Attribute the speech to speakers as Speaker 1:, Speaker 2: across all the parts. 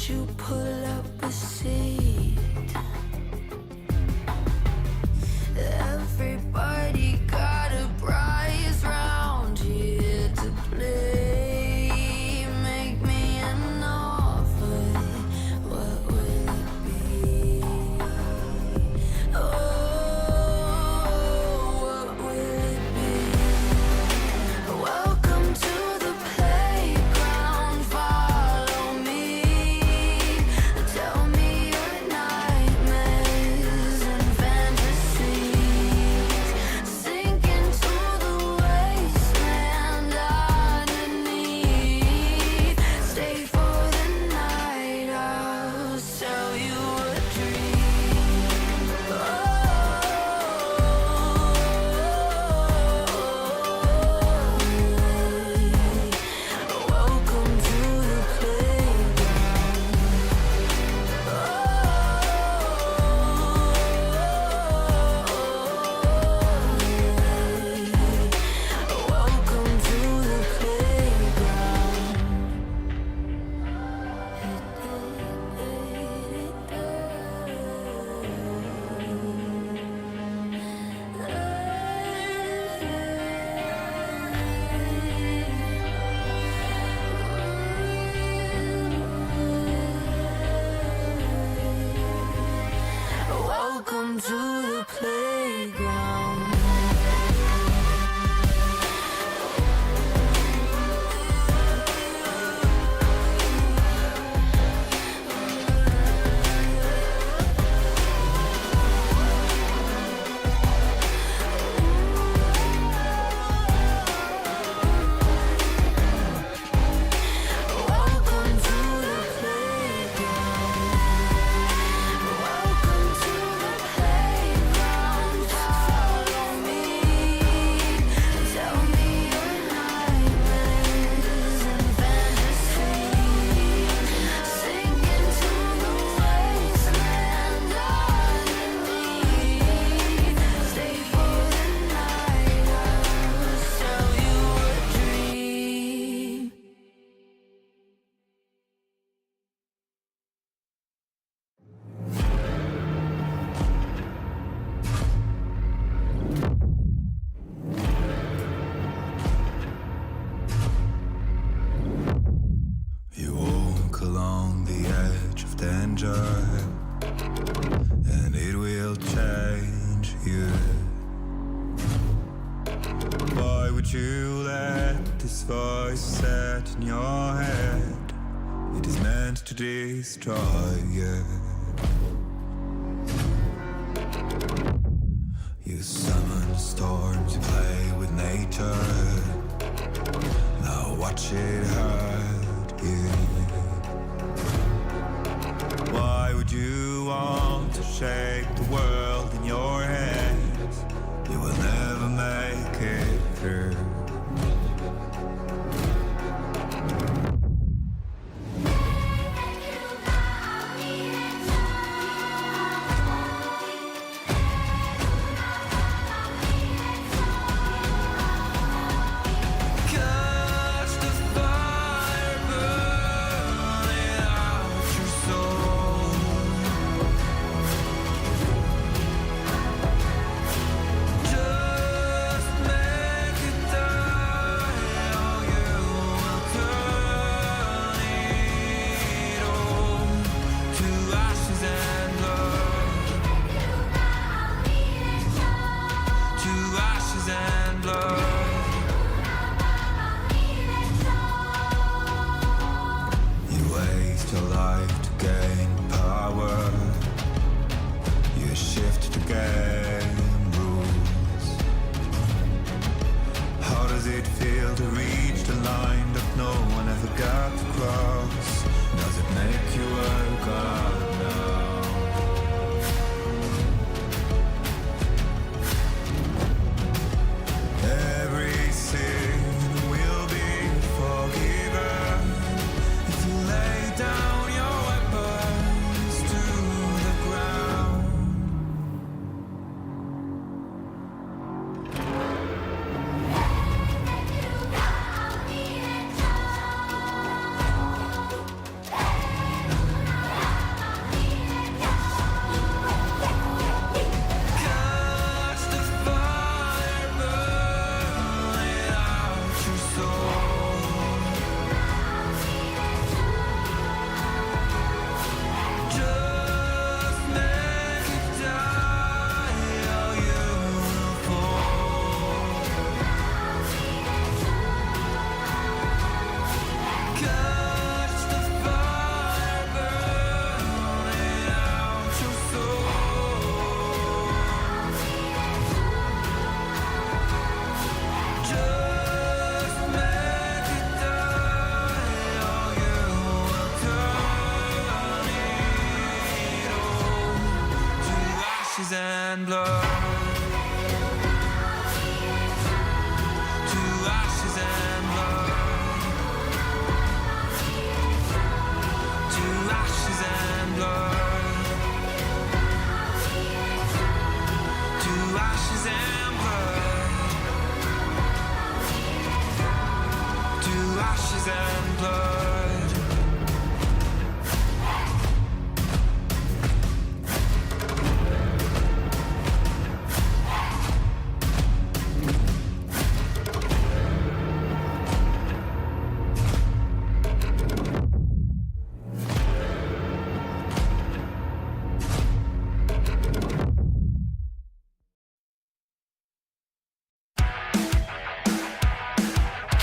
Speaker 1: you pull up a seat? Everybody got a prize round here to play. Make me an offer, what will it be? Oh, what will it be? Welcome to the playground, follow me. Tell me your nightmares and fantasies. Sink into the wasteland underneath. Stay for the night, I'll sell you a dream. Welcome to the playground. Welcome to the playground. Welcome to the playground. Welcome to the playground. Welcome to the playground. Follow me. Tell me your nightmares and fantasies. Sink into the wasteland underneath. Stay for the night, I'll sell you a dream.
Speaker 2: You walk along the edge of danger, and it will change you. Why would you let this voice set in your head? It is meant to destroy you. You summon storms, you play with nature. Now watch it hurt you. Why would you want to shape the world in your hands? You will never make it through. Catch the fire burning out your soul. Just make it die, or you will turn it all to ashes and blood. To ashes and blood. You waste your life to gain power. You shift the game rules. How does it feel to reach the line that no one ever got to cross? Does it make you a god now? Every sin will be forgiven if you lay down your weapons to the ground. and blood. To ashes and blood. To ashes and blood. To ashes and blood. To ashes and blood.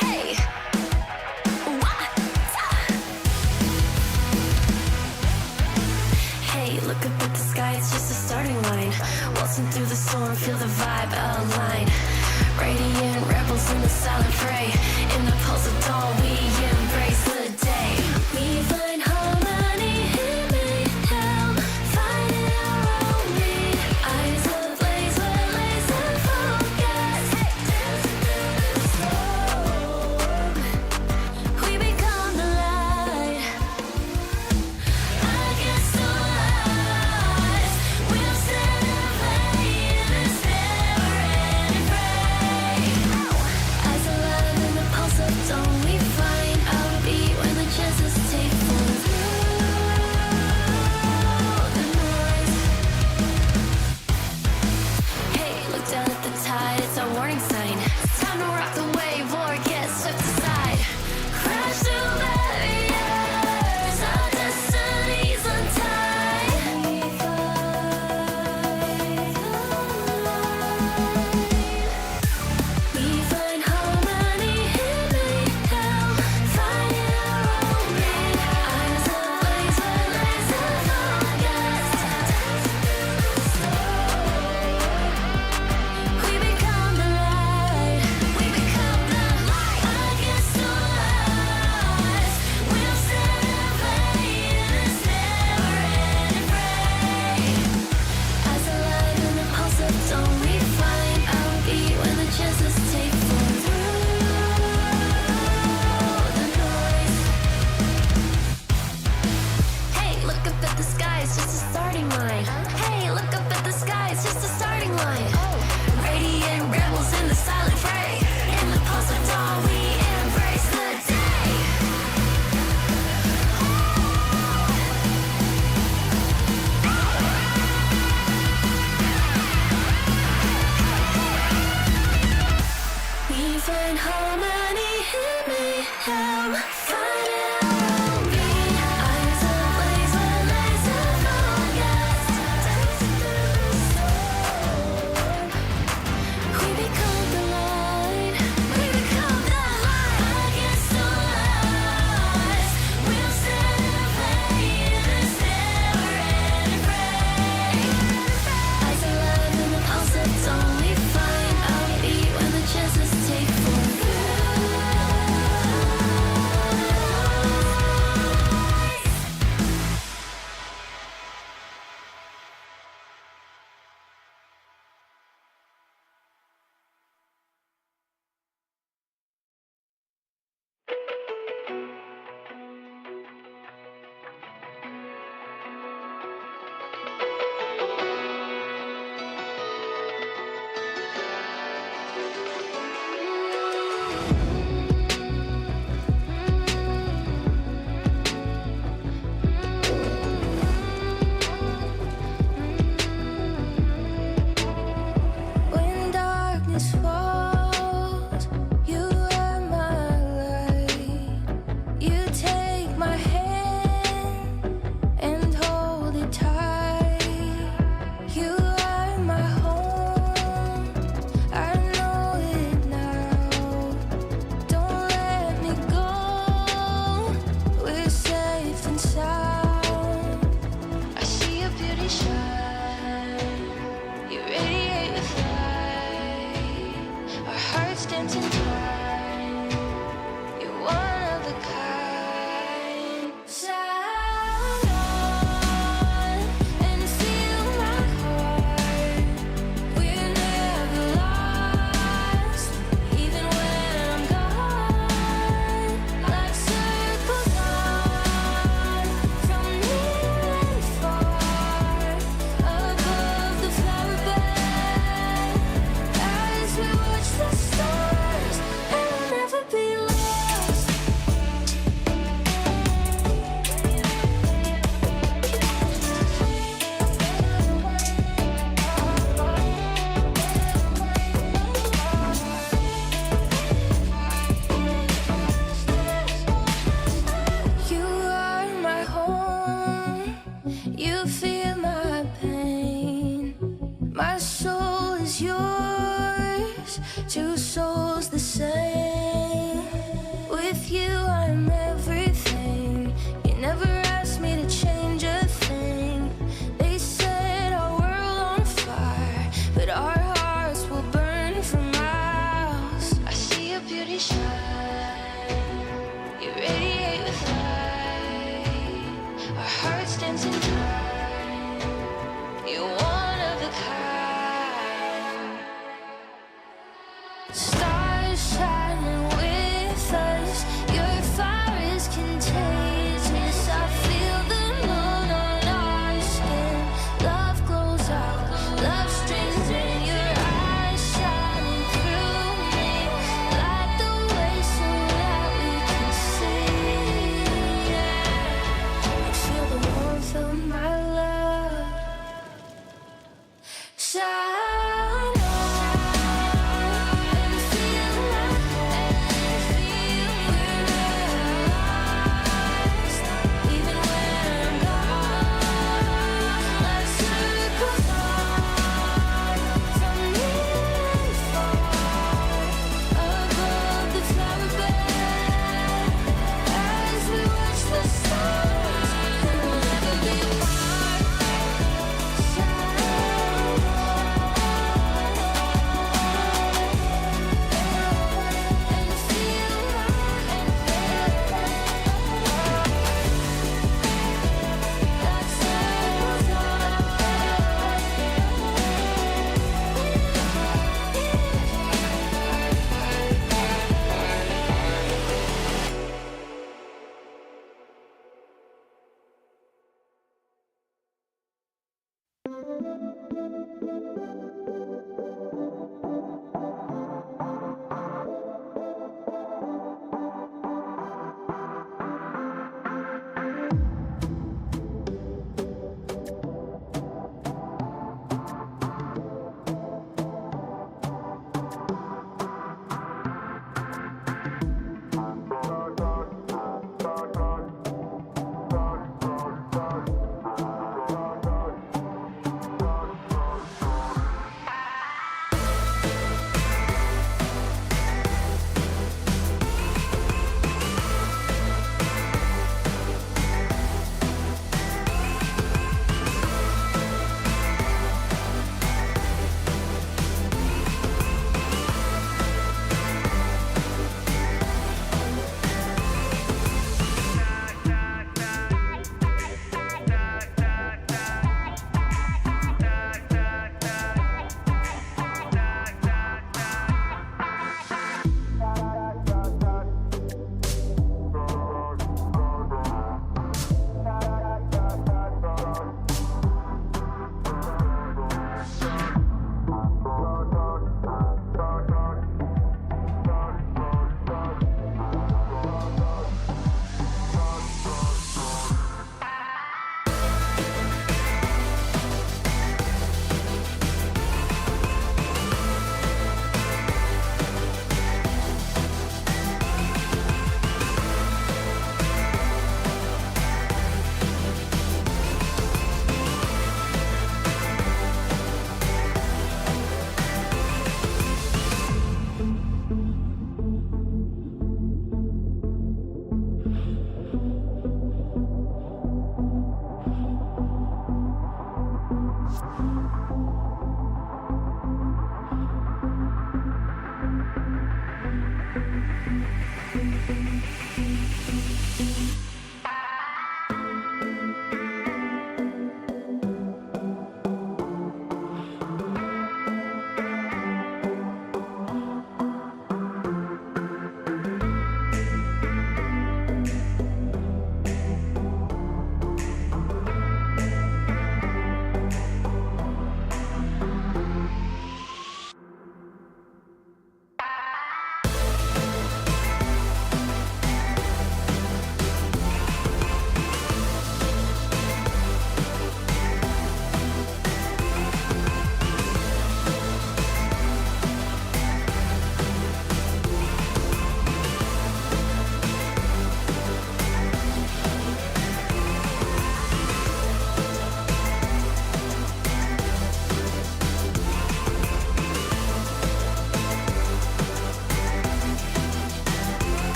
Speaker 1: Hey, what? Hey, look up at the sky, it's just a starting line. Waltzing through the storm, feel the vibe align. Radiant rebels in the silent fray. In the pulse of dawn, we embrace the day. We find harmony in mayhem, finding our own beat. Eyes ablaze, we're laser focused. Dancing through the storm, we become the light. Against the odds, we'll stand and play in this never-ending fray. Eyes alive in the pulse of dawn, we find our beat when the chances take form through the noise. Hey, look down at the tide, it's our warning sign. It's time to rock the wave or get swept aside. Crash through barriers, our destinies untied. We find harmony in mayhem, finding our own beat. Eyes ablaze, we're laser focused. We become the light. We become the light. Against the odds, we'll stand and play in this never-ending fray. Eyes alive in the pulse of dawn, we find our beat when the chances take form through the noise. Hey, look up at the sky, it's just a starting line. Hey, look up at the sky, it's just a starting line. Radiant rebels in the silent fray. In the pulse of dawn, we embrace the day. We find harmony in mayhem, finding our own beat. Eyes ablaze, we're laser focused. Dancing through the storm, we become the light. We become the light. Against the odds, we'll stand and play in this never-ending fray. Eyes alive in the pulse of dawn, we find our beat when the chances take form through. When darkness falls, you are my light. You radiate with light. Our hearts dance in time. You're one of a kind. Stars shining with us. Your fire is contagious. I feel the moon on our skin. Love glows out, love streams in. Your eyes shining through me. Light the way so that we can see. I feel the warmth of my love. Shine on and feel we're rise. Even when I'm gone, like circles on from near and far above the flower bed. As we watch the stars, and we'll never be apart.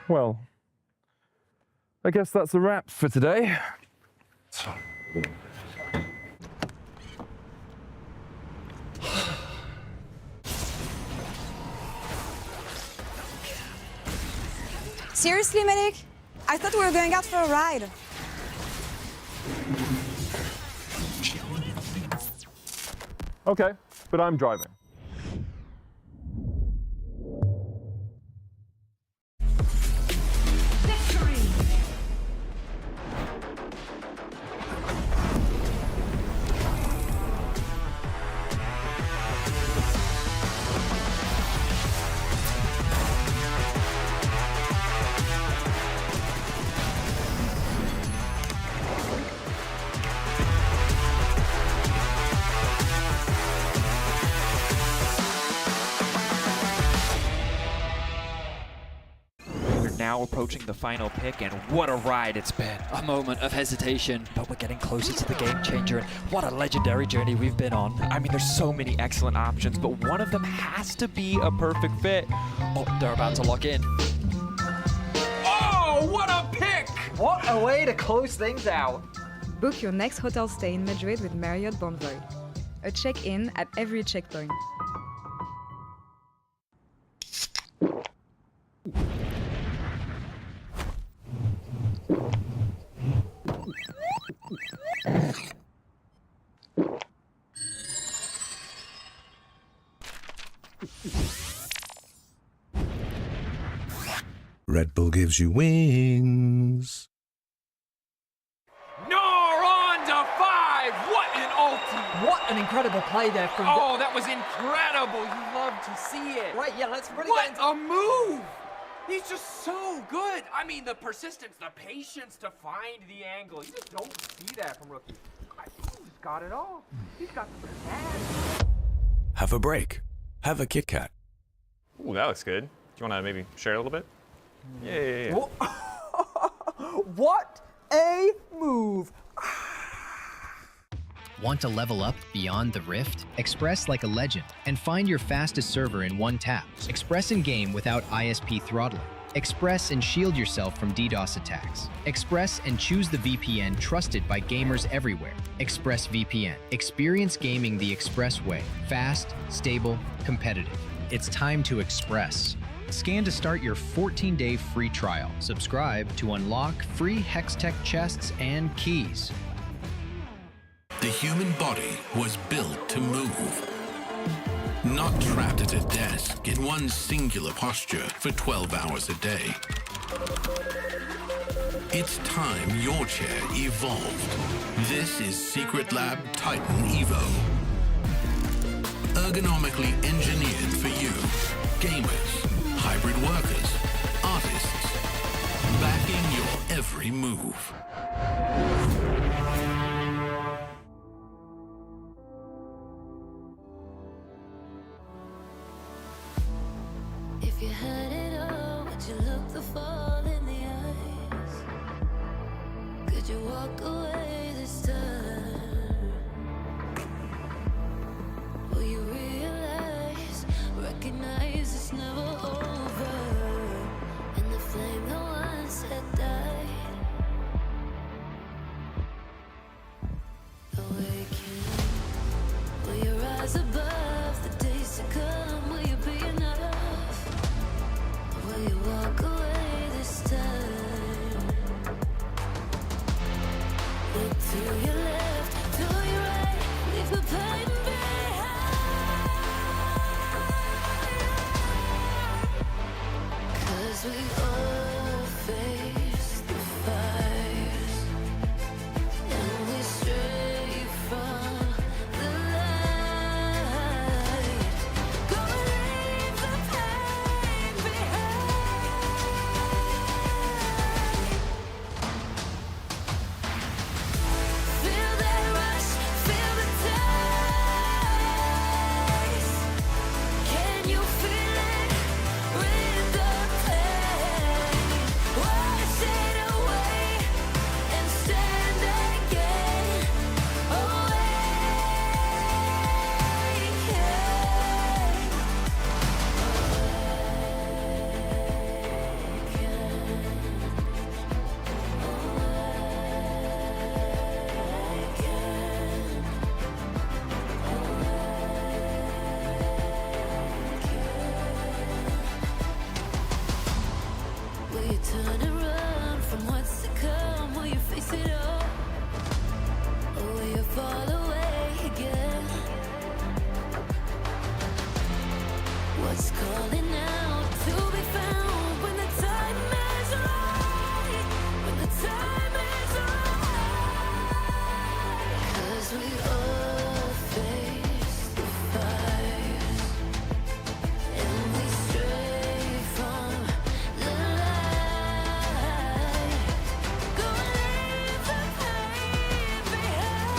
Speaker 3: Well, I guess that's a wrap for today.
Speaker 4: Seriously, medic? I thought we were going out for a ride.
Speaker 3: Okay, but I'm driving.
Speaker 5: Now approaching the final pick, and what a ride it's been.
Speaker 6: A moment of hesitation, but we're getting closer to the game changer, and what a legendary journey we've been on.
Speaker 5: I mean, there's so many excellent options, but one of them has to be a perfect fit.
Speaker 6: Oh, they're about to lock in.
Speaker 5: Oh, what a pick!
Speaker 7: What a way to close things out.
Speaker 4: Book your next hotel stay in Madrid with Marriott Bonvoy. A check-in at every checkpoint.
Speaker 8: Red Bull gives you wings.
Speaker 5: No, on to 5! What an ulti!
Speaker 7: What an incredible play there from...
Speaker 5: Oh, that was incredible! You love to see it.
Speaker 7: Right, yeah, let's really
Speaker 5: What
Speaker 7: get into...
Speaker 5: a move! He's just so good. I mean, the persistence, the patience to find the angle. You just don't see that from rookies. He's got it all. He's got the pizzazz.
Speaker 8: Have a break. Have a Kit Kat.
Speaker 9: Ooh, that looks good. Do you want to maybe share a little bit? Yeah.
Speaker 7: What a move!
Speaker 10: Want to level up beyond the Rift? Express like a legend and find your fastest server in one tap. Express in game without ISP throttling. Express and shield yourself from DDoS attacks. Express and choose the VPN trusted by gamers everywhere. Express VPN. Experience gaming the Express way. Fast, stable, competitive. It's time to Express. Scan to start your 14-day free trial. Subscribe to unlock free Hextech chests and keys.
Speaker 8: The human body was built to move. Not trapped at a desk in one singular posture for 12 hours a day. It's time your chair evolved. This is Secret Lab Titan Evo. Ergonomically engineered for you, gamers, hybrid workers, artists, backing your every move.
Speaker 1: If you had it all, would you look the fall in the eyes? Could you walk away this time? Will you realize, recognize it's never over? And the flame that once had died, awaken. Will you rise above the days to come? Will you be enough? Will you walk away this time? Look to your left, to your right, leave the pain behind. 'Cause we all face the fires, and we stray from the light. Go and leave the pain behind. Feel that rush, feel the taste. Can you feel it? Read the place. turn and run from what's to come? Will you face it all? Or will you fall away again? What's calling out to be found when the time is right? When the time is right. 'Cause we all face the fires, and we stray from the light. Go leave the pain behind.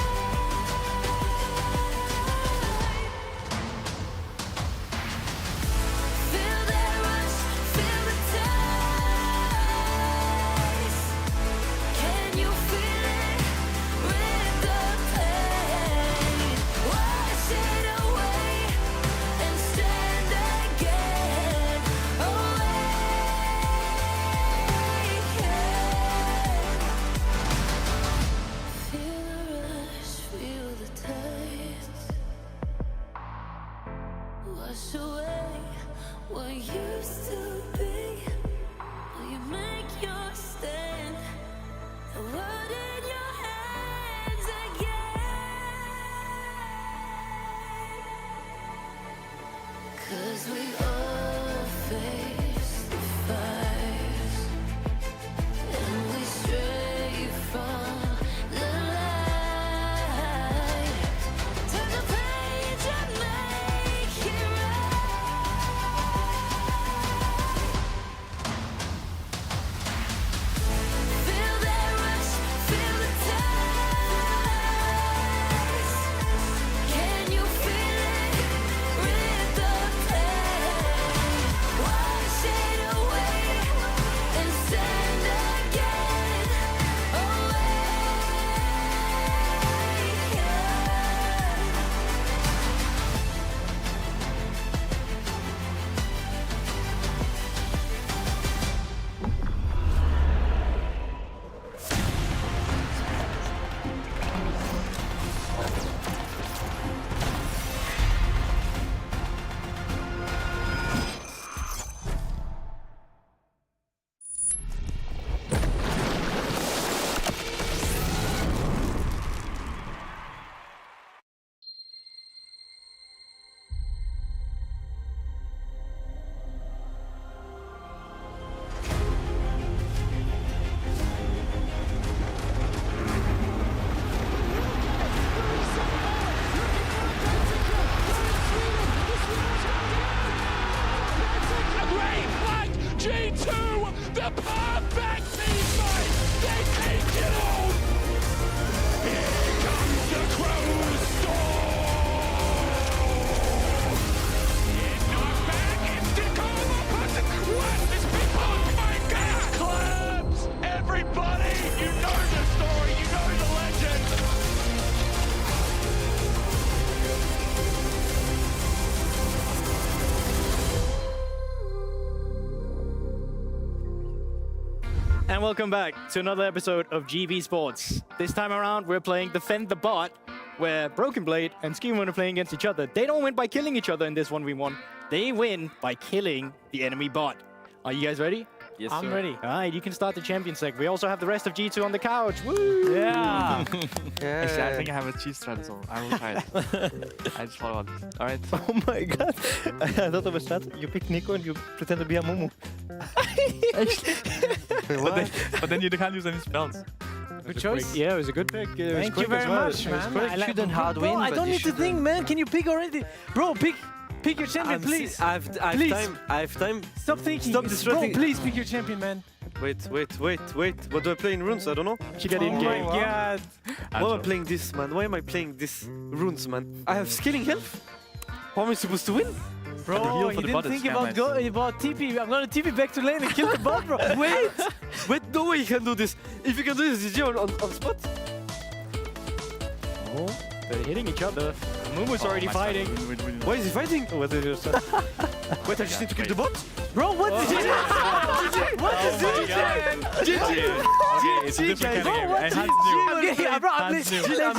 Speaker 1: Feel that rush, feel the taste. Can you feel it with the pain? Wash it away and stand again. Feel the rush, feel the taste. Wash away what used to be. Will you make your stand? The world in your hands again. 'Cause we all face the fires, and we stray from the light. Turn the page and make it feel that rush, feel the taste. Can you feel it with the pain? Wash it away and stand again.
Speaker 8: G2, the perfect team fight. They take it all. Here comes the Crow Storm. It's not back. It's the Coma person. What is people? Oh my God! Claps, everybody. You know the story. You know the legend.
Speaker 11: And welcome back to another episode of GB Sports. This time around, we're playing Defend the Bot, where Broken Blade and Schemon are playing against each other. They don't win by killing each other in this 1v1. They win by killing the enemy bot. Are you guys ready?
Speaker 3: Yes,
Speaker 11: I'm
Speaker 3: sir.
Speaker 11: ready. All right, you can start the champion sec. We also have the rest of G2 on the couch. Woo!
Speaker 3: Yeah.
Speaker 12: Actually, I think I have a cheese strat, so I will try it. I just follow on. Alright.
Speaker 13: Oh my god. I thought of a strat. You pick Nico and you pretend to be a Mumu.
Speaker 12: But then you can't use any spells.
Speaker 11: Good choice. Yeah, it was a good pick. It was
Speaker 13: Thank you
Speaker 11: quick
Speaker 13: very
Speaker 11: as well.
Speaker 13: much,
Speaker 11: It was
Speaker 13: man.
Speaker 11: quick.
Speaker 13: I like
Speaker 12: Shouldn't hard win,
Speaker 13: I
Speaker 12: but
Speaker 13: don't
Speaker 12: you
Speaker 13: need to think, man. Can you pick already? Bro, pick your champion, please.
Speaker 12: I have
Speaker 13: Please.
Speaker 12: time. I have time.
Speaker 13: Stop thinking.
Speaker 12: Stop
Speaker 13: Bro,
Speaker 12: distracting.
Speaker 13: please pick your champion, man.
Speaker 12: Wait. What do I play in runes? I don't know.
Speaker 11: She got in
Speaker 13: Oh my
Speaker 11: game.
Speaker 13: god.
Speaker 12: Why am I playing this, man? Why am I playing this runes, man? I have scaling health. How am I supposed to win?
Speaker 13: Bro, you didn't think about TP. I'm gonna TP back to lane and kill the bot, bro.
Speaker 12: Wait, no way you can do this. If you can do this, GG on spot.
Speaker 11: Oh, they're hitting each other. Mumu's already fighting.
Speaker 12: Why is he fighting? What is your strat? Wait, I just need to kill the bot?
Speaker 13: Bro, what did you do? What did you do?
Speaker 12: GG. GG, guys.
Speaker 11: Bro, what
Speaker 12: Hands
Speaker 11: GG? Bro, I'm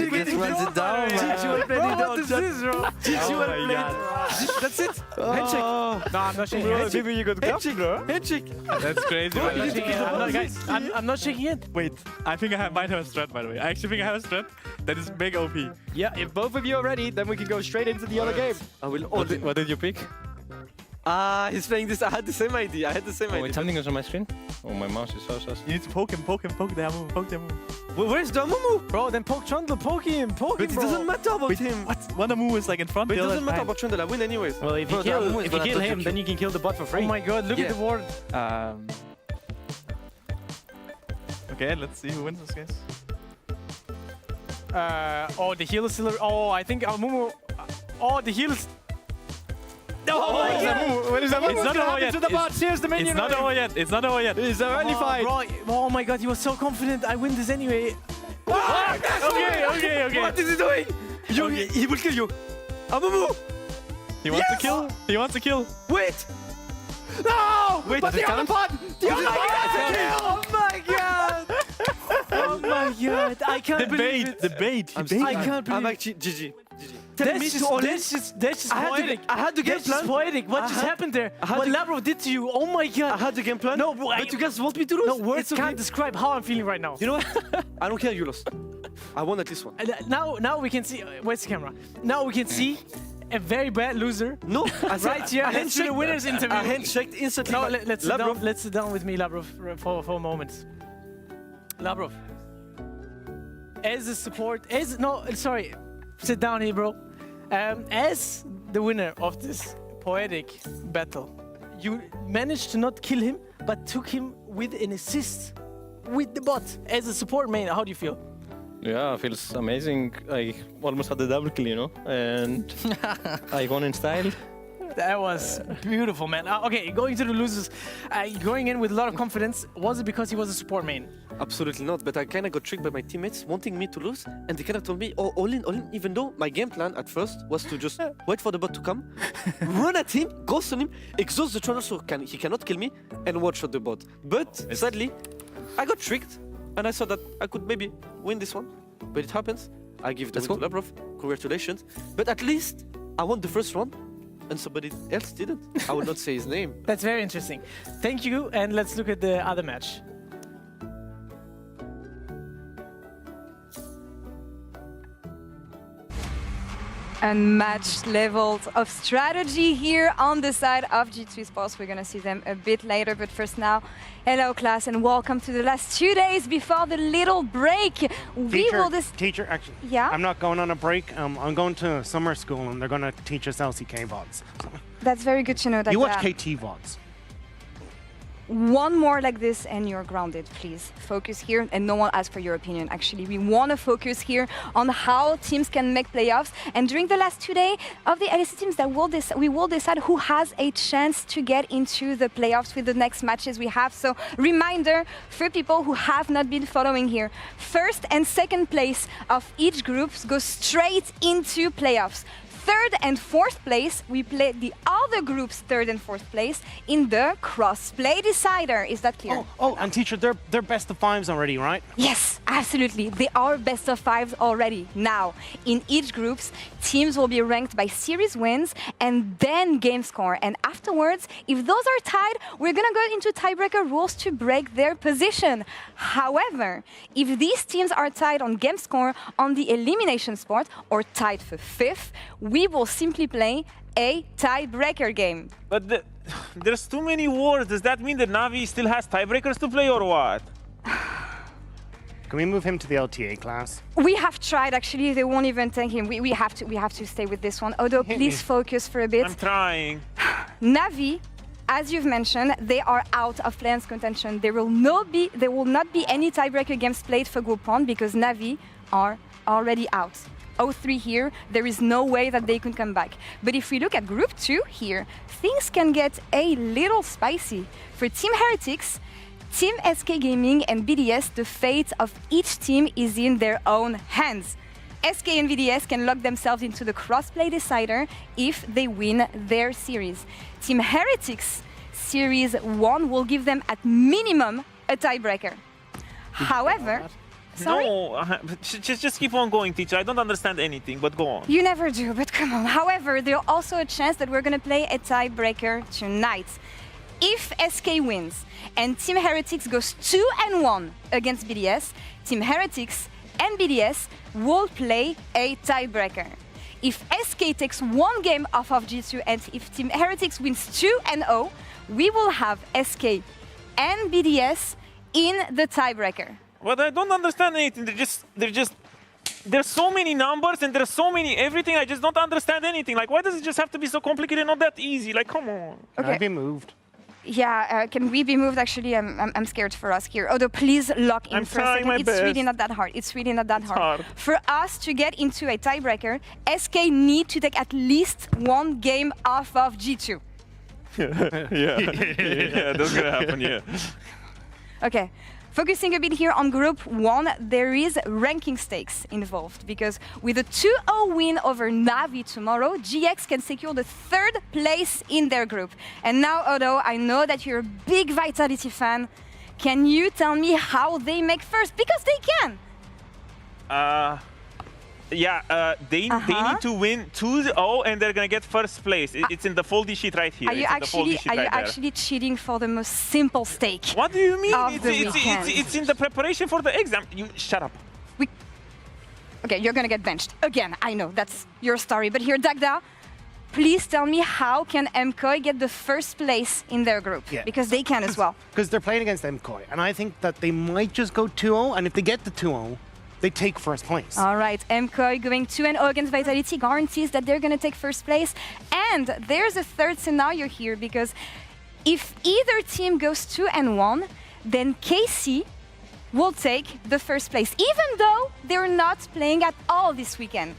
Speaker 12: getting
Speaker 7: runs it down, man.
Speaker 11: Bro, what is this, bro?
Speaker 12: GG, well played. That's it. Handshake.
Speaker 11: No, I'm not shaking
Speaker 12: Bro,
Speaker 11: hands.
Speaker 12: maybe you got handshake, bro. Handshake.
Speaker 3: That's crazy,
Speaker 11: I'm
Speaker 3: man.
Speaker 11: not shaking hands. No, guys, I'm not shaking hands.
Speaker 3: Wait, I think I might have a strat, by the way. I actually think I have a strat that is big OP.
Speaker 6: Yeah, if both of you are ready, then we can go straight into the other game.
Speaker 12: I will.
Speaker 3: What did you pick?
Speaker 12: He's playing this. I had the same idea.
Speaker 3: Wait, something is on my screen? Oh, my mouse is so sus. You need to poke him, poke the Amumu, poke the Amumu.
Speaker 12: Where's the Amumu?
Speaker 11: Bro, then poke Trundle, poke him,
Speaker 12: But it doesn't matter about him.
Speaker 3: What? One Amumu is like in front,
Speaker 12: But it
Speaker 3: the other
Speaker 12: doesn't matter
Speaker 3: behind.
Speaker 12: about Trundle. I win anyways.
Speaker 11: Well, if you
Speaker 12: Bro, the Amumu is
Speaker 11: kill
Speaker 12: gonna
Speaker 11: him,
Speaker 12: touch
Speaker 11: then you can kill the bot for free. Oh my god, look at the ward.
Speaker 3: Okay, let's see who wins this guys.
Speaker 11: Oh, the heal is still... Oh, I think Amumu... Oh, the heal is...
Speaker 3: Oh my god!
Speaker 6: What is that?
Speaker 3: It's not over yet.
Speaker 6: To the bot. Here's the minion.
Speaker 3: It's not over yet. It's not over yet.
Speaker 6: It's a early fight.
Speaker 11: Bro, oh my god, he was so confident. I win this anyway.
Speaker 3: Okay.
Speaker 12: What is he doing? He will kill you. Amumu.
Speaker 3: He wants to kill. He wants to kill.
Speaker 12: Wait.
Speaker 11: No!
Speaker 12: Wait,
Speaker 11: But the other bot! The other bot! Oh my god! Oh my god! I can't believe it.
Speaker 3: The bait.
Speaker 11: I can't believe
Speaker 12: I'm
Speaker 11: it.
Speaker 12: actually GG.
Speaker 11: That's just poetic.
Speaker 12: I had the game
Speaker 11: That's just
Speaker 12: plan.
Speaker 11: poetic. What just happened there? What Labrov did to you? Oh my god!
Speaker 12: I had the game plan.
Speaker 11: No, bro,
Speaker 12: but you guys want me to lose?
Speaker 11: No, words
Speaker 12: It's okay.
Speaker 11: can't describe how I'm feeling right now.
Speaker 12: You know what? I don't care. You lost. I won at least one.
Speaker 11: Now we can see. Where's the camera? Now we can see a very bad loser.
Speaker 12: No, I said,
Speaker 11: right here. Let's do the winners interview.
Speaker 12: I handshaked instantly.
Speaker 11: No, let's sit down with me, Labrov, for a moment. Labrov, as a support, sit down here, bro. As the winner of this poetic battle, you managed to not kill him, but took him with an assist with the bot. As a support main, how do you feel?
Speaker 14: Yeah, it feels amazing. I almost had the double kill, you know, and I won in style.
Speaker 11: That was beautiful, man. Okay, going to the losers, going in with a lot of confidence. Was it because he was a support main?
Speaker 12: Absolutely not, but I kind of got tricked by my teammates wanting me to lose, and they kind of told me, oh, all in, even though my game plan at first was to just wait for the bot to come, run at him, ghost on him, exhaust the Trundle so he cannot kill me, and one-shot the bot. But sadly, I got tricked, and I thought that I could maybe win this one, but it happens. I give the win to Labrov. Congratulations. But at least I won the first round, and somebody else didn't. I will not say his name.
Speaker 11: That's very interesting. Thank you, and let's look at the other match.
Speaker 4: Unmatched levels of strategy here on the side of G2 Sports. We're going to see them a bit later, but first now, hello class and welcome to the last 2 days before the little break.
Speaker 15: Teacher, actually,
Speaker 4: yeah?
Speaker 15: I'm not going on a break. I'm going to summer school and they're going to teach us LCK VODs.
Speaker 4: That's very good to know that.
Speaker 15: You watch KT VODs.
Speaker 4: One more like this and you're grounded, please. Focus here and no one asks for your opinion. Actually, we want to focus here on how teams can make playoffs. And during the last 2 days of the LEC teams, we will decide who has a chance to get into the playoffs with the next matches we have. So reminder for people who have not been following here, first and second place of each group go straight into playoffs. Third and fourth place, we play the other group's third and fourth place in the cross-play decider. Is that clear?
Speaker 15: Oh, and teacher, they're best of fives already, right?
Speaker 4: Yes, absolutely. They are best of fives already. Now, in each groups, teams will be ranked by series wins and then game score. And afterwards, if those are tied, we're gonna go into tiebreaker rules to break their position. However, if these teams are tied on game score on the elimination spot or tied for fifth, we will simply play a tiebreaker game.
Speaker 16: But there's too many wars. Does that mean that Navi still has tiebreakers to play or what?
Speaker 15: Can we move him to the LTA class?
Speaker 4: We have tried, actually. They won't even take him. We have to stay with this one. Although, please focus for a bit.
Speaker 16: I'm trying.
Speaker 4: Navi, as you've mentioned, they are out of play-ins contention. There will not be any tiebreaker games played for Group 1 because Navi are already out. 0-3 here, there is no way that they could come back. But if we look at Group 2 here, things can get a little spicy. For Team Heretics, Team SK Gaming and BDS, the fate of each team is in their own hands. SK and BDS can lock themselves into the crossplay decider if they win their series. Team Heretics Series 1 will give them at minimum a tiebreaker. However, sorry?
Speaker 16: No, just keep on going, teacher. I don't understand anything, but go on.
Speaker 4: You never do, but come on. However, there's also a chance that we're going to play a tiebreaker tonight. If SK wins and Team Heretics goes 2-1 against BDS, Team Heretics and BDS will play a tiebreaker. If SK takes one game off of G2 and if Team Heretics wins 2-0, we will have SK and BDS in the tiebreaker.
Speaker 16: But I don't understand anything. There's so many numbers and there's so many everything. I just don't understand anything. Like, why does it just have to be so complicated, not that easy? Like, come on.
Speaker 15: Can I be moved?
Speaker 4: Yeah, can we be moved? Actually, I'm scared for us here. Although, please lock in for a second. It's really not that hard. It's really not that hard. For us to get into a tiebreaker, SK need to take at least one game off of G2.
Speaker 16: yeah, that's gonna happen. Yeah.
Speaker 4: Okay. Focusing a bit here on Group 1, there is ranking stakes involved because with a 2-0 win over Navi tomorrow, GX can secure the 3rd place in their group. And now, Odo, I know that you're a big Vitality fan. Can you tell me how they make first? Because they can!
Speaker 16: They need to win 2-0 and they're gonna get first place. It's in the foldy sheet right here.
Speaker 4: Are you actually cheating for the most simple stake?
Speaker 16: What do you mean?
Speaker 4: It's
Speaker 16: It's in the preparation for the exam. You shut up.
Speaker 4: Okay, you're gonna get benched again. I know that's your story, but here, Dagda, please tell me how can MKOI get the first place in their group?
Speaker 15: Yeah.
Speaker 4: Because they can as well.
Speaker 15: Because they're playing against MKOI, and I think that they might just go 2-0, and if they get the 2-0, they take first place.
Speaker 4: All right, MKOI going 2-0 against Vitality guarantees that they're going to take first place. And there's a third scenario here because if either team goes 2-1, then KC will take the first place, even though they're not playing at all this weekend.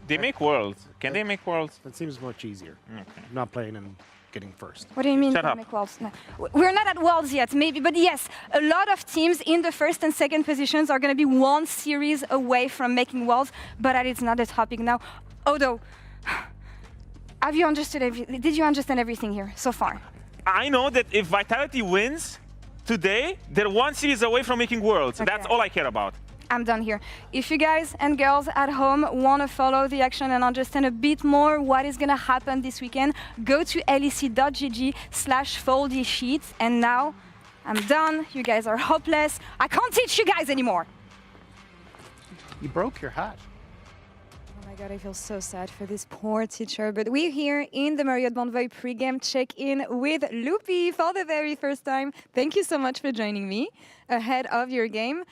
Speaker 16: They make Worlds. Can they make Worlds?
Speaker 15: That seems much easier.
Speaker 16: Okay.
Speaker 15: Not playing and getting first.
Speaker 4: What do you mean?
Speaker 16: Shut up.
Speaker 4: Make Worlds? No. We're not at Worlds yet, maybe, but yes, a lot of teams in the first and second positions are going to be one series away from making Worlds, but that is not the topic now. Odo, have you understood did you understand everything here so far?
Speaker 16: I know that if Vitality wins today, they're one series away from making Worlds.
Speaker 4: Okay.
Speaker 16: That's all I care about.
Speaker 4: I'm done here. If you guys and girls at home want to follow the action and understand a bit more what is going to happen this weekend, go to lec.gg/foldy sheets. And now I'm done. You guys are hopeless. I can't teach you guys anymore.
Speaker 15: You broke your hat.
Speaker 4: Oh my God, I feel so sad for this poor teacher. But we're here in the Marriott Bonvoy pre-game check-in with Loopy for the very first time. Thank you so much for joining me ahead of your game.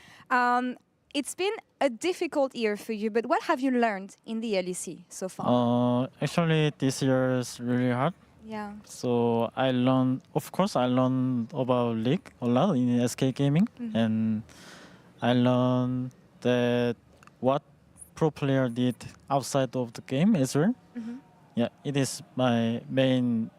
Speaker 4: It's been a difficult year for you, but what have you learned in the LEC so far?
Speaker 17: Actually, this year is really hard.
Speaker 4: Yeah.
Speaker 17: So I learned about League a lot in SK Gaming, and I learned that what pro player did outside of the game as well. Yeah, it is my main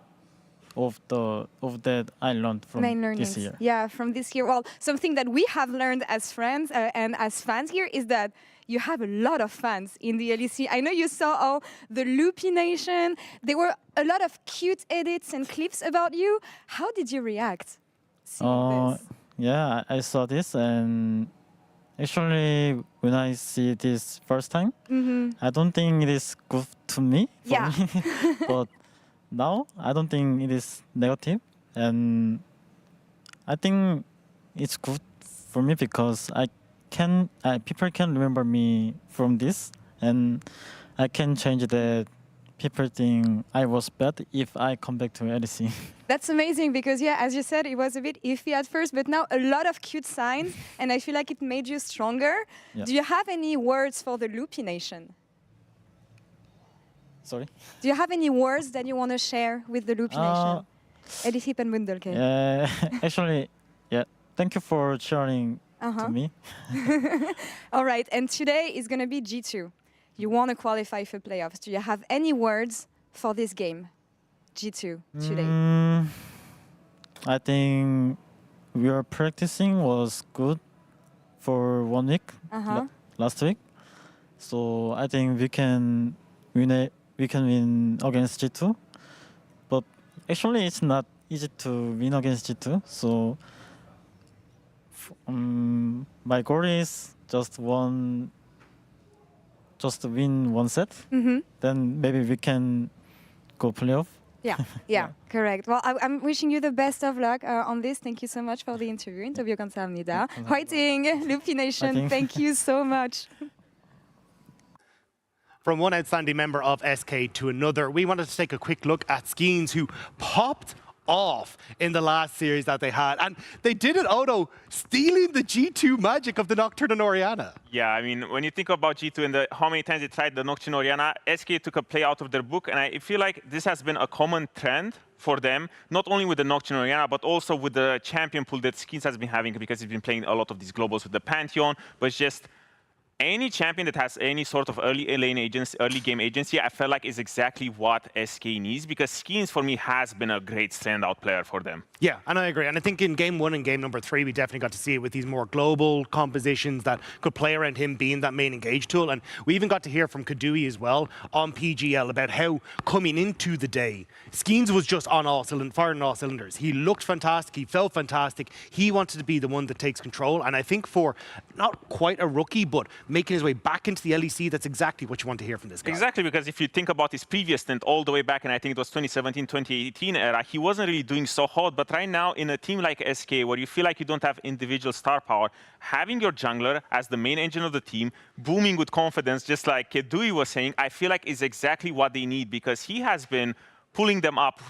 Speaker 17: of that I learned from this year.
Speaker 4: Yeah, from this year. Well, something that we have learned as friends and as fans here is that you have a lot of fans in the LEC. I know you saw the Loopy Nation. There were a lot of cute edits and clips about you. How did you react seeing this?
Speaker 17: Yeah, I saw this, and actually when I see this first time, I don't think it is good to me. For me. But now, I don't think it is negative, and I think it's good for me because people can remember me from this, and I can change that people think I was bad if I come back to LEC.
Speaker 4: That's amazing because, yeah, as you said, it was a bit iffy at first, but now a lot of cute signs, and I feel like it made you stronger.
Speaker 17: Yeah.
Speaker 4: Do you have any words for the Loopy Nation?
Speaker 17: Sorry?
Speaker 4: Do you have any words that you want to share with the Loopy Nation? Edith and Bundelke.
Speaker 17: Actually, yeah. Thank you for sharing to me.
Speaker 4: All right, and today is going to be G2. You want to qualify for playoffs. Do you have any words for this game, G2, today?
Speaker 17: I think we are practicing was good for 1 week last week. So I think we can win against G2, but actually it's not easy to win against G2. So My goal is just win one set. Then maybe we can go playoff.
Speaker 4: Yeah, correct. Well, I'm wishing you the best of luck on this. Thank you so much for the interview. 인터뷰 감사합니다. Fighting, Lupi Nation. Thank you so much.
Speaker 15: From one outstanding member of SK to another, we wanted to take a quick look at Skeens, who popped off in the last series that they had. And they did it, Odo, stealing the G2 magic of the Nocturne and Oriana.
Speaker 16: Yeah, I mean, when you think about G2 and how many times they tried the Nocturne Oriana, SK took a play out of their book, and I feel like this has been a common trend for them, not only with the Nocturne Oriana, but also with the champion pool that Skeens has been having, because he's been playing a lot of these globals with the Pantheon, but it's just any champion that has any sort of early lane agency, early game agency, I feel like is exactly what SK needs, because Skeens for me has been a great standout player for them.
Speaker 15: Yeah, and I agree. And I think in game 1 and game number 3, we definitely got to see it with these more global compositions that could play around him being that main engage tool. And we even got to hear from Kadui as well on PGL about how coming into the day, Skeens was just on firing all cylinders. He looked fantastic. He felt fantastic. He wanted to be the one that takes control. And I think for not quite a rookie, but making his way back into the LEC, that's exactly what you want to hear from this guy.
Speaker 16: Exactly, because if you think about his previous stint all the way back, and I think it was 2017, 2018 era, he wasn't really doing so hot. But right now, in a team like SK, where you feel like you don't have individual star power, having your jungler as the main engine of the team, booming with confidence, just like Kedui was saying, I feel like is exactly what they need, because he has been pulling them up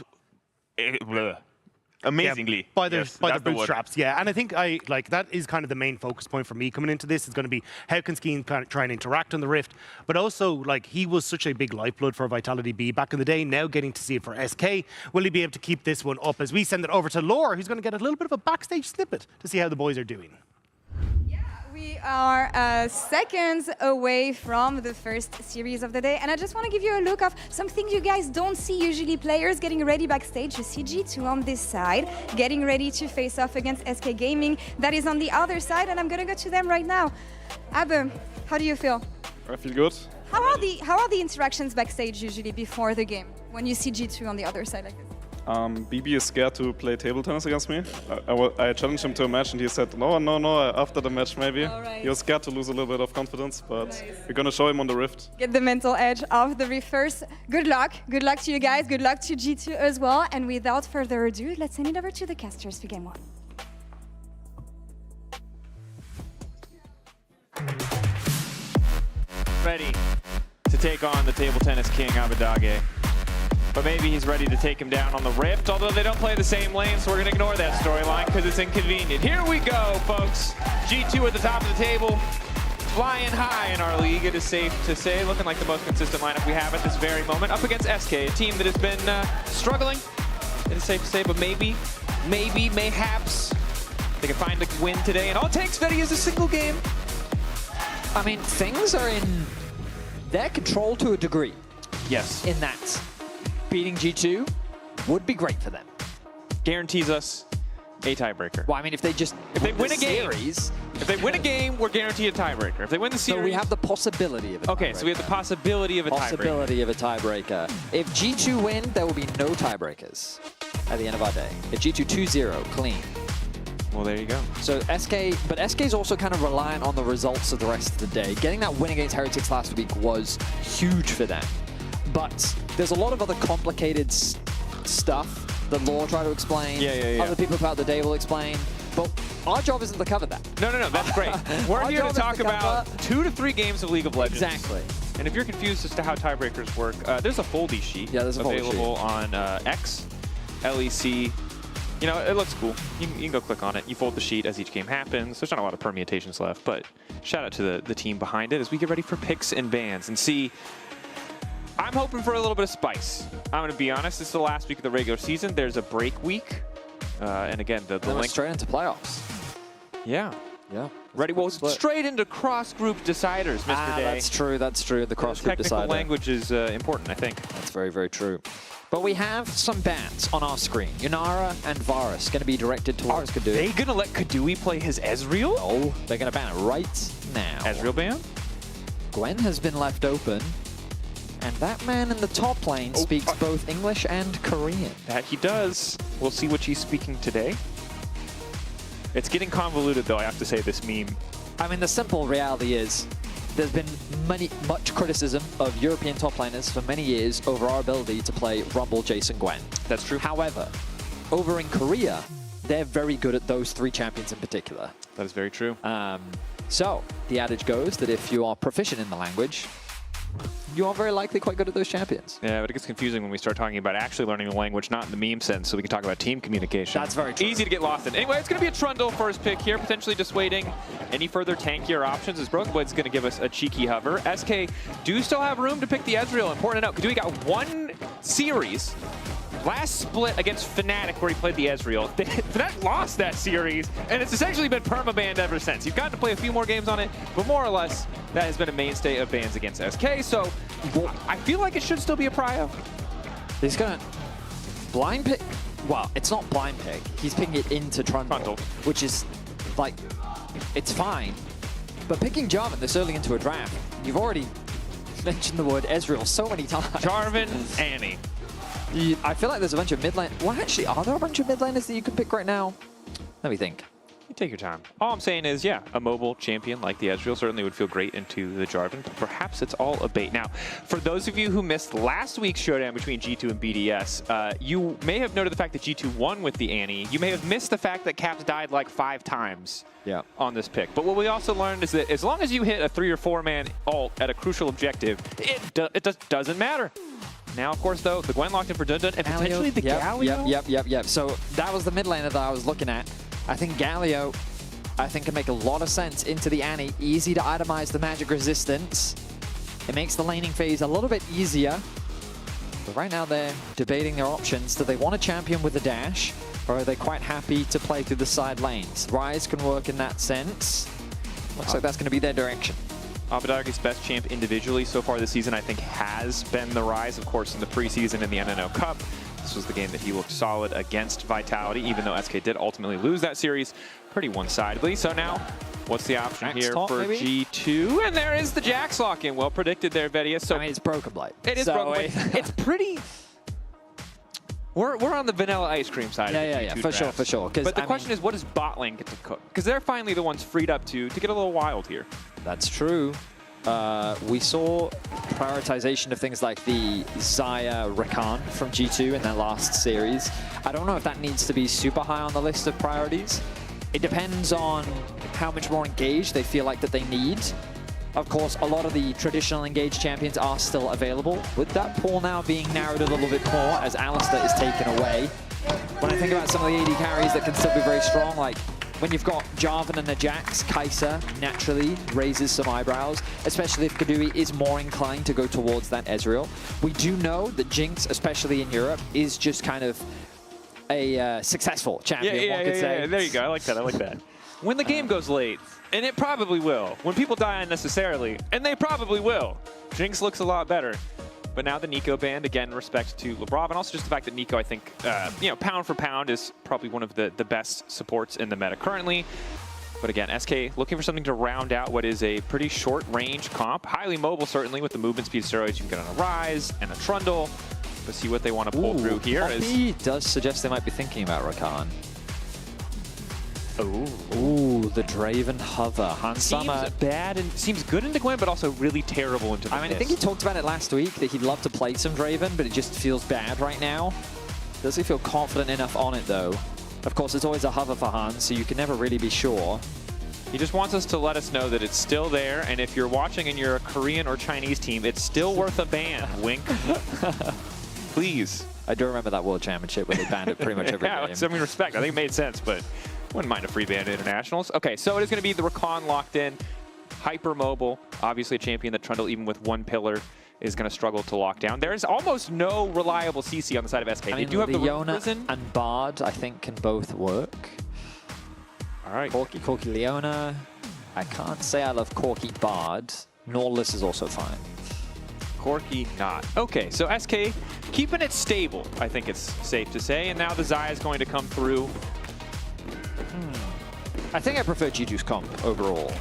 Speaker 16: amazingly.
Speaker 15: By the bootstraps, yeah. And I think that is kind of the main focus point for me coming into this, is going to be how can Skeen kind of try and interact on the Rift. But also, he was such a big lifeblood for Vitality B back in the day, now getting to see it for SK. Will he be able to keep this one up as we send it over to Lore, who's going to get a little bit of a backstage snippet to see how the boys are doing?
Speaker 4: We are seconds away from the first series of the day, and I just want to give you a look of something you guys don't see usually. Players getting ready backstage. You see G2 on this side, getting ready to face off against SK Gaming. That is on the other side, and I'm going to go to them right now. Abe, how do you feel?
Speaker 18: I feel good.
Speaker 4: How are the interactions backstage usually before the game when you see G2 on the other side like this?
Speaker 18: BB is scared to play table tennis against me. I challenged him to a match and he said, no, after the match maybe. He was scared to lose a little bit of confidence, but we're going to show him on the Rift.
Speaker 4: Get the mental edge of the Rift first. Good luck. Good luck to you guys. Good luck to G2 as well. And without further ado, let's send it over to the casters for game 1.
Speaker 19: Ready to take on the table tennis king, Abadage. But maybe he's ready to take him down on the Rift, although they don't play the same lane, so we're going to ignore that storyline because it's inconvenient. Here we go, folks. G2 at the top of the table, flying high in our league, it is safe to say, looking like the most consistent lineup we have at this very moment, up against SK, a team that has been struggling, it is safe to say, but mayhaps, they can find a win today, and all it takes, Vetty, is a single game.
Speaker 6: I mean, things are in their control to a degree.
Speaker 19: Yes.
Speaker 6: In that. Beating G2 would be great for them.
Speaker 19: Guarantees us a tiebreaker.
Speaker 6: Well, I mean, if they
Speaker 19: win a game, we're guaranteed a tiebreaker. If they win the series,
Speaker 6: so we have the possibility of a tiebreaker.
Speaker 19: Okay, so we have the possibility of a
Speaker 6: tiebreaker. If G2 win, there will be no tiebreakers at the end of our day. If G2 2-0 clean.
Speaker 19: Well, there you go.
Speaker 6: So SK is also kind of reliant on the results of the rest of the day. Getting that win against Heretics last week was huge for them. But there's a lot of other complicated stuff that Law try to explain.
Speaker 19: Yeah.
Speaker 6: Other people throughout the day will explain. But our job isn't to cover that.
Speaker 19: No, that's great. We're here to talk about 2 to 3 games of League of Legends.
Speaker 6: Exactly.
Speaker 19: And if you're confused as to how tiebreakers work, there's a foldy sheet available on X, LEC. You know, it looks cool. You can go click on it. You fold the sheet as each game happens. There's not a lot of permutations left, but shout out to the team behind it as we get ready for picks and bans and see. I'm hoping for a little bit of spice. I'm going to be honest, this is the last week of the regular season. There's a break week. And again, the link...
Speaker 6: straight into playoffs.
Speaker 19: Yeah. Ready? Well, straight into cross-group deciders, Mr. Day.
Speaker 6: That's true. The cross-group decider.
Speaker 19: Technical language is important, I think.
Speaker 6: That's very, very true. But we have some bans on our screen. Yunara and Varus going to be directed towards Kadui.
Speaker 19: Are they going to let Kadui play his Ezreal?
Speaker 6: No, they're going to ban it right now.
Speaker 19: Ezreal ban?
Speaker 6: Gwen has been left open. And that man in the top lane speaks both English and Korean.
Speaker 19: That he does. We'll see what he's speaking today. It's getting convoluted, though, I have to say, this meme.
Speaker 6: I mean, the simple reality is there's been much criticism of European top laners for many years over our ability to play Rumble, Jason, Gwen.
Speaker 19: That's true.
Speaker 6: However, over in Korea, they're very good at those 3 champions in particular.
Speaker 19: That is very true.
Speaker 6: So the adage goes that if you are proficient in the language, you are very likely quite good at those champions.
Speaker 19: Yeah, but it gets confusing when we start talking about actually learning the language, not in the meme sense, so we can talk about team communication.
Speaker 6: That's very true.
Speaker 19: Easy to get lost in. Anyway, it's going to be a Trundle first pick here, potentially dissuading any further tankier options, as Broken Blade's going to give us a cheeky hover. SK do still have room to pick the Ezreal. Important to note, Kadui got 1 series last split against Fnatic where he played the Ezreal. Fnatic lost that series, and it's essentially been perma-banned ever since. You've gotten to play a few more games on it, but more or less, that has been a mainstay of bans against SK, so I feel like it should still be a prio.
Speaker 6: He's going to blind pick. Well, it's not blind pick. He's picking it into Trundle, which is, like, it's fine. But picking Jarvan this early into a draft, you've already mentioned the word Ezreal so many times.
Speaker 19: Jarvan, Annie.
Speaker 6: I feel like there's a bunch of mid lane. Well, actually, are there a bunch of mid laners that you can pick right now? Let me think.
Speaker 19: You take your time. All I'm saying is, yeah, a mobile champion like the Ezreal certainly would feel great into the Jarvan, but perhaps it's all a bait. Now, for those of you who missed last week's showdown between G2 and BDS, you may have noted the fact that G2 won with the Annie. You may have missed the fact that Caps died like 5 times on this pick. But what we also learned is that as long as you hit a 3 or 4 man ult at a crucial objective, it just doesn't matter. Now, of course, though, the Gwen locked in for Dun Dun and potentially the Galio.
Speaker 6: Yep. So that was the mid laner that I was looking at. I think Galio, can make a lot of sense into the Annie. Easy to itemize the magic resistance. It makes the laning phase a little bit easier. But right now they're debating their options. Do they want a champion with a dash, or are they quite happy to play through the side lanes? Ryze can work in that sense. Looks like that's going to be their direction.
Speaker 19: Abadargi's best champ individually so far this season, I think, has been the Ryze, of course, in the preseason in the NNO Cup. This was the game that he looked solid against Vitality, even though SK did ultimately lose that series pretty one-sidedly. So now, what's the option
Speaker 6: Jax
Speaker 19: here
Speaker 6: top,
Speaker 19: for
Speaker 6: maybe?
Speaker 19: G2? And there is the Jax lock-in. Well predicted there, Vedius. So
Speaker 6: I mean, it's Broken Blade.
Speaker 19: It is Broken Blade. It's pretty... We're on the vanilla ice cream side of the G2
Speaker 6: for sure.
Speaker 19: But the question is, what does bot lane get to cook? Because they're finally the ones freed up to get a little wild here.
Speaker 6: That's true. We saw prioritization of things like the Xayah Rakan from G2 in their last series. I don't know if that needs to be super high on the list of priorities. It depends on how much more engaged they feel like that they need. Of course, a lot of the traditional engaged champions are still available, with that pool now being narrowed a little bit more as Alistar is taken away. When I think about some of the AD carries that can still be very strong, like when you've got Jarvan and a Jax, Kai'Sa naturally raises some eyebrows, especially if Kadui is more inclined to go towards that Ezreal. We do know that Jinx, especially in Europe, is just kind of a successful champion, one could say.
Speaker 19: Yeah, there you go. I like that. When the game goes late, and it probably will, when people die unnecessarily, and they probably will, Jinx looks a lot better. But now the Nico band, again, respect to Labrov, and also just the fact that Nico, I think, pound for pound is probably one of the best supports in the meta currently. But again, SK looking for something to round out what is a pretty short-range comp. Highly mobile, certainly, with the movement speed steroids you can get on a Ryze and a Trundle. But see what they want to pull through here.
Speaker 6: Poppy does suggest they might be thinking about Rakan. Ooh, the Draven hover. Hansama.
Speaker 19: Seems bad and seems good into Gwen, but also really terrible into the
Speaker 6: I think he talked about it last week, that he'd love to play some Draven, but it just feels bad right now. Does he feel confident enough on it, though? Of course, it's always a hover for Hans, so you can never really be sure.
Speaker 19: He just wants us to let us know that it's still there, and if you're watching and you're a Korean or Chinese team, it's still worth a ban. Wink. Please.
Speaker 6: I do remember that World Championship where they banned it pretty much every game.
Speaker 19: I mean, respect. I think it made sense, but wouldn't mind a free ban at internationals. Okay, so it is going to be the Rakan locked in. Hyper mobile. Obviously a champion that Trundle, even with one pillar, is going to struggle to lock down. There is almost no reliable CC on the side of SK. They do have
Speaker 6: Leona
Speaker 19: the
Speaker 6: and Bard, I think, can both work.
Speaker 19: All right.
Speaker 6: Corki, Leona. I can't say I love Corki Bard. Nautilus is also fine.
Speaker 19: Corki not. Okay, so SK keeping it stable, I think it's safe to say. And now the Xayah is going to come through.
Speaker 6: I think I prefer G2's comp overall.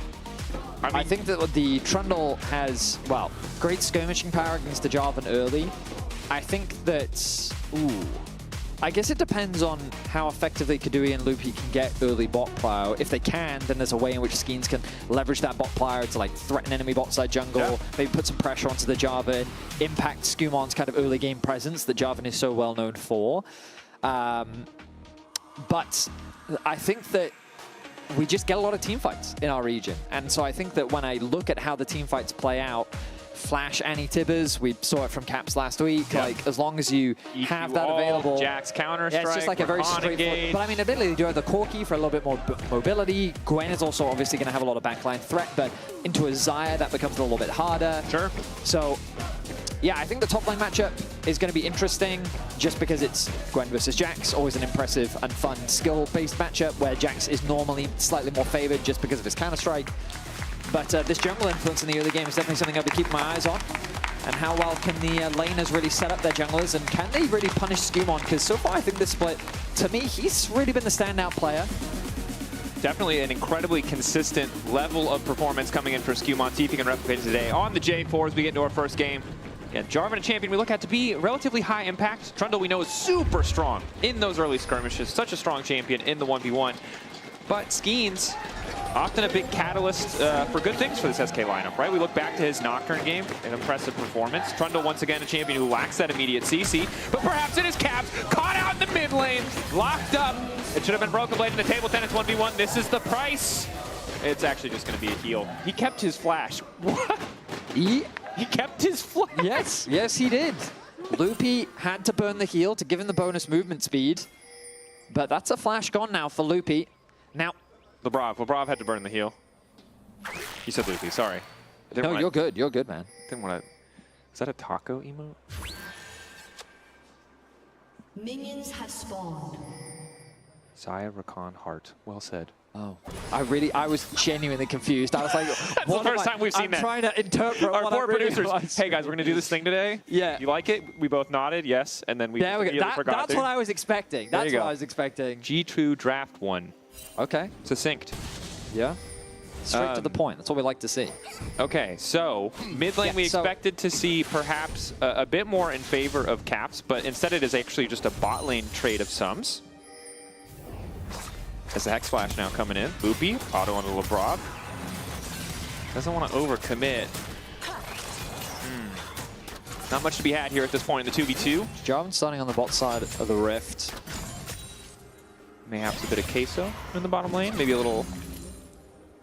Speaker 6: I think that the Trundle has, well, great skirmishing power against the Jarvan early. I think that, I guess it depends on how effectively Kadui and Loopy can get early bot prio. If they can, then there's a way in which Skeens can leverage that bot prio to like threaten enemy bot side jungle, maybe put some pressure onto the Jarvan, impact Skumon's kind of early game presence that Jarvan is so well known for. But I think that we just get a lot of team fights in our region. And so I think that when I look at how the team fights play out, Flash Anti-Tibbers, we saw it from Caps last week. Like, as long as you have that available.
Speaker 19: Jack's Counter-Strike,
Speaker 6: it's just like a very straightforward. But I mean, admittedly, they do have the Corki for a little bit more mobility. Gwen is also obviously going to have a lot of backline threat, but into a Xayah, that becomes a little bit harder.
Speaker 19: Sure.
Speaker 6: So, yeah, I think the top lane matchup is going to be interesting just because it's Gwen versus Jax, always an impressive and fun skill-based matchup where Jax is normally slightly more favored just because of his Counter-Strike. But this jungle influence in the early game is definitely something I'll be keeping my eyes on. And how well can the laners really set up their junglers, and can they really punish Skumon? Because so far I think this split, to me, he's really been the standout player.
Speaker 19: Definitely an incredibly consistent level of performance coming in for Skumon. See if he can replicate it today on the J4 as we get into our first game. Yeah, Jarvan, a champion we look at to be relatively high impact. Trundle we know is super strong in those early skirmishes. Such a strong champion in the 1v1. But Skeens, often a big catalyst for good things for this SK lineup, right? We look back to his Nocturne game, an impressive performance. Trundle, once again, a champion who lacks that immediate CC, but perhaps it is Caps, caught out in the mid lane, locked up. It should have been Broken Blade in the table tennis 1v1. This is the price. It's actually just going to be a heal. He kept his flash. What? He kept his flash.
Speaker 6: Yes, he did. Loopy had to burn the heal to give him the bonus movement speed, but that's a flash gone now for Loopy. Now,
Speaker 19: Lebrav had to burn the heal. You said Loopy, sorry.
Speaker 6: No, you're good. You're good, man.
Speaker 19: Didn't want to. Is that a taco emote?
Speaker 1: Minions have spawned.
Speaker 19: Xayah, Rakan, Heart. Well said.
Speaker 6: Oh, I was genuinely confused. I was like,
Speaker 19: that's the first time we've seen that.
Speaker 6: I'm trying to interpret
Speaker 19: our
Speaker 6: what
Speaker 19: poor
Speaker 6: really
Speaker 19: producers.
Speaker 6: was.
Speaker 19: Hey guys, we're gonna do this thing today.
Speaker 6: Yeah.
Speaker 19: You like it? We both nodded, yes, and then we.
Speaker 6: There we go. That's what I was expecting. That's what I was expecting.
Speaker 19: G2 draft 1.
Speaker 6: Okay.
Speaker 19: Succinct.
Speaker 6: Yeah. Straight to the point. That's what we like to see.
Speaker 19: Okay, so mid lane we expected to see perhaps a bit more in favor of Caps, but instead it is actually just a bot lane trade of sums. As the Hex Flash now coming in. Loopy, auto onto Lebrav. Doesn't want to overcommit. Not much to be had here at this point in the 2v2.
Speaker 6: Jarvan starting on the bot side of the Rift.
Speaker 19: Mayhaps a bit of queso in the bottom lane. Maybe a little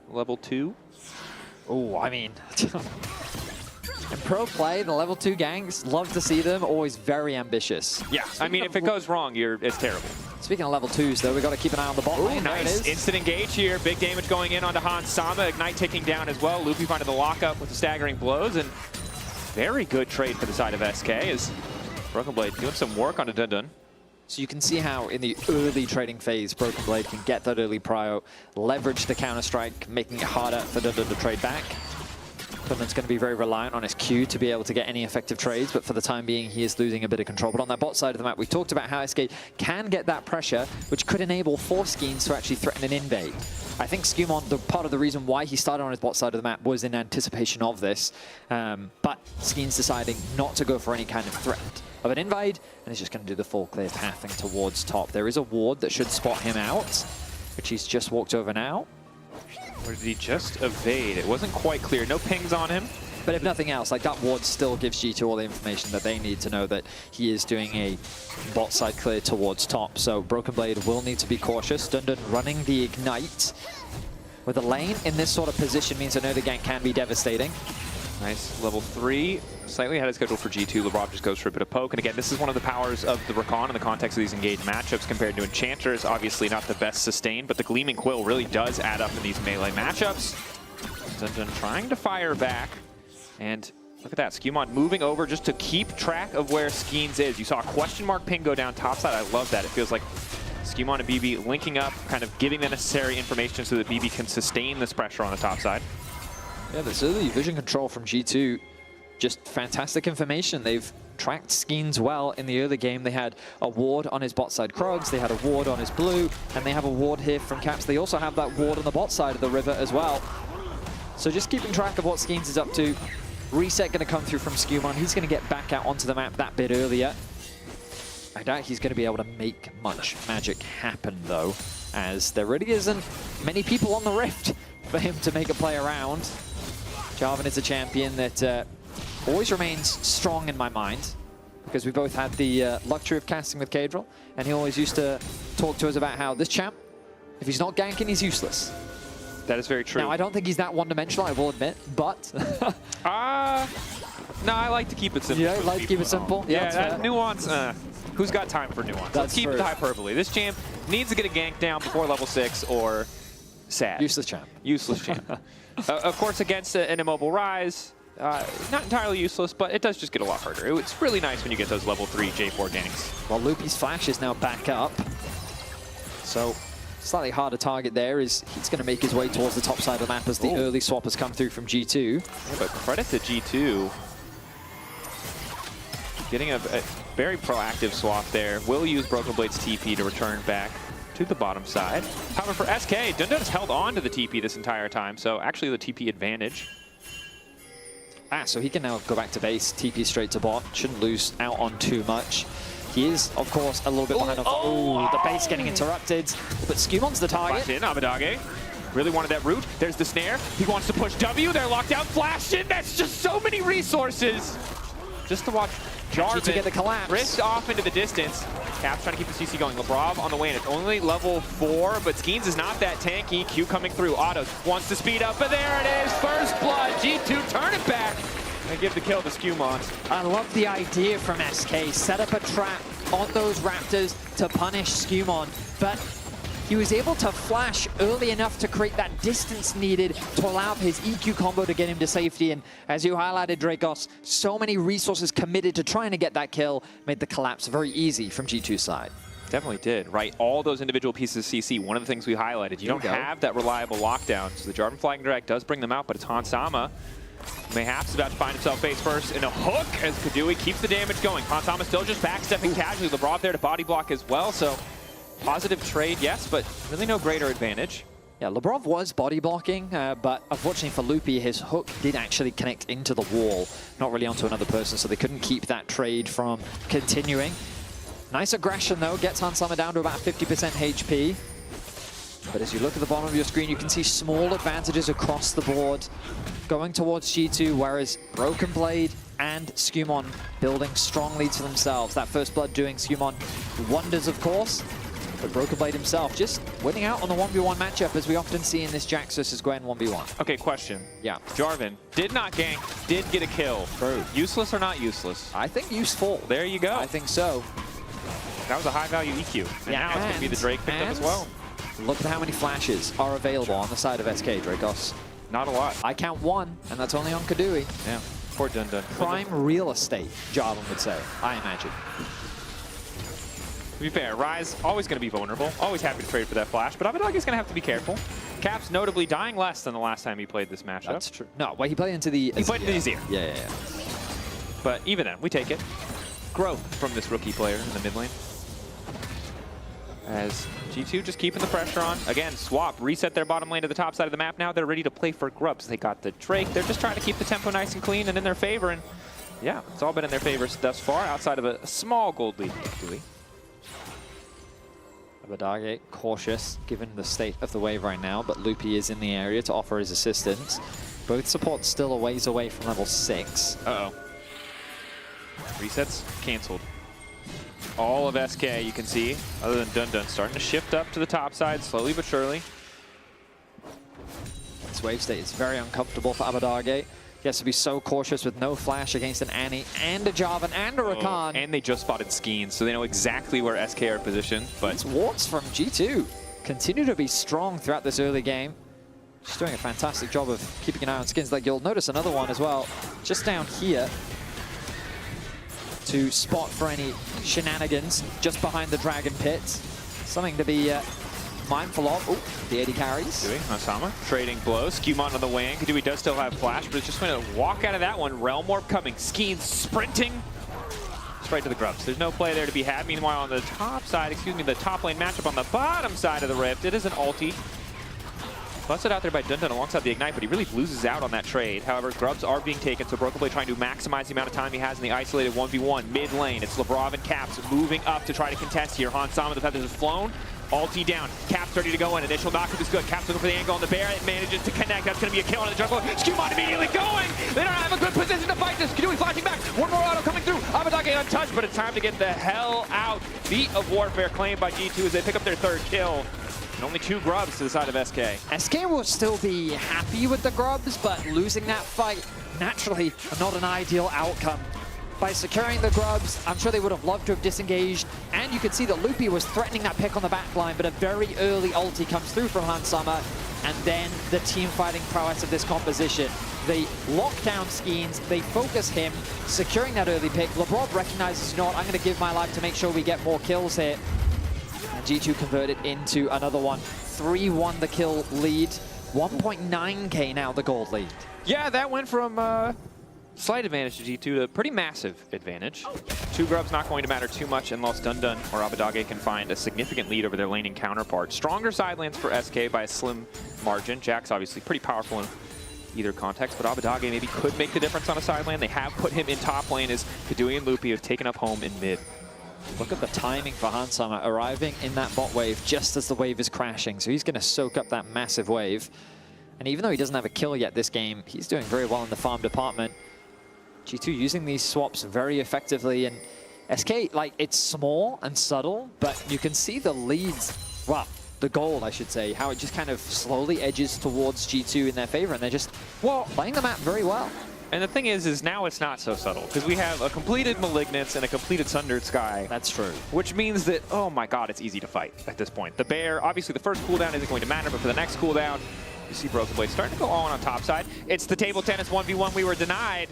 Speaker 19: level 2.
Speaker 6: Oh, I mean... in pro play, the level 2 gangs, love to see them. Always very ambitious.
Speaker 19: Yeah, I mean, if it goes wrong, it's terrible.
Speaker 6: Speaking of level 2s, though, we've got to keep an eye on the bot lane.
Speaker 19: Nice. Instant engage here. Big damage going in onto Hans Sama. Ignite taking down as well. Loopy finding the lockup with the staggering blows. And very good trade for the side of SK as Broken Blade doing some work on a Dun Dun.
Speaker 6: So you can see how in the early trading phase, Broken Blade can get that early prio, leverage the Counter-Strike, making it harder for Dun Dun to trade back. Dundan's going to be very reliant on his Q to be able to get any effective trades, but for the time being, he is losing a bit of control. But on that bot side of the map, we talked about how SK can get that pressure, which could enable 4 Skeens to actually threaten an invade. I think Skumon, part of the reason why he started on his bot side of the map was in anticipation of this, but Skeens deciding not to go for any kind of threat of an invade, and he's just going to do the full clear pathing towards top. There is a ward that should spot him out, which he's just walked over now.
Speaker 19: Or did he just evade? It wasn't quite clear. No pings on him.
Speaker 6: But if nothing else, like that ward still gives G2 all the information that they need to know that he is doing a bot side clear towards top. So Broken Blade will need to be cautious. Dun Dun running the Ignite. With a lane in this sort of position means an early gank can be devastating.
Speaker 19: Nice. Level 3. Slightly ahead of schedule for G2. Lebrav just goes for a bit of poke. And again, this is one of the powers of the Rakan in the context of these engaged matchups compared to Enchanters. Obviously not the best sustained, but the Gleaming Quill really does add up in these melee matchups. Dun Dun trying to fire back. And look at that. Skumon moving over just to keep track of where Skeens is. You saw a question mark ping go down topside. I love that. It feels like Skumon and BB linking up, kind of giving the necessary information so that BB can sustain this pressure on the top side.
Speaker 6: Yeah, this early vision control from G2, just fantastic information. They've tracked Skeens well in the early game. They had a ward on his bot side Krogs, they had a ward on his blue, and they have a ward here from Caps. They also have that ward on the bot side of the river as well. So just keeping track of what Skeens is up to. Reset going to come through from Skumon. He's going to get back out onto the map that bit earlier. I doubt he's going to be able to make much magic happen, though, as there really isn't many people on the Rift for him to make a play around. Jarvan is a champion that always remains strong in my mind, because we both had the luxury of casting with Kadril, and he always used to talk to us about how this champ, if he's not ganking, he's useless.
Speaker 19: That is very true.
Speaker 6: Now, I don't think he's that one-dimensional, I will admit, but...
Speaker 19: No, I like to keep it simple.
Speaker 6: Yeah, I like to keep it simple?
Speaker 19: Yeah, that nuance, who's got time for nuance? Let's keep it hyperbole. This champ needs to get a gank down before level 6 or sad.
Speaker 6: Useless champ.
Speaker 19: Useless champ. Of course, against an immobile Rise, not entirely useless, but it does just get a lot harder. It's really nice when you get those level 3 J4 ganks.
Speaker 6: Well, Loopy's flash is now back up. So, slightly harder target there is he's going to make his way towards the top side of the map as the early swap has come through from G2.
Speaker 19: Yeah, but credit to G2. Getting a very proactive swap there. Will use Broken Blade's TP to return back to the bottom side. However, for SK, Dundun has held on to the TP this entire time, so actually the TP advantage.
Speaker 6: So he can now go back to base, TP straight to bot. Shouldn't lose out on too much. He is, of course, a little bit behind. The base getting interrupted, but Scumon's the target.
Speaker 19: Flash in, Abadage. Really wanted that root. There's the snare. He wants to push W. They're locked out. Flash in. That's just so many resources. Just to watch Jarvan
Speaker 6: to get the collapse.
Speaker 19: Rift off into the distance. Caps trying to keep the CC going. Labrov on the way, and it's only level 4, but Skeens is not that tanky. Q coming through. Autos wants to speed up, but there it is. First blood. G2 turn it back and give the kill to Scumon.
Speaker 6: I love the idea from SK. Set up a trap on those Raptors to punish Scumon, but he was able to flash early enough to create that distance needed to allow his EQ combo to get him to safety. And as you highlighted, Dracos, so many resources committed to trying to get that kill made the collapse very easy from G2's side.
Speaker 19: Definitely did, right? All those individual pieces of CC, one of the things we highlighted, you don't have that reliable lockdown. So the Jarvan Flying Direct does bring them out, but it's Hansama. Mayhaps about to find himself face first in a hook as Kadui keeps the damage going. Hansama still just backstepping casually. Labrov there to body block as well, so positive trade, yes, but really no greater advantage.
Speaker 6: Yeah, Labrov was body blocking, but unfortunately for Loopy, his hook did actually connect into the wall, not really onto another person, so they couldn't keep that trade from continuing. Nice aggression, though, gets Hansama down to about 50% HP. But as you look at the bottom of your screen, you can see small advantages across the board going towards G2, whereas Broken Blade and Scumon building strong leads for themselves. That first blood doing Scumon wonders, of course, but Broken Blade himself just winning out on the 1v1 matchup, as we often see in this Jax versus Gwen 1v1.
Speaker 19: Okay, question.
Speaker 6: Yeah.
Speaker 19: Jarvan did not gank, did get a kill.
Speaker 6: True.
Speaker 19: Useless or not useless?
Speaker 6: I think useful.
Speaker 19: There you go.
Speaker 6: I think so.
Speaker 19: That was a high-value EQ. And now it's going to be the Drake picked up as well.
Speaker 6: Look at how many flashes are available on the side of SK, Dracos.
Speaker 19: Not a lot.
Speaker 6: I count one, and that's only on Kadui.
Speaker 19: Yeah, poor Dundun.
Speaker 6: Prime real estate, Jarvan would say, I imagine.
Speaker 19: To be fair, Rise always going to be vulnerable. Always happy to trade for that flash, but Abadage is going to have to be careful. Caps notably dying less than the last time he played this matchup.
Speaker 6: That's true. No, well, he played into the...
Speaker 19: He played into the Azir.
Speaker 6: Yeah.
Speaker 19: But even then, we take it. Growth from this rookie player in the mid lane. As G2 just keeping the pressure on. Again, swap, reset their bottom lane to the top side of the map. Now they're ready to play for grubs. They got the Drake. They're just trying to keep the tempo nice and clean and in their favor. And yeah, it's all been in their favor thus far, outside of a small gold lead.
Speaker 6: Abadage cautious, given the state of the wave right now, but Loopy is in the area to offer his assistance. Both supports still a ways away from level 6.
Speaker 19: Uh-oh. Resets canceled. All of SK, you can see, other than Dundun, starting to shift up to the top side, slowly but surely.
Speaker 6: This wave state is very uncomfortable for Abadage. He has to be so cautious with no flash against an Annie and a Jarvan and a Rakan.
Speaker 19: And they just spotted Skeens, so they know exactly where SK are positioned. But
Speaker 6: these wards from G2 continue to be strong throughout this early game. Just doing a fantastic job of keeping an eye on Skins. Like, you'll notice another one as well, just down here, to spot for any shenanigans just behind the Dragon Pit. Something to be mindful of. Oh, the 80 carries.
Speaker 19: Doing Hansama trading blows. Scumon on the wing. Kadui does still have flash, but it's just going to walk out of that one. Realm Warp coming. Skeens sprinting straight to the grubs. There's no play there to be had. Meanwhile, on the top side, the top lane matchup on the bottom side of the Rift, it is an ulti. Busted out there by Dundun alongside the Ignite, but he really loses out on that trade. However, grubs are being taken, so Broken Blade trying to maximize the amount of time he has in the isolated 1v1 mid lane. It's Labrov and Caps moving up to try to contest here. Han Sama, the feathers have flown. Ulti down. Caps ready to go in. Initial knockup is good. Caps looking for the angle on the bear. It manages to connect. That's going to be a kill on the jungle. Skewmon immediately going. They don't have a good position to fight this. Kadui flashing back. One more auto coming through. Abadage untouched, but it's time to get the hell out. Beat of Warfare claimed by G2 as they pick up their third kill. And only 2 grubs to the side of SK.
Speaker 6: SK will still be happy with the grubs, but losing that fight, naturally, not an ideal outcome. By securing the grubs, I'm sure they would have loved to have disengaged. And you could see that Loopy was threatening that pick on the back line, but a very early ulti comes through from Han Sama. And then the team fighting prowess of this composition. They lock down Skeens, they focus him, securing that early pick. Labrov recognizes, you know what, I'm going to give my life to make sure we get more kills here. And G2 converted into another one. 3-1 the kill lead. 1.9k now the gold lead.
Speaker 19: Yeah, that went from slight advantage to G2 to a pretty massive advantage. 2 grubs not going to matter too much unless Dundun or Abadage can find a significant lead over their laning counterpart. Stronger side lanes for SK by a slim margin. Jack's obviously pretty powerful in either context, but Abadage maybe could make the difference on a side lane. They have put him in top lane as Kadui and Loopy have taken up home in mid.
Speaker 6: Look at the timing for Han Sama arriving in that bot wave just as the wave is crashing. So he's going to soak up that massive wave. And even though he doesn't have a kill yet this game, he's doing very well in the farm department. G2 using these swaps very effectively, and SK, like, it's small and subtle, but you can see the leads, well, the gold, I should say, how it just kind of slowly edges towards G2 in their favor, and they're just, well, playing the map very well.
Speaker 19: And the thing is now it's not so subtle, because we have a completed Malignance and a completed Sundered Sky.
Speaker 6: That's true.
Speaker 19: Which means that, oh my god, it's easy to fight at this point. The bear, obviously the first cooldown isn't going to matter, but for the next cooldown, you see Broken Blade starting to go on top side. It's the table tennis 1v1 we were denied.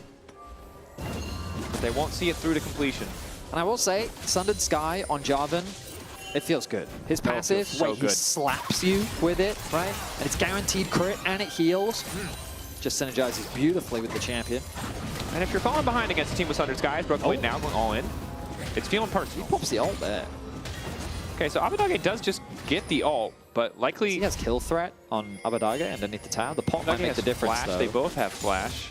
Speaker 19: But they won't see it through to completion.
Speaker 6: And I will say, Sundered Sky on Jarvan, it feels good. His passive,
Speaker 19: so
Speaker 6: he slaps you with it, right? And it's guaranteed crit and it heals. Just synergizes beautifully with the champion.
Speaker 19: And if you're falling behind against a team with Sundered Skies, Broken Blade now going all in. It's feeling personal.
Speaker 6: He pops the ult there.
Speaker 19: Okay, so Abadage does just get the ult, but likely...
Speaker 6: He has kill threat on Abadage underneath the tower. The pot might make the difference,
Speaker 19: flash.
Speaker 6: though.
Speaker 19: They both have flash.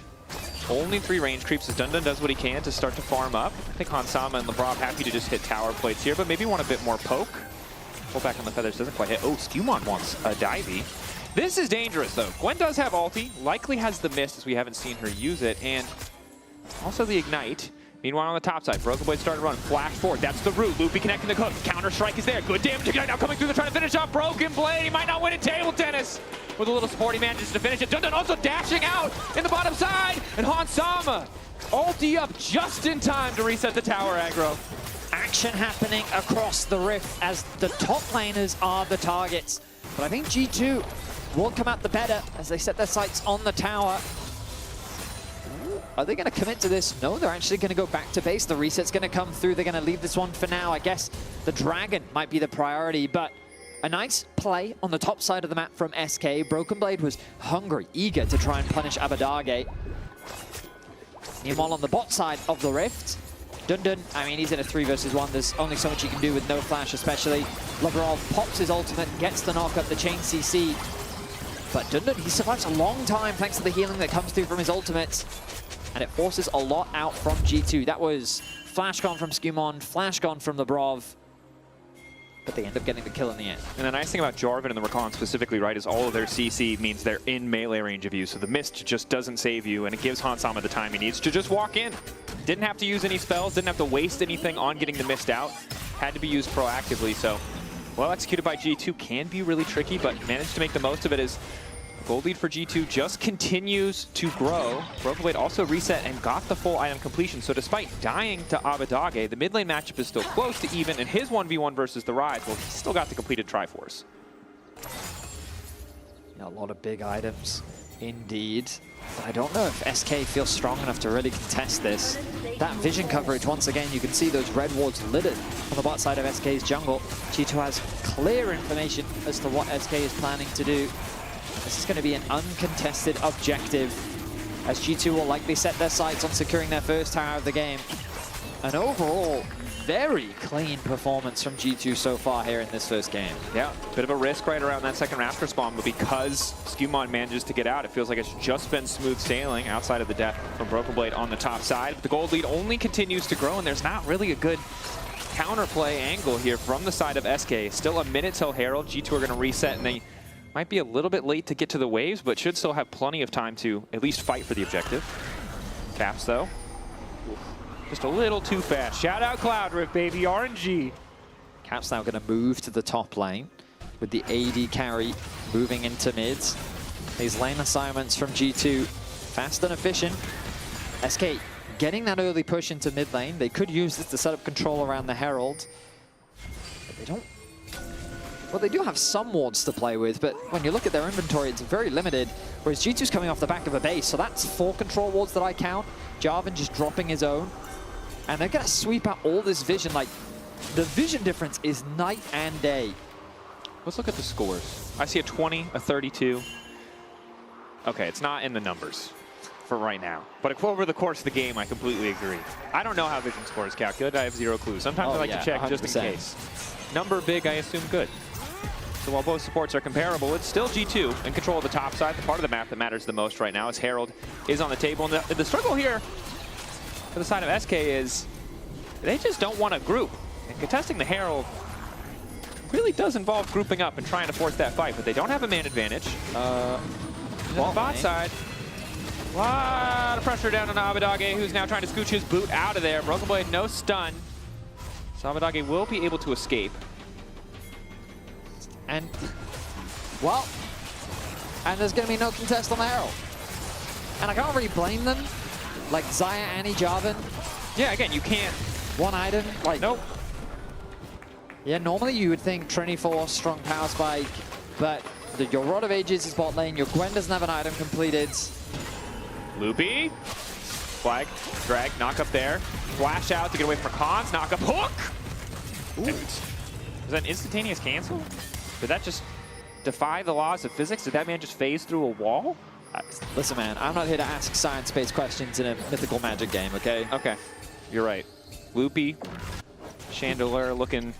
Speaker 19: Only 3 range creeps as Dundun does what he can to start to farm up. I think Han Sama and Labrov happy to just hit tower plates here, but maybe want a bit more poke. Pull back on the feathers, doesn't quite hit. Oh, Skewmon wants a divey. This is dangerous, though. Gwen does have ulti, likely has the mist as we haven't seen her use it, and also the ignite. Meanwhile, on the top side, Broken Blade starting to run. Flash forward, that's the root. Loopy connecting the hook. Counter strike is there. Good damage ignite now coming through. They're trying to finish off Broken Blade. He might not win in table tennis. With a little support, he manages to finish it. Dundun also dashing out in the bottom side. And Han Sama ulti up just in time to reset the tower aggro.
Speaker 6: Action happening across the rift as the top laners are the targets. But I think G2 will come out the better as they set their sights on the tower. Are they going to commit to this? No, they're actually going to go back to base. The reset's going to come through. They're going to leave this one for now. I guess the dragon might be the priority, but a nice play on the top side of the map from SK. Broken Blade was hungry, eager to try and punish Abadage. Meanwhile, on the bot side of the rift, Dundun, I mean, he's in a 3 versus 1. There's only so much he can do with no flash, especially. Labrov pops his ultimate, gets the knock up, the chain CC. But Dundun, he survives a long time thanks to the healing that comes through from his ultimates. And it forces a lot out from G2. That was flash gone from Skewmon, flash gone from Labrov. But they end up getting the kill in the end.
Speaker 19: And the nice thing about Jarvan and the Rakan specifically, right, is all of their CC means they're in melee range of you. So the mist just doesn't save you, and it gives Han Sama the time he needs to just walk in. Didn't have to use any spells, didn't have to waste anything on getting the mist out. Had to be used proactively, so well executed by G2 can be really tricky, but managed to make the most of it as gold lead for G2 just continues to grow. Broken Blade also reset and got the full item completion. So despite dying to Abadage, the mid lane matchup is still close to even, and his 1v1 versus the Rise, well, he's still got the completed Triforce.
Speaker 6: Yeah, a lot of big items, indeed. But I don't know if SK feels strong enough to really contest this. That vision coverage, once again, you can see those red wards littered on the bot side of SK's jungle. G2 has clear information as to what SK is planning to do. This is going to be an uncontested objective, as G2 will likely set their sights on securing their first tower of the game. And overall, very clean performance from G2 so far here in this first game.
Speaker 19: Yeah, bit of a risk right around that second Raptor spawn, but because Skewmon manages to get out, it feels like it's just been smooth sailing outside of the death from Broken Blade on the top side. But the gold lead only continues to grow, and there's not really a good counterplay angle here from the side of SK. Still a minute till Herald. G2 are going to reset, and they might be a little bit late to get to the waves, but should still have plenty of time to at least fight for the objective. Caps, though, just a little too fast. Shout out Cloud Rift, baby, RNG.
Speaker 6: Caps now going to move to the top lane with the AD carry moving into mids. These lane assignments from G2, fast and efficient. SK getting that early push into mid lane. They could use this to set up control around the Herald. But they don't. Well, they do have some wards to play with, but when you look at their inventory, it's very limited. Whereas G2's coming off the back of a base, so that's 4 control wards that I count. Jarvan just dropping his own. And they're going to sweep out all this vision. Like, the vision difference is night and day.
Speaker 19: Let's look at the scores. I see a 20, a 32. Okay, it's not in the numbers for right now. But over the course of the game, I completely agree. I don't know how vision scores calculate. I have 0 clues. Sometimes I like to check 100%. Just in case. Number big, I assume good. So while both supports are comparable, it's still G2 in control of the top side. The part of the map that matters the most right now is Herald is on the table. And the struggle here for the side of SK is they just don't want to group. And contesting the Herald really does involve grouping up and trying to force that fight, but they don't have a man advantage. On the bot side, a lot of pressure down on Abadage, who's now trying to scooch his boot out of there. Broken Blade, no stun. So Abadage will be able to escape.
Speaker 6: And, well, and there's going to be no contest on the Herald. And I can't really blame them. Like Xayah, Annie, Jarvan.
Speaker 19: Yeah, again, you can't.
Speaker 6: One item, like.
Speaker 19: Nope.
Speaker 6: Yeah, normally you would think Trinity Force, strong power spike, but your Rod of Ages is bot lane, your Gwen doesn't have an item completed.
Speaker 19: Loopy. Flag, drag, knock up there. Flash out to get away from Hans, knock up, hook! Ooh. Was that an instantaneous cancel? Did that just defy the laws of physics? Did that man just phase through a wall?
Speaker 6: Listen, man, I'm not here to ask science-based questions in a mythical magic game, okay?
Speaker 19: Okay, you're right. Loopy, chandelier-looking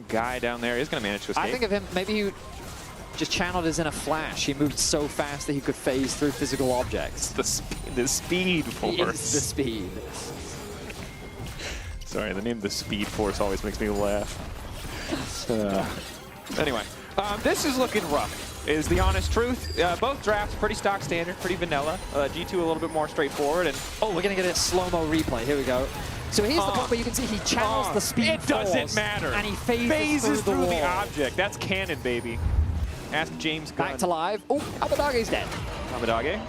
Speaker 19: guy down there is going to manage to escape.
Speaker 6: I think of him, maybe he just channeled his inner Flash. He moved so fast that he could phase through physical objects.
Speaker 19: The speed force.
Speaker 6: He is the speed.
Speaker 19: Sorry, the name the Speed Force always makes me laugh. Anyway, this is looking rough, is the honest truth. Both drafts pretty stock standard, pretty vanilla. G2 a little bit more straightforward. And
Speaker 6: oh, we're going to get a slow-mo replay. Here we go. So here's the point where you can see he channels the speed
Speaker 19: It doesn't matter.
Speaker 6: And he phases through
Speaker 19: the object. That's canon, baby. Ask James Gunn.
Speaker 6: Back to live. Oh, Abadage's dead.
Speaker 19: Abadage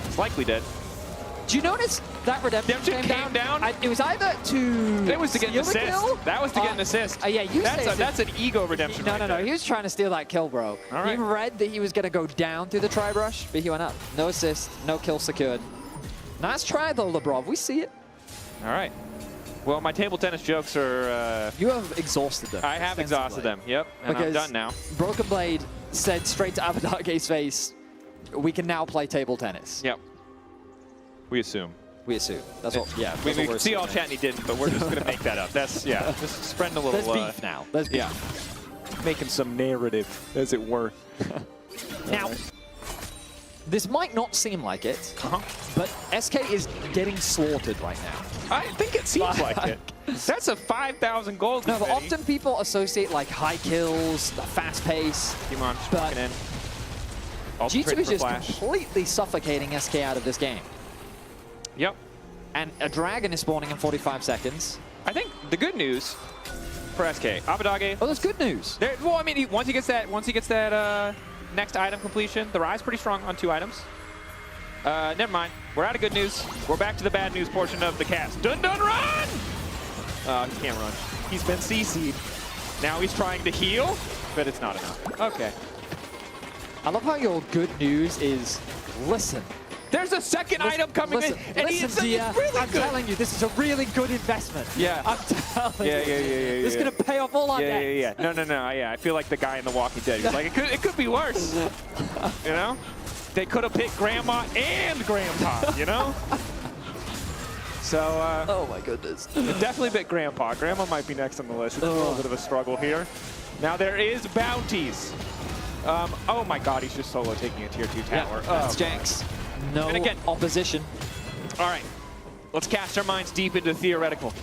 Speaker 19: is likely dead.
Speaker 6: Do you notice that redemption came down? It was either to
Speaker 19: It was to get an assist. That was to get an assist.
Speaker 6: Yeah, you
Speaker 19: that's an ego redemption.
Speaker 6: No. He was trying to steal that kill, bro.
Speaker 19: All right.
Speaker 6: He read that he was going to go down through the tri-brush, but he went up. No assist, no kill secured. Nice try, though, Lebrov. We see it.
Speaker 19: All right. Well, my table tennis jokes are...
Speaker 6: You have exhausted them.
Speaker 19: I have exhausted them, yep. And I'm done now.
Speaker 6: Broken Blade said straight to Abadage's face, we can now play table tennis.
Speaker 19: Yep. We assume.
Speaker 6: We assume. That's what, yeah.
Speaker 19: We can see all chat and he didn't, but we're just going to make that up. That's, yeah, just spreading a little...
Speaker 6: There's beef now. There's beef.
Speaker 19: Yeah. Making some narrative, as it were.
Speaker 6: Now, this might not seem like it, but SK is getting slaughtered right now.
Speaker 19: I think it seems like it. That's a 5,000 gold.
Speaker 6: No, but often people associate like high kills, fast pace.
Speaker 19: Kimon just walking in.
Speaker 6: G2 is just completely suffocating SK out of this game.
Speaker 19: Yep.
Speaker 6: And a dragon is spawning in 45 seconds.
Speaker 19: I think the good news for SK, Abadage.
Speaker 6: Oh, that's good news.
Speaker 19: Well, I mean, once he gets that next item completion, the Rise pretty strong on 2 items. Never mind. We're out of good news. We're back to the bad news portion of the cast. Dun run! He can't run. He's been CC'd. Now he's trying to heal, but it's not enough. Okay.
Speaker 6: I love how your good news is, listen.
Speaker 19: There's a second item coming in, and it's really good.
Speaker 6: I'm telling you, this is a really good investment.
Speaker 19: Yeah.
Speaker 6: I'm telling you.
Speaker 19: Yeah.
Speaker 6: This is going to pay off all our debts.
Speaker 19: No. Yeah, I feel like the guy in The Walking Dead. He's like, it could be worse. You know? They could have picked Grandma and Grandpa, you know? So,
Speaker 6: oh my goodness.
Speaker 19: It definitely bit Grandpa. Grandma might be next on the list. It's a little bit of a struggle here. Now there is bounties. Oh my god, he's just solo taking a tier 2 tower.
Speaker 6: Yeah, that's Jenks. No
Speaker 19: and again,
Speaker 6: opposition.
Speaker 19: All right, let's cast our minds deep into theoretical.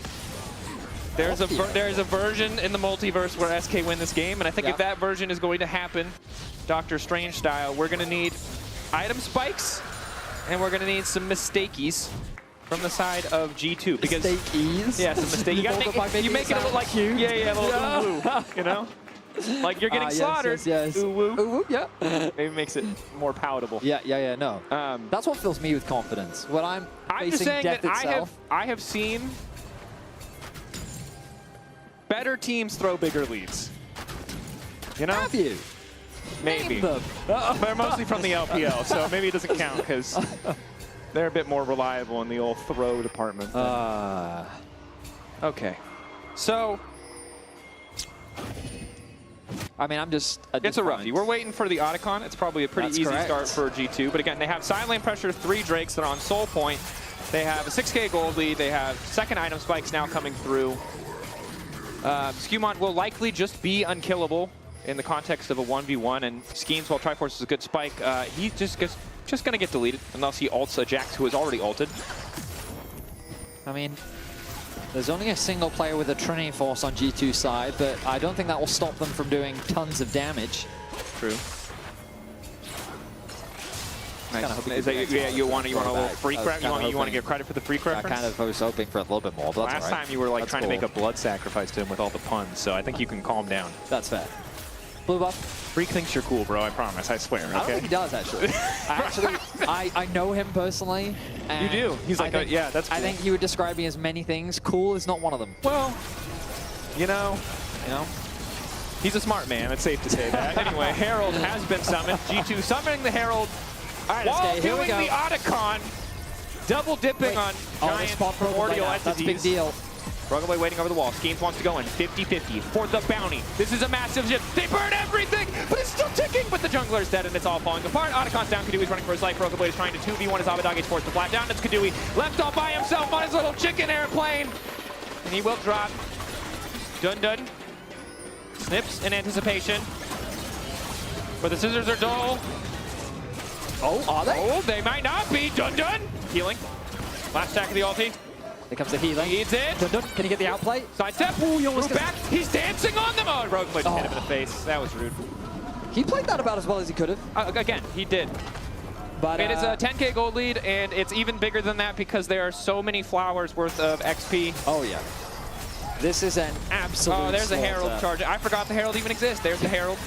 Speaker 19: There's a version in the multiverse where SK win this game, and I think if that version is going to happen, Doctor Strange style, we're going to need item spikes, and we're going to need some mistakies from the side of G2. Because
Speaker 6: mistakies?
Speaker 19: Yeah, some mistakes. You make it look like cute. Yeah, a little woo, you know? Like you're getting slaughtered.
Speaker 6: Yes.
Speaker 19: Ooh woo.
Speaker 6: Ooh woo, yeah.
Speaker 19: Maybe makes it more palatable.
Speaker 6: Yeah, no. That's what fills me with confidence. When I'm facing
Speaker 19: just saying
Speaker 6: death
Speaker 19: that
Speaker 6: itself.
Speaker 19: I have seen better teams throw bigger leads. You know?
Speaker 6: Have you?
Speaker 19: Maybe.
Speaker 6: Name them.
Speaker 19: They're mostly from the LPL, so maybe it doesn't count because they're a bit more reliable in the old throw department. Okay. So,
Speaker 6: I mean, I'm just...
Speaker 19: It's a roughie. We're waiting for the Otacon. It's probably a pretty easy start for G2. But again, they have side lane pressure, 3 Drakes that are on Soul Point. They have a 6k gold lead. They have second item spikes now coming through. Skewmont will likely just be unkillable in the context of a 1v1, and Schemes, while Triforce is a good spike, he's just going to get deleted unless he ults a Jax who is already ulted.
Speaker 6: I mean, there's only a single player with a Trinity Force on G2 side, but I don't think that will stop them from doing tons of damage.
Speaker 19: True. Nice. You want a little freak rep? You want to give credit for the freak reference?
Speaker 6: I was hoping for a little bit more, but that's
Speaker 19: Last time you were like trying to make a blood sacrifice to him with all the puns, so I think you can calm down.
Speaker 6: That's fair. Blue buff.
Speaker 19: Freak thinks you're cool, bro. I promise. I swear. Okay?
Speaker 6: I don't think he does, actually. I know him personally.
Speaker 19: You do. He's like, yeah, that's cool.
Speaker 6: I think he would describe me as many things. Cool is not one of them.
Speaker 19: Well, you know, he's a smart man. It's safe to say that. Anyway, Herald has been summoned. G2 summoning the Herald.
Speaker 6: All right,
Speaker 19: while
Speaker 6: here we
Speaker 19: doing
Speaker 6: go.
Speaker 19: the Otacon, double dipping on giant primordial entities.
Speaker 6: That's a big deal.
Speaker 19: Rogueway waiting over the wall. Schemes wants to go in 50-50 for the bounty. This is a massive shift. They burn everything, but it's still ticking. But the jungler is dead and it's all falling apart. Otacon's down. Kadui's running for his life. Rogueway is trying to 2v1 his Abadage forced to flat down. It's Kadui left all by himself on his little chicken airplane. And he will drop. Dun Dun snips in anticipation. But the scissors are dull.
Speaker 6: Oh, are they?
Speaker 19: Oh, they might not be. Dun Dun healing. Last stack of the ulti.
Speaker 6: Here comes the healing.
Speaker 19: Needs it.
Speaker 6: Dun Dun. Can he get the outplay?
Speaker 19: Sidestep. Ooh, you almost back. He's dancing on them. Oh, Rogueway just hit him in the face. That was rude.
Speaker 6: He played that about as well as he could have.
Speaker 19: Again, he did.
Speaker 6: But
Speaker 19: it is a 10k gold lead, and it's even bigger than that because there are so many flowers worth of XP.
Speaker 6: Oh, yeah. This is an absolute
Speaker 19: Oh, there's a Herald
Speaker 6: slaughter.
Speaker 19: charge. I forgot the Herald even exists. There's the Herald.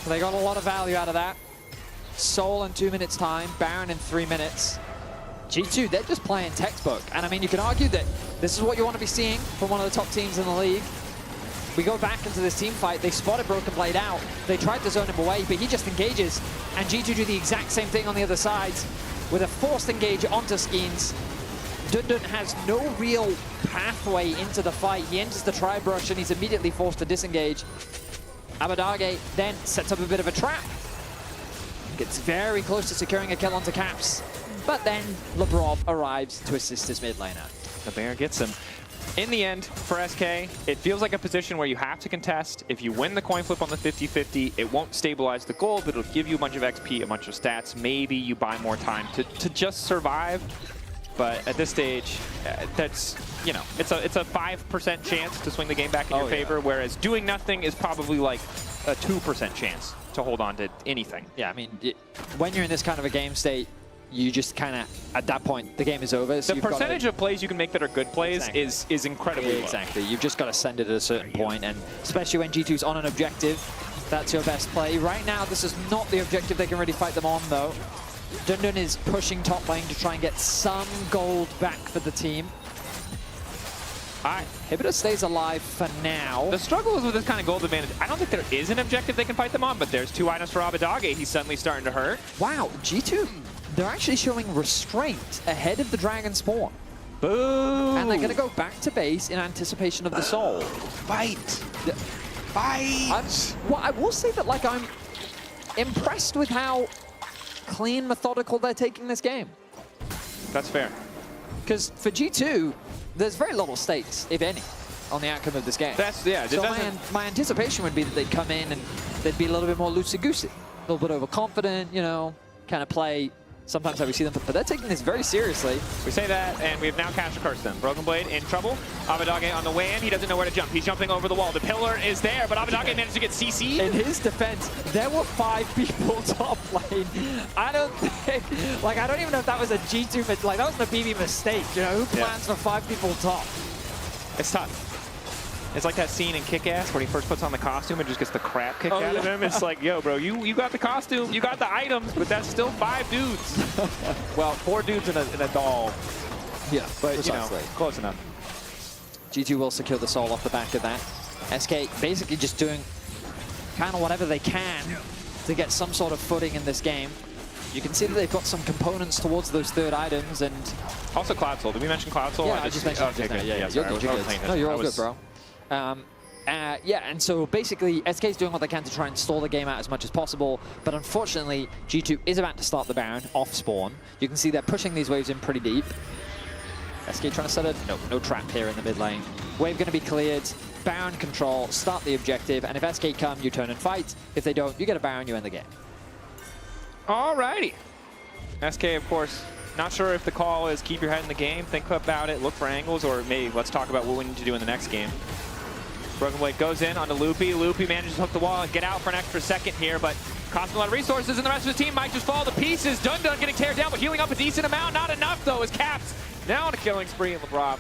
Speaker 6: They got a lot of value out of that. Soul in 2 minutes time, Baron in 3 minutes. G2, they're just playing textbook. And I mean, you can argue that this is what you want to be seeing from one of the top teams in the league. We go back into this team fight. They spotted Broken Blade out. They tried to zone him away, but he just engages. And G2 do the exact same thing on the other side with a forced engage onto Skeens. Dun Dun has no real pathway into the fight. He enters the tri-brush and he's immediately forced to disengage. Abadage then sets up a bit of a trap. Gets very close to securing a kill onto Caps. But then Labrov arrives to assist his mid laner.
Speaker 19: The Bear gets him. In the end, for SK, it feels like a position where you have to contest. If you win the coin flip on the 50-50, it won't stabilize the gold, but it'll give you a bunch of XP, a bunch of stats. Maybe you buy more time to just survive. But at this stage, that's, you know, it's a 5% chance to swing the game back in your favor, whereas doing nothing is probably like a 2% chance to hold on to anything.
Speaker 6: Yeah, I mean, when you're in this kind of a game state, you just kind of, at that point, the game is over. So
Speaker 19: the percentage of plays you can make that are good plays is incredibly low.
Speaker 6: Exactly. You've just got to send it at a certain point, and especially when G2's on an objective, that's your best play. Right now, this is not the objective they can really fight them on, though. Dun Dun is pushing top lane to try and get some gold back for the team. Hibita stays alive for now.
Speaker 19: The struggle is with this kind of gold advantage. I don't think there is an objective they can fight them on, but there's 2 items for Abadage. He's suddenly starting to hurt.
Speaker 6: Wow, G2, they're actually showing restraint ahead of the Dragon Spawn.
Speaker 19: Boo!
Speaker 6: And they're going to go back to base in anticipation of the soul.
Speaker 19: Fight! Fight!
Speaker 6: I will say that, like, I'm impressed with how clean, methodical they're taking this game.
Speaker 19: That's fair.
Speaker 6: Because for G2, there's very little stakes, if any, on the outcome of this game. So my anticipation would be that they'd come in and they'd be a little bit more loosey-goosey, a little bit overconfident, you know, kind of play sometimes how we see them, but they're taking this very seriously.
Speaker 19: We say that, and we've now cashed a curse them. Broken Blade in trouble. Abadage on the way in. He doesn't know where to jump. He's jumping over the wall. The pillar is there, but Abadage managed to get CC'd.
Speaker 6: In his defense, there were 5 people top lane. I don't think, like, I don't even know if that was a G2, like, that was a BB mistake, you know? Who plans for 5 people top?
Speaker 19: It's tough. It's like that scene in Kick-Ass when he first puts on the costume and just gets the crap kicked out of him. It's like, yo, bro, you got the costume, you got the items, but that's still 5 dudes. Well, 4 dudes in a doll.
Speaker 6: Yeah,
Speaker 19: but
Speaker 6: precisely.
Speaker 19: You know, close enough.
Speaker 6: G2 will secure the soul off the back of that. SK basically just doing kind of whatever they can to get some sort of footing in this game. You can see that they've got some components towards those 3rd items, and
Speaker 19: also Cloud Soul. Did we mention Cloud Soul?
Speaker 6: Yeah, I just mentioned it. Yeah, you're good. No, you're all good, bro. Yeah, and so basically SK's doing what they can to try and stall the game out as much as possible, but unfortunately G2 is about to start the Baron off spawn. You can see they're pushing these waves in pretty deep. SK trying to set a no trap here in the mid lane. Wave going to be cleared, Baron control, start the objective, and if SK come, you turn and fight. If they don't, you get a Baron, you end the game.
Speaker 19: Alrighty. SK, of course, not sure if the call is keep your head in the game, think about it, look for angles, or maybe let's talk about what we need to do in the next game. Broken Blade goes in onto Loopy. Loopy manages to hook the wall and get out for an extra second here, but costing a lot of resources, and the rest of his team might just fall to pieces. Dun getting teared down, but healing up a decent amount. Not enough, though, as Caps now on a killing spree in LeBron.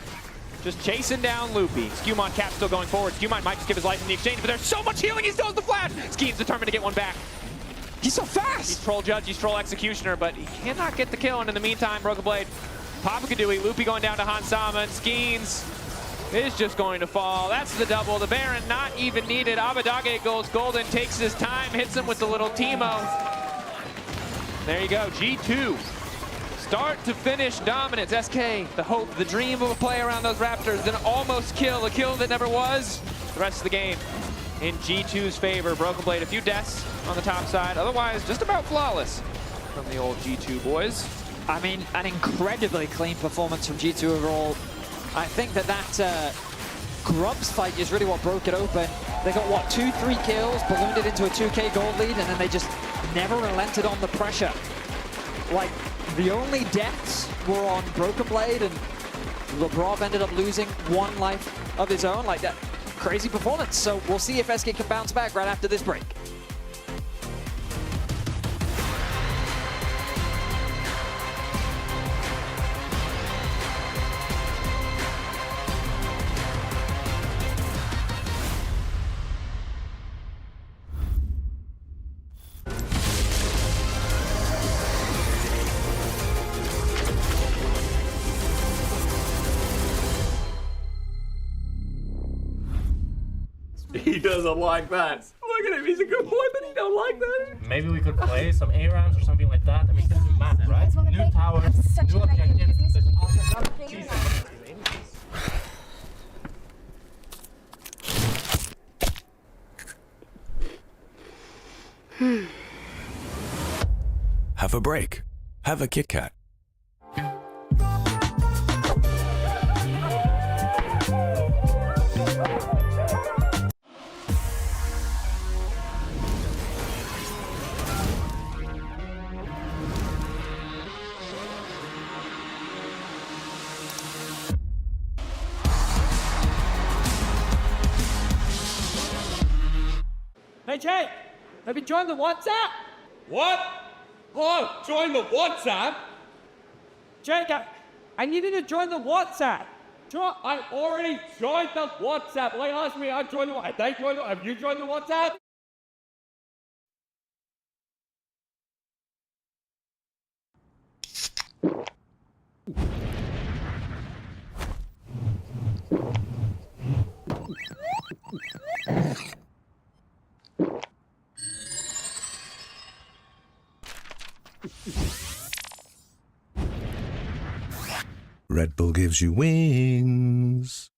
Speaker 19: Just chasing down Loopy. Skewmon Cap still going forward. Skewmon might just give his life in the exchange, but there's so much healing, he still has the flash. Skeem's determined to get one back.
Speaker 6: He's so fast!
Speaker 19: He's Troll Judge, he's Troll Executioner, but he cannot get the kill, and in the meantime, Broken Blade, Papa Kadooey, Loopy going down to Hansama, and Skeens is just going to fall. That's the double. The Baron not even needed. Abadage goes golden, takes his time, hits him with the little Teemo. There you go, G2. Start to finish dominance. SK, the hope, the dream of a play around those Raptors, then almost kill, a kill that never was. The rest of the game in G2's favor. Broken Blade, a few deaths on the top side. Otherwise, just about flawless from the old G2 boys.
Speaker 6: I mean, an incredibly clean performance from G2 overall. I think that Grubs fight is really what broke it open. They got, what, 2-3 kills, ballooned it into a 2K gold lead, and then they just never relented on the pressure. Like, the only deaths were on Broken Blade, and LeBron ended up losing 1 life of his own. Like, that crazy performance. So we'll see if SK can bounce back right after this break.
Speaker 20: He doesn't like that. Look at him, he's a good boy, but he don't like that.
Speaker 21: Maybe we could play some A-rounds or something like that. I mean, this is map, right? New tower, new objective.
Speaker 22: Have a break. Have a Kit Kat.
Speaker 13: Hey, Jake, have you joined the WhatsApp?
Speaker 20: What? Oh, join the WhatsApp?
Speaker 13: Jake, I need you to join the WhatsApp.
Speaker 20: I already joined the WhatsApp. Like, ask me, I joined the WhatsApp. Have you joined the WhatsApp?
Speaker 22: Red Bull gives you wings.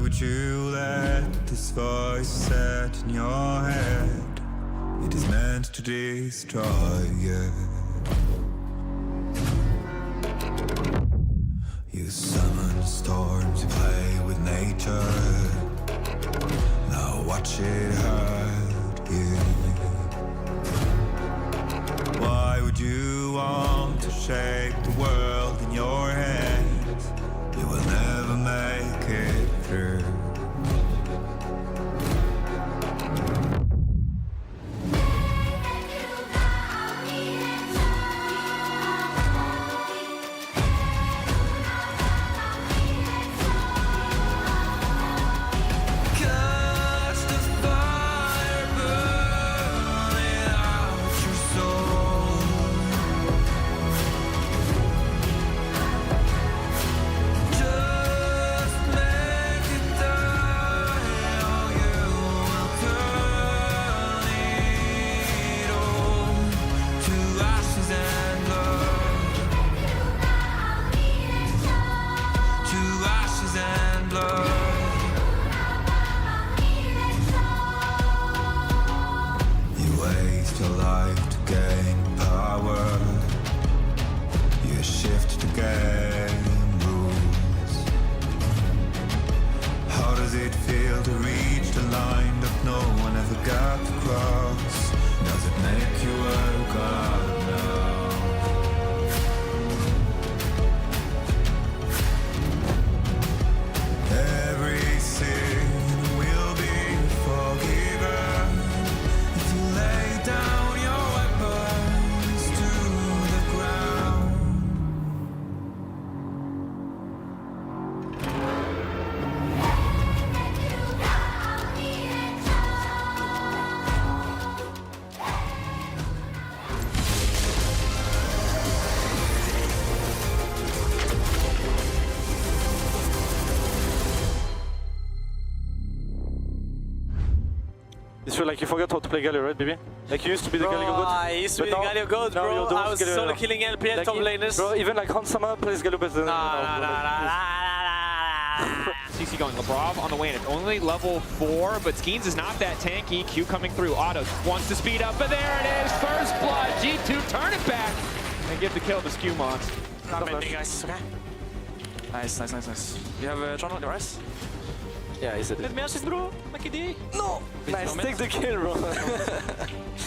Speaker 2: would you let this voice set in your head? It is meant to destroy you. You summon storms, you play with nature. Now watch it hurt you. Why would you want to shape the world in your hands? You will never make it through.
Speaker 5: Like you forgot how to play Galio, right, baby? Like you used to be the Galio god.
Speaker 13: I used to be the Galio god, bro. I was solo killing LPL top laners.
Speaker 5: Bro, even like Hansama plays Galio better than
Speaker 19: CC going Labrov on the way, and it's only level 4, but Skeens is not that tanky. Q coming through. Otto wants to speed up, but there it is. First blood. G2 turn it back and give the kill to Skewmons.
Speaker 13: Not many guys. Okay. Nice, nice, nice, nice. You have John on your rest?
Speaker 5: Yeah, he's it.
Speaker 13: Let me assist, bro. Makidi. No!
Speaker 5: Nice, take the kill, bro.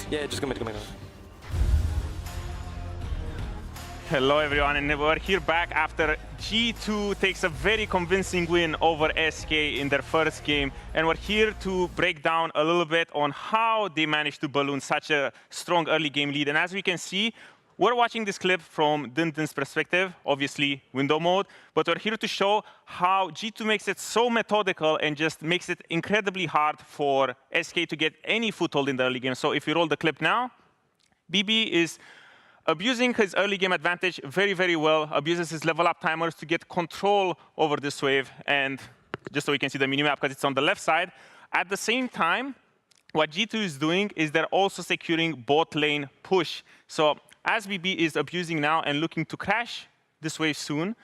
Speaker 5: Yeah, just go mid.
Speaker 16: Hello everyone, and we're here back after G2 takes a very convincing win over SK in their first game, and we're here to break down a little bit on how they managed to balloon such a strong early game lead. And as we can see, we're watching this clip from Dindin's perspective, obviously window mode, but we're here to show how G2 makes it so methodical and just makes it incredibly hard for SK to get any foothold in the early game. So if you roll the clip now, BB is abusing his early game advantage very, very well, abuses his level up timers to get control over this wave, and just so we can see the minimap because it's on the left side. At the same time, what G2 is doing is they're also securing bot lane push. So as BB is abusing now and looking to crash this wave soon,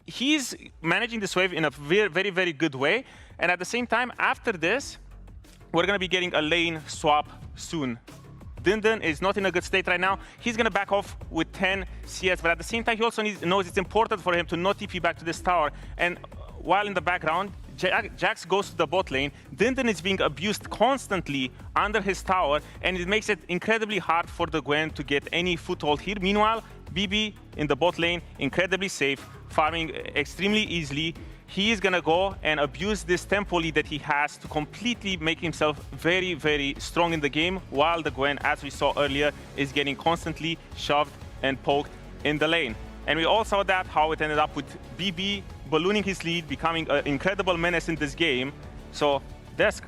Speaker 16: he's managing this wave in a very, very, very good way. And at the same time, after this, we're going to be getting a lane swap soon. Dindin is not in a good state right now. He's going to back off with 10 CS, but at the same time, he also knows it's important for him to not TP back to this tower. And while in the background, Jax goes to the bot lane. Dindin is being abused constantly under his tower, and it makes it incredibly hard for the Gwen to get any foothold here. Meanwhile, BB in the bot lane, incredibly safe, farming extremely easily. He is gonna go and abuse this tempo lead that he has to completely make himself very, very strong in the game, while the Gwen, as we saw earlier, is getting constantly shoved and poked in the lane. And we all saw that, how it ended up with BB ballooning his lead, becoming an incredible menace in this game. So, Desk,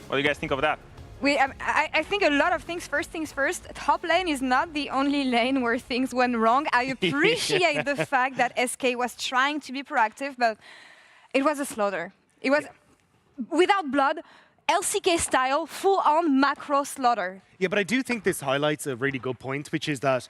Speaker 16: what do you guys think of that?
Speaker 4: I think a lot of things. First things first, top lane is not the only lane where things went wrong. I appreciate the fact that SK was trying to be proactive, but it was a slaughter. It was without blood. LCK style, full-on macro slaughter.
Speaker 15: Yeah, but I do think this highlights a really good point, which is that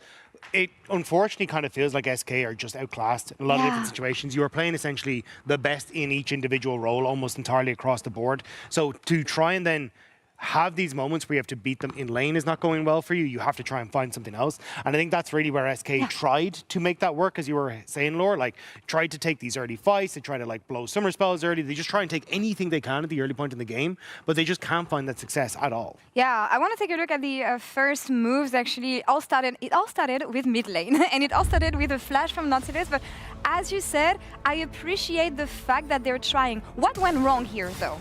Speaker 15: it unfortunately kind of feels like SK are just outclassed in a lot of different situations. You are playing essentially the best in each individual role almost entirely across the board. So to try and then have these moments where you have to beat them in lane is not going well for you. You have to try and find something else. And I think that's really where SK tried to make that work, as you were saying, Laura. Like, tried to take these early fights. They try to, like, blow summer spells early. They just try and take anything they can at the early point in the game, but they just can't find that success at all.
Speaker 4: Yeah, I want to take a look at the first moves, actually. It all started with mid lane, and it all started with a flash from Nautilus. But as you said, I appreciate the fact that they're trying. What went wrong here, though?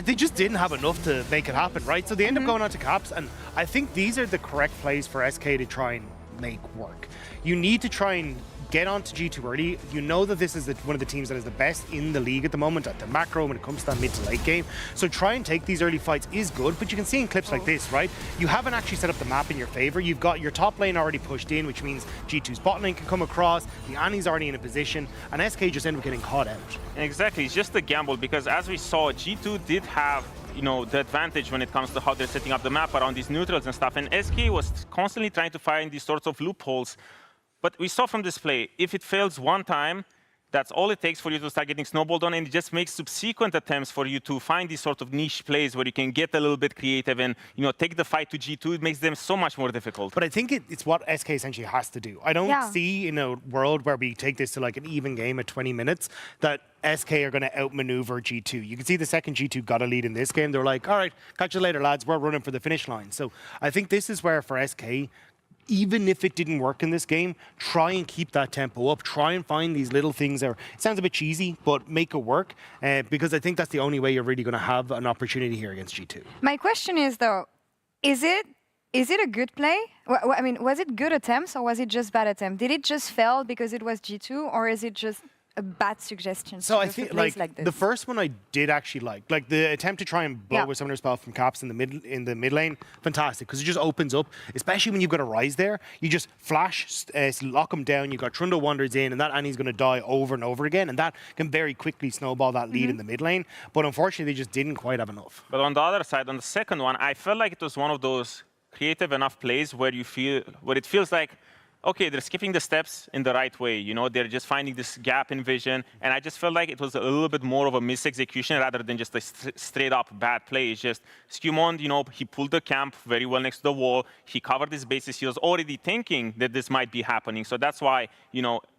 Speaker 15: They just didn't have enough to make it happen, right? So they end up going on to caps, and I think these are the correct plays for SK to try and make work. You need to try and get onto G2 early. You know that this is one of the teams that is the best in the league at the moment at the macro when it comes to that mid to late game. So try and take these early fights is good, but you can see in clips like this, right? You haven't actually set up the map in your favor. You've got your top lane already pushed in, which means G2's bot lane can come across, the Annie's already in a position, and SK just end up getting caught out.
Speaker 16: Exactly, it's just a gamble, because as we saw, G2 did have the advantage when it comes to how they're setting up the map around these neutrals and stuff, and SK was constantly trying to find these sorts of loopholes. But we saw from this play, if it fails one time, that's all it takes for you to start getting snowballed on, and it just makes subsequent attempts for you to find these sort of niche plays where you can get a little bit creative and take the fight to G2. It makes them so much more difficult.
Speaker 15: But I think it's what SK essentially has to do. I don't see in a world where we take this to like an even game at 20 minutes that SK are going to outmaneuver G2. You can see the second G2 got a lead in this game. They're like, all right, catch you later, lads. We're running for the finish line. So I think this is where for SK, even if it didn't work in this game, try and keep that tempo up. Try and find these little things there. It sounds a bit cheesy, but make it work, because I think that's the only way you're really going to have an opportunity here against G2.
Speaker 4: My question is, though, is it a good play? I mean, was it good attempts or was it just bad attempt? Did it just fail because it was G2, or is it just a bad suggestion?
Speaker 15: So I think like
Speaker 4: this?
Speaker 15: The first one I did actually like the attempt to try and blow with Summoner Spell from caps in the mid lane, fantastic, because it just opens up, especially when you've got a Rise there. You just flash, lock him down. You've got Trundle Wanders in, and that Annie's going to die over and over again, and that can very quickly snowball that lead in the mid lane. But unfortunately, they just didn't quite have enough.
Speaker 16: But on the other side, on the second one, I felt like it was one of those creative enough plays where it feels like, okay, they're skipping the steps in the right way. They're just finding this gap in vision. And I just felt like it was a little bit more of a misexecution rather than just a straight up bad play. It's just Skewmond, he pulled the camp very well next to the wall. He covered his bases. He was already thinking that this might be happening. So that's why,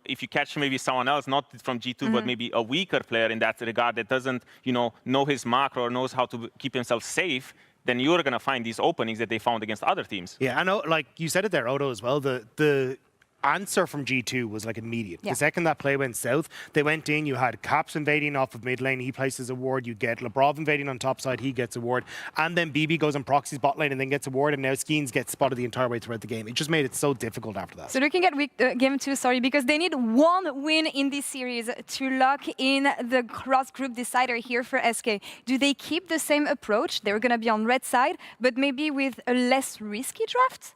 Speaker 16: if you catch maybe someone else, not from G2, but maybe a weaker player in that regard that doesn't, know his macro or knows how to keep himself safe, then you're going to find these openings that they found against other teams.
Speaker 15: Yeah, I know, like you said it there, Odo, as well. The answer from G2 was like immediate. The second that play went south, they went in, you had Caps invading off of mid lane, he places a ward, you get Labrov invading on top side, he gets a ward, and then BB goes and proxies bot lane and then gets a ward, and now Skeens gets spotted the entire way throughout the game. It just made it so difficult after that.
Speaker 4: So looking at game 2, because they need one win in this series to lock in the cross-group decider here for SK. Do they keep the same approach? They're going to be on red side, but maybe with a less risky draft?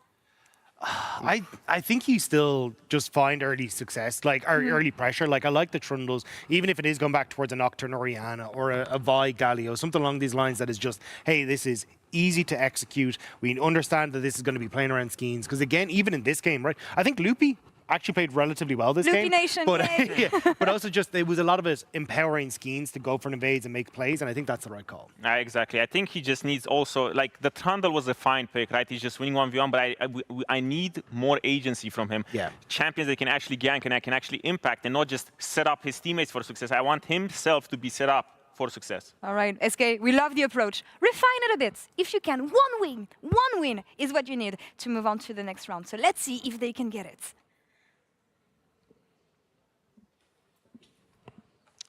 Speaker 15: I think you still just find early success, like early pressure. Like I like the Trundles, even if it is going back towards a Nocturne Orianna or a Vi Galio, something along these lines that is just, hey, this is easy to execute. We understand that this is going to be playing around Skeens. Because again, even in this game, right, I think Loopy actually played relatively well this game.
Speaker 4: Nation,
Speaker 15: but, but also just there was a lot of it empowering Skeens to go for invades and make plays, and I think that's the right call.
Speaker 16: Exactly. I think he just needs also, like, the Trundle was a fine pick, right? He's just winning 1v1, but I need more agency from him.
Speaker 15: Yeah.
Speaker 16: Champions that can actually gank and I can actually impact and not just set up his teammates for success. I want himself to be set up for success.
Speaker 4: All right, SK, we love the approach. Refine it a bit. If you can, one win is what you need to move on to the next round. So let's see if they can get it.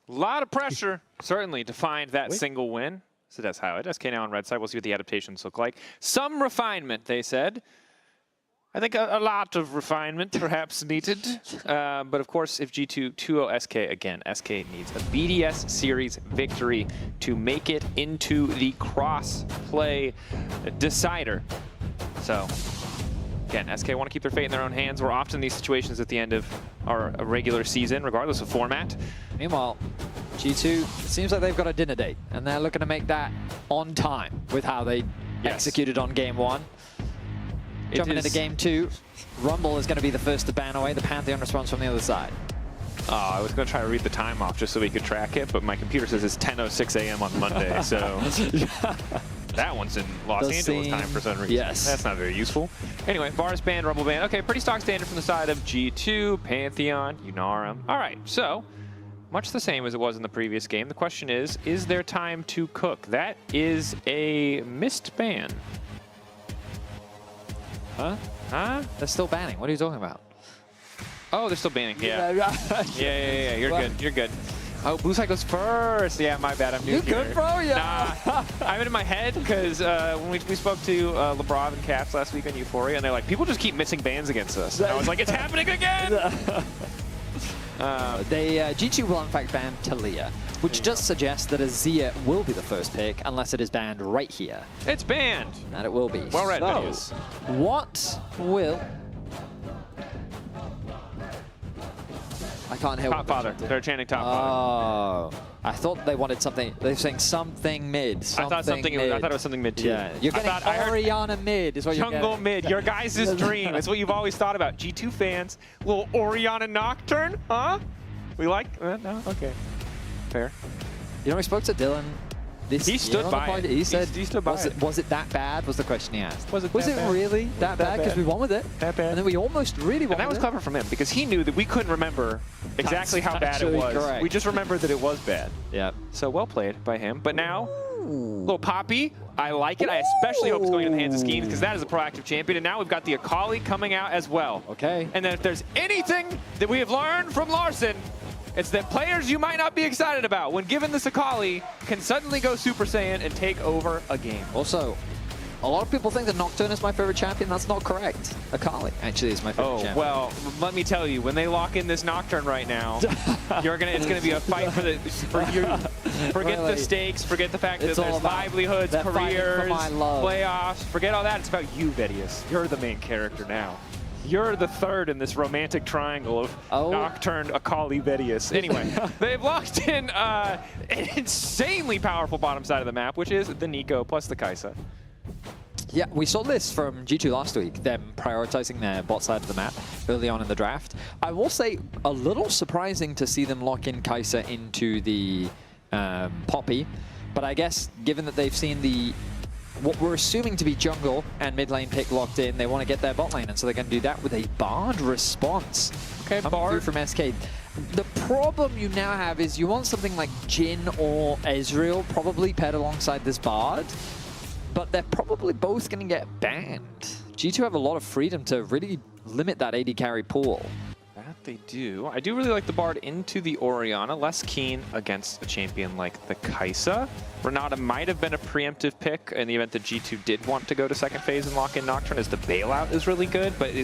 Speaker 19: A lot of pressure, certainly, to find that single win. So that's how it is. SK now on red side. We'll see what the adaptations look like. Some refinement, they said. I think a lot of refinement perhaps needed. But of course, if G2 2-0 SK again, SK needs a BDS series victory to make it into the cross-play decider. So again, SK want to keep their fate in their own hands. We're often in these situations at the end of our regular season, regardless of format.
Speaker 6: Meanwhile, G2, it seems like they've got a dinner date, and they're looking to make that on time with how they executed on game 1. Jumping into game 2, Rumble is going to be the first to ban away. The Pantheon response from the other side.
Speaker 19: I was going to try to read the time off just so we could track it, but my computer says it's 10:06 a.m. on Monday, so that one's in Los Angeles time for some reason.
Speaker 6: Yes.
Speaker 19: That's not very useful. Anyway, Varus banned, Rumble banned. Okay, pretty stock standard from the side of G2, Pantheon, Unarum. All right, so much the same as it was in the previous game. The question is there time to cook? That is a missed ban.
Speaker 6: Huh? They're still banning. What are you talking about?
Speaker 19: Oh, they're still banning. Yeah. Yeah. You're good. You're good. Oh, Blue Side goes first. Yeah, my bad. I'm new here.
Speaker 6: You good, bro? Yeah.
Speaker 19: Nah, I have it in my head because when we spoke to LeBron and Caps last week on Euphoria, and they're like, people just keep missing bans against us. And I was like, it's happening again.
Speaker 6: G2 will in fact ban Talia, which does suggest that Azir will be the first pick unless it is banned right here.
Speaker 19: It's banned.
Speaker 6: And it will be.
Speaker 19: Well read,
Speaker 6: so,
Speaker 19: videos.
Speaker 6: What will... I can't hear
Speaker 19: Top Father. They're chanting Top Father.
Speaker 6: Oh. I thought they wanted something. They're saying something mid.
Speaker 19: I thought it was something mid too.
Speaker 6: Yeah. You're getting Orianna mid is what you're getting.
Speaker 19: Jungle mid. Your guys' dream. It's what you've always thought about. G2 fans. Little Orianna Nocturne? Huh? We like? No? Okay. Fair.
Speaker 6: You know, we spoke to Dylan.
Speaker 19: He stood by it.
Speaker 6: He said,
Speaker 19: he stood by it.
Speaker 6: Was it that bad? Was the question he asked.
Speaker 19: Was it
Speaker 6: really that bad? Because we won with it.
Speaker 19: That bad.
Speaker 6: And then we almost really won.
Speaker 19: And that was clever from him because he knew that we couldn't remember exactly how bad it was.
Speaker 6: Correct.
Speaker 19: We just remembered that it was bad.
Speaker 6: Yeah.
Speaker 19: So well played by him. But now, little Poppy, I like it. I especially hope it's going in the hands of Schemes because that is a proactive champion. And now we've got the Akali coming out as well.
Speaker 6: Okay.
Speaker 19: And then if there's anything that we have learned from Larson, it's that players you might not be excited about, when given this Akali, can suddenly go Super Saiyan and take over a game.
Speaker 6: Also, a lot of people think that Nocturne is my favorite champion. That's not correct. Akali actually is my favorite champion.
Speaker 19: Well, let me tell you, when they lock in this Nocturne right now, it's gonna be a fight forget the stakes, forget the fact that there's livelihoods, careers, playoffs, forget all that. It's about you, Vedius. You're the main character now. You're the third in this romantic triangle of Nocturne, Akali, Vedius. Anyway, they've locked in an insanely powerful bottom side of the map, which is the Nico plus the Kai'Sa.
Speaker 6: Yeah, we saw this from G2 last week, them prioritizing their bot side of the map early on in the draft. I will say, a little surprising to see them lock in Kai'Sa into the Poppy, but I guess given that they've seen what we're assuming to be jungle and mid lane pick locked in, they want to get their bot lane, and so they're going to do that with a Bard response.
Speaker 19: Okay, Bard
Speaker 6: from SK. The problem you now have is you want something like Jhin or Ezreal probably paired alongside this Bard, but they're probably both going to get banned. G2 have a lot of freedom to really limit that AD carry pool.
Speaker 19: That they do. I do really like the Bard into the Orianna, less keen against a champion like the Kai'Sa. Renata might have been a preemptive pick in the event that G2 did want to go to second phase and lock in Nocturne, as the bailout is really good, but I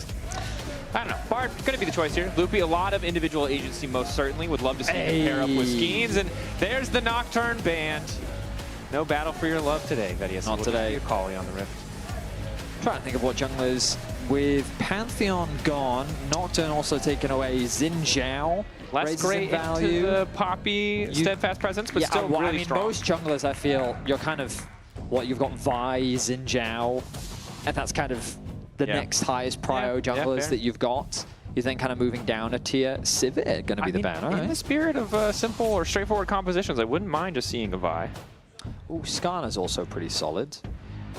Speaker 19: don't know. Bard going to be the choice here. Loopy, a lot of individual agency most certainly. Would love to see him pair up with Schemes, and there's the Nocturne band. No battle for your love today, Vedius.
Speaker 6: Not today.
Speaker 19: Akali on the Rift.
Speaker 6: Trying to think of what junglers. With Pantheon gone, Nocturne also taken away, Xin Zhao.
Speaker 19: Less great into the Poppy steadfast presence, but still really strong.
Speaker 6: Most junglers, I feel, you're kind of, you've got Vi, Xin Zhao, and that's kind of the next highest prio junglers that you've got. You're then kind of moving down a tier. Sivir going to be the banner, right?
Speaker 19: In the spirit of simple or straightforward compositions, I wouldn't mind just seeing a Vi.
Speaker 6: Ooh, Skarner's also pretty solid.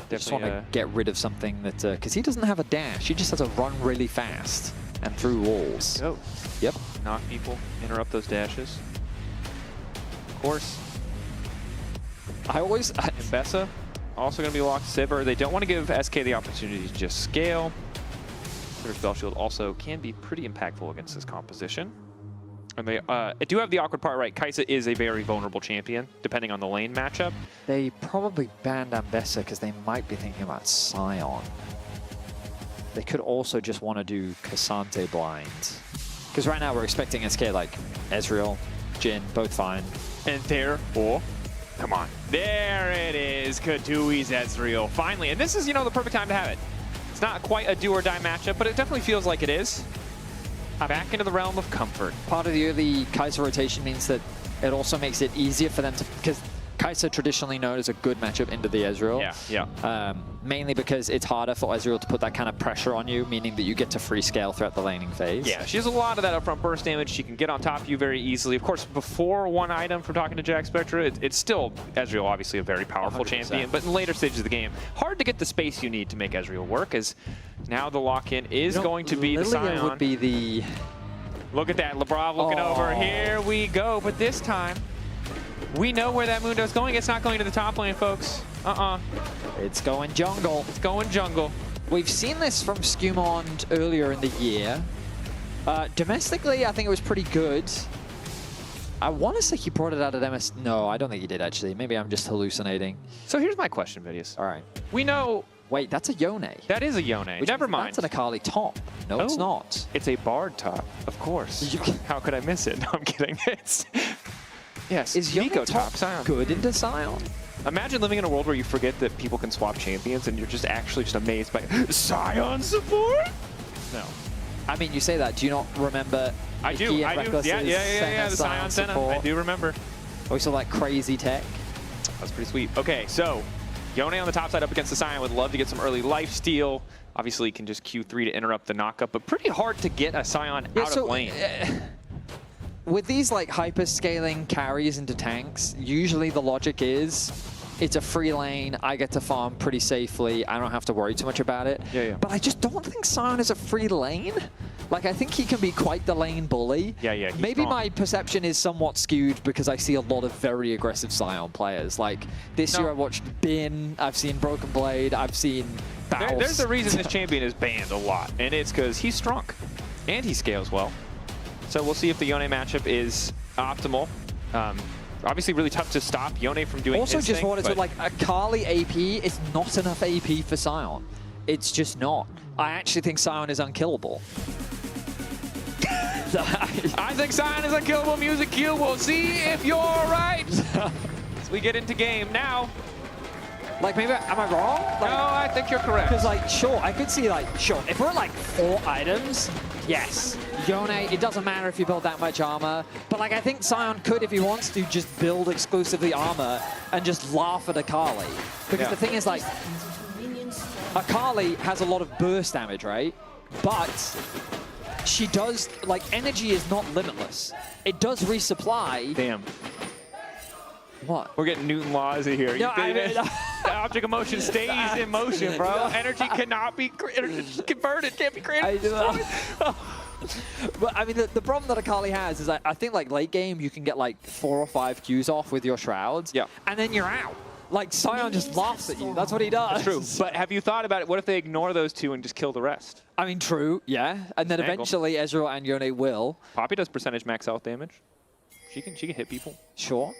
Speaker 6: Just want to get rid of something that, because he doesn't have a dash, he just has to run really fast and through walls.
Speaker 19: Go.
Speaker 6: Yep.
Speaker 19: Knock people, interrupt those dashes. Of course. Mbessa, also going to be locked. Sivir, they don't want to give SK the opportunity to just scale. Sivir's Spell Shield also can be pretty impactful against this composition. And they do have the awkward part right. Kai'Sa is a very vulnerable champion, depending on the lane matchup.
Speaker 6: They probably banned Mbessa because they might be thinking about Sion. They could also just want to do Cassante blind. Because right now we're expecting SK like Ezreal, Jhin, both fine.
Speaker 19: And therefore, come on. There it is, Kadui's Ezreal, finally. And this is, the perfect time to have it. It's not quite a do or die matchup, but it definitely feels like it is. Back into the realm of comfort.
Speaker 6: Part of the early Kai'Sa rotation means that it also makes it easier for them to, because Kai'Sa traditionally known as a good matchup into the Ezreal.
Speaker 19: Yeah.
Speaker 6: Mainly because it's harder for Ezreal to put that kind of pressure on you, meaning that you get to free scale throughout the laning phase.
Speaker 19: Yeah, she has a lot of that upfront burst damage. She can get on top of you very easily. Of course, before one item from talking to Jack Spectra, it's still Ezreal, obviously a very powerful
Speaker 6: 100%.
Speaker 19: champion, but in later stages of the game, hard to get the space you need to make Ezreal work, as now the lock-in is going to be the Sion.
Speaker 6: would be the...
Speaker 19: Look at that, Labrav looking over. Here we go, but this time, we know where that Mundo's going. It's not going to the top lane, folks.
Speaker 6: It's going jungle.
Speaker 19: It's going jungle.
Speaker 6: We've seen this from Skumond earlier in the year. Domestically, I think it was pretty good. I want to say he brought it out at MS. No, I don't think he did, actually. Maybe I'm just hallucinating.
Speaker 19: So here's my question, Vidius.
Speaker 6: All right.
Speaker 19: We know...
Speaker 6: Wait, that's a Yone.
Speaker 19: That is a Yone. Never mind.
Speaker 6: That's an Akali top. No, it's not.
Speaker 19: It's a Bard top, of course. How could I miss it? No, I'm kidding. It's... Yes,
Speaker 6: is Yone
Speaker 19: Nico top Sion.
Speaker 6: Good into Sion?
Speaker 19: Imagine living in a world where you forget that people can swap champions and you're just actually just amazed by Sion support? No.
Speaker 6: I mean, you say that. Do you not remember?
Speaker 19: I do. Yeah. The Sion Senna. I do remember.
Speaker 6: We saw that crazy tech.
Speaker 19: That's pretty sweet. Okay, so Yone on the top side up against the Sion. Would love to get some early lifesteal. Obviously, you can just Q3 to interrupt the knockup, but pretty hard to get a Sion out of lane.
Speaker 6: With these like hyper scaling carries into tanks, usually the logic is it's a free lane, I get to farm pretty safely, I don't have to worry too much about it. But I just don't think Sion is a free lane. Like, I think he can be quite the lane bully. Maybe
Speaker 19: strong.
Speaker 6: my perception is somewhat skewed because I see a lot of very aggressive Sion players. Like, this year I watched Bin, I've seen Broken Blade, I've seen Baus.
Speaker 19: There's a reason this champion is banned a lot, and it's because he's strong and he scales well. So we'll see if the Yone matchup is optimal. Obviously really tough to stop Yone from doing
Speaker 6: also
Speaker 19: his
Speaker 6: just
Speaker 19: thing,
Speaker 6: wanted to, like, Akali AP is not enough AP for Sion. It's just not. I actually think Sion is unkillable.
Speaker 19: I think Sion is unkillable. Music cue. We'll see if you're right. As we get into game now.
Speaker 6: Like, maybe, am I wrong? Like,
Speaker 19: no, I think you're correct.
Speaker 6: Because, like, sure, I could see, like, sure, if we're, like, 4 items, yes. Yone, it doesn't matter if you build that much armor. But, like, I think Sion could, if he wants to, just build exclusively armor and just laugh at Akali. Because the thing is, like, Akali has a lot of burst damage, right? But she does, like, energy is not limitless. It does resupply.
Speaker 19: Damn.
Speaker 6: What?
Speaker 19: We're getting Newton laws here.
Speaker 6: No,
Speaker 19: the object of motion stays in motion, bro. Energy cannot be converted, can't be created.
Speaker 6: But I mean, the problem that Akali has is I think like late game you can get like 4 or 5 Qs off with your shrouds.
Speaker 19: Yeah.
Speaker 6: And then you're out. Like Sion just laughs at you. That's what he does.
Speaker 19: That's true. But have you thought about it? What if they ignore those 2 and just kill the rest?
Speaker 6: I mean, true. Yeah. And then eventually Ezreal and Yone will.
Speaker 19: Poppy does percentage max health damage. She can hit people.
Speaker 6: Sure.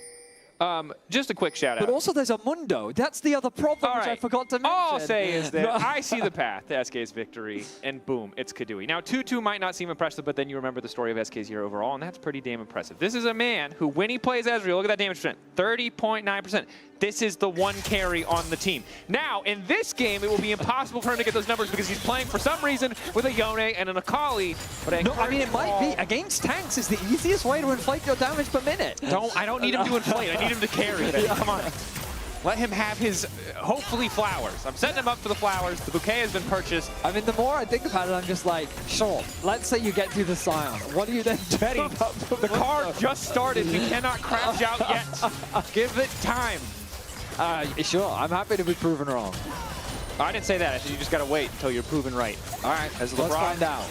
Speaker 19: Just a quick shout out.
Speaker 6: But also there's a Mundo. That's the other problem, which I forgot to mention.
Speaker 19: All I'll say is that I see the path to SK's victory, and boom, it's Kadui. Now, 2-2 might not seem impressive, but then you remember the story of SK's year overall, and that's pretty damn impressive. This is a man who, when he plays Ezreal, look at that damage percent, 30.9%. This is the one carry on the team. Now, in this game, it will be impossible for him to get those numbers because he's playing, for some reason, with a Yone and an Akali. But
Speaker 6: I mean, it might be. Against tanks is the easiest way to inflate your damage per minute.
Speaker 19: I don't need him to inflate. I need him to carry. Come on. Let him have his, hopefully, flowers. I'm setting him up for the flowers. The bouquet has been purchased.
Speaker 6: I mean, the more I think about it, I'm just like, sure, let's say you get through the Sion. What do you then do?
Speaker 19: Betty, the card just started. You cannot crash out yet. Give it time.
Speaker 6: Sure, I'm happy to be proven wrong.
Speaker 19: I didn't say that. I said you just got to wait until you're proven right. All right,
Speaker 6: let's find out.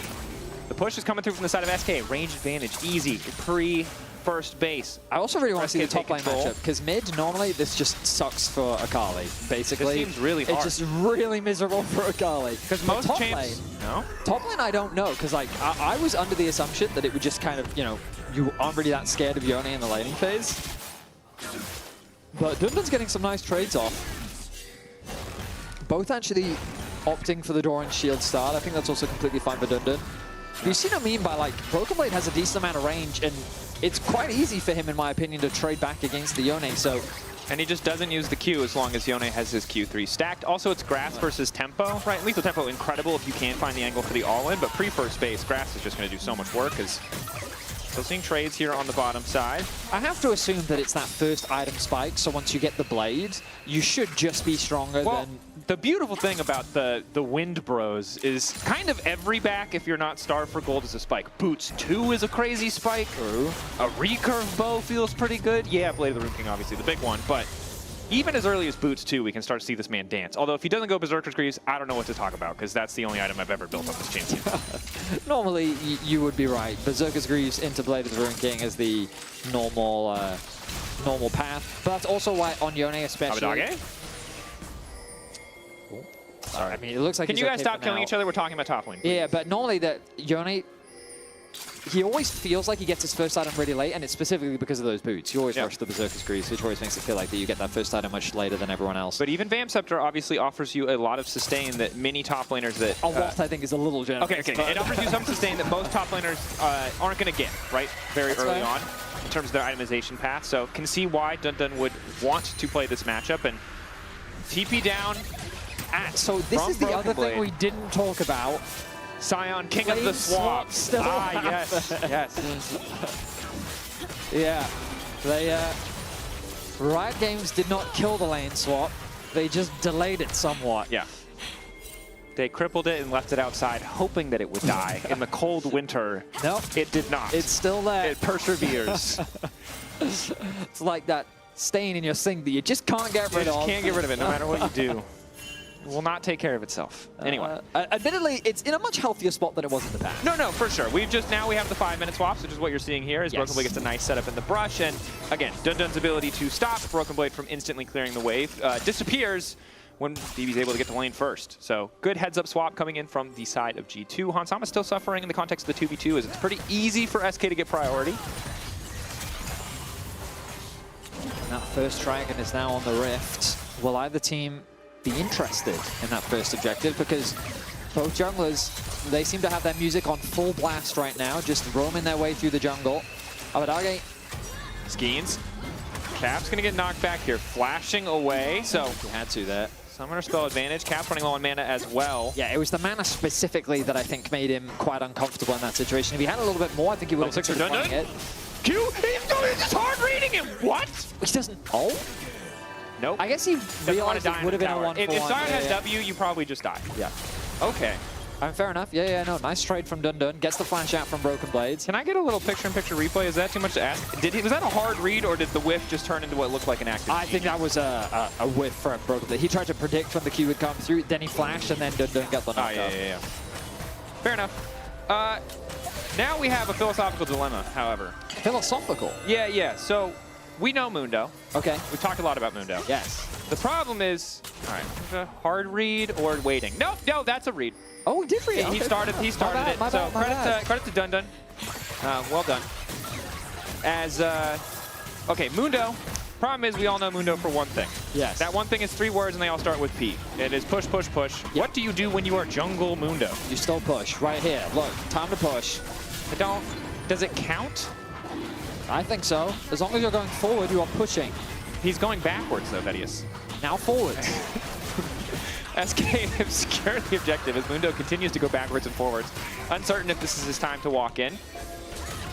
Speaker 19: The push is coming through from the side of SK. Range advantage, easy, pre-first base.
Speaker 6: I also really want to see the top lane matchup, because mid, normally, this just sucks for Akali, basically.
Speaker 19: This seems really hard.
Speaker 6: It's just really miserable for Akali.
Speaker 19: Because most
Speaker 6: top
Speaker 19: champs...
Speaker 6: lane,
Speaker 19: no?
Speaker 6: Top lane, I don't know, because like, I was under the assumption that it would just kind of, you know, you aren't really that scared of Yone in the laning phase. But Dundun's getting some nice trades off. Both actually opting for the Doran shield start. I think that's also completely fine for Dundun. You've seen what I mean by, like, Broken Blade has a decent amount of range, and it's quite easy for him, in my opinion, to trade back against the Yone. So
Speaker 19: And he just doesn't use the Q as long as Yone has his Q3 stacked. Also, it's grass versus tempo, right? Lethal tempo, incredible if you can find the angle for the all-in, but pre-first base, grass is just going to do so much work. Still seeing trades here on the bottom side.
Speaker 6: I have to assume that it's that first item spike, so once you get the blade, you should just be stronger than...
Speaker 19: The beautiful thing about the Wind Bros is kind of every back, if you're not starved for gold, is a spike. Boots 2 is a crazy spike. A recurve bow feels pretty good. Yeah, Blade of the Rune King, obviously the big one, but even as early as Boots 2, we can start to see this man dance. Although if he doesn't go Berserker's Greaves, I don't know what to talk about, because that's the only item I've ever built up this champion.
Speaker 6: Normally, you would be right. Berserker's Greaves into Blade of the Rune King is the normal normal path. But that's also why on Yone especially...
Speaker 19: Abadage?
Speaker 6: Sorry. I mean, it looks like
Speaker 19: Can you guys stop killing each other? We're talking about top lane.
Speaker 6: Yeah, but normally that Yone, he always feels like he gets his first item really late, and it's specifically because of those boots. You always rush the Berserker's Greaves, which always makes it feel like that you get that first item much later than everyone else.
Speaker 19: But even Vamp Scepter obviously offers you a lot of sustain that many top laners that...
Speaker 6: A lot, I think, is a little generous.
Speaker 19: Okay. It offers you some sustain that most top laners aren't going to get, right? Very early on in terms of their itemization path. So can see why Dun Dun would want to play this matchup. And TP down...
Speaker 6: So this is the other thing we didn't talk about.
Speaker 19: Sion, king of the swamp. Yes.
Speaker 6: Yeah. Riot Games did not kill the lane swap. They just delayed it somewhat.
Speaker 19: Yeah. They crippled it and left it outside, hoping that it would die. In the cold winter,
Speaker 6: nope,
Speaker 19: it did not.
Speaker 6: It's still there.
Speaker 19: It perseveres.
Speaker 6: It's like that stain in your sink that you just can't get rid of.
Speaker 19: You just can't get rid of it, no matter what you do. It will not take care of itself. Anyway.
Speaker 6: Admittedly, it's in a much healthier spot than it was in the past.
Speaker 19: No, for sure. Now we have the 5-minute swaps, which is what you're seeing here, as Broken Blade gets a nice setup in the brush. And again, Dun Dun's ability to stop Broken Blade from instantly clearing the wave disappears when BB's able to get to lane first. So good heads-up swap coming in from the side of G2. Hansama still suffering in the context of the 2v2, as it's pretty easy for SK to get priority.
Speaker 6: And that first dragon is now on the rift. Will either team be interested in that first objective? Because both junglers, they seem to have their music on full blast right now, just roaming their way through the jungle. Abadage.
Speaker 19: Skeens. Cap's going to get knocked back here, flashing away. So
Speaker 6: he had to there.
Speaker 19: Summoner spell advantage. Cap's running low on mana as well.
Speaker 6: Yeah, it was the mana specifically that I think made him quite uncomfortable in that situation. If he had a little bit more, I think he would have considered running it.
Speaker 19: Q, he's just hard reading him. What?
Speaker 6: He doesn't. Oh?
Speaker 19: Nope.
Speaker 6: I guess he realized it would have been a 1-for-1.
Speaker 19: If Sion has W, you probably just die.
Speaker 6: Yeah.
Speaker 19: Okay.
Speaker 6: Fair enough. Yeah, no. Nice trade from Dun Dun. Gets the flash out from Broken Blades.
Speaker 19: Can I get a little picture-in-picture replay? Is that too much to ask? Was that a hard read, or did the whiff just turn into what looked like an active
Speaker 6: I think that was a whiff from Broken Blades. He tried to predict when the Q would come through, then he flashed, and then Dun Dun got the knockout.
Speaker 19: Yeah. Fair enough. Now we have a philosophical dilemma, however.
Speaker 6: Philosophical?
Speaker 19: Yeah. So we know Mundo.
Speaker 6: Okay.
Speaker 19: We talked a lot about Mundo.
Speaker 6: Yes.
Speaker 19: The problem is, all right, a hard read or waiting. No, that's a read.
Speaker 6: Oh, he did read.
Speaker 19: He started it. So credit to Dun Dun. Well done. Okay, Mundo. Problem is, we all know Mundo for one thing.
Speaker 6: Yes.
Speaker 19: That one thing is 3 words, and they all start with P. It is push, push, push. Yep. What do you do when you are jungle Mundo?
Speaker 6: You still push. Right here. Look, time to push.
Speaker 19: Does it count?
Speaker 6: I think so. As long as you're going forward, you are pushing.
Speaker 19: He's going backwards, though, Vedius.
Speaker 6: Now forwards.
Speaker 19: SK have secured the objective as Mundo continues to go backwards and forwards. Uncertain if this is his time to walk in.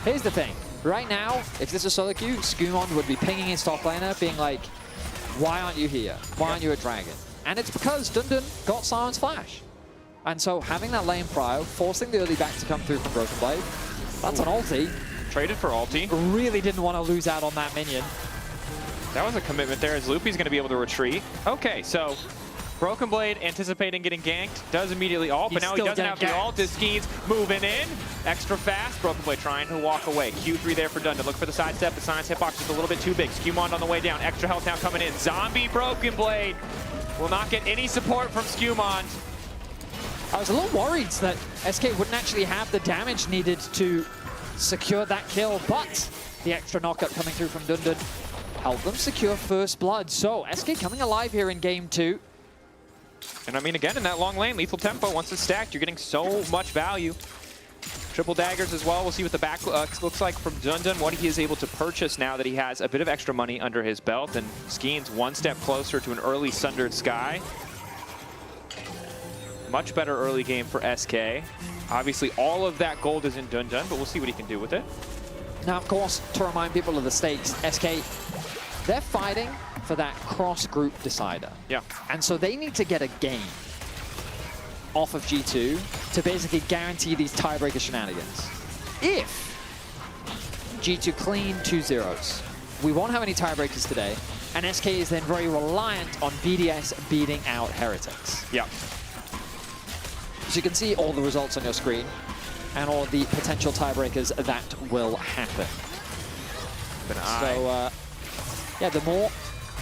Speaker 6: Here's the thing. Right now, if this was solo queue, Skumon would be pinging his top laner, being like, why aren't you here? Why aren't you a dragon? And it's because Dun Dun got Sion's flash. And so having that lane prio, forcing the early back to come through from Broken Blade, that's an ulti.
Speaker 19: Traded for ulti.
Speaker 6: Really didn't want to lose out on that minion.
Speaker 19: That was a commitment there, as Loopy's going to be able to retreat. Okay, so Broken Blade anticipating getting ganked, does immediately ult, but now he doesn't have the ult. His Skeens moving in, extra fast. Broken Blade trying to walk away. Q3 there for Dun Dun. Look for the sidestep. The Science hitbox is a little bit too big. Skumond on the way down. Extra health now coming in. Zombie Broken Blade will not get any support from Skumond.
Speaker 6: I was a little worried that SK wouldn't actually have the damage needed to secure that kill, but the extra knockup coming through from Dun Dun helped them secure first blood. So SK coming alive here in game 2.
Speaker 19: And I mean, again, in that long lane, lethal tempo, once it's stacked, you're getting so much value. triple daggers as well. We'll see what the back looks like from Dundun, what he is able to purchase now that he has a bit of extra money under his belt. And Skeen's one step closer to an early Sundered Sky. Much better early game for SK. Obviously, all of that gold is in Dundun, but we'll see what he can do with it.
Speaker 6: Now, of course, to remind people of the stakes, SK, they're fighting for that cross-group decider.
Speaker 19: Yeah.
Speaker 6: And so they need to get a game off of G2 to basically guarantee these tiebreaker shenanigans. If G2 clean 2-0s, we won't have any tiebreakers today, and SK is then very reliant on BDS beating out Heretics.
Speaker 19: Yeah.
Speaker 6: So you can see all the results on your screen and all the potential tiebreakers that will happen. So, yeah, the more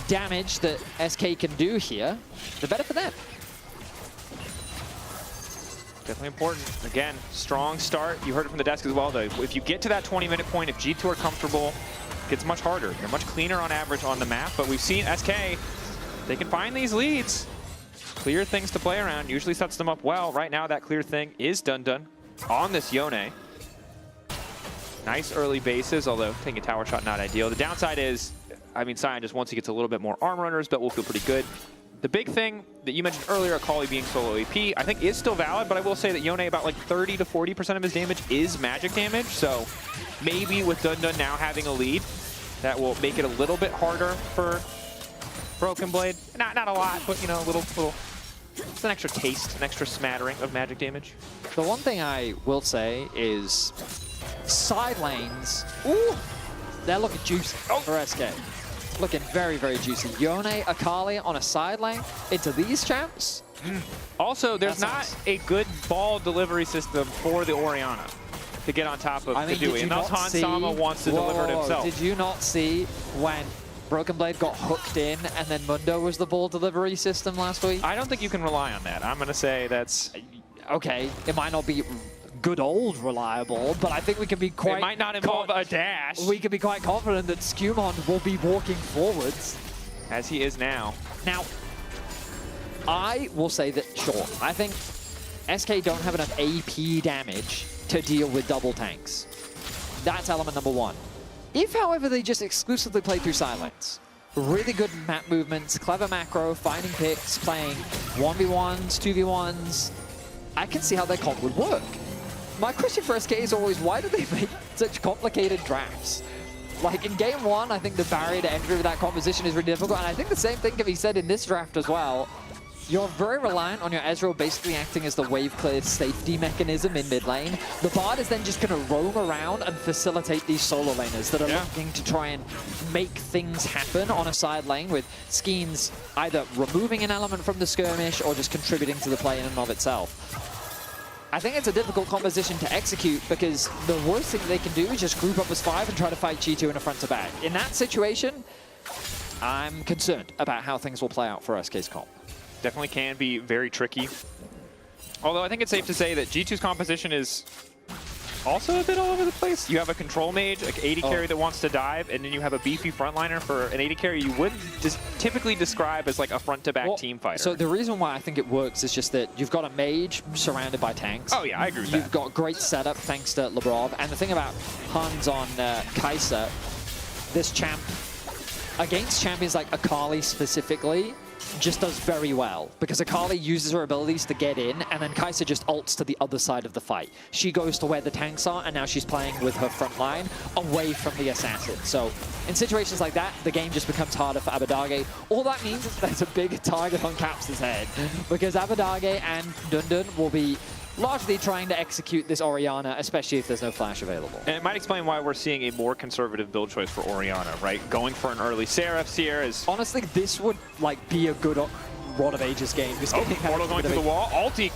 Speaker 6: damage that SK can do here, the better for them.
Speaker 19: Definitely important. Again, strong start. You heard it from the desk as well, though. If you get to that 20-minute point, if G2 are comfortable, it gets much harder. They're much cleaner on average on the map, but we've seen SK, they can find these leads. Clear things to play around, usually sets them up well. Right now, that clear thing is Dundun on this Yone. Nice early bases, although taking a tower shot, not ideal. The downside is, I mean, Sion just once he gets a little bit more arm runners, but will feel pretty good. The big thing that you mentioned earlier, Akali being solo AP, I think is still valid, but I will say that Yone, about like 30 to 40% of his damage is magic damage. So maybe with Dundun now having a lead, that will make it a little bit harder for Broken Blade. Not a lot, but you know, a little, it's an extra taste, an extra smattering of magic damage.
Speaker 6: The one thing I will say is side lanes, ooh, they're looking juicy for SK. Looking very, very juicy. Yone, Akali on a side lane into these champs.
Speaker 19: Also, there's not a good ball delivery system for the Orianna to get on top of Kadui, and thus Han Sama wants to deliver it himself.
Speaker 6: Did you not see when Broken Blade got hooked in and then Mundo was the ball delivery system last week?
Speaker 19: I don't think you can rely on that. I'm going to say that's...
Speaker 6: Okay, it might not be good old reliable, but I think we can be quite...
Speaker 19: It might not involve a dash.
Speaker 6: We can be quite confident that Skewmon will be walking forwards.
Speaker 19: As he is now.
Speaker 6: Now, I will say that, sure, I think SK don't have enough AP damage to deal with double tanks. That's element number one. If, however, they just exclusively play through side lanes, really good map movements, clever macro, finding picks, playing 1v1s, 2v1s, I can see how their comp would work. My question for SK is always, why do they make such complicated drafts? Like, in game one, I think the barrier to entry with that composition is really difficult, and I think the same thing can be said in this draft as well. You're very reliant on your Ezreal basically acting as the wave clear safety mechanism in mid lane. The Bard is then just going to roam around and facilitate these solo laners that are looking to try and make things happen on a side lane, with Skeens either removing an element from the skirmish or just contributing to the play in and of itself. I think it's a difficult composition to execute because the worst thing they can do is just group up as 5 and try to fight G2 in a front to back. In that situation, I'm concerned about how things will play out for SK's comp.
Speaker 19: Definitely can be very tricky. Although I think it's safe to say that G2's composition is also a bit all over the place. You have a control mage, like 80 carry that wants to dive, and then you have a beefy frontliner for an 80 carry you wouldn't typically describe as like a front-to-back team fighter.
Speaker 6: So the reason why I think it works is just that you've got a mage surrounded by tanks.
Speaker 19: Oh yeah, I agree with that.
Speaker 6: You've got great setup thanks to Labrov, and the thing about Hans on Kai'Sa, this champ, against champions like Akali specifically, just does very well, because Akali uses her abilities to get in, and then Kai'Sa just ults to the other side of the fight. She goes to where the tanks are, and now she's playing with her front line away from the assassin. So in situations like that, the game just becomes harder for Abadage. All that means is there's a big target on Caps' head, because Abadage and Dundun will be largely trying to execute this Orianna, especially if there's no flash available.
Speaker 19: And it might explain why we're seeing a more conservative build choice for Orianna, right? Going for an early Seraph here is...
Speaker 6: Honestly, this would like be a good Rod of Ages game.
Speaker 19: Portal going through the wall. Ulti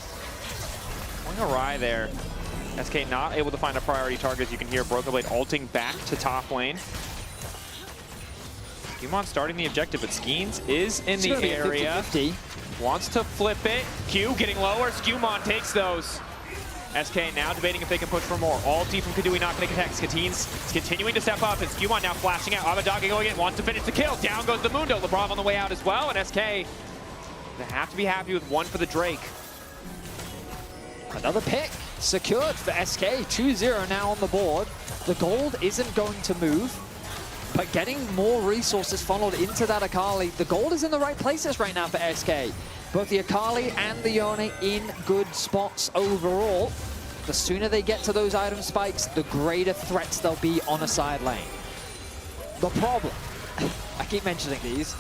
Speaker 19: going awry there. SK not able to find a priority target. As you can hear, Broken Blade ulting back to top lane. Skewmon starting the objective, but Skeens is in the area. 50-50. Wants to flip it. Q getting lower. Skewmon takes those. SK now debating if they can push for more. Ulti from Kadui not going to connect. Skateen's continuing to step up, and Skewmon now flashing out. Abadage going in, wants to finish the kill. Down goes the Mundo. Labrov on the way out as well, and SK they have to be happy with one for the Drake.
Speaker 6: Another pick secured for SK. 2-0 now on the board. The gold isn't going to move, but getting more resources funneled into that Akali. The gold is in the right places right now for SK. Both the Akali and the Yone in good spots overall. The sooner they get to those item spikes, the greater threats they'll be on a side lane. The problem, I keep mentioning these,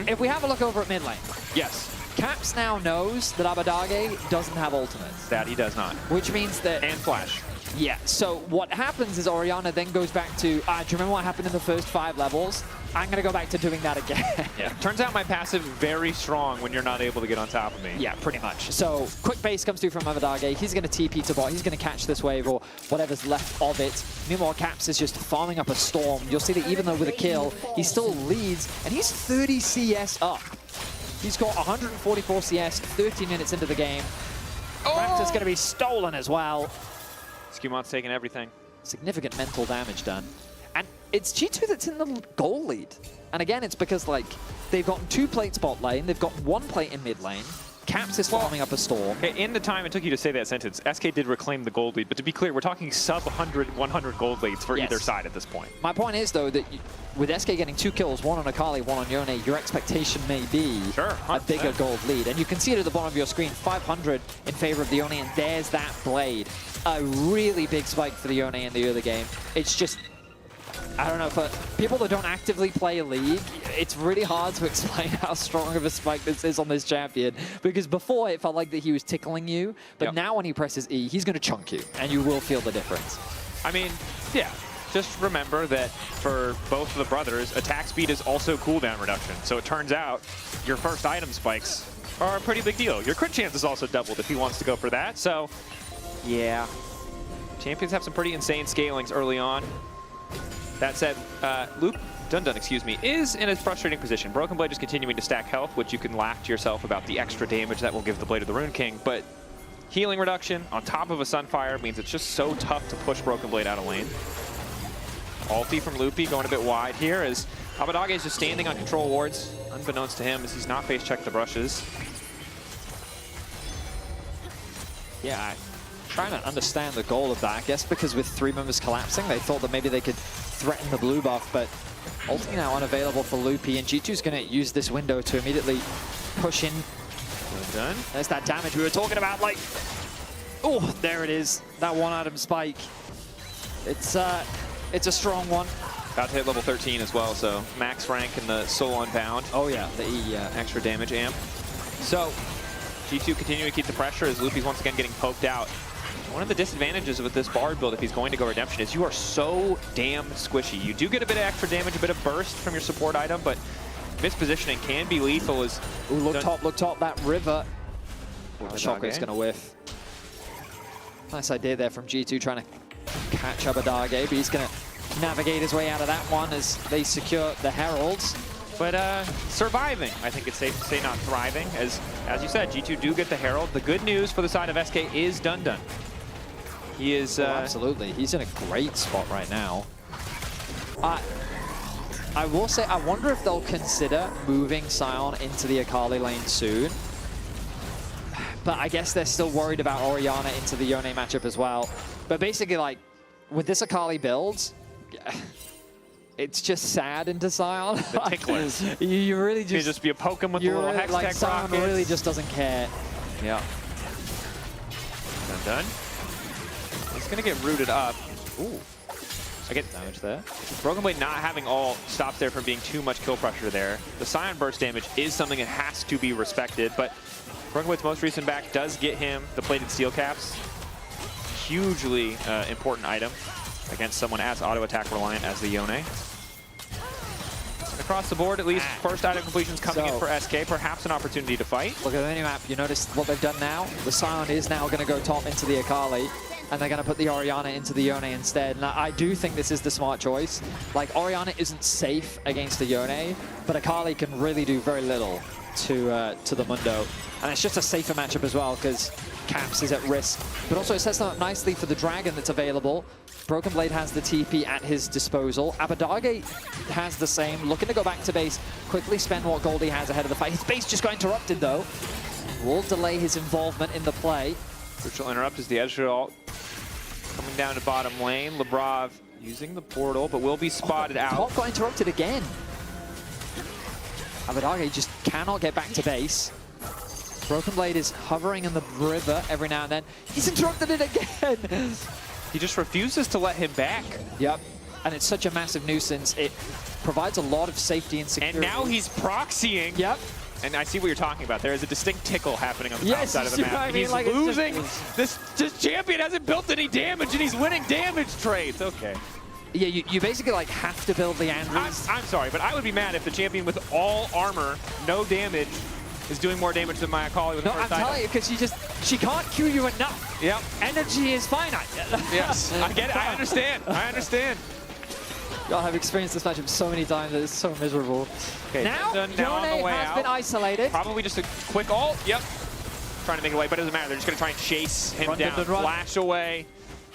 Speaker 6: if we have a look over at mid lane.
Speaker 19: Yes.
Speaker 6: Caps now knows that Abadage doesn't have ultimates.
Speaker 19: That he does not.
Speaker 6: Which means that...
Speaker 19: And flash.
Speaker 6: Yeah, so what happens is Orianna then goes back to, do you remember what happened in the first 5 levels? I'm going to go back to doing that again.
Speaker 19: Yeah. Turns out my passive very strong when you're not able to get on top of me.
Speaker 6: Yeah, pretty much. So quick base comes through from Abadage. He's going to TP to bot. He's going to catch this wave or whatever's left of it. Meanwhile, Caps is just farming up a storm. You'll see that even though with a kill, he still leads, and he's 30 CS up. He's got 144 CS, 13 minutes into the game. Raptor's going to be stolen as well.
Speaker 19: Scumont's taking everything.
Speaker 6: Significant mental damage done. And it's G2 that's in the goal lead. And again, it's because, like, they've gotten 2 plates bot lane, they've got 1 plate in mid lane. Caps is farming up a storm.
Speaker 19: In the time it took you to say that sentence, SK did reclaim the gold lead, but to be clear, we're talking sub 100, 100 gold leads for either side at this point.
Speaker 6: My point is, though, that with SK getting 2 kills, 1 on Akali, 1 on Yone, your expectation may be a bigger gold lead. And you can see it at the bottom of your screen, 500 in favor of the Yone, and there's that blade. A really big spike for the Yone in the early game. It's just, I don't know, for people that don't actively play a league, it's really hard to explain how strong of a spike this is on this champion. Because before, it felt like that he was tickling you, but now when he presses E, he's going to chunk you, and you will feel the difference.
Speaker 19: I mean, yeah. Just remember that for both of the brothers, attack speed is also cooldown reduction. So it turns out your first item spikes are a pretty big deal. Your crit chance is also doubled if he wants to go for that. So, yeah. Champions have some pretty insane scalings early on. That said, Dundun, excuse me, is in a frustrating position. Broken Blade is continuing to stack health, which you can laugh to yourself about the extra damage that will give the Blade of the Rune King, but healing reduction on top of a Sunfire means it's just so tough to push Broken Blade out of lane. Ulti from Loopy going a bit wide here as Abadage is just standing on control wards, unbeknownst to him, as he's not face-checked the brushes.
Speaker 6: Yeah, I'm trying to understand the goal of that. I guess because with 3 members collapsing, they thought that maybe they could threaten the blue buff, but ulti now unavailable for Loopy, and G2's going to use this window to immediately push in.
Speaker 19: Well done.
Speaker 6: There's that damage we were talking about, like, oh, there it is, that 1 item spike. It's a strong one.
Speaker 19: About to hit level 13 as well, so max rank in the Soul Unbound.
Speaker 6: Oh yeah, the
Speaker 19: extra damage amp. So G2 continuing to keep the pressure as Loopy's once again getting poked out. One of the disadvantages with this Bard build, if he's going to go Redemption, is you are so damn squishy. You do get a bit of extra damage, a bit of burst from your support item, but mispositioning can be lethal. As
Speaker 6: ooh, look top, that river. The Shockwave's going to whiff. Nice idea there from G2 trying to catch Abadage, but he's going to navigate his way out of that one as they secure the Heralds.
Speaker 19: But surviving, I think it's safe to say, not thriving. As you said, G2 do get the Herald. The good news for the side of SK is Dundun. He is...
Speaker 6: absolutely. He's in a great spot right now. I will say, I wonder if they'll consider moving Sion into the Akali lane soon. But I guess they're still worried about Orianna into the Yone matchup as well. But basically, like, with this Akali build, it's just sad into Sion.
Speaker 19: The ticklers.
Speaker 6: You really just...
Speaker 19: You just be a Pokemon with a little Hex Tech
Speaker 6: Sion
Speaker 19: rockets.
Speaker 6: really just doesn't care.
Speaker 19: Yeah. Done. He's going to get rooted up. Ooh. I get damage there. Broken Blade not having all stops there from being too much kill pressure there. The Sion burst damage is something that has to be respected, but Broken Blade's most recent back does get him the plated steel caps. Hugely important item against someone as auto attack reliant as the Yone. Across the board, at least first item completions coming in for SK, perhaps an opportunity to fight.
Speaker 6: Look at the minimap, you notice what they've done now? The Sion is now going to go top into the Akali, and they're going to put the Orianna into the Yone instead. And I do think this is the smart choice. Like, Orianna isn't safe against the Yone, but Akali can really do very little to the Mundo. And it's just a safer matchup as well, because Caps is at risk. But also it sets them up nicely for the Dragon that's available. Broken Blade has the TP at his disposal. Abadage has the same, looking to go back to base, quickly spend what gold he has ahead of the fight. His base just got interrupted though. Will delay his involvement in the play.
Speaker 19: Crucial interrupt is the Ezreal Coming down to bottom lane, Lebrov using the portal, but will be spotted out.
Speaker 6: Top got interrupted again. Abadage just cannot get back to base. Broken Blade is hovering in the river every now and then. He's interrupted it again.
Speaker 19: He just refuses to let him back.
Speaker 6: Yep. And it's such a massive nuisance. It provides a lot of safety and security.
Speaker 19: And now he's proxying.
Speaker 6: Yep.
Speaker 19: And I see what you're talking about. There is a distinct tickle happening on the top side of the map.
Speaker 6: I mean,
Speaker 19: He's
Speaker 6: like
Speaker 19: losing. This champion hasn't built any damage, and he's winning damage trades. Okay.
Speaker 6: Yeah, you basically like have to build Leandries.
Speaker 19: I'm sorry, but I would be mad if the champion with all armor, no damage, is doing more damage than my Akali with the first item.
Speaker 6: I'm telling you, because she can't Q you enough.
Speaker 19: Yep.
Speaker 6: Energy is finite.
Speaker 19: Yes, I get it. I understand. I understand.
Speaker 6: God, I've experienced this matchup so many times that it's so miserable.
Speaker 19: Okay,
Speaker 6: now,
Speaker 19: now on the way
Speaker 6: has
Speaker 19: out.
Speaker 6: been isolated.
Speaker 19: Probably just a quick ult. Yep. Trying to make it away, but it doesn't matter. They're just going to try and chase him down. Flash away.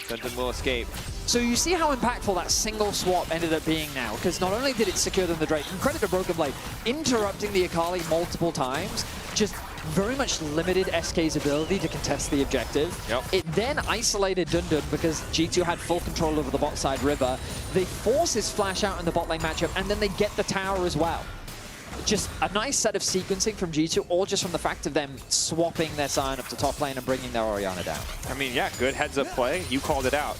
Speaker 19: Dundun will escape.
Speaker 6: So you see how impactful that single swap ended up being now, because not only did it secure them the Drake, and credit to Broken Blade, interrupting the Akali multiple times, just very much limited SK's ability to contest the objective.
Speaker 19: Yep.
Speaker 6: It then isolated Dundun because G2 had full control over the bot side river. They force his flash out in the bot lane matchup, and then they get the tower as well. Just a nice set of sequencing from G2, all just from the fact of them swapping their Sion up to top lane and bringing their Orianna down.
Speaker 19: I mean, yeah, good heads-up play. You called it out.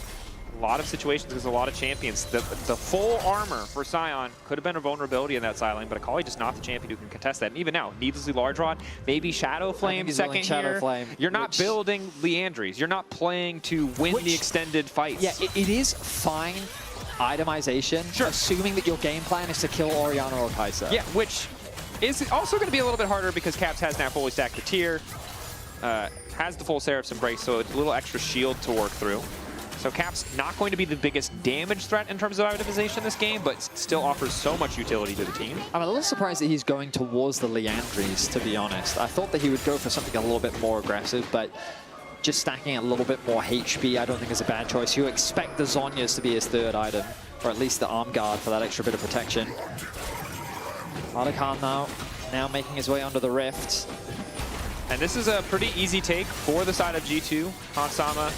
Speaker 19: A lot of situations, there's a lot of champions. The full armor for Sion could have been a vulnerability in that side lane, but Akali just not the champion who can contest that. And even now, needlessly large rod, maybe Shadow Flame second
Speaker 6: Shadow
Speaker 19: here.
Speaker 6: Flame,
Speaker 19: You're not building Leandries. You're not playing to win the extended fights.
Speaker 6: Yeah, it is fine itemization, assuming that your game plan is to kill Orianna or Kai'Sa.
Speaker 19: Yeah, which is also going to be a little bit harder because Caps has now fully stacked the tier, has the full Seraph's Embrace, so it's a little extra shield to work through. So Cap's not going to be the biggest damage threat in terms of itemization this game, but still offers so much utility to the team.
Speaker 6: I'm a little surprised that he's going towards the Leandries, to be honest. I thought that he would go for something a little bit more aggressive, but just stacking a little bit more HP I don't think is a bad choice. You expect the Zhonya's to be his third item, or at least the arm guard for that extra bit of protection. Artican now making his way under the rift.
Speaker 19: And this is a pretty easy take for the side of G2. Hansama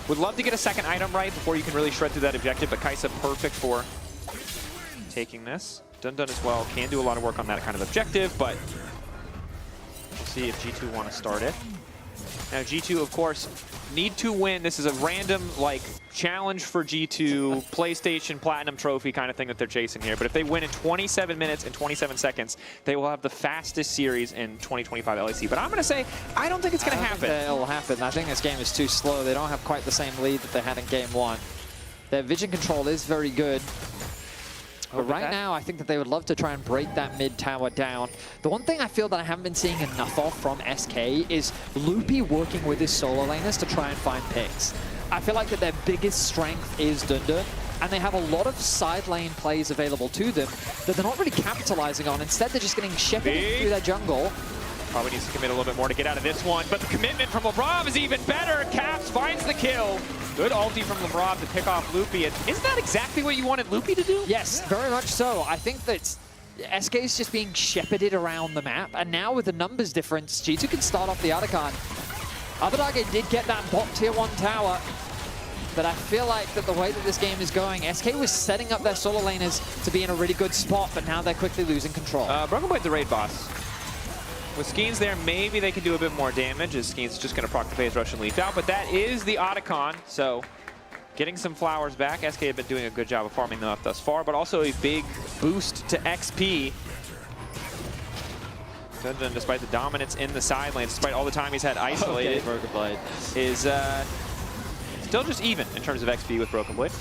Speaker 19: would love to get a second item right before you can really shred through that objective, but Kai'Sa perfect for taking this. Dundun as well can do a lot of work on that kind of objective, but we'll see if G2 want to start it. Now G2, of course, need to win. This is a random, like, challenge for G2, PlayStation Platinum Trophy kind of thing that they're chasing here. But if they win in 27 minutes and 27 seconds, they will have the fastest series in 2025 LEC. But I'm going to say, I don't think it's going to happen.
Speaker 6: It'll happen. I think this game is too slow. They don't have quite the same lead that they had in game one. Their vision control is very good. But right now, I think that they would love to try and break that mid tower down. The one thing I feel that I haven't been seeing enough of from SK is Loopy working with his solo laners to try and find picks. I feel like that their biggest strength is Dundun, and they have a lot of side lane plays available to them that they're not really capitalizing on. Instead, they're just getting shepherded through their jungle.
Speaker 19: Probably needs to commit a little bit more to get out of this one, but the commitment from Lebrov is even better. Caps finds the kill. Good ulti from Lebrov to pick off Loopy. Isn't that exactly what you wanted Loopy to do?
Speaker 6: Yes, very much so. I think that SK is just being shepherded around the map, and now with the numbers difference, G2 can start off the Artican. Abadage did get that bot tier 1 tower, but I feel like that the way that this game is going, SK was setting up their solo laners to be in a really good spot, but now they're quickly losing control.
Speaker 19: Broken Blade's the raid boss. With Skeens there, maybe they can do a bit more damage, as Skeens is just going to proc the phase rush and leaf out, but that is the Otacon, so getting some flowers back. SK have been doing a good job of farming them up thus far, but also a big boost to XP. Dundun, despite the dominance in the side lanes, despite all the time he's had isolated,
Speaker 6: Broken Blade
Speaker 19: is still just even in terms of XP with Broken Blade.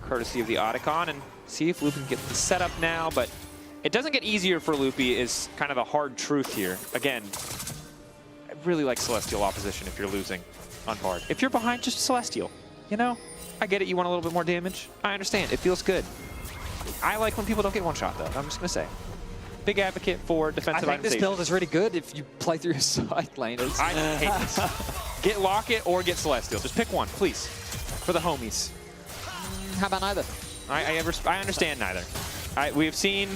Speaker 19: Courtesy of the Otacon, and see if Loopy can get the setup now, but it doesn't get easier for Loopy is kind of the hard truth here. Again, I really like Celestial opposition if you're losing on hard. If you're behind, just Celestial. You know, I get it, you want a little bit more damage. I understand, it feels good. I like when people don't get one shot though, I'm just gonna say. Big advocate for defensive
Speaker 6: I think this build is really good if you play through your side laners.
Speaker 19: I hate this. Get Locket or get Celestial. Just pick one, please. For the homies.
Speaker 6: How about neither?
Speaker 19: I understand neither. We have seen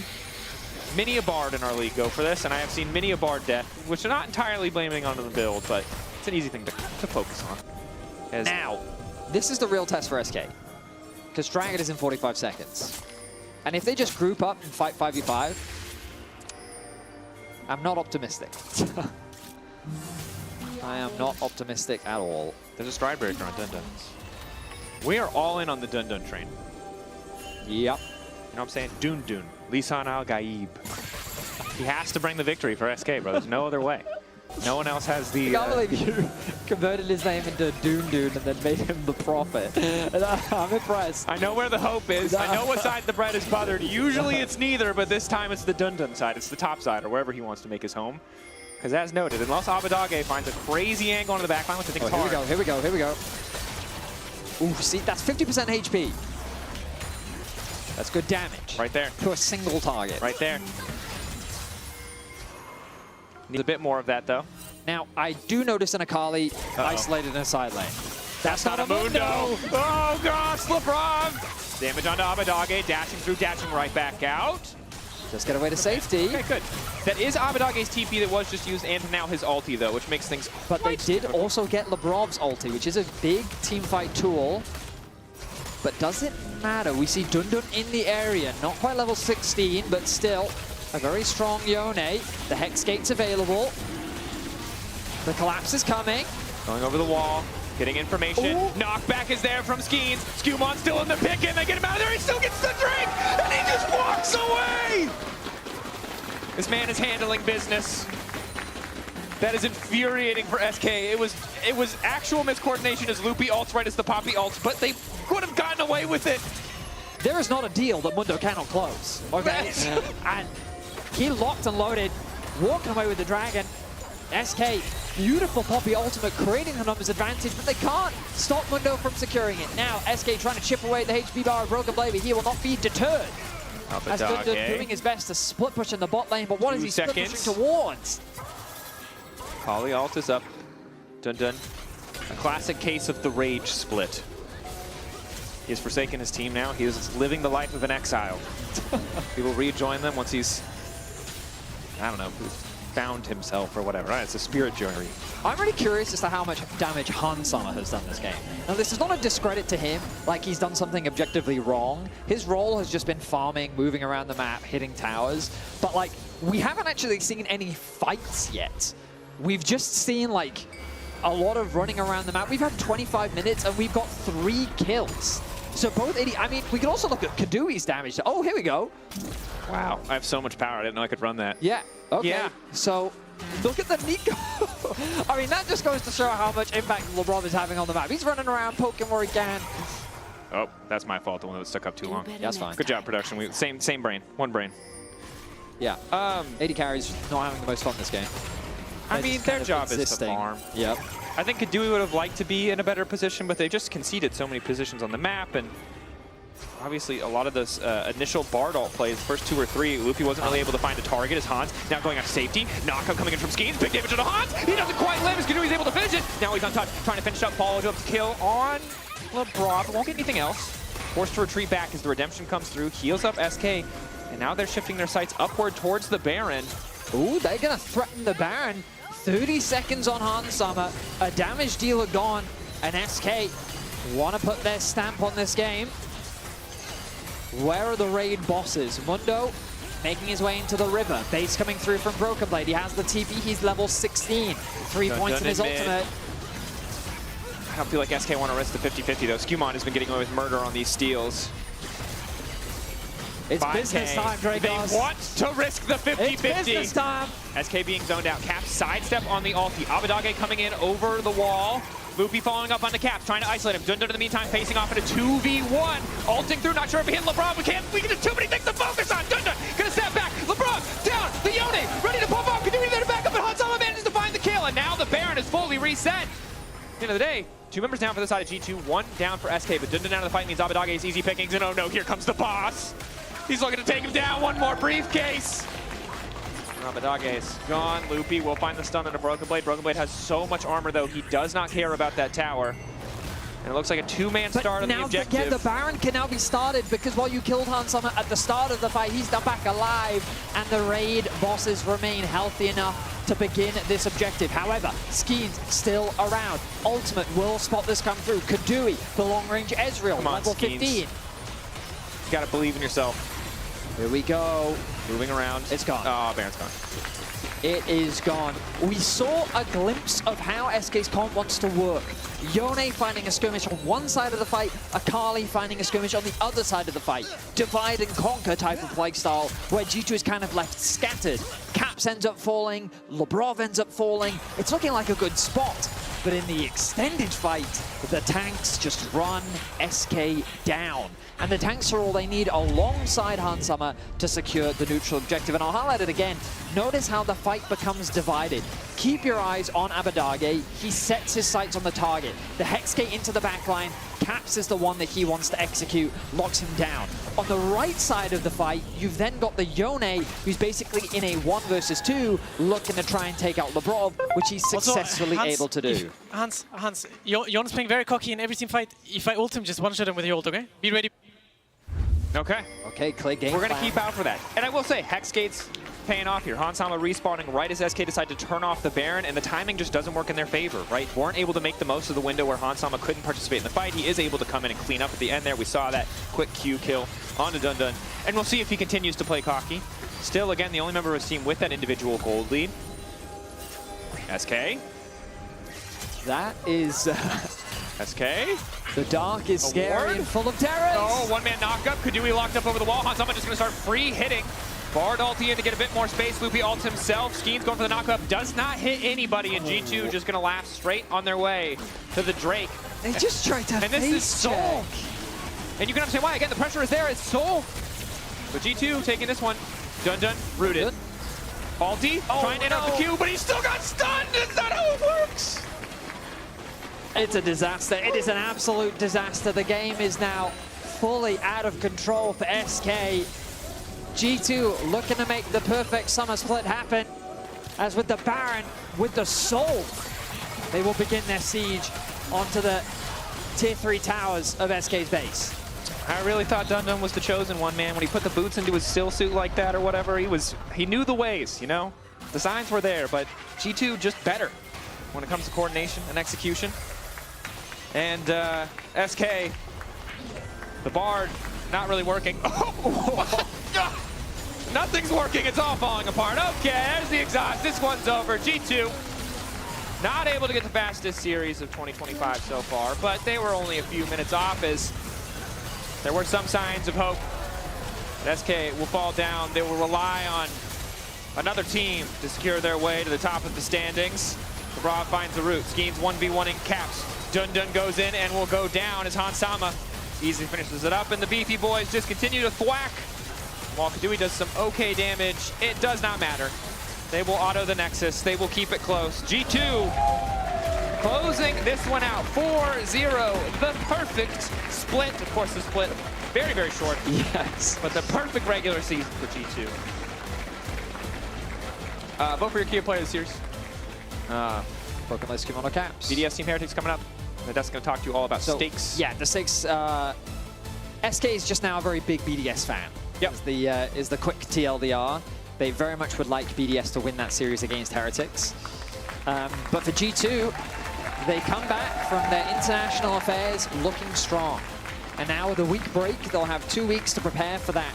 Speaker 19: many a Bard in our league go for this, and I have seen many a Bard death, which I'm not entirely blaming onto the build, but it's an easy thing to focus on. As
Speaker 6: now, this is the real test for SK. Because Dragon is in 45 seconds. And if they just group up and fight 5v5, I'm not optimistic. I am not optimistic at all.
Speaker 19: There's a stride breaker on Dun Duns. We are all in on the Dun Dun train.
Speaker 6: Yep.
Speaker 19: You know what I'm saying? Dun Dun. Lisan Al-Gaib. He has to bring the victory for SK, bro. There's no other way. No one else has the...
Speaker 6: I can't believe you converted his name into Dun Dun and then made him the prophet. I'm impressed.
Speaker 19: I know where the hope is. I know what side the bread is buttered. Usually it's neither, but this time it's the Dun Dun side. It's the top side, or wherever he wants to make his home. Because as noted, unless Abadage finds a crazy angle on the backline, which I think is hard.
Speaker 6: Here we go. Ooh, see, that's 50% HP. That's good damage.
Speaker 19: Right there.
Speaker 6: To a single target.
Speaker 19: Right there. Needs a bit more of that, though.
Speaker 6: Now, I do notice an Akali isolated in a side lane.
Speaker 19: That's not a Mundo. Oh, gosh, LeBron. Damage onto Abadage, dashing through, dashing right back out.
Speaker 6: Just get away to safety.
Speaker 19: Okay, good. That is Abadage's TP that was just used, and now his ulti, though, which makes things
Speaker 6: But they did also get LeBron's ulti, which is a big teamfight tool. But does it matter? We see Dun Dun in the area. Not quite level 16, but still a very strong Yone. The Hex Gate's available. The collapse is coming.
Speaker 19: Going over the wall, getting information. Ooh. Knockback is there from Skeens. Skewmon still in the pick, and they get him out of there. He still gets the drink, and he just walks away. This man is handling business. That is infuriating for SK. It was actual miscoordination as Loopy ults right as the Poppy ults, but they could have gotten away with it.
Speaker 6: There is not a deal that Mundo cannot close. Okay, and he locked and loaded, walking away with the Dragon. SK, beautiful Poppy ultimate, creating the numbers advantage, but they can't stop Mundo from securing it. Now, SK trying to chip away at the HP bar of Broken Blade, but he will not be deterred. As Dun Dun doing his best to split push in the bot lane, but what is he split pushing towards?
Speaker 19: Kali ult is up. Dun Dun. A classic case of the rage split. He has forsaken his team now. He is living the life of an exile. He will rejoin them once he's, I don't know, found himself or whatever. Right? It's a spirit journey.
Speaker 6: I'm really curious as to how much damage Hansama has done this game. Now, this is not a discredit to him, like he's done something objectively wrong. His role has just been farming, moving around the map, hitting towers. But, like, we haven't actually seen any fights yet. We've just seen, like, a lot of running around the map. We've had 25 minutes, and we've got 3 kills. So both 80... I mean, we could also look at Kadui's damage. Oh, here we go.
Speaker 19: Wow. I have so much power. I didn't know I could run that.
Speaker 6: Yeah. Okay.
Speaker 19: Yeah.
Speaker 6: So, look at the Nico. I mean, that just goes to show how much impact LeBron is having on the map. He's running around, poking where he can.
Speaker 19: Oh, that's my fault. The one that stuck up too long.
Speaker 6: Yeah, that's fine.
Speaker 19: Good job, production. Same brain. One brain.
Speaker 6: Yeah. 80 carries not having the most fun this game.
Speaker 19: I mean, their job is to farm.
Speaker 6: Yep.
Speaker 19: I think Kadui would have liked to be in a better position, but they just conceded so many positions on the map, and obviously a lot of those initial Bard ult plays, first 2 or 3, Loopy wasn't really able to find a target as Hans. Now going out to safety. Knockout coming in from Skeens. Big damage to Hans. He doesn't quite live as Kadui's able to finish it. Now he's on touch, trying to finish up, followed up to kill on LeBron, but won't get anything else. Forced to retreat back as the redemption comes through, heals up SK, and now they're shifting their sights upward towards the Baron.
Speaker 6: Ooh, they're gonna threaten the Baron. 30 seconds on Hansama, a damage dealer gone, and SK want to put their stamp on this game. Where are the raid bosses? Mundo making his way into the river. Base coming through from Broken Blade. He has the TP, he's level 16. 3 points in his ultimate.
Speaker 19: I don't feel like SK want to risk the 50-50 though. Skewmon has been getting away with murder on these steals.
Speaker 6: It's business time, Dracos.
Speaker 19: They want to risk the 50-50.
Speaker 6: It's business time.
Speaker 19: SK being zoned out. Cap sidestep on the ulti. Abadage coming in over the wall. Loopy following up on the Cap, trying to isolate him. Dun Dun in the meantime facing off at a 2v1. Ulting through, not sure if he hit LeBron. We can do too many things to focus on. Dun Dun gonna step back. LeBron down. The Yone ready to pop off. Kadui there to back up, and Hansama manages to find the kill. And now the Baron is fully reset. At the end of the day, 2 members down for the side of G2, 1 down for SK. But Dun Dun out of the fight means Abaдаge's easy pickings. And oh no, here comes the boss. He's looking to take him down. 1 more briefcase. Abadage is gone. Loopy will find the stun on a Broken Blade. Broken Blade has so much armor, though. He does not care about that tower. And it looks like a two-man start on the objective.
Speaker 6: Yeah, the Baron can now be started because while you killed Han Summer at the start of the fight, he's now back alive, and the raid bosses remain healthy enough to begin this objective. However, Skeen's still around. Ultimate will spot this come through. Kadui, the long-range Ezreal,
Speaker 19: Come on,
Speaker 6: level
Speaker 19: Skeens.
Speaker 6: 15.
Speaker 19: You gotta believe in yourself.
Speaker 6: Here we go.
Speaker 19: Moving around.
Speaker 6: It's gone.
Speaker 19: Oh, Baron's gone.
Speaker 6: It is gone. We saw a glimpse of how SK's comp wants to work. Yone finding a skirmish on one side of the fight, Akali finding a skirmish on the other side of the fight. Divide and conquer type of playstyle, where G2 is kind of left scattered. Caps ends up falling, Lebrov ends up falling. It's looking like a good spot. But in the extended fight, the tanks just run SK down. And the tanks are all they need alongside Han Summer to secure the neutral objective. And I'll highlight it again. Notice how the fight becomes divided. Keep your eyes on Abadage. He sets his sights on the target. The Hexgate into the backline. Caps is the one that he wants to execute, locks him down. On the right side of the fight, you've then got the Yone, who's basically in a 1 versus 2, looking to try and take out Lebrov, which he's successfully able to do.
Speaker 13: Hans, Yone's playing very cocky in every team fight. If I ult him, just one-shot him with your ult, okay? Be ready.
Speaker 19: Okay.
Speaker 6: Okay, Clay game.
Speaker 19: We're going to
Speaker 6: plan.
Speaker 19: keep out for that. And I will say, Hexgate's paying off here. Han Sama respawning right as SK decide to turn off the Baron, and the timing just doesn't work in their favor, right? Weren't able to make the most of the window where Han Sama couldn't participate in the fight. He is able to come in and clean up at the end there. We saw that quick Q kill onto Dun Dun. And we'll see if he continues to play cocky. Still, again, the only member of his team with that individual gold lead. SK.
Speaker 6: That is...
Speaker 19: SK.
Speaker 6: The Dark is scary and full of terrors.
Speaker 19: Oh, one-man knockup. Kadui locked up over the wall. Han Sama just going to start free hitting. Bard ulti in to get a bit more space. Loopy ults himself. Skeen's going for the knockup. Does not hit anybody, and G2 just going to laugh straight on their way to the Drake.
Speaker 6: They just tried to
Speaker 19: And this is Soul.
Speaker 6: check.
Speaker 19: And you can understand why. Again, the pressure is there. It's Soul. But G2 taking this one. Dun Dun rooted. Ulti trying to interrupt the Q, but he still got stunned. Is that how it works?
Speaker 6: It's a disaster. It is an absolute disaster. The game is now fully out of control for SK. G2 looking to make the perfect summer split happen. As with the Baron, with the Soul, they will begin their siege onto the tier 3 towers of SK's base.
Speaker 19: I really thought Dun Dun was the chosen one, man. When he put the boots into his still suit like that or whatever, he knew the ways, you know? The signs were there, but G2 just better when it comes to coordination and execution. And SK, the Bard, not really working. Nothing's working, it's all falling apart. Okay, there's the exhaust, this one's over. G2, not able to get the fastest series of 2025 so far, but they were only a few minutes off as there were some signs of hope. SK will fall down, they will rely on another team to secure their way to the top of the standings. Lebrov finds the route, Skeen's 1v1ing Caps. Dun Dun goes in and will go down as Han Sama easily finishes it up, and the Beefy boys just continue to thwack. While Kadui does some okay damage, it does not matter. They will auto the Nexus, they will keep it close. G2 closing this one out, 4-0, the perfect split. Of course, the split very, very short.
Speaker 6: Yes.
Speaker 19: But the perfect regular season for G2. Vote for your key player of the series.
Speaker 6: Broken Let's give on our Caps.
Speaker 19: BDS Team Heretics coming up. That's going to talk to you all about stakes.
Speaker 6: Yeah, the stakes. SK is just now a very big BDS fan.
Speaker 19: Yep.
Speaker 6: Is the quick TLDR. They very much would like BDS to win that series against Heretics. But for G2, they come back from their international affairs looking strong. And now with a week break, they'll have 2 weeks to prepare for that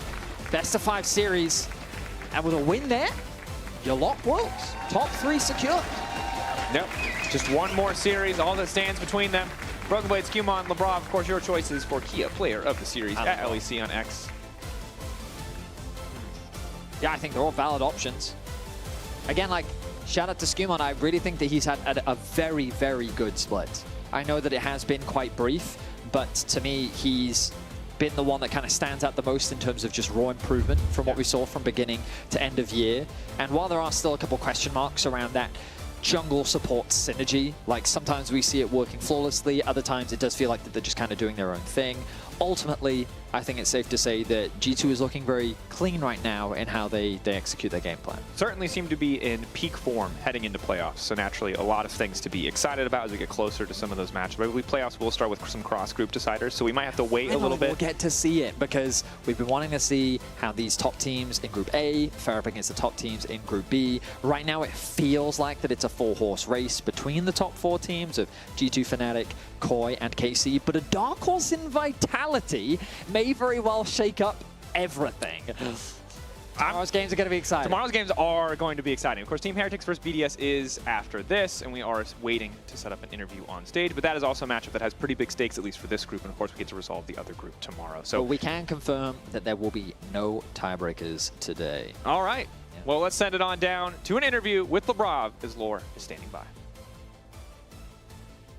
Speaker 6: best-of-5 series. And with a win there, your lock works. Top 3 secure.
Speaker 19: Nope. Just one more series, all that stands between them. Broken Blade, Skumon, Lebrov, of course, your choices for Kia Player of the Series at LEC on X.
Speaker 6: Yeah, I think they're all valid options. Again, like, shout out to Skumon. I really think that he's had a very, very good split. I know that it has been quite brief, but to me, he's been the one that kind of stands out the most in terms of just raw improvement from what we saw from beginning to end of year. And while there are still a couple question marks around that jungle support synergy, like sometimes we see it working flawlessly, other times it does feel like that they're just kind of doing their own thing. Ultimately, I think it's safe to say that G2 is looking very clean right now in how they execute their game plan.
Speaker 19: Certainly seem to be in peak form heading into playoffs, so naturally a lot of things to be excited about as we get closer to some of those matches. Maybe playoffs will start with some cross-group deciders, so we might have to wait a little bit.
Speaker 6: We'll get to see it because we've been wanting to see how these top teams in Group A fare up against the top teams in Group B. Right now it feels like that it's a four-horse race between the top 4 teams of G2, Fnatic, Koi, and KC, but a dark horse in Vitality may very well shake up everything. Tomorrow's games are going to be exciting.
Speaker 19: Tomorrow's games are going to be exciting. Of course, Team Heretics versus BDS is after this, and we are waiting to set up an interview on stage. But that is also a matchup that has pretty big stakes, at least for this group. And of course, we get to resolve the other group tomorrow. So
Speaker 6: we can confirm that there will be no tiebreakers today.
Speaker 19: All right. Yeah. Well, let's send it on down to an interview with Lebrav as Lore is standing by.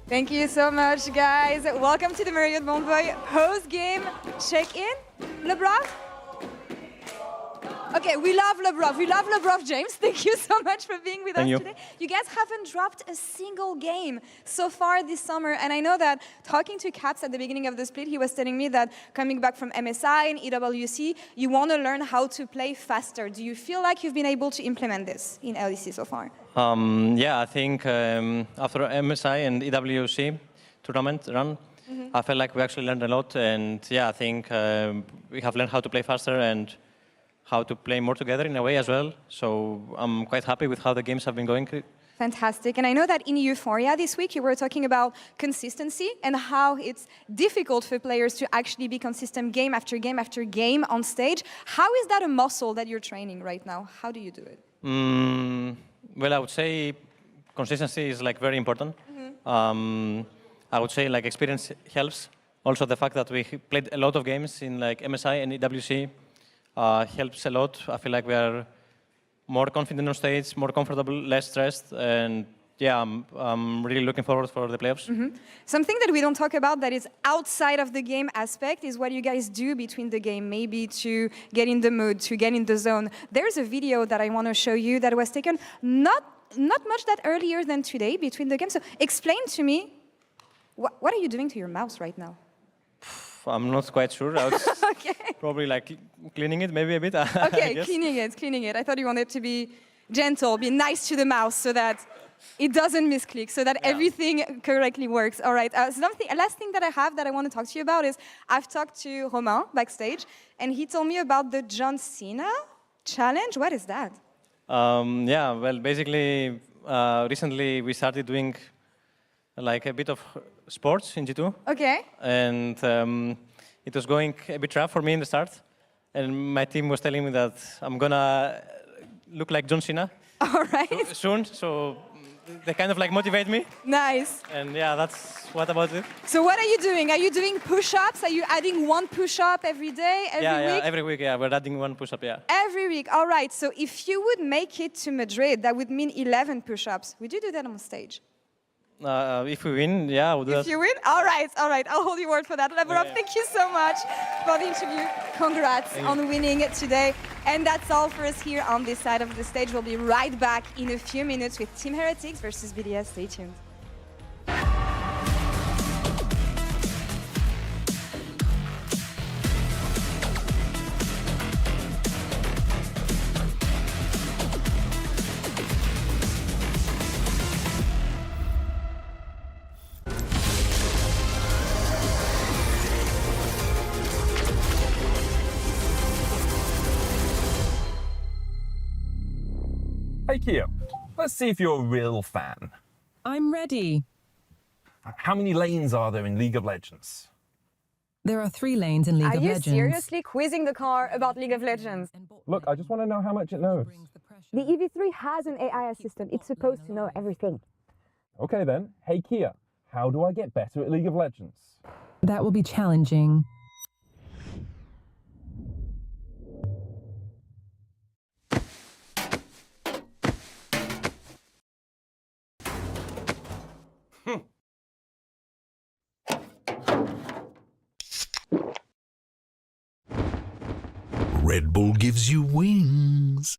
Speaker 4: Thank you so much, guys. Welcome to the Marriott Bonvoy post-game check-in. Lebrav? Okay, we love Lebrav. We love Lebrav, James. Thank you so much for being with us today. You guys haven't dropped a single game so far this summer. And I know that talking to Caps at the beginning of the split, he was telling me that coming back from MSI and EWC, you want to learn how to play faster. Do you feel like you've been able to implement this in LEC so far?
Speaker 14: Yeah, I think after MSI and EWC tournament run, I felt like we actually learned a lot. And yeah, I think we have learned how to play faster and how to play more together in a way as well. So I'm quite happy with how the games have been going.
Speaker 4: Fantastic. And I know that in Euphoria this week, you were talking about consistency and how it's difficult for players to actually be consistent game after game after game on stage. How is that a muscle that you're training right now? How do you do it?
Speaker 14: Well, I would say consistency is like very important. I would say like experience helps. Also the fact that we played a lot of games in like MSI and EWC helps a lot. I feel like we are more confident on stage, more comfortable, less stressed, and yeah, I'm really looking forward for the playoffs.
Speaker 4: Something that we don't talk about that is outside of the game aspect is what you guys do between the game, maybe to get in the mood, to get in the zone. There's a video that I want to show you that was taken not much that earlier than today between the games. So explain to me, what are you doing to your mouse right now?
Speaker 14: I'm not quite sure. I was probably like cleaning it maybe a bit.
Speaker 4: Okay, cleaning it. I thought you wanted to be gentle, be nice to the mouse so that it doesn't misclick, so that everything correctly works. All right, last thing that I have that I want to talk to you about is I've talked to Romain backstage, and he told me about the John Cena challenge. What is that?
Speaker 14: Yeah, well, basically, recently we started doing like a bit of sports in G2.
Speaker 4: Okay.
Speaker 14: And it was going a bit rough for me in the start. And my team was telling me that I'm gonna look like John Cena.
Speaker 4: All right.
Speaker 14: Soon, so they kind of like motivate me.
Speaker 4: Nice.
Speaker 14: And yeah, that's what about it.
Speaker 4: So what are you doing? Are you doing push-ups? Are you adding one push-up every day, every week?
Speaker 14: Yeah, every week, yeah. We're adding one push-up, yeah.
Speaker 4: Every week, all right. So if you would make it to Madrid, that would mean 11 push-ups. Would you do that on stage?
Speaker 14: If we win, yeah, we'll do that.
Speaker 4: If you win? All right. I'll hold your word for that. Lebrav, thank you so much for the interview. Congrats on winning today. And that's all for us here on this side of the stage. We'll be right back in a few minutes with Team Heretics versus BDS. Stay tuned.
Speaker 9: Hey Kia, let's see if you're a real fan.
Speaker 10: I'm ready.
Speaker 9: How many lanes are there in League of Legends?
Speaker 10: There are 3 lanes in League of Legends.
Speaker 4: Are you seriously quizzing the car about League of Legends?
Speaker 9: Look, I just want to know how much it knows.
Speaker 23: The EV3 has an AI assistant. It's supposed to know everything.
Speaker 9: Okay then, hey Kia, how do I get better at League of Legends?
Speaker 10: That will be challenging.
Speaker 22: Red Bull gives you wings.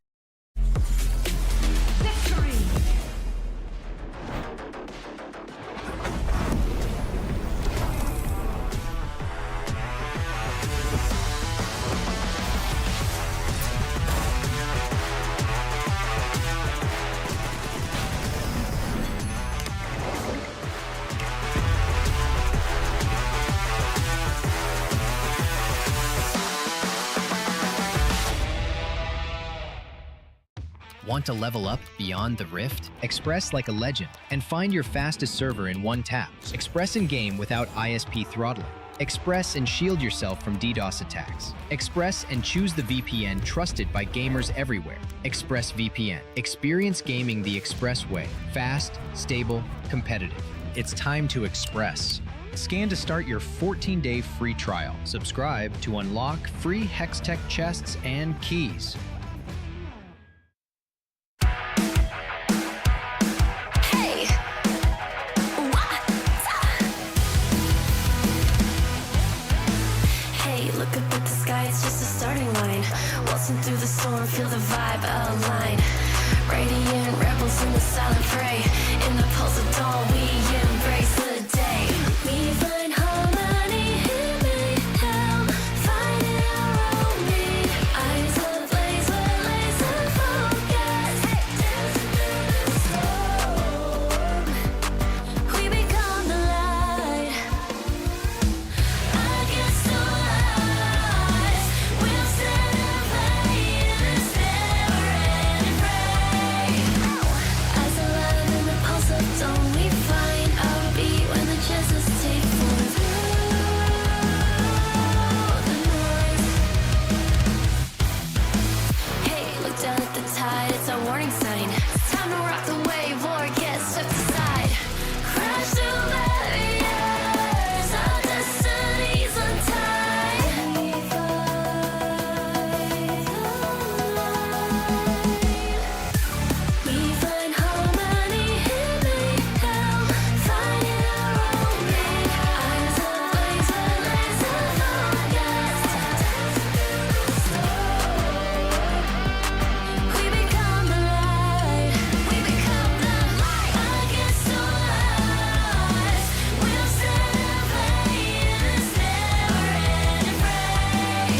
Speaker 3: Want to level up beyond the Rift? Express like a legend and find your fastest server in one tap. Express in game without ISP throttling. Express and shield yourself from DDoS attacks. Express and choose the VPN trusted by gamers everywhere. Express VPN. Experience gaming the Express way. Fast, stable, competitive. It's time to Express. Scan to start your 14-day free trial. Subscribe to unlock free Hextech chests and keys.
Speaker 1: Hey, hey, look up at the sky, it's just a starting line. Waltzing through the storm, feel the vibe align. Radiant rebels in the silent fray. In the pulse of dawn, we embrace the day. We find harmony in mayhem, finding our own beat. Eyes ablaze, we're laser focused. Dancing through the storm, we become the light. Against the odds, we'll stand and play in this never-ending fray. Eyes alive in the pulse of dawn, we find our beat when the chances take form through the noise. Hey, look down at the tide, it's our warning sign. It's time to rock the wave or get swept aside. Crash through barriers, our destinies untied. We find harmony in mayhem, finding our own beat. Eyes ablaze, we're laser focused. We become the light. We become the light. Against the odds, we'll stand and play in this never-ending fray.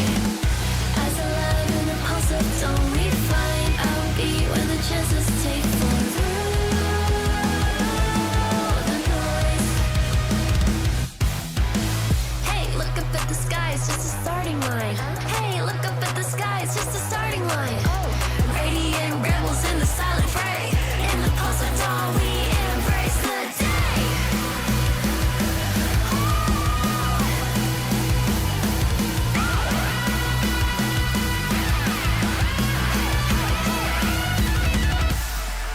Speaker 1: Eyes alive in the pulse of dawn, we find our beat when the chances take form through the noise. Hey, look up at the sky, it's just a starting line. Hey, look up at the sky, it's just a starting line. Radiant rebels in the silent fray. In the pulse of dawn, we embrace the day.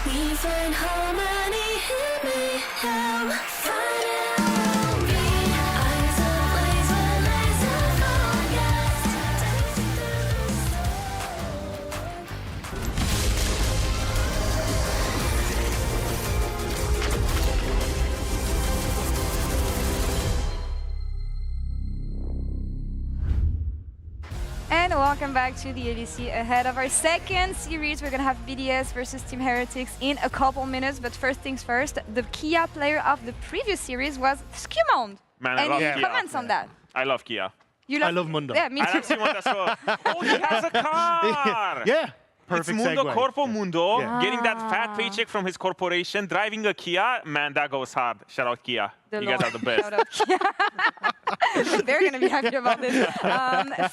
Speaker 1: We find harmony in mayhem, finding our own beat. Eyes ablaze, we're laser focused. Dancing through the
Speaker 4: And welcome back to the LEC. Ahead of our second series, we're gonna have BDS versus Team Heretics in a couple minutes. But first things first, the Kia player of the previous series was Skewmound.
Speaker 16: Man, I
Speaker 4: and
Speaker 16: love
Speaker 4: your
Speaker 16: Kia.
Speaker 4: comments on that?
Speaker 16: I love Kia.
Speaker 4: You
Speaker 15: I love Mundo.
Speaker 4: Yeah, me
Speaker 16: I
Speaker 4: too.
Speaker 16: love Simon as well. Oh, he has a car!
Speaker 15: Yeah. Perfect
Speaker 16: It's Mundo
Speaker 15: segue.
Speaker 16: Corpo Mundo,
Speaker 15: Yeah.
Speaker 16: getting that fat paycheck from his corporation, driving a Kia. Man, that goes hard. Shout out Kia. You guys are the best.
Speaker 4: Shout out Kia. They're going to be happy about this.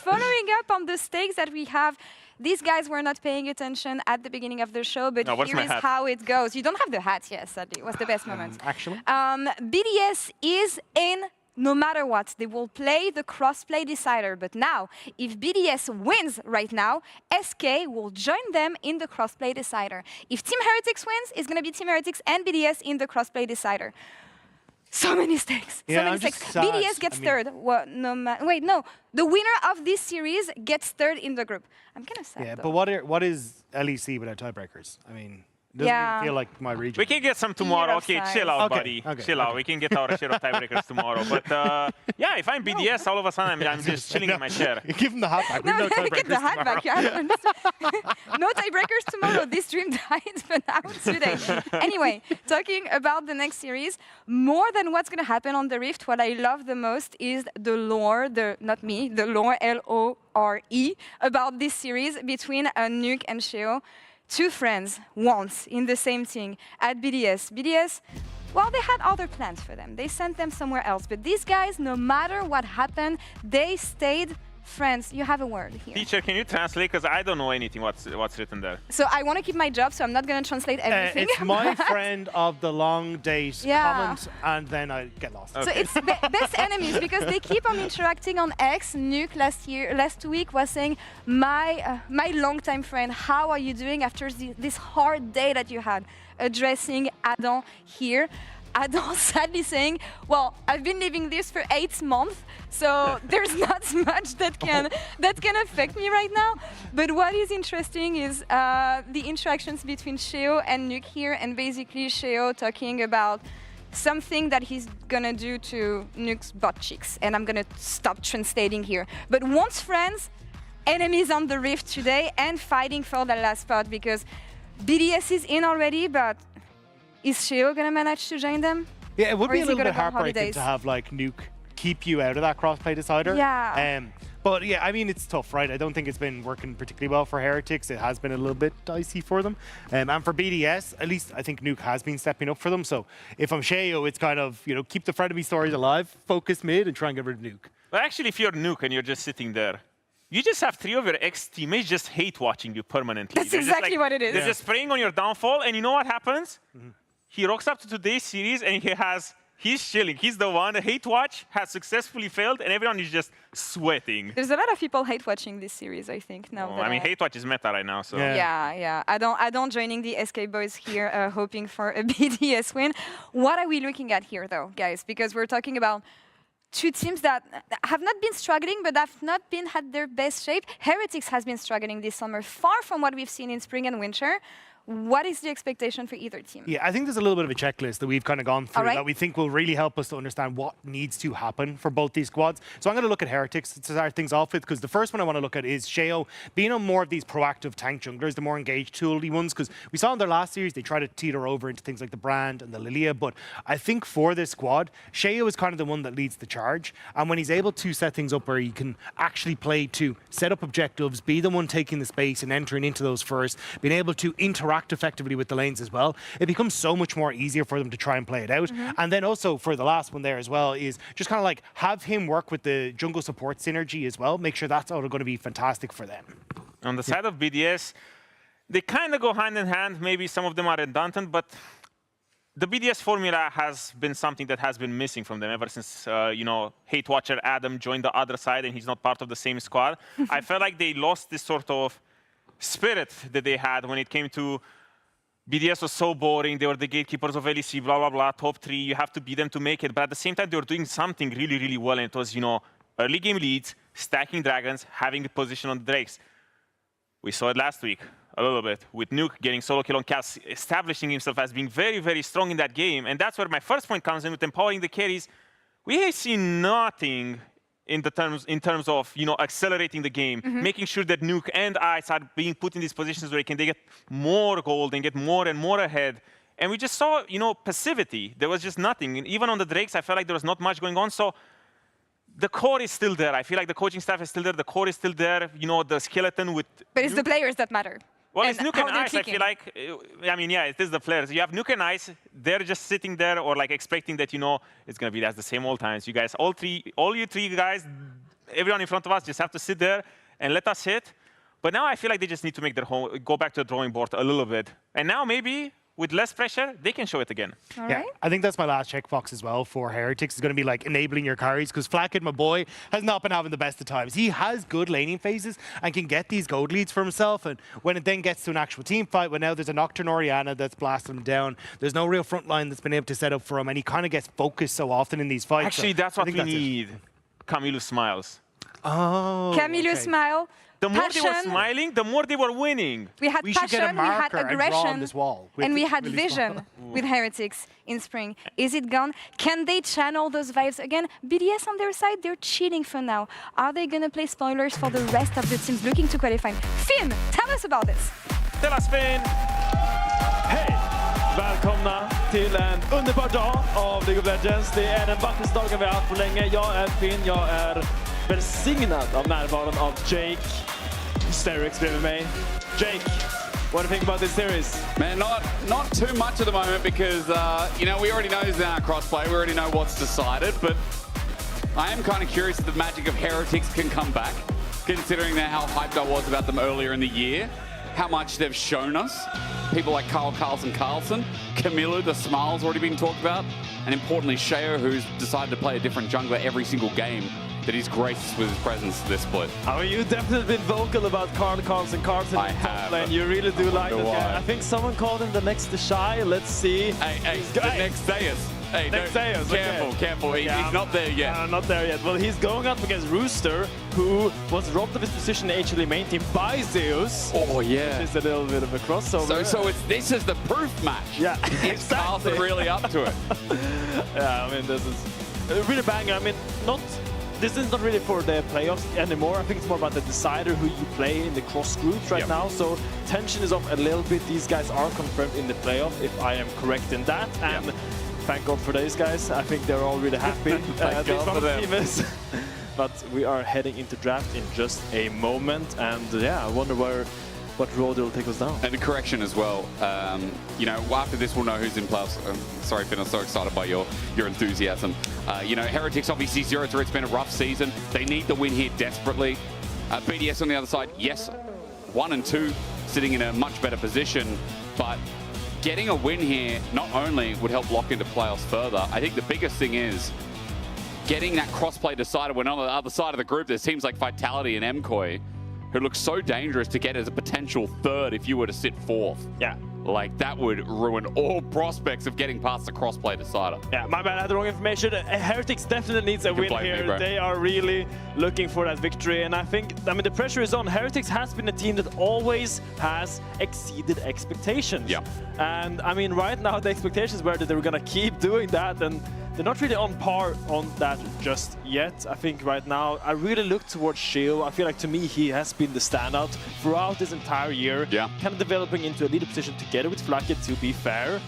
Speaker 4: Following up on the stakes that we have, these guys were not paying attention at the beginning of the show, but
Speaker 16: No, where's
Speaker 4: here
Speaker 16: my
Speaker 4: is
Speaker 16: hat?
Speaker 4: how it goes. You don't have the hat yet, sadly. It was the best moment.
Speaker 15: Actually.
Speaker 4: BDS is in no matter what. They will play the crossplay decider. But now, if BDS wins right now, SK will join them in the crossplay decider. If Team Heretics wins, it's going to be Team Heretics and BDS in the crossplay decider. So many stakes.
Speaker 15: Yeah,
Speaker 4: so many
Speaker 15: I'm just
Speaker 4: stakes.
Speaker 15: sad.
Speaker 4: BDS gets third. Well, wait, no. The winner of this series gets third in the group. I'm kind of sad.
Speaker 15: Yeah,
Speaker 4: though.
Speaker 15: but what is LEC without tiebreakers? I mean, it doesn't
Speaker 4: Yeah.
Speaker 15: even feel like my region.
Speaker 16: We can get some tomorrow. Okay,
Speaker 4: size.
Speaker 16: chill out,
Speaker 15: Okay,
Speaker 16: buddy.
Speaker 15: okay,
Speaker 16: Chill out.
Speaker 15: okay.
Speaker 16: We can get our share of tiebreakers tomorrow. But yeah, if I'm BDS, all of a sudden I'm just chilling in my chair.
Speaker 15: Give him the hat back. We have no
Speaker 4: Get
Speaker 15: tiebreakers
Speaker 4: the hat back.
Speaker 15: tomorrow.
Speaker 4: You have to understand. No tiebreakers tomorrow. This stream died for now today. Anyway, talking about the next series, more than what's going to happen on the Rift, what I love the most is the lore, not me, the lore, L-O-R-E, about this series between Nuke and Sheo. Two friends once in the same thing at BDS. BDS, well, they had other plans for them. They sent them somewhere else. But these guys, no matter what happened, they stayed friends, you have a word here.
Speaker 16: Teacher, can you translate? Because I don't know anything what's written there.
Speaker 4: So I want to keep my job, so I'm not going to translate everything.
Speaker 15: It's my friend of the long date comment, and then I get lost.
Speaker 4: So it's best enemies because they keep on interacting on X. Nuke last week was saying, my longtime friend, how are you doing after this hard day that you had? Addressing Adam here. Adam sadly saying, well, I've been living this for 8 months, so there's not much that can affect me right now. But what is interesting is the interactions between Sheo and Nuke here, and basically Sheo talking about something that he's gonna do to Nuke's butt cheeks. And I'm gonna stop translating here. But once friends, enemies on the rift today, and fighting for the last spot because BDS is in already, but is Sheo gonna manage to join them?
Speaker 15: Yeah, it would
Speaker 4: Or
Speaker 15: be a
Speaker 4: is he
Speaker 15: little
Speaker 4: gonna
Speaker 15: bit
Speaker 4: go on
Speaker 15: heartbreaking
Speaker 4: holidays?
Speaker 15: to have like Nuke keep you out of that crossplay decider.
Speaker 4: Yeah.
Speaker 15: But yeah, I mean, it's tough, right? I don't think it's been working particularly well for Heretics. It has been a little bit dicey for them. And for BDS, at least I think Nuke has been stepping up for them. So if I'm Sheo, it's kind of, you know, keep the frenemy stories alive, focus mid, and try and get rid of Nuke.
Speaker 16: But actually, if you're Nuke and you're just sitting there, you just have 3 of your ex-teammates just hate watching you permanently.
Speaker 4: That's exactly what it is.
Speaker 16: They're just preying on your downfall, and you know what happens? He rocks up to today's series, and he's chilling. He's the one. The hate watch has successfully failed, and everyone is just sweating.
Speaker 4: There's a lot of people hate watching this series, I think. Now
Speaker 16: I mean, hate watch is meta right now, so.
Speaker 4: Yeah. I don't joining the SK boys here, hoping for a BDS win. What are we looking at here, though, guys? Because we're talking about 2 teams that have not been struggling, but have not been at their best shape. Heretics has been struggling this summer, far from what we've seen in spring and winter. What is the expectation for either team?
Speaker 15: Yeah, I think there's a little bit of a checklist that we've kind of gone through
Speaker 4: right.
Speaker 15: that we think will really help us to understand what needs to happen for both these squads. So I'm going to look at Heretics to start things off with, because the first one I want to look at is Sheo being on more of these proactive tank junglers, the more engaged tool-y ones, because we saw in their last series they try to teeter over into things like the Brand and the Lilia, but I think for this squad, Sheo is kind of the one that leads the charge, and when he's able to set things up where he can actually play to set up objectives, be the one taking the space and entering into those first, being able to interact effectively with the lanes as well, it becomes so much more easier for them to try and play it out. And then also for the last one there as well is just kind of like have him work with the jungle support synergy as well, make sure that's all going to be fantastic for them.
Speaker 16: On the side of BDS, they kind of go hand in hand. Maybe some of them are redundant, but the BDS formula has been something that has been missing from them ever since, you know, Hate Watcher Adam joined the other side and he's not part of the same squad. I felt like they lost this sort of spirit that they had when it came to BDS was so boring. They were the gatekeepers of LEC, blah, blah, blah, top 3. You have to beat them to make it. But at the same time, they were doing something really, really well. And it was, you know, early game leads, stacking dragons, having a position on the Drakes. We saw it last week a little bit with Nuke getting solo kill on Cass, establishing himself as being very, very strong in that game. And that's where my first point comes in with empowering the carries. We have seen nothing in terms of, you know, accelerating the game, making sure that Nuke and Ice are being put in these positions where they get more gold and get more and more ahead. And we just saw, you know, passivity. There was just nothing. And even on the Drakes, I felt like there was not much going on. So the core is still there. I feel like the coaching staff is still there. The core is still there. You know, the skeleton with...
Speaker 4: But it's the players that matter.
Speaker 16: Well, it's Nuke and Ice, I feel like. I mean, yeah, it is the players. You have Nuke and Ice. They're just sitting there or like expecting that, you know, it's going to be that's the same old times. You guys, all you three guys, everyone in front of us just have to sit there and let us hit. But now I feel like they just need to make their go back to the drawing board a little bit. And now maybe with less pressure, they can show it again.
Speaker 15: Yeah, I think that's my last checkbox as well for Heretics. Is going to be like enabling your carries, because Flackid, my boy, has not been having the best of times. He has good laning phases and can get these gold leads for himself. And when it then gets to an actual team fight, when now there's a Nocturne Orianna that's blasting him down, there's no real front line that's been able to set up for him, and he kind of gets focused so often in these fights.
Speaker 16: Actually,
Speaker 15: so
Speaker 16: that's what we need. Camilo smiles.
Speaker 15: Oh,
Speaker 4: Camilo smile.
Speaker 16: The more
Speaker 4: passion.
Speaker 16: they were smiling, the more they were winning.
Speaker 4: We had passion, we had aggression, and we had vision with Heretics in spring. Is it gone? Can they channel those vibes again? BDS on their side, they're cheating for now. Are they going to play spoilers for the rest of the teams looking to qualify? Finn, tell us about this.
Speaker 16: Tell us, Finn.
Speaker 7: Hej! Välkomna till en underbar dag av League of Legends. Det är den vackraste dagen vi har haft på länge. Jag är Finn, jag är välsignad av närvaron av Jake. Sterix bredvid mig. Jake, what do you think about this series?
Speaker 8: Man, not too much at the moment because, you know, we already know it's our crossplay. We already know what's decided, but I am kind of curious if the magic of Heretics can come back. considering how hyped I was about them earlier in the year. How much they've shown us. People like Carlson, Camilla, the smile's already been talked about, and importantly, Sheo, who's decided to play a different jungler every single game that he's graced with his presence this split.
Speaker 7: I mean, you've definitely been vocal about Carlson.
Speaker 8: I have.
Speaker 7: And you really do like this
Speaker 8: why.
Speaker 7: guy. I think someone called him the next Shy. Let's see.
Speaker 8: Hey, the next Zeus. Hey,
Speaker 7: next Zeus.
Speaker 8: Careful. He's not there yet.
Speaker 7: Not there yet. Well, he's going up against Rooster, who was robbed of his position in HLE main team by Zeus.
Speaker 8: Oh, yeah.
Speaker 7: Which is a little bit of a crossover.
Speaker 8: So this is the proof match.
Speaker 7: Yeah,
Speaker 8: Is Carlson really up to it?
Speaker 7: Yeah, I mean, this is really banging. I mean, this is not really for the playoffs anymore. I think it's more about the decider who you play in the cross groups right now. So tension is off a little bit. These guys are confirmed in the playoff, if I am correct in that. And thank God for these guys. I think they're all really happy.
Speaker 8: Thank God for them.
Speaker 7: Team is. But we are heading into draft in just a moment. And yeah, I wonder what road will take us down.
Speaker 8: And a correction as well. You know, after this, we'll know who's in playoffs. Sorry, Finn, I'm so excited by your enthusiasm. You know, Heretics obviously 0-3. It's been a rough season. They need the win here desperately. BDS on the other side, yes, 1 and 2, sitting in a much better position. But getting a win here not only would help lock into playoffs further. I think the biggest thing is getting that crossplay decided when on the other side of the group there's teams like Vitality and MKOI, who looks so dangerous to get as a potential third if you were to sit fourth.
Speaker 7: Yeah.
Speaker 8: Like, that would ruin all prospects of getting past the crossplay decider.
Speaker 7: Yeah, my bad, I had the wrong information. Heretics definitely needs a win here. They are really looking for that victory. And I think, I mean, the pressure is on. Heretics has been a team that always has exceeded expectations.
Speaker 8: Yeah.
Speaker 7: And I mean, right now the expectations were that they were going to keep doing that. And they're not really on par on that just yet. I think right now, I really look towards Sheo. I feel like, to me, he has been the standout throughout this entire year.
Speaker 8: Yeah.
Speaker 7: Kind of developing into a leader position together with Flacket, to be fair.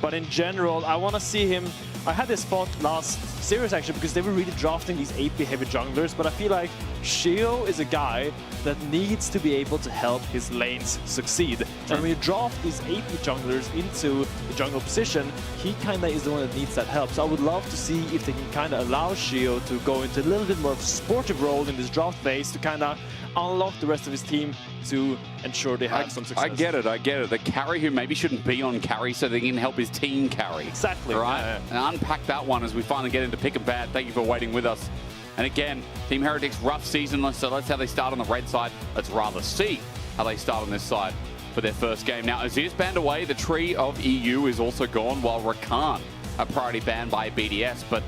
Speaker 7: But in general, I want to see him. I had this thought last series, actually, because they were really drafting these AP-heavy junglers. But I feel like Sheo is a guy that needs to be able to help his lanes succeed. And when you draft these AP junglers into the jungle position, he kind of is the one that needs that help. So I would love to see if they can kind of allow Sheo to go into a little bit more of a supportive role in this draft phase to kind of unlock the rest of his team to ensure they have some success.
Speaker 8: I get it. The carry who maybe shouldn't be on carry so they can help his team carry.
Speaker 7: Exactly.
Speaker 8: Right? And unpack that one as we finally get into pick and ban. Thank you for waiting with us. And again, Team Heretics, rough season. So that's how they start on the red side. Let's rather see how they start on this side for their first game. Now, Azir's banned away. The Tree of EU is also gone, while Rakan, a priority ban by BDS. But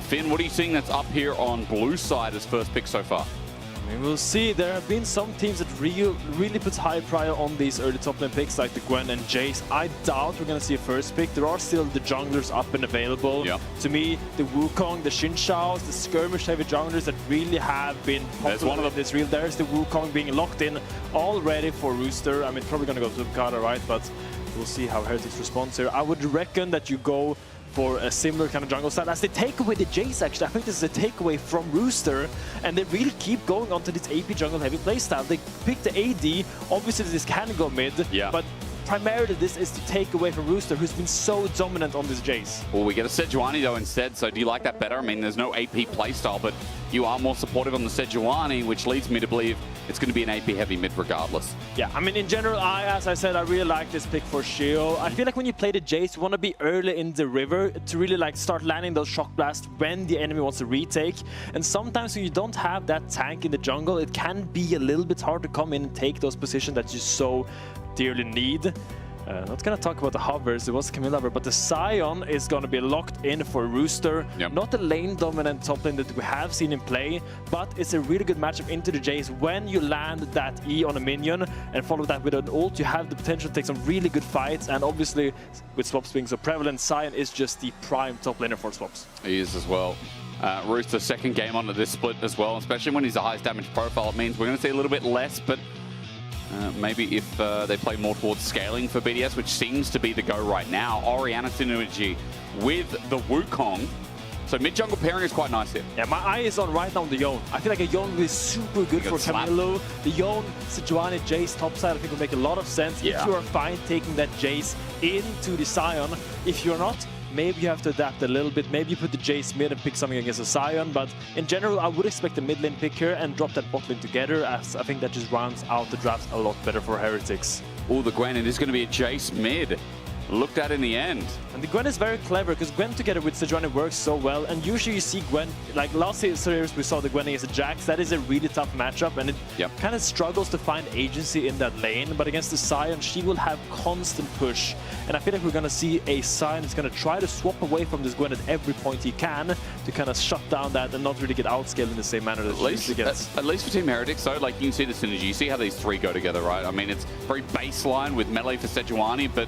Speaker 8: Finn, what are you seeing that's up here on blue side as first pick so far?
Speaker 7: I mean, we'll see. There have been some teams that really put high prior on these early top lane picks, like the Gwen and Jace. I doubt we're going to see a first pick. There are still the junglers up and available.
Speaker 8: Yeah.
Speaker 7: To me, the Wukong, the Xin Shaos, the skirmish-heavy junglers that really have been popular in this reel. There's the Wukong being locked in, all ready for Rooster. I mean, probably going to go to Zubkada, right? But we'll see how Heretics responds here. I would reckon that you go for a similar kind of jungle style as they take away the Jace. Actually, I think this is a takeaway from Rooster, and they really keep going onto this AP jungle heavy playstyle. They pick the AD. Obviously, this can go mid, but primarily this is to take away from Rooster, who's been so dominant on this Jace.
Speaker 8: Well, we get a Sejuani though instead, so do you like that better? I mean, there's no AP playstyle, but you are more supportive on the Sejuani, which leads me to believe it's going to be an AP heavy mid regardless.
Speaker 7: Yeah, I mean, in general, as I said, I really like this pick for Sheo. I feel like when you play the Jace, you want to be early in the river to really like start landing those shock blasts when the enemy wants to retake. And sometimes when you don't have that tank in the jungle, it can be a little bit hard to come in and take those positions that you so dearly need. Not gonna talk about the hovers, it was Camilla, but the Sion is gonna be locked in for Rooster. Not the lane dominant top lane that we have seen him play, but it's a really good matchup into the Jace. When you land that E on a minion and follow that with an ult, you have the potential to take some really good fights. And obviously, with swaps being so prevalent, Sion is just the prime top laner for swaps.
Speaker 8: He is as well. Rooster's second game onto this split as well, especially when he's the highest damage profile. It means we're gonna see a little bit less, but maybe if they play more towards scaling for BDS, which seems to be the go right now. Orianna synergy with the Wukong. So mid-jungle pairing is quite nice here.
Speaker 7: Yeah, my eye is on right now on the Yone. I feel like a Yone is super good for Camilo. The Yone, Sejuani, Jace topside, I think will make a lot of sense if you are fine taking that Jace into the Sion. If you're not, maybe you have to adapt a little bit. Maybe you put the Jace mid and pick something against a Sion, but in general, I would expect a mid lane pick here and drop that bot lane together, as I think that just rounds out the draft a lot better for Heretics.
Speaker 8: Oh, the Gwen, it is going to be a Jace mid. Looked at in the end.
Speaker 7: And the Gwen is very clever, because Gwen together with Sejuani works so well, and usually you see Gwen, like last series we saw the Gwen against the Jax, that is a really tough matchup, and it kind of struggles to find agency in that lane, but against the Sion, she will have constant push, and I feel like we're going to see a Sion that's going to try to swap away from this Gwen at every point he can to kind of shut down that and not really get outscaled in the same manner that she usually gets.
Speaker 8: At least for Team Heretics, though, like you can see the synergy, you see how these three go together, right? I mean, it's very baseline with melee for Sejuani, but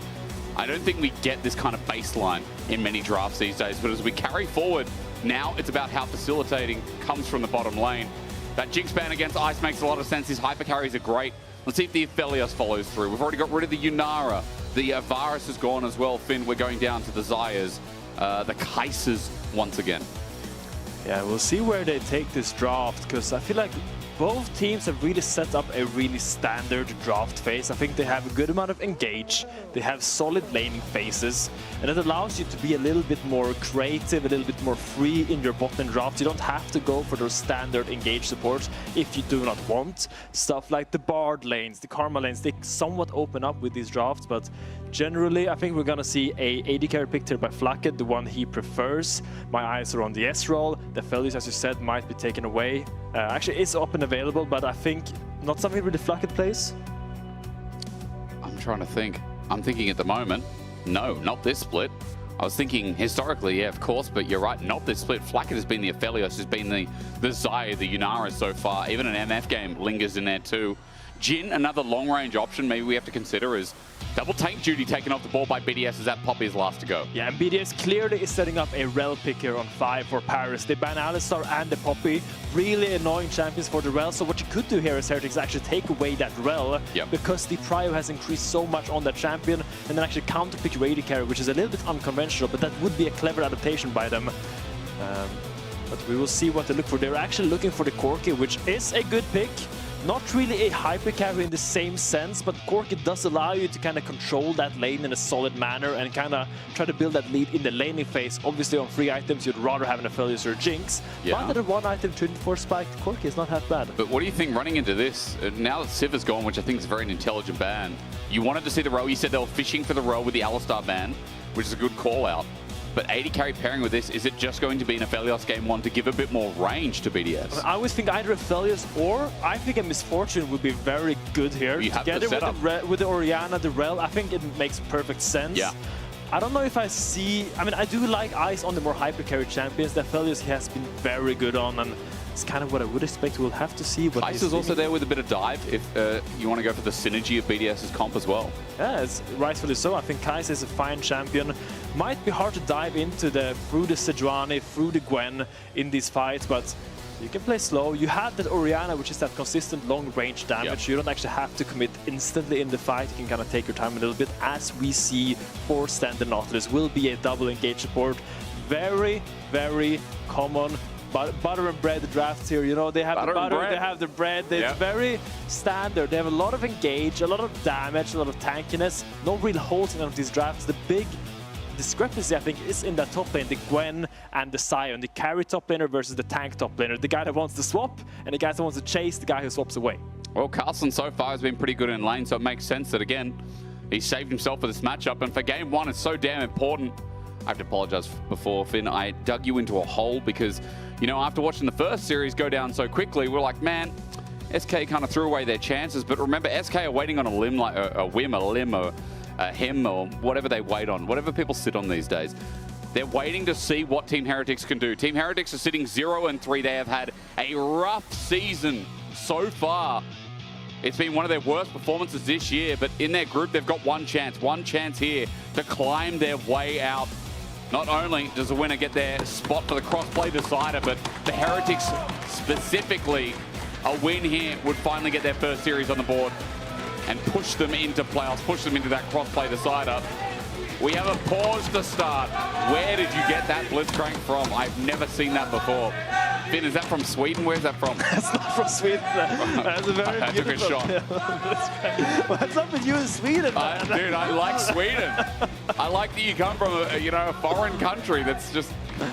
Speaker 8: I don't think we get this kind of baseline in many drafts these days, but as we carry forward, now it's about how facilitating comes from the bottom lane. That Jinx ban against Ice makes a lot of sense. His hyper carries are great. Let's see if the Aphelios follows through. We've already got rid of the Yunara. The Varus is gone as well. Finn, we're going down to the Xayahs, the Kaisers once again.
Speaker 7: Yeah, we'll see where they take this draft, because I feel like both teams have really set up a really standard draft phase. I think they have a good amount of engage, they have solid laning phases, and it allows you to be a little bit more creative, a little bit more free in your bot lane draft. You don't have to go for those standard engage supports if you do not want. Stuff like the Bard lanes, the Karma lanes, they somewhat open up with these drafts, but generally I think we're gonna see a AD carry picked here by Flacket, the one he prefers. My eyes are on the S-roll. The Aphelios, as you said, might be taken away. Actually, it's up and available, but I think not something really Flacket plays.
Speaker 8: I'm trying to think. I'm thinking at the moment, no, not this split. I was thinking historically, yeah, of course, but you're right, not this split. Flacket has been the Aphelios, has been the Xayah, the Yunara so far. Even an MF game lingers in there too. Jhin, another long-range option maybe we have to consider is double tank duty taken off the ball by BDS as that Poppy is last to go.
Speaker 7: Yeah, and BDS clearly is setting up a Rel pick here on 5 for Paris. They ban Alistar and the Poppy. Really annoying champions for the Rel. So what you could do here as Heretics is actually take away that Rel, because the prio has increased so much on that champion, and then actually counter pick your AD carry, which is a little bit unconventional, but that would be a clever adaptation by them. But we will see what they look for. They're actually looking for the Corki, which is a good pick. Not really a hyper carry in the same sense, but Corki does allow you to kind of control that lane in a solid manner and kind of try to build that lead in the laning phase. Obviously on free items you'd rather have an Aphelios or a Jinx, but at a one item 24 spike, Corki is not half bad.
Speaker 8: But what do you think running into this, now that Civ is gone, which I think is a very intelligent ban, you wanted to see the row, you said they were fishing for the row with the Alistar ban, which is a good call out. But AD carry pairing with this, is it just going to be an Aphelios game 1 to give a bit more range to BDS?
Speaker 7: I always think either Aphelios or I think a Misfortune would be very good here.
Speaker 8: You have
Speaker 7: Together
Speaker 8: the
Speaker 7: with the Orianna, the Rel, I think it makes perfect sense.
Speaker 8: Yeah.
Speaker 7: I don't know if I see... I mean, I do like Ice on the more hyper carry champions. The Aphelios he has been very good on, and it's kind of what I would expect. We'll have to see what
Speaker 8: Ice is also there with a bit of dive if you want to go for the synergy of BDS's comp as well.
Speaker 7: Yeah, it's rightfully so. I think Kai'Sa is a fine champion. Might be hard to dive into through the Sejuani, through the Gwen in these fights, but you can play slow. You have that Orianna, which is that consistent long-range damage. You don't actually have to commit instantly in the fight. You can kind of take your time a little bit, as we see for standard Nautilus. Will be a double engage support. Very, very common. Butter and bread drafts here, you know, they have the butter, they have the bread. It's very standard. They have a lot of engage, a lot of damage, a lot of tankiness. No real holes in any of these drafts. The big discrepancy, I think, is in that top lane, the Gwen and the Sion, the carry top laner versus the tank top laner, the guy that wants to swap and the guy that wants to chase the guy who swaps away.
Speaker 8: Well, Carlson so far has been pretty good in lane, so it makes sense that, again, he saved himself for this matchup, and for game 1, it's so damn important. I have to apologize before, Finn. I dug you into a hole because, you know, after watching the first series go down so quickly, we're like, man, SK kind of threw away their chances. But remember, SK are waiting on a limb, like a whim, a limb, or a hem, or whatever they wait on, whatever people sit on these days. They're waiting to see what Team Heretics can do. Team Heretics are sitting 0-3. They have had a rough season so far. It's been one of their worst performances this year, but in their group, they've got one chance here to climb their way out. Not only does the winner get their spot for the crossplay decider, but the Heretics specifically, a win here would finally get their first series on the board and push them into playoffs, push them into that crossplay decider. We have a pause to start. Where did you get that Blitzcrank from? I've never seen that before. Finn, is that from Sweden? Where's that from?
Speaker 7: That's not from Sweden. That's a very
Speaker 8: I took a shot.
Speaker 7: What's up with you in Sweden, man?
Speaker 8: Dude, I like Sweden. I like that you come from a foreign country that's just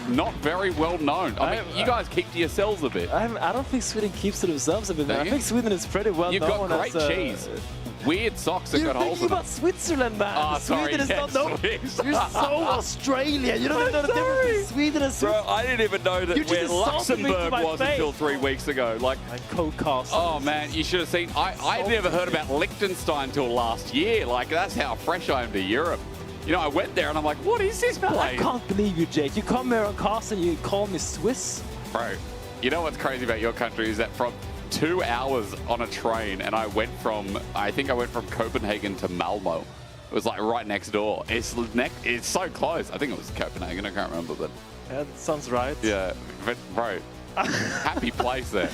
Speaker 8: not very well known. I mean, you guys keep to yourselves a bit.
Speaker 7: I don't think Sweden keeps to themselves a bit. I think Sweden is pretty well
Speaker 8: You've
Speaker 7: known.
Speaker 8: You've got great cheese. Weird socks that got holes in them.
Speaker 7: You're thinking about Switzerland, man.
Speaker 8: Oh,
Speaker 7: Sweden is not known.
Speaker 8: Swiss.
Speaker 7: You're so Australian. You don't even know the difference between Sweden and Switzerland.
Speaker 8: Bro, I didn't even know that where Luxembourg was until 3 weeks ago. Like
Speaker 7: Castle.
Speaker 8: Oh man, you should have seen. I'd never heard about Liechtenstein till last year. Like that's how fresh I am to Europe. You know, I went there and I'm like, what is this place?
Speaker 7: I can't believe you, Jake. You come here on Castle and you call me Swiss?
Speaker 8: Bro, you know what's crazy about your country is that from 2 hours on a train, and I think I went from Copenhagen to Malmo. It was like right next door. It's so close. I think it was Copenhagen. I can't remember, but
Speaker 7: yeah, that sounds right.
Speaker 8: Yeah, but bro, happy place there.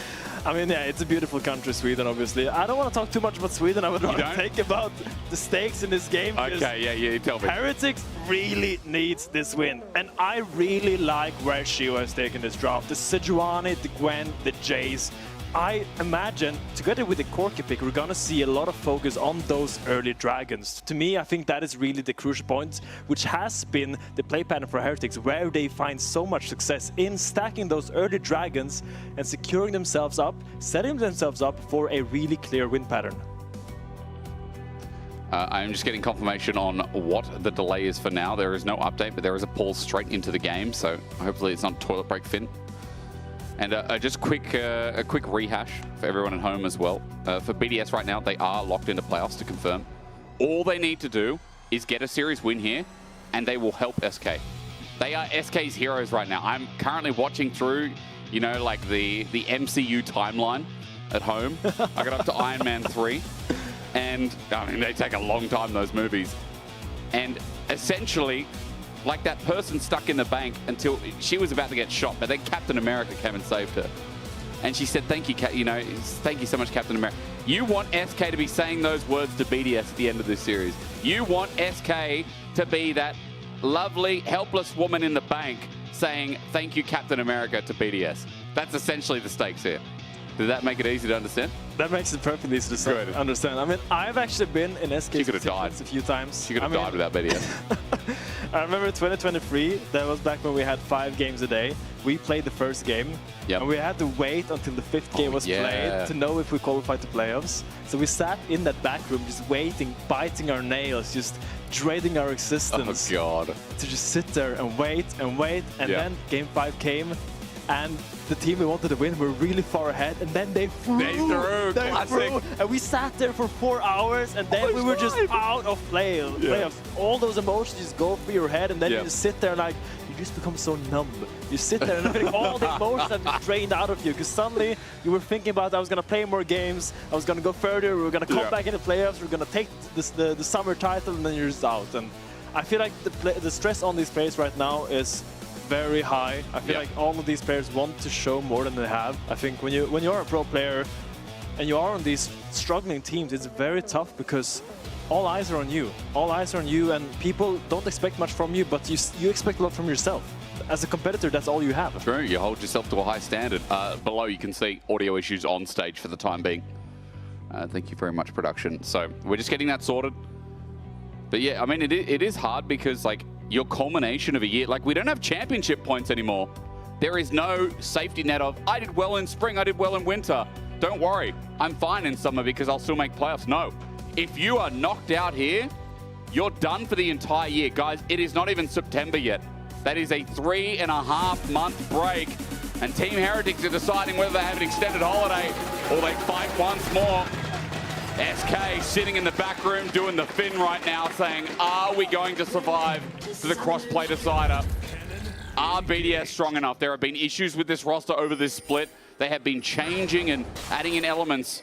Speaker 7: I mean, yeah, it's a beautiful country, Sweden, obviously. I don't want to talk too much about Sweden. I would rather think about the stakes in this game.
Speaker 8: Okay, yeah, you tell me.
Speaker 7: Heretics really needs this win. And I really like where Shio has taken this draft. The Sejuani, the Gwen, the Jace. I imagine, together with the Corki pick, we're going to see a lot of focus on those early dragons. To me, I think that is really the crucial point, which has been the play pattern for Heretics, where they find so much success in stacking those early dragons and securing themselves up, setting themselves up for a really clear win pattern.
Speaker 8: I'm just getting confirmation on what the delay is for now. There is no update, but there is a pull straight into the game, so hopefully it's not toilet break Finn. And just a quick rehash for everyone at home as well. For BDS right now, they are locked into playoffs to confirm. All they need to do is get a series win here, and they will help SK. They are SK's heroes right now. I'm currently watching through, you know, like the MCU timeline at home. I got up to Iron Man 3, and I mean, they take a long time, those movies. And essentially, like that person stuck in the bank until she was about to get shot, but then Captain America came and saved her. And she said, thank you, thank you so much, Captain America. You want SK to be saying those words to BDS at the end of this series. You want SK to be that lovely, helpless woman in the bank saying, thank you, Captain America, to BDS. That's essentially the stakes here. Did that make it easy to understand?
Speaker 7: That makes it perfectly easy to understand. I mean, I've actually been in SK's
Speaker 8: died
Speaker 7: a few times.
Speaker 8: She could have died without BDS.
Speaker 7: I remember 2023, that was back when we had 5 games a day. We played the first game, and we had to wait until the 5th game was played to know if we qualified to playoffs. So we sat in that back room just waiting, biting our nails, just dreading our existence.
Speaker 8: Oh, God.
Speaker 7: To just sit there and wait, and then game 5 came, and the team we wanted to win were really far ahead, and then they threw. And we sat there for 4 hours, and then we were just out of playoffs. All those emotions just go through your head, and then you just sit there and like, you just become so numb. You sit there and I think all the emotions have been drained out of you, because suddenly you were thinking about, I was going to play more games, I was going to go further, we were going to come back in the playoffs, we are going to take the summer title, and then you're just out. And I feel like the stress on these players right now is very high. I feel like all of these players want to show more than they have. I think when you're a pro player and you are on these struggling teams, it's very tough because all eyes are on you. All eyes are on you, and people don't expect much from you, but you expect a lot from yourself. As a competitor, that's all you have.
Speaker 8: True, you hold yourself to a high standard. Below, you can see audio issues on stage for the time being. Thank you very much, production. So we're just getting that sorted. But yeah, I mean, it is hard because, like, your culmination of a year, like, we don't have championship points anymore. There is no safety net of, I did well in spring, I did well in winter. Don't worry, I'm fine in summer because I'll still make playoffs. No, if you are knocked out here, you're done for the entire year. Guys, it is not even September yet. That is a 3.5 month break. And Team Heretics are deciding whether they have an extended holiday or they fight once more. SK sitting in the back room doing the Finn right now, saying, are we going to survive to the cross-play decider? Are BDS strong enough? There have been issues with this roster over this split. They have been changing and adding in elements.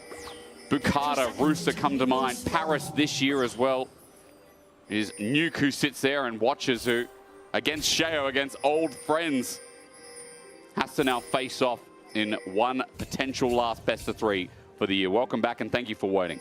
Speaker 8: Bukata, Rooster come to mind. Paris this year as well. Is Nuke who sits there and watches, who, against Sheo, against old friends, has to now face off in one potential last best of 3 for the year. Welcome back and thank you for waiting.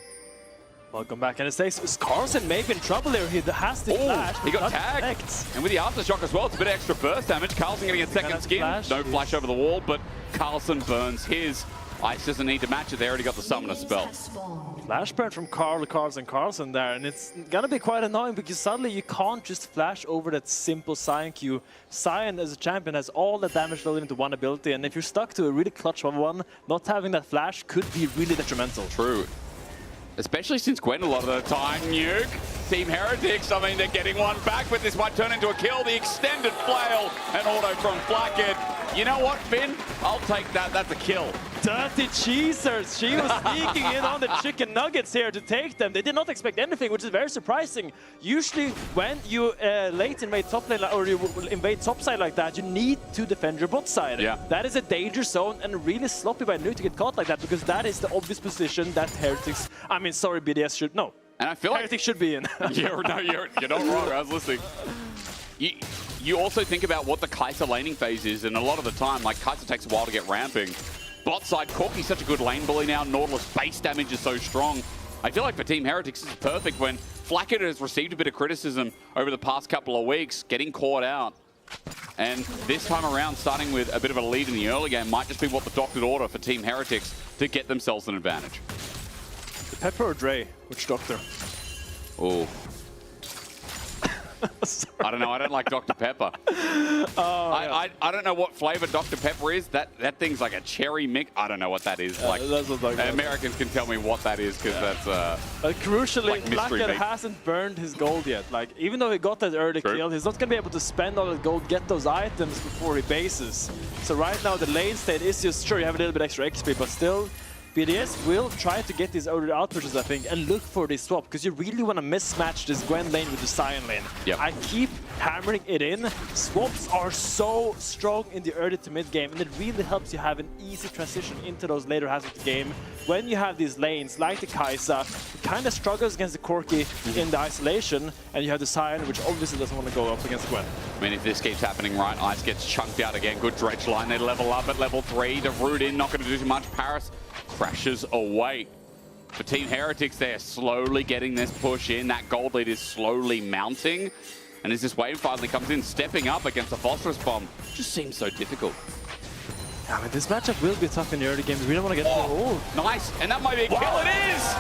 Speaker 7: Welcome back, and it says Carlson may be in trouble here. He has the flash.
Speaker 8: He got tagged. And with the aftershock as well, it's a bit of extra burst damage. Carlson getting a second skin. No flash over the wall, but Carlson burns his. Ice doesn't need to match it. They already got the summoner spell.
Speaker 7: Flash burn from Carlson there, and it's gonna be quite annoying because suddenly you can't just flash over that simple Sion Q. Sion as a champion has all the damage loaded into one ability, and if you're stuck to a really clutch 1-1, not having that flash could be really detrimental.
Speaker 8: True. Especially since Gwen a lot of the time, Nuke. Team Heretics, I mean, they're getting one back, but this might turn into a kill. The extended flail and auto from Blackhead. You know what, Finn? I'll take that. That's a kill.
Speaker 7: Dirty cheesers! She was sneaking in on the chicken nuggets here to take them. They did not expect anything, which is very surprising. Usually, when you late invade top lane or you invade top side like that, you need to defend your bot side.
Speaker 8: Yeah.
Speaker 7: That is a danger zone and really sloppy by Nuke to get caught like that because that is the obvious position that Heretics. I mean, sorry, BDS should no.
Speaker 8: And I feel like
Speaker 7: Heretics should be in.
Speaker 8: you're not wrong. I was listening. You also think about what the Kai'Sa laning phase is, and a lot of the time, like, Kai'Sa takes a while to get ramping. Bot side, Corki's such a good lane bully now. Nautilus base damage is so strong. I feel like for Team Heretics, this is perfect when Flackett has received a bit of criticism over the past couple of weeks, getting caught out. And this time around, starting with a bit of a lead in the early game might just be what the doctored order for Team Heretics to get themselves an advantage.
Speaker 7: Pepper or Dre? Which doctor?
Speaker 8: Oh. I don't know. I don't like Dr. Pepper. I don't know what flavor Dr. Pepper is. That thing's like a cherry mix. I don't know what that is. Like Americans can tell me what that is because that's
Speaker 7: crucially,
Speaker 8: like
Speaker 7: Blackhead hasn't burned his gold yet. Like even though he got that early kill, he's not gonna be able to spend all that gold, get those items before he bases. So right now the lane state is just sure you have a little bit extra XP, but still. BDS will try to get these early outpushes, I think, and look for this swap, because you really want to mismatch this Gwen lane with the Sion lane.
Speaker 8: Yep.
Speaker 7: I keep hammering it in. Swaps are so strong in the early to mid game, and it really helps you have an easy transition into those later halves of the game. When you have these lanes, like the Kai'Sa, who kind of struggles against the Corki in the isolation, and you have the Sion, which obviously doesn't want to go up against Gwen.
Speaker 8: I mean, if this keeps happening right, Ice gets chunked out again. Good dredge line. They level up at level 3. The root in, not going to do too much. Paris crashes away. For Team Heretics, they're slowly getting this push in. That gold lead is slowly mounting. And as this wave finally comes in, stepping up against the Phosphorus Bomb, just seems so difficult.
Speaker 7: I mean, this matchup will be tough in the early game. We don't want to get...
Speaker 8: Oh, nice. And that might be a kill. It is!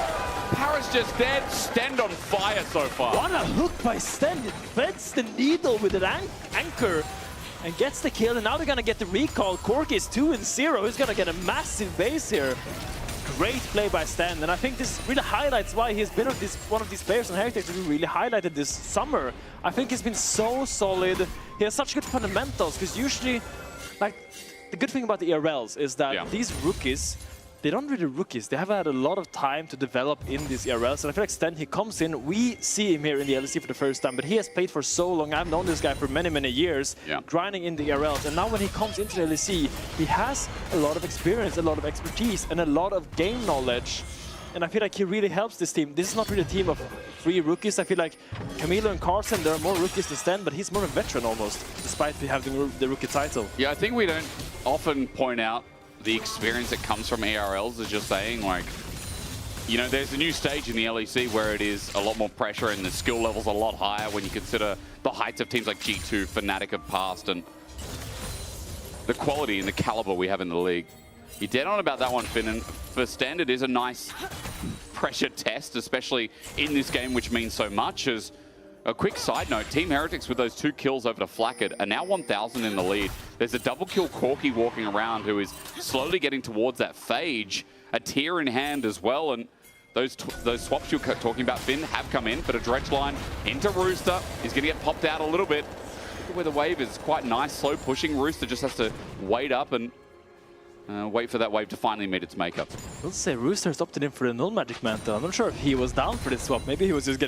Speaker 8: Paris just dead. Stand on fire so far.
Speaker 7: What a hook by Sten. It threads the needle with an anchor and gets the kill. And now they're going to get the recall. Corki is 2-0. He's going to get a massive base here. Great play by Sten. And I think this really highlights why he's been one of these players in Heretics that we really highlighted this summer. I think he's been so solid. He has such good fundamentals because usually, like, the good thing about the ERLs is that these rookies, they don't really rookies. They have had a lot of time to develop in these ERLs. And I feel like Sten, he comes in, we see him here in the LEC for the first time, but he has played for so long. I've known this guy for many, many years, grinding in the ERLs. And now when he comes into the LEC, he has a lot of experience, a lot of expertise, and a lot of game knowledge. And I feel like he really helps this team. This is not really a team of 3 rookies. I feel like Camilo and Carson, there are more rookies than Sten, but he's more a veteran almost, despite having the rookie title.
Speaker 8: Yeah, I think we don't often point out the experience that comes from ERLs, as you're saying. Like, you know, there's a new stage in the LEC where it is a lot more pressure and the skill level's a lot higher when you consider the heights of teams like G2, Fnatic have passed, and the quality and the caliber we have in the league. You're dead on about that one, Finn, and for Sten, it is a nice pressure test, especially in this game, which means so much. As a quick side note, Team Heretics with those 2 kills over to Flackett are now 1,000 in the lead. There's a double kill Corki walking around who is slowly getting towards that Phage, a tier in hand as well, and those swaps you're talking about, Finn, have come in, but a dredge line into Rooster. He's going to get popped out a little bit. Look at where the wave is quite nice, slow pushing. Rooster just has to wait up and wait for that wave to finally meet its makeup.
Speaker 7: Let's say Rooster's opted in for the null magic mantle. I'm not sure if he was down for this swap. Maybe he was just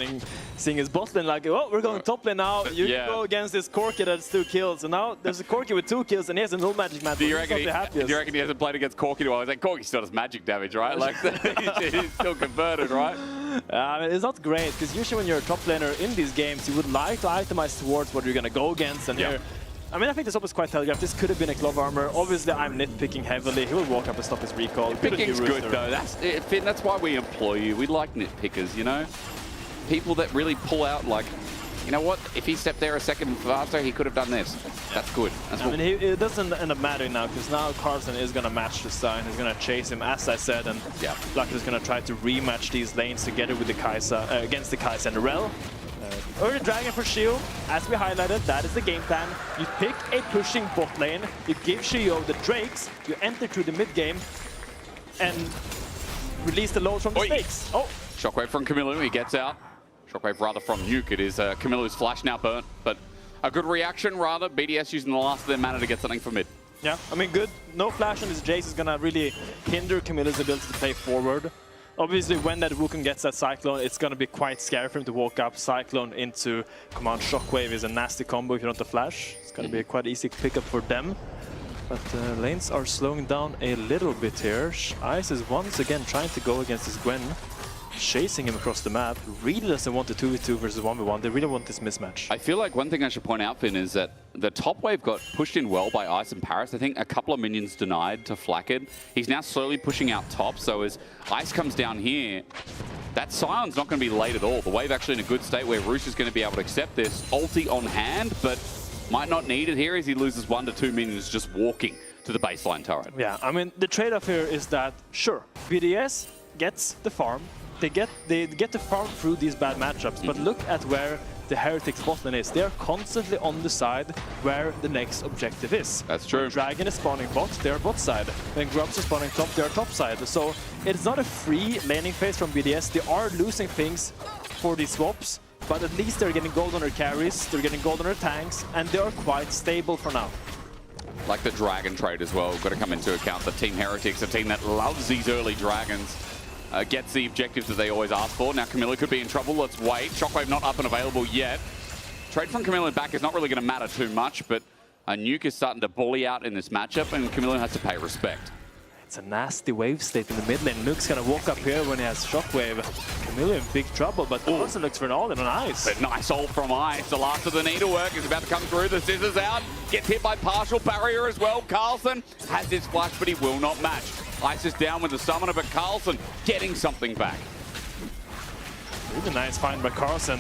Speaker 7: seeing his bot lane like, oh, we're going top lane now. You go against this Corki that's 2 kills. And now there's a Corki with 2 kills and he has a null magic mantle.
Speaker 8: Do you reckon he hasn't played against Corki in a while? He's like, Corki still does magic damage, right? Like, he's still converted, right?
Speaker 7: I mean, it's not great, because usually when you're a top laner in these games, you would like to itemize towards what you're going to go against. And I mean, I think this swap is quite telegraphed. This could have been a glove armor. Obviously, I'm nitpicking heavily. He will walk up and stop his recall.
Speaker 8: Nitpicking's good, though. Finn, that's why we employ you. We like nitpickers, you know? People that really pull out, like, you know what? If he stepped there a second faster, he could have done this. That's good. That's
Speaker 7: I mean, it doesn't end up mattering now, because now Carlsen is going to match the style. He's going to chase him, as I said, and Black is going to try to rematch these lanes together with the Kai'Sa, against the Kai'Sa and the Rel. Early Dragon for Shio, as we highlighted, that is the game plan. You pick a pushing bot lane, you give Shio the Drakes, you enter through the mid game, and release the load from the stakes. Oh!
Speaker 8: Shockwave from Camilo, he gets out. Shockwave rather from Nuke. It is Camilo's flash now burnt, but a good reaction rather. BDS using the last of their mana to get something for mid.
Speaker 7: Yeah, I mean, good. No flash on his Jace is gonna really hinder Camilo's ability to play forward. Obviously, when that Wukong gets that Cyclone, it's gonna be quite scary for him to walk up. Cyclone into Command Shockwave is a nasty combo if you don't have flash. It's gonna be a quite easy pickup for them. But lanes are slowing down a little bit here. Ice is once again trying to go against his Gwen, chasing him across the map. Really doesn't want the 2v2 versus 1v1. They really want this mismatch.
Speaker 8: I feel like one thing I should point out, Finn, is that the top wave got pushed in well by Ice and Paris. I think a couple of minions denied to Flakked. He's now slowly pushing out top, so as Ice comes down here, that Sion's not going to be late at all. The wave actually in a good state where Roos is going to be able to accept this. Ulti on hand, but might not need it here as he loses 1 to 2 minions just walking to the baseline turret.
Speaker 7: Yeah, I mean, the trade-off here is that, sure, BDS gets the farm. They get the farm through these bad matchups, but look at where the Heretics bot lane is. They're constantly on the side where the next objective is.
Speaker 8: That's true.
Speaker 7: When Dragon is spawning bot, they're bot side. When Grubs is spawning top, they're top side. So it's not a free laning phase from BDS. They are losing things for these swaps, but at least they're getting gold on their carries, they're getting gold on their tanks, and they are quite stable for now.
Speaker 8: Like the Dragon trade as well, got to come into account that Team Heretics, a team that loves these early Dragons, gets the objectives that they always ask for. Now Camilo could be in trouble. Let's wait. Shockwave not up and available yet. Trade from Camilo back is not really going to matter too much, but Nuke is starting to bully out in this matchup, and Camilo has to pay respect.
Speaker 7: It's a nasty wave state in the mid lane. Nuke's gonna walk up here when he has Shockwave. Camilo in big trouble, but also looks for an ult and an Ice.
Speaker 8: But nice ult from Ice. The last of the needlework is about to come through. The scissors out. Gets hit by partial barrier as well. Carlsen has his flash, but he will not match. Ice is down with the summoner, but Carlsen getting something back.
Speaker 7: Really nice find by Carlsen.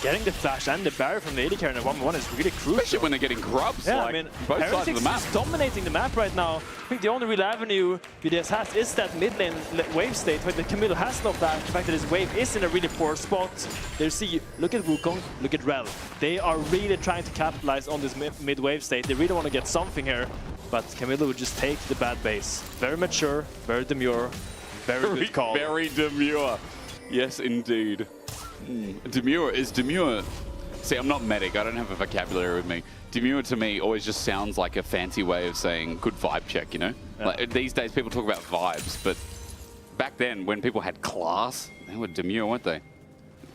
Speaker 7: Getting the flash and the barrier from the AD carry in 1v1 is really crucial.
Speaker 8: Especially when they're getting grubs.
Speaker 7: Yeah,
Speaker 8: like,
Speaker 7: I mean,
Speaker 8: both sides of the map.
Speaker 7: is dominating the map right now. I think the only real avenue BDS has is that mid lane wave state, where the Camilo has no flash. The fact that his wave is in a really poor spot. There, see, look at Wukong, look at Rel. They are really trying to capitalize on this mid wave state. They really want to get something here, but Camilo would just take the bad base. Very mature, very demure, very good call.
Speaker 8: Very demure. Yes, indeed. Demure is demure. See, I'm not medic. I don't have a vocabulary with me. Demure to me always just sounds like a fancy way of saying good vibe check, you know? Yeah. Like, these days people talk about vibes, but back then when people had class, they were demure, weren't they?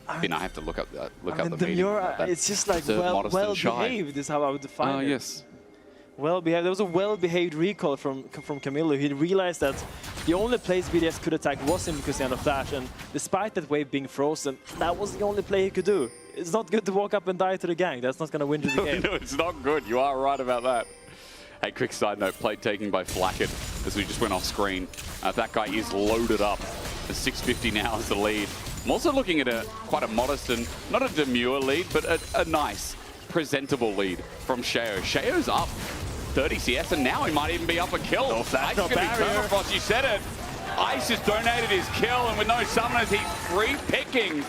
Speaker 8: I have to look up the
Speaker 7: demure,
Speaker 8: meaning.
Speaker 7: it's just like well behaved is how I would define it.
Speaker 8: Oh, yes.
Speaker 7: Well behaved. There was a well-behaved recall from Camilo. He realized that the only place BDS could attack was him because he had a flash, and despite that wave being frozen, that was the only play he could do. It's not good to walk up and die to the gang. That's not going to win you the game.
Speaker 8: No, it's not good. You are right about that. Hey, quick side note, plate taking by Flakked as we just went off screen. That guy is loaded up. The 650 now is the lead. I'm also looking at quite a modest and not a demure lead, but a nice, presentable lead from Sheo. Sheo's up 30 CS, and now he might even be up a kill.
Speaker 7: No flash, no barrier.
Speaker 8: You said it. Ice has donated his kill, and with no summoners, he's free picking.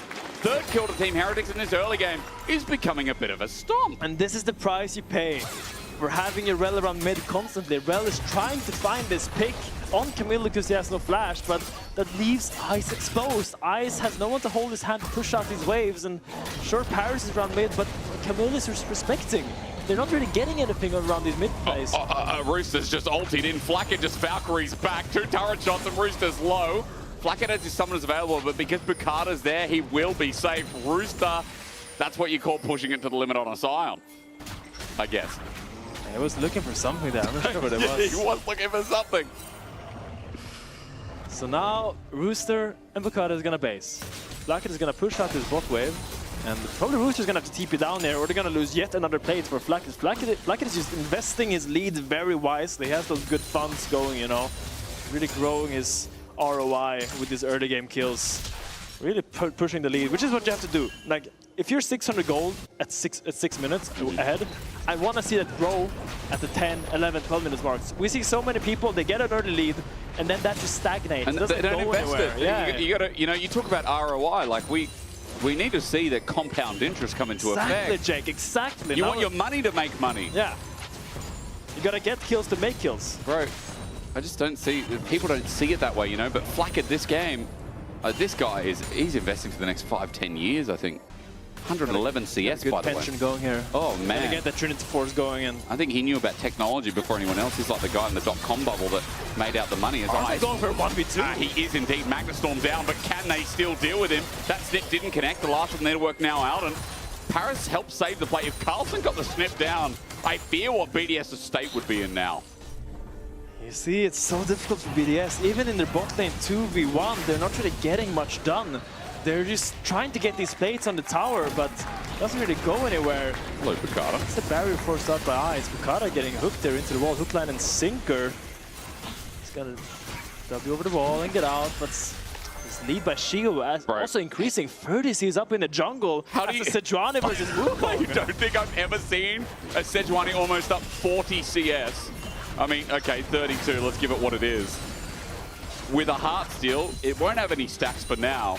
Speaker 8: Third kill to Team Heretics in this early game is becoming a bit of a stomp.
Speaker 7: And this is the price you pay for having a Rel around mid constantly. Rel is trying to find this pick on Camilo because he has no flash, but that leaves Ice exposed. Ice has no one to hold his hand to push out these waves, and sure, Paris is around mid, but Camilo is respecting. They're not really getting anything around these mid plays.
Speaker 8: Rooster's just ultied in. Flakked just Valkyrie's back. 2 turret shots and Rooster's low. Flakked has his summoners available, but because Bukata's there, he will be safe. Rooster, that's what you call pushing it to the limit on a Sion, I guess.
Speaker 7: He was looking for something there. I'm not sure what it was.
Speaker 8: He was looking for something.
Speaker 7: So now Rooster and Bukata is going to base. Flakked is going to push out this bot wave. And probably Rooster's going to have to TP down there, or they're going to lose yet another plate for Flakked. Flakked is just investing his lead very wisely. He has those good funds going, you know. Really growing his ROI with his early game kills. Really pushing the lead, which is what you have to do. Like, if you're 600 gold at 6 minutes ahead, I want to see that grow at the 10, 11, 12 minutes marks. We see so many people, they get an early lead, and then that just stagnates.
Speaker 8: And
Speaker 7: it doesn't
Speaker 8: they don't
Speaker 7: go
Speaker 8: invest
Speaker 7: anywhere.
Speaker 8: it.
Speaker 7: Yeah.
Speaker 8: You got to, you know, you talk about ROI. Like we need to see that compound interest come into
Speaker 7: Exactly,
Speaker 8: effect.
Speaker 7: Jake. Exactly.
Speaker 8: You
Speaker 7: Now
Speaker 8: want your money to make money.
Speaker 7: Yeah. You gotta get kills to make kills,
Speaker 8: bro. I just don't see. People don't see it that way, you know. But Flackett, this game, this guy he's investing for the next 5-10 years, I think. 111 CS,
Speaker 7: good
Speaker 8: by the way.
Speaker 7: pension going here.
Speaker 8: Oh, man.
Speaker 7: And get the Trinity Force going in.
Speaker 8: I think he knew about technology before anyone else. He's like the guy in the .com bubble that made out the money. His eyes.
Speaker 7: Going for a 1v2.
Speaker 8: He is indeed. Magnastorm down, but can they still deal with him? That snip didn't connect. The last of the network now out, and Paris helped save the play. If Carlson got the snip down, I fear what BDS's state would be in now.
Speaker 7: You see, it's so difficult for BDS. Even in their bot lane 2v1, they're not really getting much done. They're just trying to get these plates on the tower, but doesn't really go anywhere.
Speaker 8: Hello, Picada.
Speaker 7: It's the barrier forced out by Ice. Picada getting hooked there into the wall. Hook line and sinker. He's gonna W over the wall and get out, but his lead by Shio also increasing. 30 C's up in the jungle.
Speaker 8: How do you...
Speaker 7: Sejuani versus Wukong.
Speaker 8: I don't think I've ever seen a Sejuani almost up 40 CS. I mean, okay, 32, let's give it what it is. With a Heartsteel, it won't have any stacks for now.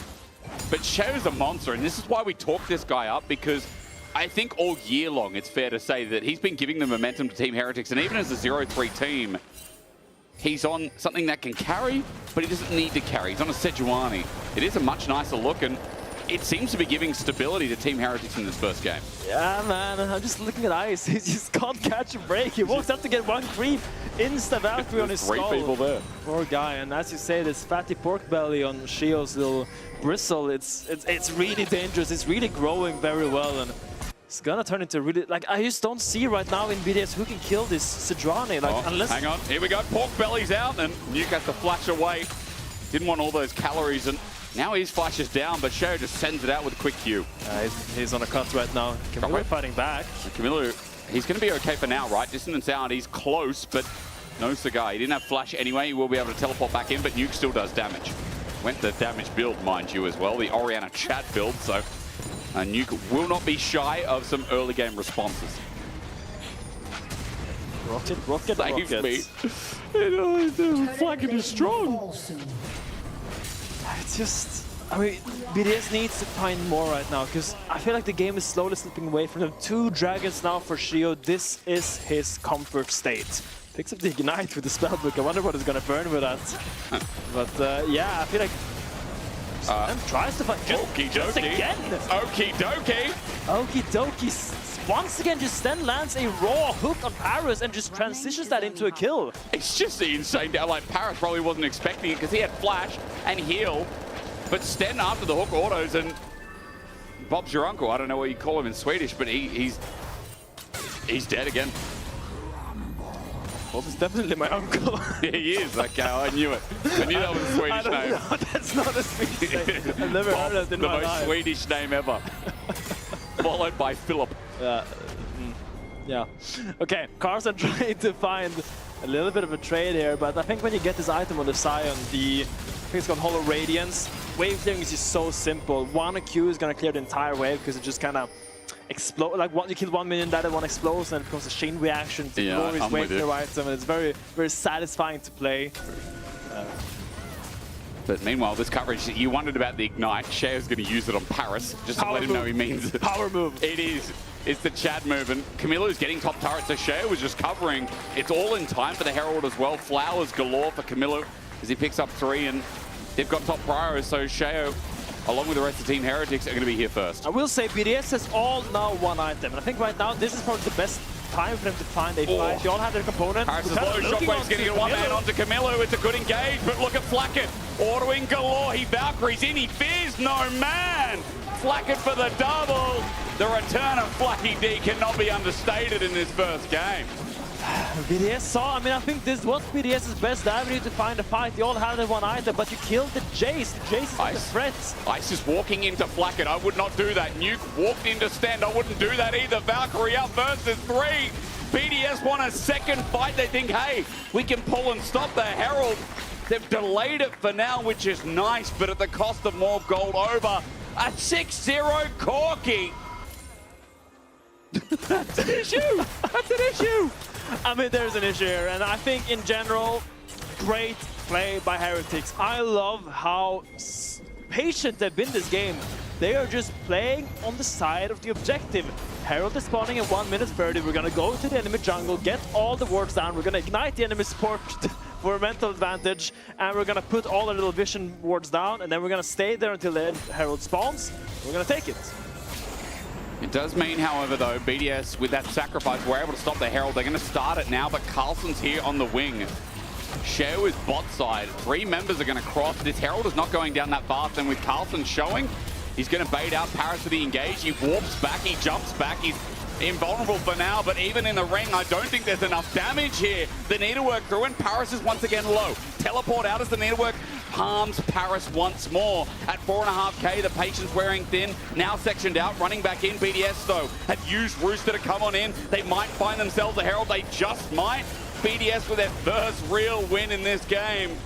Speaker 8: But Shao's a monster, and this is why we talk this guy up, because I think all year long, it's fair to say that he's been giving the momentum to Team Heretics, and even as a 0-3 team, he's on something that can carry, but he doesn't need to carry. He's on a Sejuani. It is a much nicer look, and it seems to be giving stability to Team Heretics in this first game.
Speaker 7: Yeah, man, I'm just looking at Ice. He just can't catch a break. He walks up to get one creep. Insta-Valkyrie on his skull.
Speaker 8: 3 people there.
Speaker 7: Poor guy, and as you say, this fatty pork belly on Shio's little bristle, it's really dangerous. It's really growing very well, and it's gonna turn into really, like, I just don't see right now in BDS who can kill this Sejuani, like, unless...
Speaker 8: Hang on, here we go, pork belly's out, and Nuke has to flash away. Didn't want all those calories, and now his flashes down, but Shao just sends it out with a quick Q.
Speaker 7: He's on a cut right now. Camilo fighting back.
Speaker 8: Camilo, he's gonna be okay for now, right? Distance out, he's close, but no cigar. He didn't have flash anyway, he will be able to teleport back in, but Nuke still does damage. Went the damage build, mind you, as well, the Orianna chat build, so Nuke will not be shy of some early game responses.
Speaker 7: Rocket.
Speaker 8: Save me. Flagging is strong.
Speaker 7: It's just, I mean, BDS needs to find more right now, because I feel like the game is slowly slipping away from them. 2 dragons now for Shio. This is his comfort state. Picks up the Ignite with the spellbook. I wonder what he's gonna burn with that. But yeah, I feel like tries to find just again.
Speaker 8: Okie dokie.
Speaker 7: Okie dokie. Once again, just then lands a raw hook on Paris and just transitions that into a kill.
Speaker 8: It's just insane. Like, Paris probably wasn't expecting it because he had flash and heal. But Sten after the hook autos, and Bob's your uncle. I don't know what you call him in Swedish, but he's dead again.
Speaker 7: Bob is definitely my uncle.
Speaker 8: He is. Okay, I knew it. I knew that was a Swedish name.
Speaker 7: No, that's not a Swedish name. I've never heard of it in my life.
Speaker 8: The most Swedish name ever. Followed by Philip.
Speaker 7: Yeah. Okay, Carson trying to find a little bit of a trade here, but I think when you get this item on the Sion, I think it's called Hollow Radiance. Wave clearing is just so simple. 1 Q is gonna clear the entire wave because it just kind of explode. Like, you kill 1 minion, that one explodes, and it becomes a chain reaction to Glory's wave clear item, and it's very, very satisfying to play.
Speaker 8: But meanwhile, this coverage, you wondered about the Ignite. Shao's going to use it on Paris, just to let him know he means it.
Speaker 7: Power move.
Speaker 8: It is. It's the Chad move, and Camilo's getting top turret, so Shao was just covering. It's all in time for the Herald as well. Flowers galore for Camilo as he picks up 3, and they've got top priors, so Shao, along with the rest of Team Heretics, are going to be here first.
Speaker 7: I will say BDS has all now 1 item, and I think right now this is probably the best time for them to find a fight. They all have their component.
Speaker 8: Paris is low, Shockwave's getting it 1 man onto Camilo. It's a good engage, but look at Flackett. Autoing galore, he Valkyries in, he fears no man. Flackett for the double. The return of Flacky D cannot be understated in this first game.
Speaker 7: BDS saw, I mean, I think this was BDS's best avenue to find a fight. They all had the 1 item, but you killed the Jace. The Jace is the threat.
Speaker 8: Ice is walking into Flackett. I would not do that. Nuke walked into Stand. I wouldn't do that either. Valkyrie up versus 3. BDS want a second fight. They think, hey, we can pull and stop the Herald. They've delayed it for now, which is nice, but at the cost of more gold over. A 6-0 Corky.
Speaker 7: That's an issue. That's an issue. I mean, there's an issue here, and I think in general, great play by Heretics. I love how patient they've been this game. They are just playing on the side of the objective. Herald is spawning in 1 minute 30. We're gonna go to the enemy jungle, get all the wards down. We're gonna ignite the enemy support for a mental advantage, and we're gonna put all the little vision wards down, and then we're gonna stay there until the Herald spawns. We're gonna take it.
Speaker 8: It does mean, however, though, BDS, with that sacrifice, we're able to stop the Herald. They're going to start it now, but Carlson's here on the wing. Sheo is bot side. 3 members are going to cross. This Herald is not going down that fast, and with Carlson showing, he's going to bait out Paris with the engage. He warps back, he jumps back, he's invulnerable for now, but even in the ring, I don't think there's enough damage here. The needlework through, and Paris is once again low. Teleport out as the needlework palms Paris once more. At 4.5k, the patience wearing thin, now sectioned out, running back in. BDS, though, have used Rooster to come on in. They might find themselves a Herald, they just might. BDS with their first real win in this game.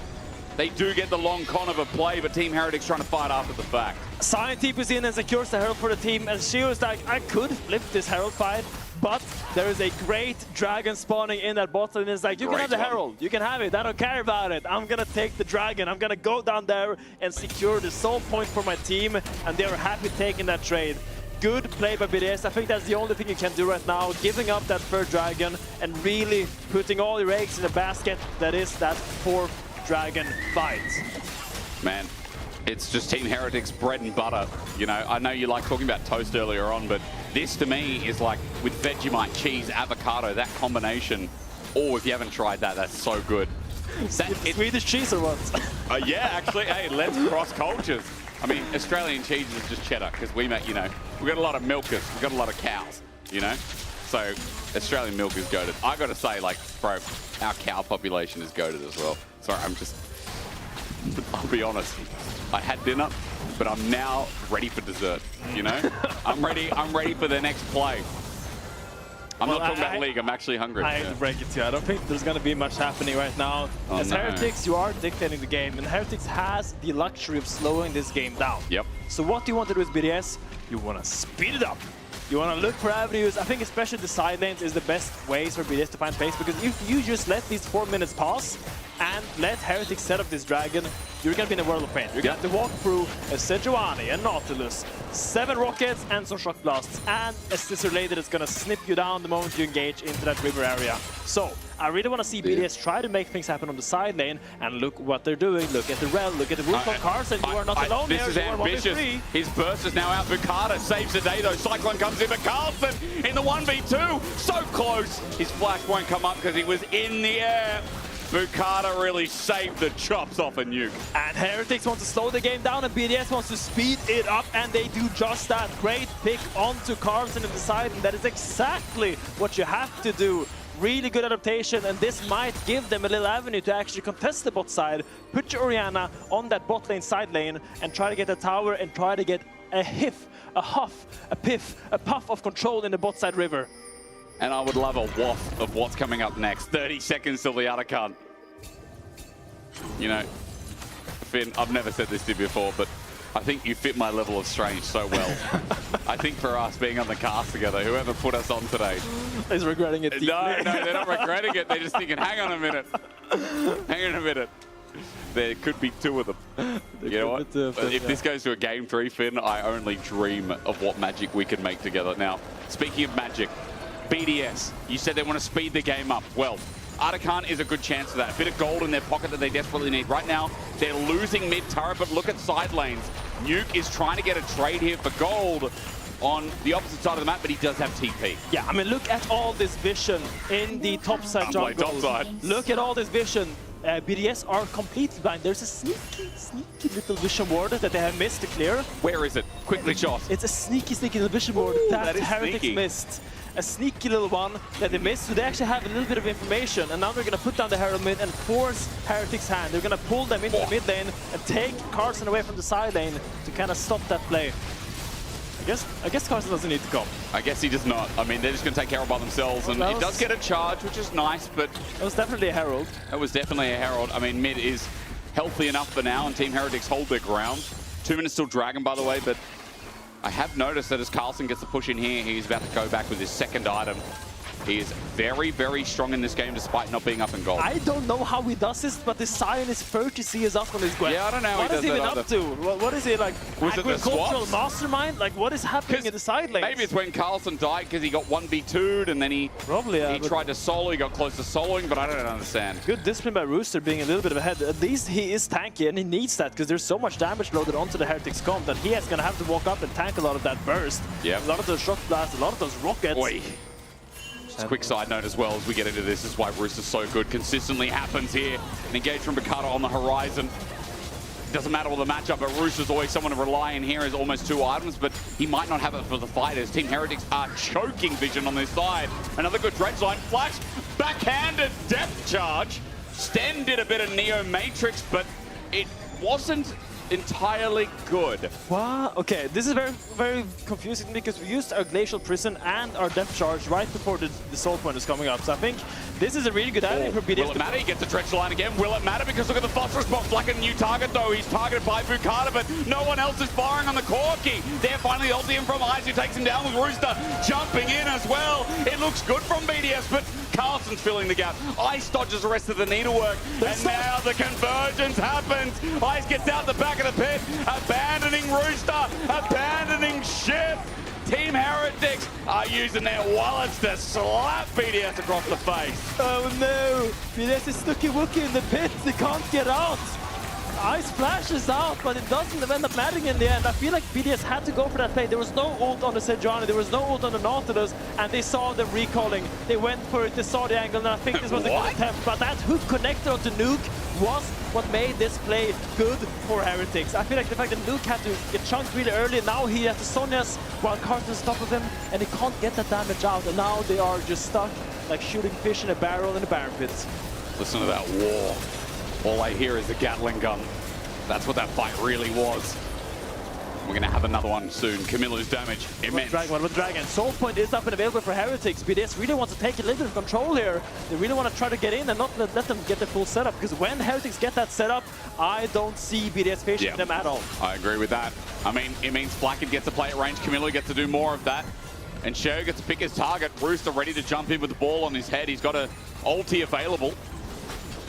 Speaker 8: They do get the long con of a play, but Team Heretics trying to fight after the fact.
Speaker 7: Sion TPs in and secures the Herald for the team, and she was like, I could flip this Herald fight, but there is a great dragon spawning in that bot, and it's like, you can have the Herald, you can have it, I don't care about it. I'm gonna take the dragon, I'm gonna go down there and secure the soul point for my team, and they are happy taking that trade. Good play by BDS. I think that's the only thing you can do right now, giving up that third dragon and really putting all your eggs in the basket that is that fourth dragon fight.
Speaker 8: Man, it's just Team Heretics bread and butter. You know, I know you like talking about toast earlier on, but this to me is like with Vegemite, cheese, avocado, that combination. Oh, if you haven't tried that, that's so good.
Speaker 7: Swedish cheese or what?
Speaker 8: Yeah, actually, hey, let's cross cultures. I mean, Australian cheese is just cheddar because we make, you know, we've got a lot of milkers, we've got a lot of cows, you know? So Australian milk is goated. I got to say, like, bro, our cow population is goated as well. Sorry, I'll be honest. I had dinner, but I'm now ready for dessert, you know? I'm ready for the next play. I'm not talking about League, I'm actually hungry.
Speaker 7: I hate to break it to you, I don't think there's going to be much happening right now.
Speaker 8: Oh,
Speaker 7: As Heretics, you are dictating the game, and Heretics has the luxury of slowing this game down.
Speaker 8: Yep.
Speaker 7: So what do you want to do with BDS? You want to speed it up. You want to look for avenues. I think especially the side lanes is the best ways for BDS to find pace, because if you just let these 4 minutes pass and let Heretics set up this dragon, you're going to be in a world of pain. You're going to have to walk through a Sejuani, a Nautilus, 7 rockets and some shock blasts, and a Scissor Lady that's going to snip you down the moment you engage into that river area. So I really want to see BDS try to make things happen on the side lane, and look what they're doing. Look at the Rel, look at the Wolf of Carson. You are not alone
Speaker 8: this
Speaker 7: here.
Speaker 8: Is ambitious. His burst is now out. Bukata saves the day though. Cyclone comes in, but Carlson in the 1v2. So close. His flash won't come up because he was in the air. Bukata really saved the chops off a nuke.
Speaker 7: And Heretics wants to slow the game down, and BDS wants to speed it up, and they do just that. Great pick onto Carlson in the side, and that is exactly what you have to do. Really good adaptation, and this might give them a little avenue to actually contest the bot side. Put your Orianna on that bot lane side lane and try to get a tower and try to get a hiff, a huff, a piff, a puff of control in the bot side river.
Speaker 8: And I would love a waft of what's coming up next. 30 seconds till the Atakan. You know, Finn, I've never said this to you before, but I think you fit my level of strange so well. I think for us being on the cast together, whoever put us on today
Speaker 7: is regretting it deeply.
Speaker 8: No, they're not regretting it. They're just thinking, hang on a minute. Hang on a minute. There could be 2 of them. You know what? If this goes to a game 3, Finn, I only dream of what magic we can make together. Now, speaking of magic, BDS, you said they want to speed the game up. Well, Atakan is a good chance for that. A bit of gold in their pocket that they desperately need. Right now, they're losing mid-turret, but look at side lanes. Nuke is trying to get a trade here for gold on the opposite side of the map, but he does have TP.
Speaker 7: Yeah, I mean, look at all this vision in the top side jungle.
Speaker 8: Top side.
Speaker 7: Look at all this vision. BDS are completely blind. There's a sneaky little vision ward that they have missed to clear.
Speaker 8: Where is it? Quickly shot.
Speaker 7: It's a sneaky little vision ward that Heretics missed. A sneaky little one that they missed, so they actually have a little bit of information, and now they're going to put down the Herald mid and force Heretics' hand. They're going to pull them into the mid lane and take Carson away from the side lane to kind of stop that play. I guess Carson doesn't need to come.
Speaker 8: I guess he does not. I mean, they're just going to take care of it by themselves, and it does get a charge, which is nice, but...
Speaker 7: It was definitely a Herald.
Speaker 8: It was definitely a Herald. I mean, mid is healthy enough for now, and Team Heretics hold their ground. 2 minutes till Dragon, by the way, but I have noticed that as Carlson gets the push in here, he's about to go back with his second item. He is very, very strong in this game despite not being up in gold.
Speaker 7: I don't know how he does this, but the Sion is 30 CS up on his Gwen.
Speaker 8: Yeah, I don't know how he does that.
Speaker 7: What is he been up to? What is he, like,
Speaker 8: Was it the
Speaker 7: agricultural
Speaker 8: swaps?
Speaker 7: mastermind? Like, what is happening in the side lanes?
Speaker 8: Maybe it's when Carlson died because he got 1v2'd and then he tried to solo, he got close to soloing, but I don't understand.
Speaker 7: Good discipline by Rooster being a little bit of ahead. At least he is tanky and he needs that because there's so much damage loaded onto the Heretics comp that he is going to have to walk up and tank a lot of that burst.
Speaker 8: Yep.
Speaker 7: A lot of those shock blasts, a lot of those rockets.
Speaker 8: Oi. Just a quick side note as well as we get into this is why Rooster's so good. Consistently happens here. An engage from Bacata on the horizon. Doesn't matter what the matchup, but Rooster's always someone to rely in here as almost 2 items, but he might not have it for the fighters. Team Heretics are choking vision on this side. Another good dredge line. Flash, backhanded depth charge. Sten did a bit of Neo Matrix, but it wasn't entirely good.
Speaker 7: Wow, okay, this is very, very confusing because we used our Glacial Prison and our Depth Charge right before the Soul Point is coming up. So I think this is a really good idea for BDS.
Speaker 8: Will it matter? He gets the dredge line again. Will it matter? Because look at the phosphorus box. Like a new target though. He's targeted by Bukata, but no one else is firing on the Corki. There finally ulti him from Ice, who takes him down with Rooster jumping in as well. It looks good from BDS, but Carlson's filling the gap. Ice dodges the rest of the needlework, and now the convergence happens. Ice gets out the back of the pit, abandoning Rooster, abandoning ship. Team Heretics are using their wallets to slap BDS across the face.
Speaker 7: Oh no, BDS is stucky-wooky in the pit, they can't get out. Ice flashes out, but it doesn't end up mattering in the end. I feel like BDS had to go for that play. There was no ult on the Sejuani, there was no ult on the Nautilus, and they saw them recalling. They went for it, they saw the angle, and I think this was a good attempt. But that hook connector onto Nuke was what made this play good for Heretics. I feel like the fact that Nuke had to get chunked really early, now he has the Sonias while Carlson's top of him, and he can't get that damage out, and now they are just stuck like shooting fish in a barrel in a Baron pit.
Speaker 8: Listen to that war. All I hear is the Gatling gun. That's what that fight really was. We're going to have another one soon. Camillo's damage, immense.
Speaker 7: What about Dragon? Soul Point is up and available for Heretics. BDS really wants to take a little bit of control here. They really want to try to get in and not let them get the full setup, because when Heretics get that setup, I don't see BDS facing them at all.
Speaker 8: I agree with that. I mean, it means Blackett gets to play at range. Camillo gets to do more of that. And Sheo gets to pick his target. Rooster ready to jump in with the ball on his head. He's got a ulti available.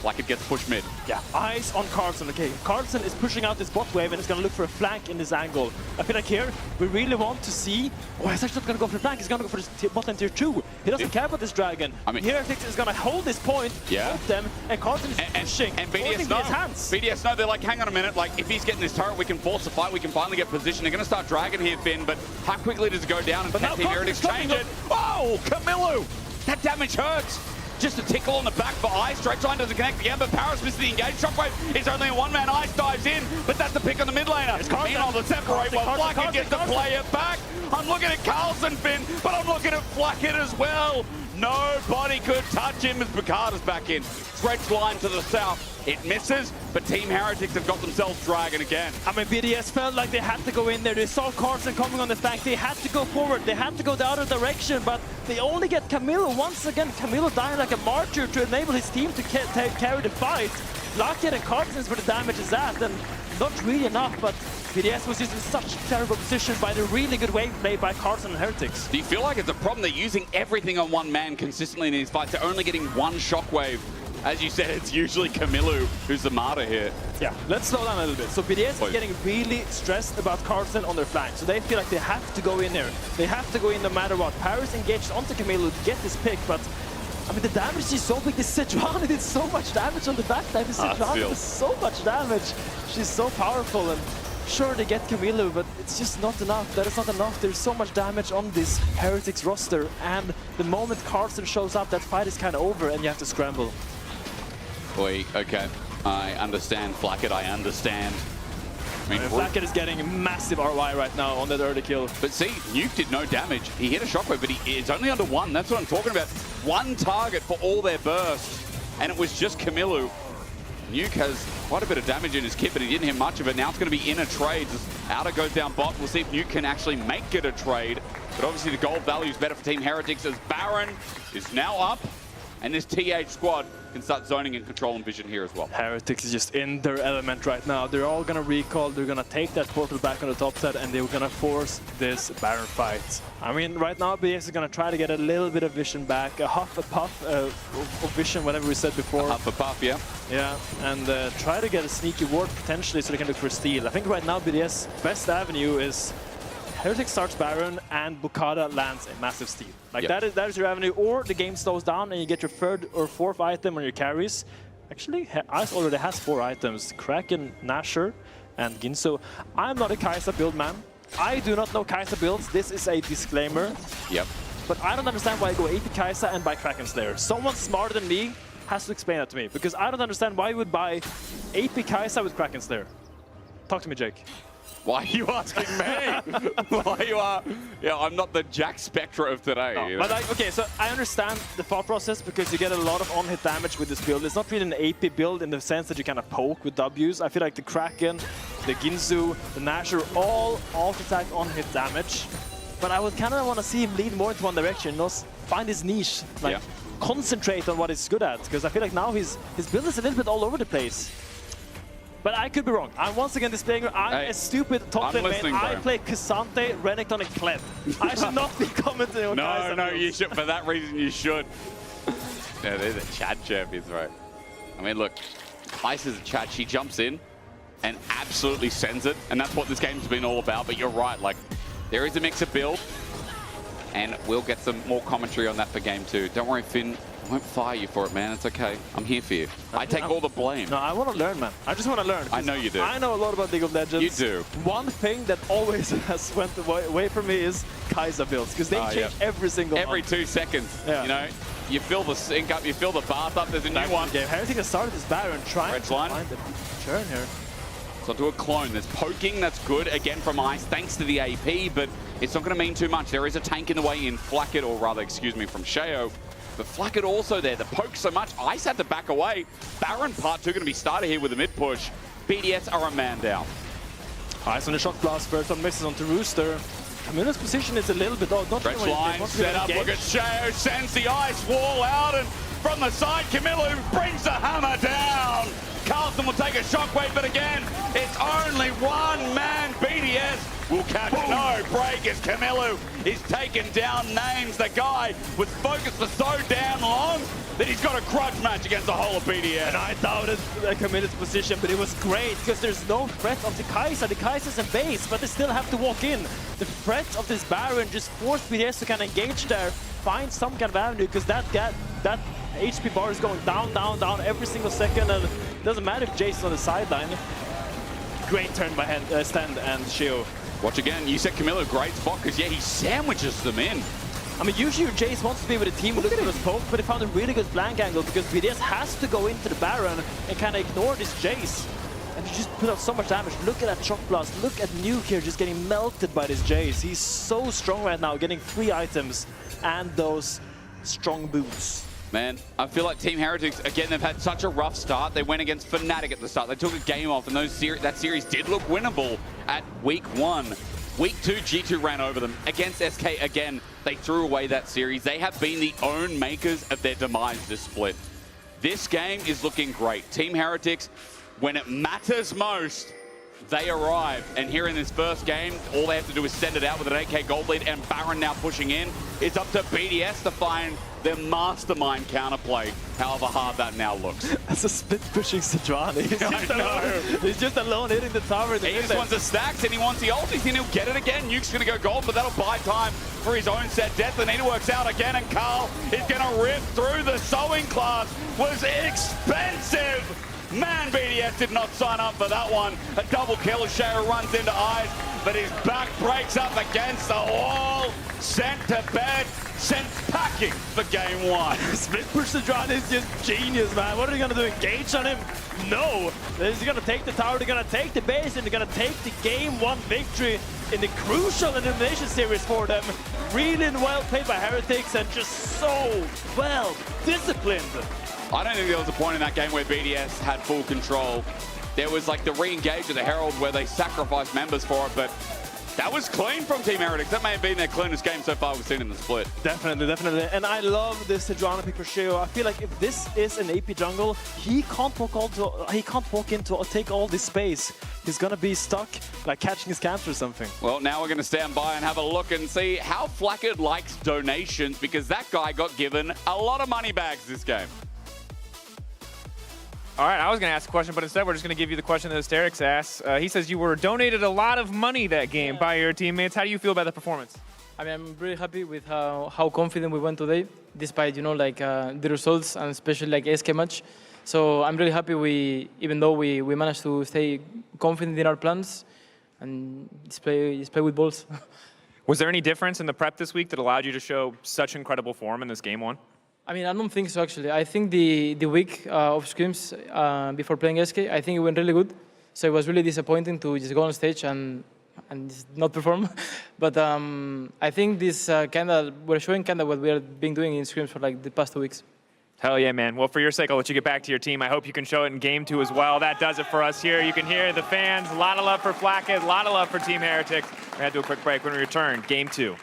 Speaker 8: Blackett gets pushed mid.
Speaker 7: Yeah, eyes on Carlson. Okay, Carlson is pushing out this bot wave and is going to look for a flank in this angle. I feel like here, we really want to see... Oh, he's actually not going to go for the flank. He's going to go for this bot lane tier 2. He doesn't care about this Dragon. I mean, Heretics is going to hold this point, hold them, and Carlson is pushing.
Speaker 8: And BDS know. BDS know. They're like, hang on a minute. Like, if he's getting this turret, we can force the fight. We can finally get position. They're going to start Dragon here, Finn, but how quickly does it go down? And can Team Heretics change it? Oh, Camillo! That damage hurts. Just a tickle on the back for Ice. Straight line doesn't connect again, but Paris misses the engage. Shockwave is only a one-man. Ice dives in, but that's the pick on the mid laner. Meanwhile, the separate while Flacket gets to play it back. I'm looking at Carlson, Finn, but I'm looking at Flacket as well. Nobody could touch him as Bacata's back in. Stretch line to the south. It misses, but Team Heretics have got themselves Dragon again.
Speaker 7: I mean, BDS felt like they had to go in there. They saw Carlson coming on the flank. They had to go forward. They had to go the other direction, but they only get Camillo. Once again, Camillo dying like a martyr to enable his team to carry the fight. Blackett and Carlson's where the damage is at, and not really enough, but BDS was just in such a terrible position by the really good wave play by Carlson and Heretics.
Speaker 8: Do you feel like it's a problem? They're using everything on one man consistently in these fights. They're only getting one shockwave. As you said, it's usually Camillo who's the martyr here.
Speaker 7: Yeah, let's slow down a little bit. So BDS is getting really stressed about Carlson on their flank. So they feel like they have to go in there. They have to go in no matter what. Paris engaged onto Camillo to get this pick, but I mean, the damage is so big. This Sejuani did so much damage on the backside. This Sejuani does so much damage. She's so powerful, and sure, they get Camillo, but it's just not enough. That is not enough. There's so much damage on this Heretics roster, and the moment Carlson shows up, that fight is kind of over, and you have to scramble.
Speaker 8: Boy, okay. I understand, Flacket, I understand. I mean,
Speaker 7: Flacket is getting massive ROI right now on that early kill.
Speaker 8: But see, Nuke did no damage. He hit a shockwave, but it's only under one. That's what I'm talking about. One target for all their burst, and it was just Camillo. Nuke has quite a bit of damage in his kit, but he didn't hit much of it. Now it's going to be in a trade. Outer goes down bot. We'll see if Nuke can actually make it a trade. But obviously the gold value is better for Team Heretics as Baron is now up. And this TH squad can start zoning and controlling vision here as well.
Speaker 7: Heretics is just in their element right now. They're all gonna recall, they're gonna take that portal back on the top side, and they're gonna force this Baron fight. I mean, right now BDS is gonna try to get a little bit of vision back, a huff, a puff of vision, whatever we said before.
Speaker 8: A huff, a puff, yeah.
Speaker 7: Yeah, and try to get a sneaky ward potentially so they can look for steal. I think right now BDS' best avenue is Heretic starts Baron and Bukada lands a massive steal. Like that is your avenue, or the game slows down and you get your third or fourth item on your carries. Actually, Ice already has 4 items, Kraken, Nashor, and Ginso. I'm not a Kai'Sa build man. I do not know Kai'Sa builds, this is a disclaimer.
Speaker 8: Yep.
Speaker 7: But I don't understand why I go AP Kai'Sa and buy Kraken Slayer. Someone smarter than me has to explain that to me, because I don't understand why you would buy AP Kai'Sa with Kraken Slayer. Talk to me, Jake.
Speaker 8: Why are you asking me? Why you are? Yeah, I'm not the Jack Spectra of today.
Speaker 7: No,
Speaker 8: you know?
Speaker 7: but like, okay, so I understand the thought process because you get a lot of on-hit damage with this build. It's not really an AP build in the sense that you kind of poke with Ws. I feel like the Kraken, the Ginsu, the Nashor, all alt-attack on-hit damage. But I would kind of want to see him lead more into one direction, find his niche, like concentrate on what he's good at. Because I feel like now his build is a little bit all over the place. But I could be wrong. I'm once again displaying I'm a stupid top lane main. I play Cassante, Renekton, and Kled. I should not be commenting on Kai'Sa.
Speaker 8: No, you should. For that reason, you should. Yeah, they're the Chad champions, right? I mean, look, Kai'Sa's a Chad. She jumps in and absolutely sends it, and that's what this game's been all about. But you're right, like, there is a mix of build, and we'll get some more commentary on that for game 2. Don't worry, Finn. I won't fire you for it, man. It's okay. I'm here for you. I take all the blame.
Speaker 7: No, I want to learn, man. I just want to learn.
Speaker 8: I know you do.
Speaker 7: I know a lot about League of Legends.
Speaker 8: You do.
Speaker 7: One thing that always has went away from me is Kai'Sa builds, because they change every single
Speaker 8: Every
Speaker 7: month.
Speaker 8: 2 seconds. Yeah. You know, you fill the sink up, you fill the bath up, there's a new one.
Speaker 7: Game. Heretic has started this Baron trying to find the turn here.
Speaker 8: So do a clone. There's poking, that's good, again from Ice, thanks to the AP, but it's not going to mean too much. There is a tank in the way in Flacket, or rather, excuse me, from Sheo. But Flacket also there. The poke so much. Ice had to back away. Baron part 2 going to be started here with a mid push. BDS are a man down.
Speaker 7: Ice on the shot blast. First on misses onto Rooster. Camille's position is a little bit odd. Not
Speaker 8: Stretch line set up. Look at Sheo. Sends the Ice wall out. And from the side, Camille brings the hammer down. Carlton will take a shockwave, but again, it's only one man. BDS will catch no break as Camilo is taking down names. The guy was focused for so damn long that he's got a grudge match against the whole of BDS.
Speaker 7: And I doubted Camilo's position, but it was great because there's no threat of the Kai'Sa. The Kai'Sa's in base, but they still have to walk in. The threat of this Baron just forced BDS to kind of engage there, find some kind of avenue, because that HP bar is going down, down, down every single second, and it doesn't matter if Jace's on the sideline. Great turn by Stand and Sheo.
Speaker 8: Watch again, you said Camilo, great spot, because yeah, he sandwiches them in.
Speaker 7: I mean, usually Jace wants to be with a team looking for the poke, but they found a really good flank angle because BDS has to go into the Baron and kind of ignore this Jace. And he just put out so much damage. Look at that Shock Blast. Look at Nuke here just getting melted by this Jace. He's so strong right now, getting 3 items and those strong boots.
Speaker 8: Man, I feel like Team Heretics, again, they've had such a rough start. They went against Fnatic at the start. They took a game off, and that series did look winnable at week 1. Week 2, G2 ran over them. Against SK, again, they threw away that series. They have been the own makers of their demise this split. This game is looking great. Team Heretics, when it matters most, they arrive. And here in this first game, all they have to do is send it out with an 8k gold lead, and Baron now pushing in. It's up to BDS to find their mastermind counterplay, however hard that now looks.
Speaker 7: That's a split pushing Sejuani. He's just alone hitting the tower.
Speaker 8: He just wants the stacks and he wants the ulti, and he'll get it again. Nuke's going to go gold, but that'll buy time for his own set. Death Anita works out again, and Carl is going to rip through. The sewing class was expensive. Man, BDS did not sign up for that one. A double kill as Sheo runs into Eyes, but his back breaks up against the wall. Sent to bed, sent packing for game 1.
Speaker 7: Split push Sejuani is just genius, man. What are they going to do? Engage on him? No. They're going to take the tower, they're going to take the base, and they're going to take the game 1 victory in the crucial elimination series for them. Really well played by Heretics and just so well disciplined.
Speaker 8: I don't think there was a point in that game where BDS had full control. There was like the re-engage of the Herald where they sacrificed members for it, but That was clean from Team Heretics. That may have been their cleanest game so far we've seen in the split.
Speaker 7: Definitely, definitely. And I love this Sejuani pick for Sheo. I feel like if this is an AP jungle, he can't walk in to take all this space. He's gonna be stuck, like catching his camps or something.
Speaker 8: Well, now we're gonna stand by and have a look and see how Flackard likes donations, because that guy got given a lot of money bags this game.
Speaker 19: All right, I was going to ask a question, but instead we're just going to give you the question that Hysterix asked. He says you were donated a lot of money that game by your teammates. How do you feel about the performance?
Speaker 11: I mean, I'm really happy with how confident we went today, despite, you know, like the results and especially like SK match. So I'm really happy even though we managed to stay confident in our plans and display with balls.
Speaker 19: Was there any difference in the prep this week that allowed you to show such incredible form in this game one?
Speaker 11: I mean, I don't think so, actually. I think the week of scrims before playing SK, I think it went really good. So it was really disappointing to just go on stage and just not perform. But I think this we're showing kind of what we have been doing in scrims for like the past 2 weeks.
Speaker 19: Hell yeah, man. Well, for your sake, I'll let you get back to your team. I hope you can show it in game 2 as well. That does it for us here. You can hear the fans. A lot of love for Flackard, a lot of love for Team Heretics. We're going to do a quick break when we return. Game 2.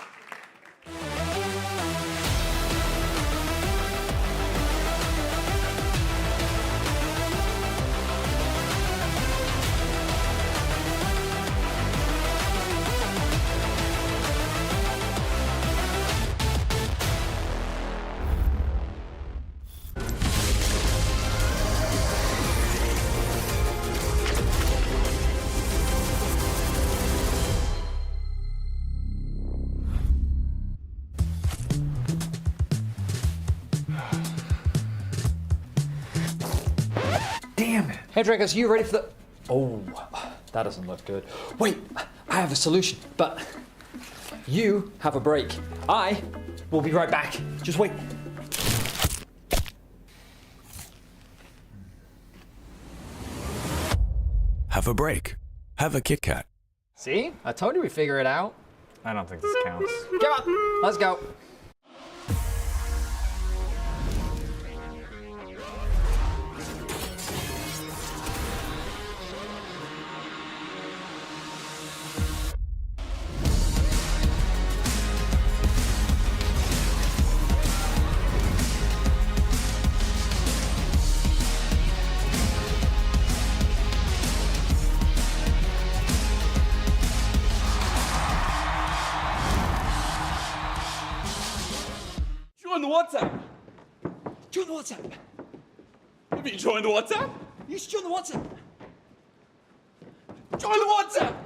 Speaker 6: Damn it. Hey, Dragos, you ready for the... Oh, that doesn't look good. Wait, I have a solution, but you have a break. I will be right back. Just wait.
Speaker 22: Have a break. Have a Kit Kat.
Speaker 6: See? I told you we'd figure it out.
Speaker 19: I don't think this counts.
Speaker 6: Come on, let's go.
Speaker 20: Join the WhatsApp. Join the WhatsApp. Have you joined the WhatsApp? You should join the WhatsApp. Join the WhatsApp.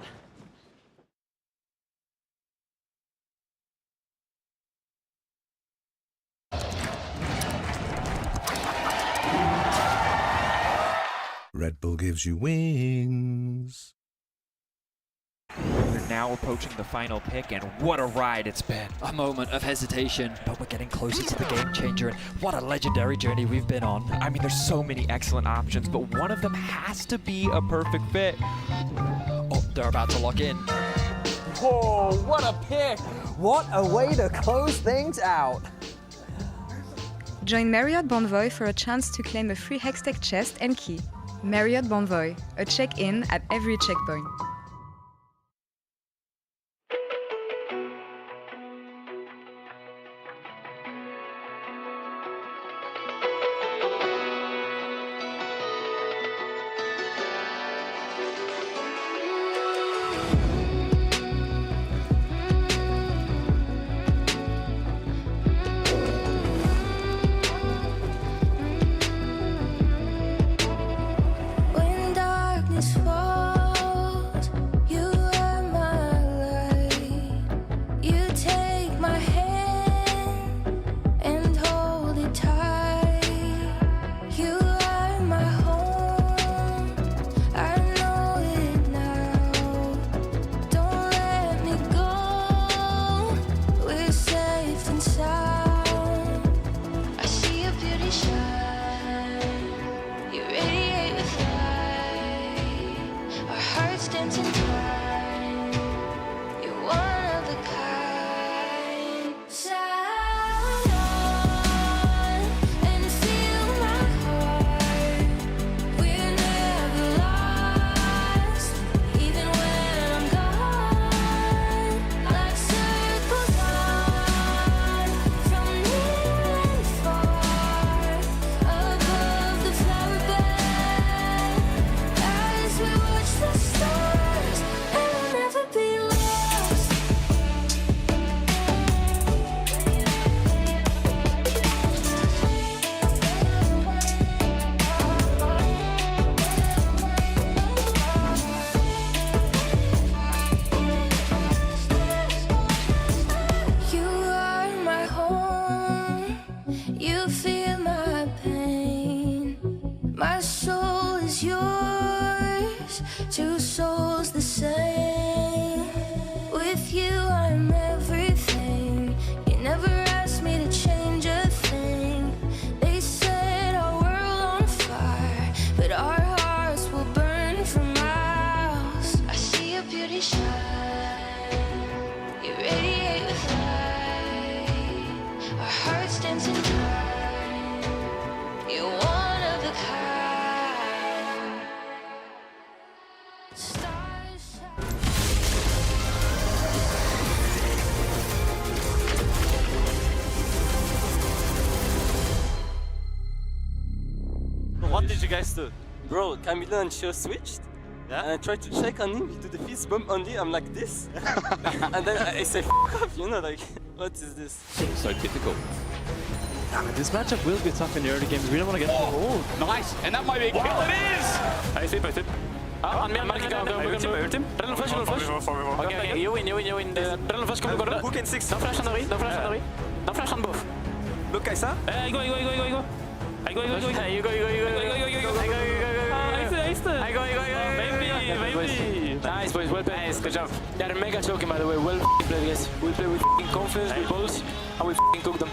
Speaker 22: Red Bull gives you wings.
Speaker 12: We're now approaching the final pick, and what a ride it's been.
Speaker 6: A moment of hesitation, but we're getting closer to the game changer, and what a legendary journey we've been on.
Speaker 12: I mean, there's so many excellent options, but one of them has to be a perfect fit.
Speaker 6: Oh, they're about to lock in.
Speaker 20: Whoa, what a pick!
Speaker 6: What a way to close things out.
Speaker 4: Join Marriott Bonvoy for a chance to claim a free Hextech chest and key. Marriott Bonvoy, a check-in at every checkpoint.
Speaker 1: When darkness falls hearts dancing time. You're one of a kind. Stars
Speaker 5: What did you guys do? Bro, Camilo and Shio switched. Yeah? And I tried to check on him, he did the fist bump only, I'm like this. And then I said, F off, you know, like, what is this?
Speaker 8: So difficult.
Speaker 7: Damn it, this matchup will be tough in the early games. We don't want to get...
Speaker 8: Oh, nice. And that might be a kill. It is!
Speaker 13: I tip. Han mer, ultim. Drill flash. Okay, you win. Drill flash, come on.
Speaker 5: Hook in 6.
Speaker 13: No flash on the No flash on both.
Speaker 5: Look, Kaisa.
Speaker 13: I go. I go. Maybe. Nice, boys. Well played. Nice, good job. They're mega choking, by the way. Well played, guys. We play with confidence, with balls, and we cook them.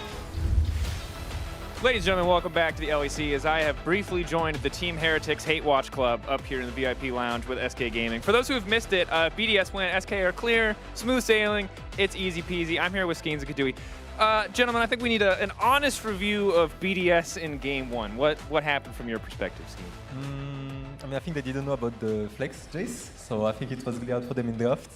Speaker 19: Ladies and gentlemen, welcome back to the LEC as I have briefly joined the Team Heretics Hate Watch Club up here in the VIP lounge with SK Gaming. For those who have missed it, BDS win, SK are clear, smooth sailing, it's easy peasy. I'm here with Skeens and Kadui. Gentlemen, I think we need an honest review of BDS in Game 1. What happened from your perspective, Skeens?
Speaker 17: I mean, I think they didn't know about the flex Jace, so I think it was really hard for them in draft.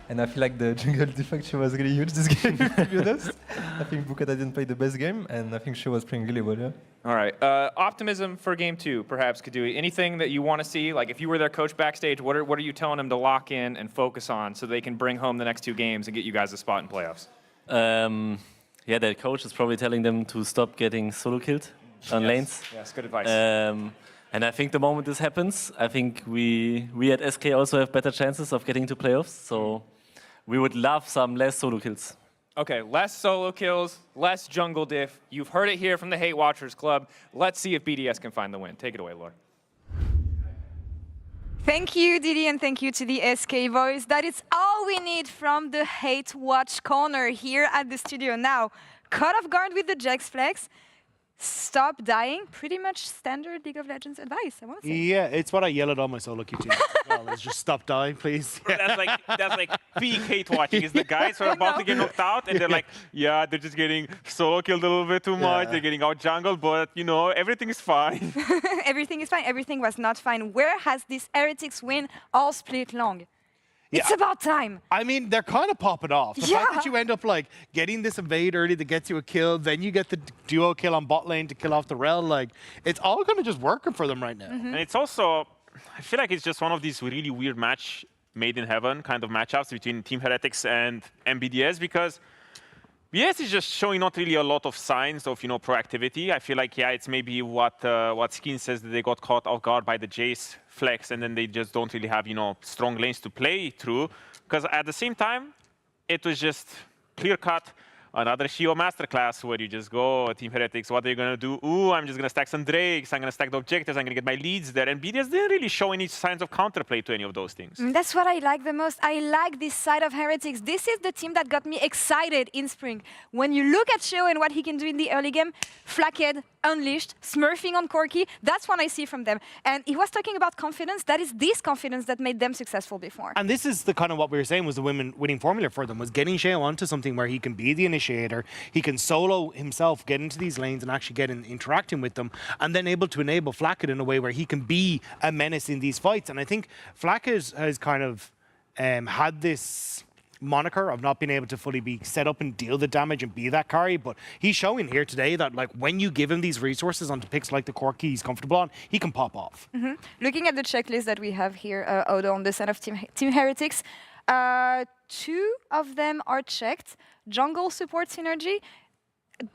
Speaker 17: And I feel like the jungle deflection was really huge this game, to be honest. I think Bukata didn't play the best game, and I think Shio was playing really well, yeah.
Speaker 19: All right. Optimism for Game 2, perhaps, Kadui. Anything that you want to see? Like, if you were their coach backstage, what are you telling them to lock in and focus on so they can bring home the next 2 games and get you guys a spot in playoffs?
Speaker 14: Yeah, their coach is probably telling them to stop getting solo killed on lanes.
Speaker 19: Yes, good advice.
Speaker 14: And I think the moment this happens, I think we at SK also have better chances of getting to playoffs. So we would love some less solo kills.
Speaker 19: Okay, less solo kills, less jungle diff. You've heard it here from the Hate Watchers Club. Let's see if BDS can find the win. Take it away, Laura.
Speaker 4: Thank you, Didi, and thank you to the SK boys. That is all we need from the Hate Watch corner here at the studio now. Caught off guard with the Jax flex. Stop dying. Pretty much standard League of Legends advice, I want to say.
Speaker 15: Yeah, it's what I yell at all my solo queue teams as well. Is just stop dying, please.
Speaker 16: That's like peak hate watching. Is the guys who are about to get knocked out and they're like, yeah, they're just getting solo killed a little bit too much. They're getting out jungled, but you know, everything is fine.
Speaker 4: Everything is fine. Everything was not fine. Where has this Heretics win all split long? It's about time.
Speaker 15: I mean, they're kind of popping off. The fact that you end up like getting this invade early that gets you a kill, then you get the duo kill on bot lane to kill off the rel, like it's all kind of just working for them right now.
Speaker 16: And it's also, I feel like it's just one of these really weird match made in heaven kind of matchups between Team Heretics and BDS, because BDS is just showing not really a lot of signs of, you know, proactivity. I feel like, yeah, it's maybe what Skeens says, that they got caught off guard by the Jace flex, and then they just don't really have, you know, strong lanes to play through. Because at the same time, it was just clear-cut. Another Shio masterclass where you just go, Team Heretics, what are you going to do? Ooh, I'm just going to stack some Drakes, I'm going to stack the objectives, I'm going to get my leads there. And BDS didn't really show any signs of counterplay to any of those things.
Speaker 4: That's what I like the most. I like this side of Heretics. This is the team that got me excited in spring. When you look at Shio and what he can do in the early game, Flackhead, Unleashed, smurfing on Corki, that's what I see from them. And he was talking about confidence. That is this confidence that made them successful before.
Speaker 15: And this is the kind of what we were saying was the winning formula for them, was getting Shio onto something where he can be the initiator, he can solo himself, get into these lanes and actually get in interacting with them, and then able to enable Flackhead in a way where he can be a menace in these fights. And I think Flackhead has kind of had this moniker of not being able to fully be set up and deal the damage and be that carry, but he's showing here today that like when you give him these resources onto picks like the Corki he's comfortable on, he can pop off.
Speaker 4: Looking at the checklist that we have here, Odo, on the side of Team Heretics, 2 of them are checked. Jungle support synergy.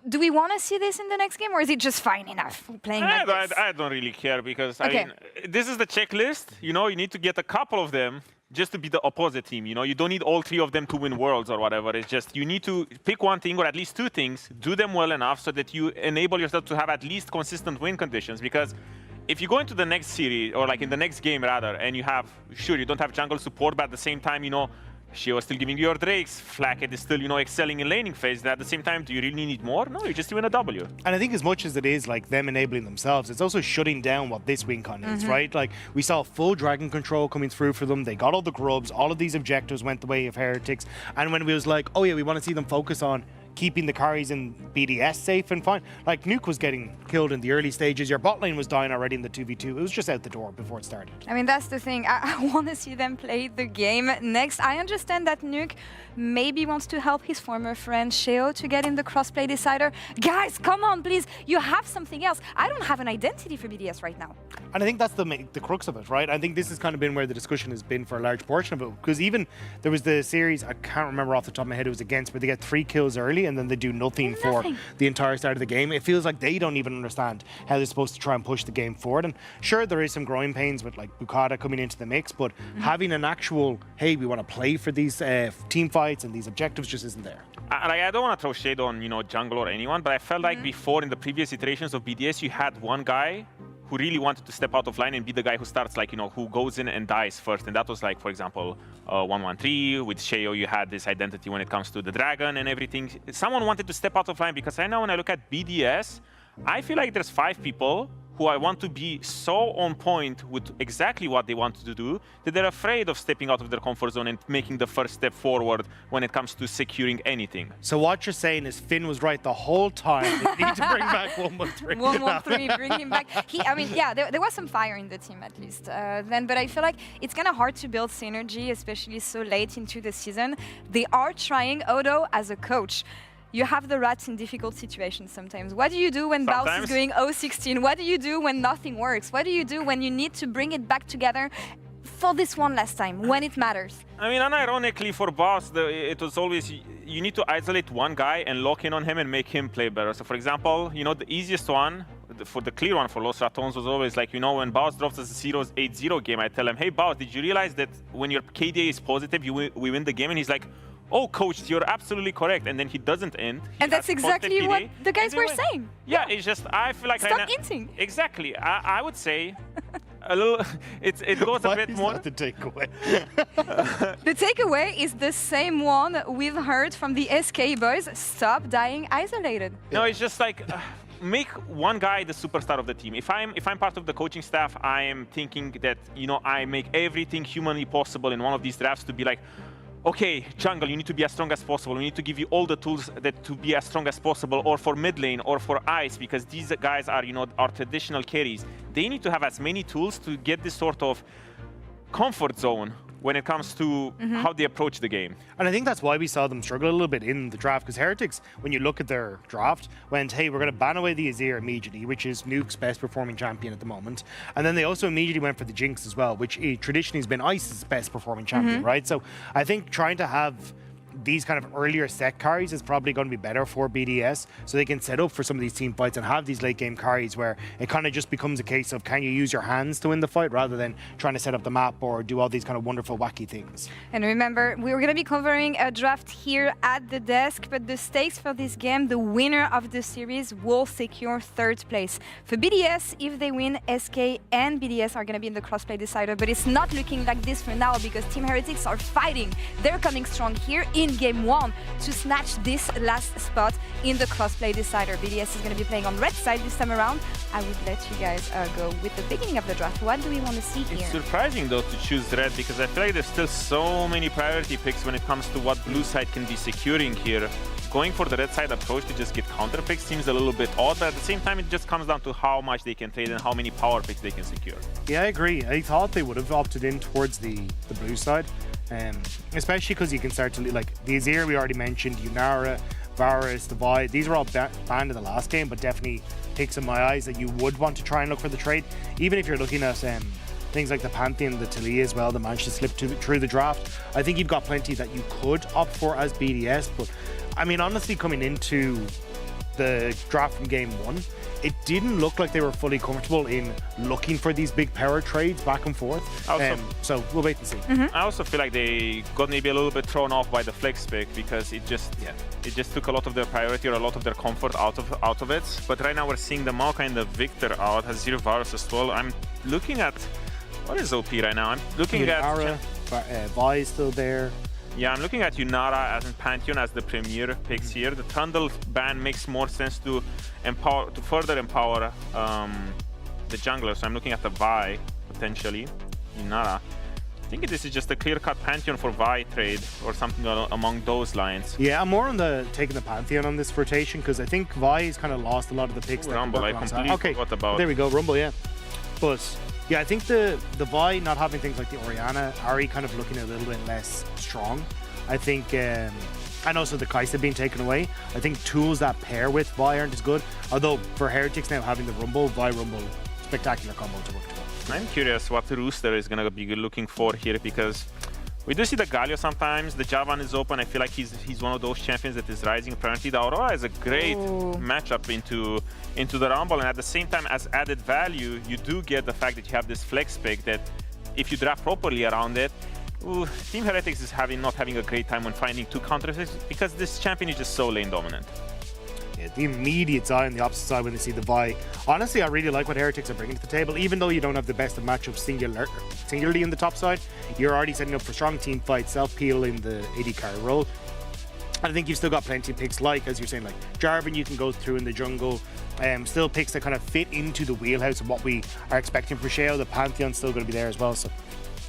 Speaker 4: Do we want to see this in the next game, or is it just fine enough playing like this?
Speaker 16: I don't really care, because I mean, this is the checklist. You know, you need to get a couple of them just to be the opposite team. You know, you don't need all 3 of them to win worlds or whatever. It's just you need to pick one thing or at least 2 things, do them well enough so that you enable yourself to have at least consistent win conditions. Because if you go into the next series, or like in the next game rather, and you have, sure, you don't have jungle support, but at the same time, you know, Shio is still giving you your Drakes, Flackhead is still, you know, excelling in laning phase. At the same time, do you really need more? No, you just win a W.
Speaker 15: And I think as much as it is like them enabling themselves, it's also shutting down what this win con is, right? Like we saw full dragon control coming through for them. They got all the grubs, all of these objectives went the way of Heretics. And when we was like, oh yeah, we want to see them focus on keeping the carries in BDS safe and fine. Like, Nuke was getting killed in the early stages. Your bot lane was dying already in the 2v2. It was just out the door before it started.
Speaker 4: I mean, that's the thing. I want to see them play the game next. I understand that Nuke maybe wants to help his former friend Sheo to get in the crossplay decider. Guys, come on, please. You have something else. I don't have an identity for BDS right now.
Speaker 15: And I think that's the crux of it, right? I think this has kind of been where the discussion has been for a large portion of it. Because even there was the series, I can't remember off the top of my head, it was against, where they get 3 kills early and then they do nothing for the entire start of the game. It feels like they don't even understand how they're supposed to try and push the game forward. And sure, there is some growing pains with like Bukata coming into the mix, but having an actual, hey, we want to play for these team fights and these objectives just isn't there.
Speaker 16: I don't want to throw shade on, jungle or anyone, but I felt like before in the previous iterations of BDS, you had one guy who really wanted to step out of line and be the guy who starts, like, who goes in and dies first. And that was like, for example, 113. With Sheo, you had this identity when it comes to the dragon and everything. Someone wanted to step out of line, because I know when I look at BDS, I feel like there's 5 people who I want to be so on point with exactly what they want to do that they're afraid of stepping out of their comfort zone and making the first step forward when it comes to securing anything.
Speaker 15: So what you're saying is Finn was right the whole time. They need to bring back 113.
Speaker 4: 113, bring him back. There was some fire in the team at least. But I feel like it's kind of hard to build synergy, especially so late into the season. They are trying, Odo, as a coach. You have the rats in difficult situations sometimes. What do you do when Baus is going 0-16? What do you do when nothing works? What do you do when you need to bring it back together for this one last time, when it matters?
Speaker 16: I mean, unironically for Baus, it was always, you need to isolate one guy and lock in on him and make him play better. So for example, the easiest one, for the clear one for Los Ratons was always like, when Baus drops a 0-8-0 game, I tell him, hey Baus, did you realize that when your KDA is positive, we win the game? And he's like, oh, coach, you're absolutely correct. And then he doesn't end.
Speaker 4: And that's exactly what the guys were saying.
Speaker 16: Yeah, it's just, I feel like
Speaker 4: stop hinting.
Speaker 16: Exactly. I would say a little, it goes a bit more.
Speaker 15: What is the takeaway?
Speaker 4: The takeaway is the same one we've heard from the SK boys. Stop dying isolated.
Speaker 16: No, it's just like, make one guy the superstar of the team. If I'm part of the coaching staff, I am thinking that, I make everything humanly possible in one of these drafts to be like, okay, jungle, you need to be as strong as possible. We need to give you all the tools to be as strong as possible, or for mid lane, or for ice, because these guys are, our traditional carries. They need to have as many tools to get this sort of comfort zone when it comes to how they approach the game.
Speaker 15: And I think that's why we saw them struggle a little bit in the draft, because Heretics, when you look at their draft, went, hey, we're going to ban away the Azir immediately, which is Nuke's best performing champion at the moment. And then they also immediately went for the Jinx as well, which traditionally has been Ice's best performing champion, right? So I think trying to have these kind of earlier set carries is probably going to be better for BDS, so they can set up for some of these team fights and have these late game carries where it kind of just becomes a case of, can you use your hands to win the fight rather than trying to set up the map or do all these kind of wonderful wacky things.
Speaker 4: And remember, we're going to be covering a draft here at the desk, but the stakes for this game, the winner of the series will secure 3rd place. For BDS, if they win, SK and BDS are going to be in the crossplay decider, but it's not looking like this for now because Team Heretics are fighting. They're coming strong here in Game 1 to snatch this last spot in the crossplay decider. BDS is going to be playing on red side this time around. I would let you guys go with the beginning of the draft. What do we want to see here?
Speaker 16: It's surprising though to choose red, because I feel like there's still so many priority picks when it comes to what blue side can be securing here. Going for the red side approach to just get counter picks seems a little bit odd, but at the same time it just comes down to how much they can trade and how many power picks they can secure.
Speaker 15: Yeah, I agree. I thought they would have opted in towards the blue side. Especially because you can start to, like, the Azir we already mentioned, Yunara, Varus, the Vi, these were all banned in the last game, but definitely picks in my eyes that you would want to try and look for the trade. Even if you're looking at things like the Pantheon, the Talia as well, that managed to slip through the draft, I think you've got plenty that you could opt for as BDS. But I mean, honestly, coming into the draft from Game 1, it didn't look like they were fully comfortable in looking for these big power trades back and forth. So we'll wait and see.
Speaker 16: I also feel like they got maybe a little bit thrown off by the flex pick, because it just took a lot of their priority or a lot of their comfort out of it. But right now we're seeing the Maokai and the Victor out, has Zero Varus as well. I'm looking at, what is OP right now? I'm looking at
Speaker 15: Vi is still there.
Speaker 16: Yeah, I'm looking at Yunara as in Pantheon as the premier picks here. The Trundle ban makes more sense to further empower the jungler. So I'm looking at the Vi potentially. Yunara. I think this is just a clear-cut Pantheon for Vi trade or something among those lines.
Speaker 15: Yeah, I'm more on the taking the Pantheon on this rotation because I think Vi's kind of lost a lot of the picks.
Speaker 16: Rumble, I completely forgot about.
Speaker 15: There we go, Rumble, yeah. But yeah, I think the Vi not having things like the Orianna, Ahri kind of looking a little bit less strong. I think, and also the Kai'Sa being taken away. I think tools that pair with Vi aren't as good. Although for Heretics now having the Rumble, Vi Rumble, spectacular combo to work together.
Speaker 16: I'm curious what the Rooster is going to be looking for here because we do see the Galio sometimes. The Javan is open. I feel like he's one of those champions that is rising. Apparently, the Aurora is a great matchup into the Rumble, and at the same time, as added value, you do get the fact that you have this flex pick that, if you draft properly around it, Team Heretics is not having a great time when finding two counters because this champion is just so lane dominant.
Speaker 15: Yeah, the immediate eye on the opposite side when they see the Vi. Honestly, I really like what Heretics are bringing to the table. Even though you don't have the best of matchups singularly in the top side, you're already setting up for strong team fights, self-peel in the AD carry role. And I think you've still got plenty of picks like, as you're saying, like Jarvan you can go through in the jungle. Still picks that kind of fit into the wheelhouse of what we are expecting for Shao. The Pantheon's still going to be there as well. So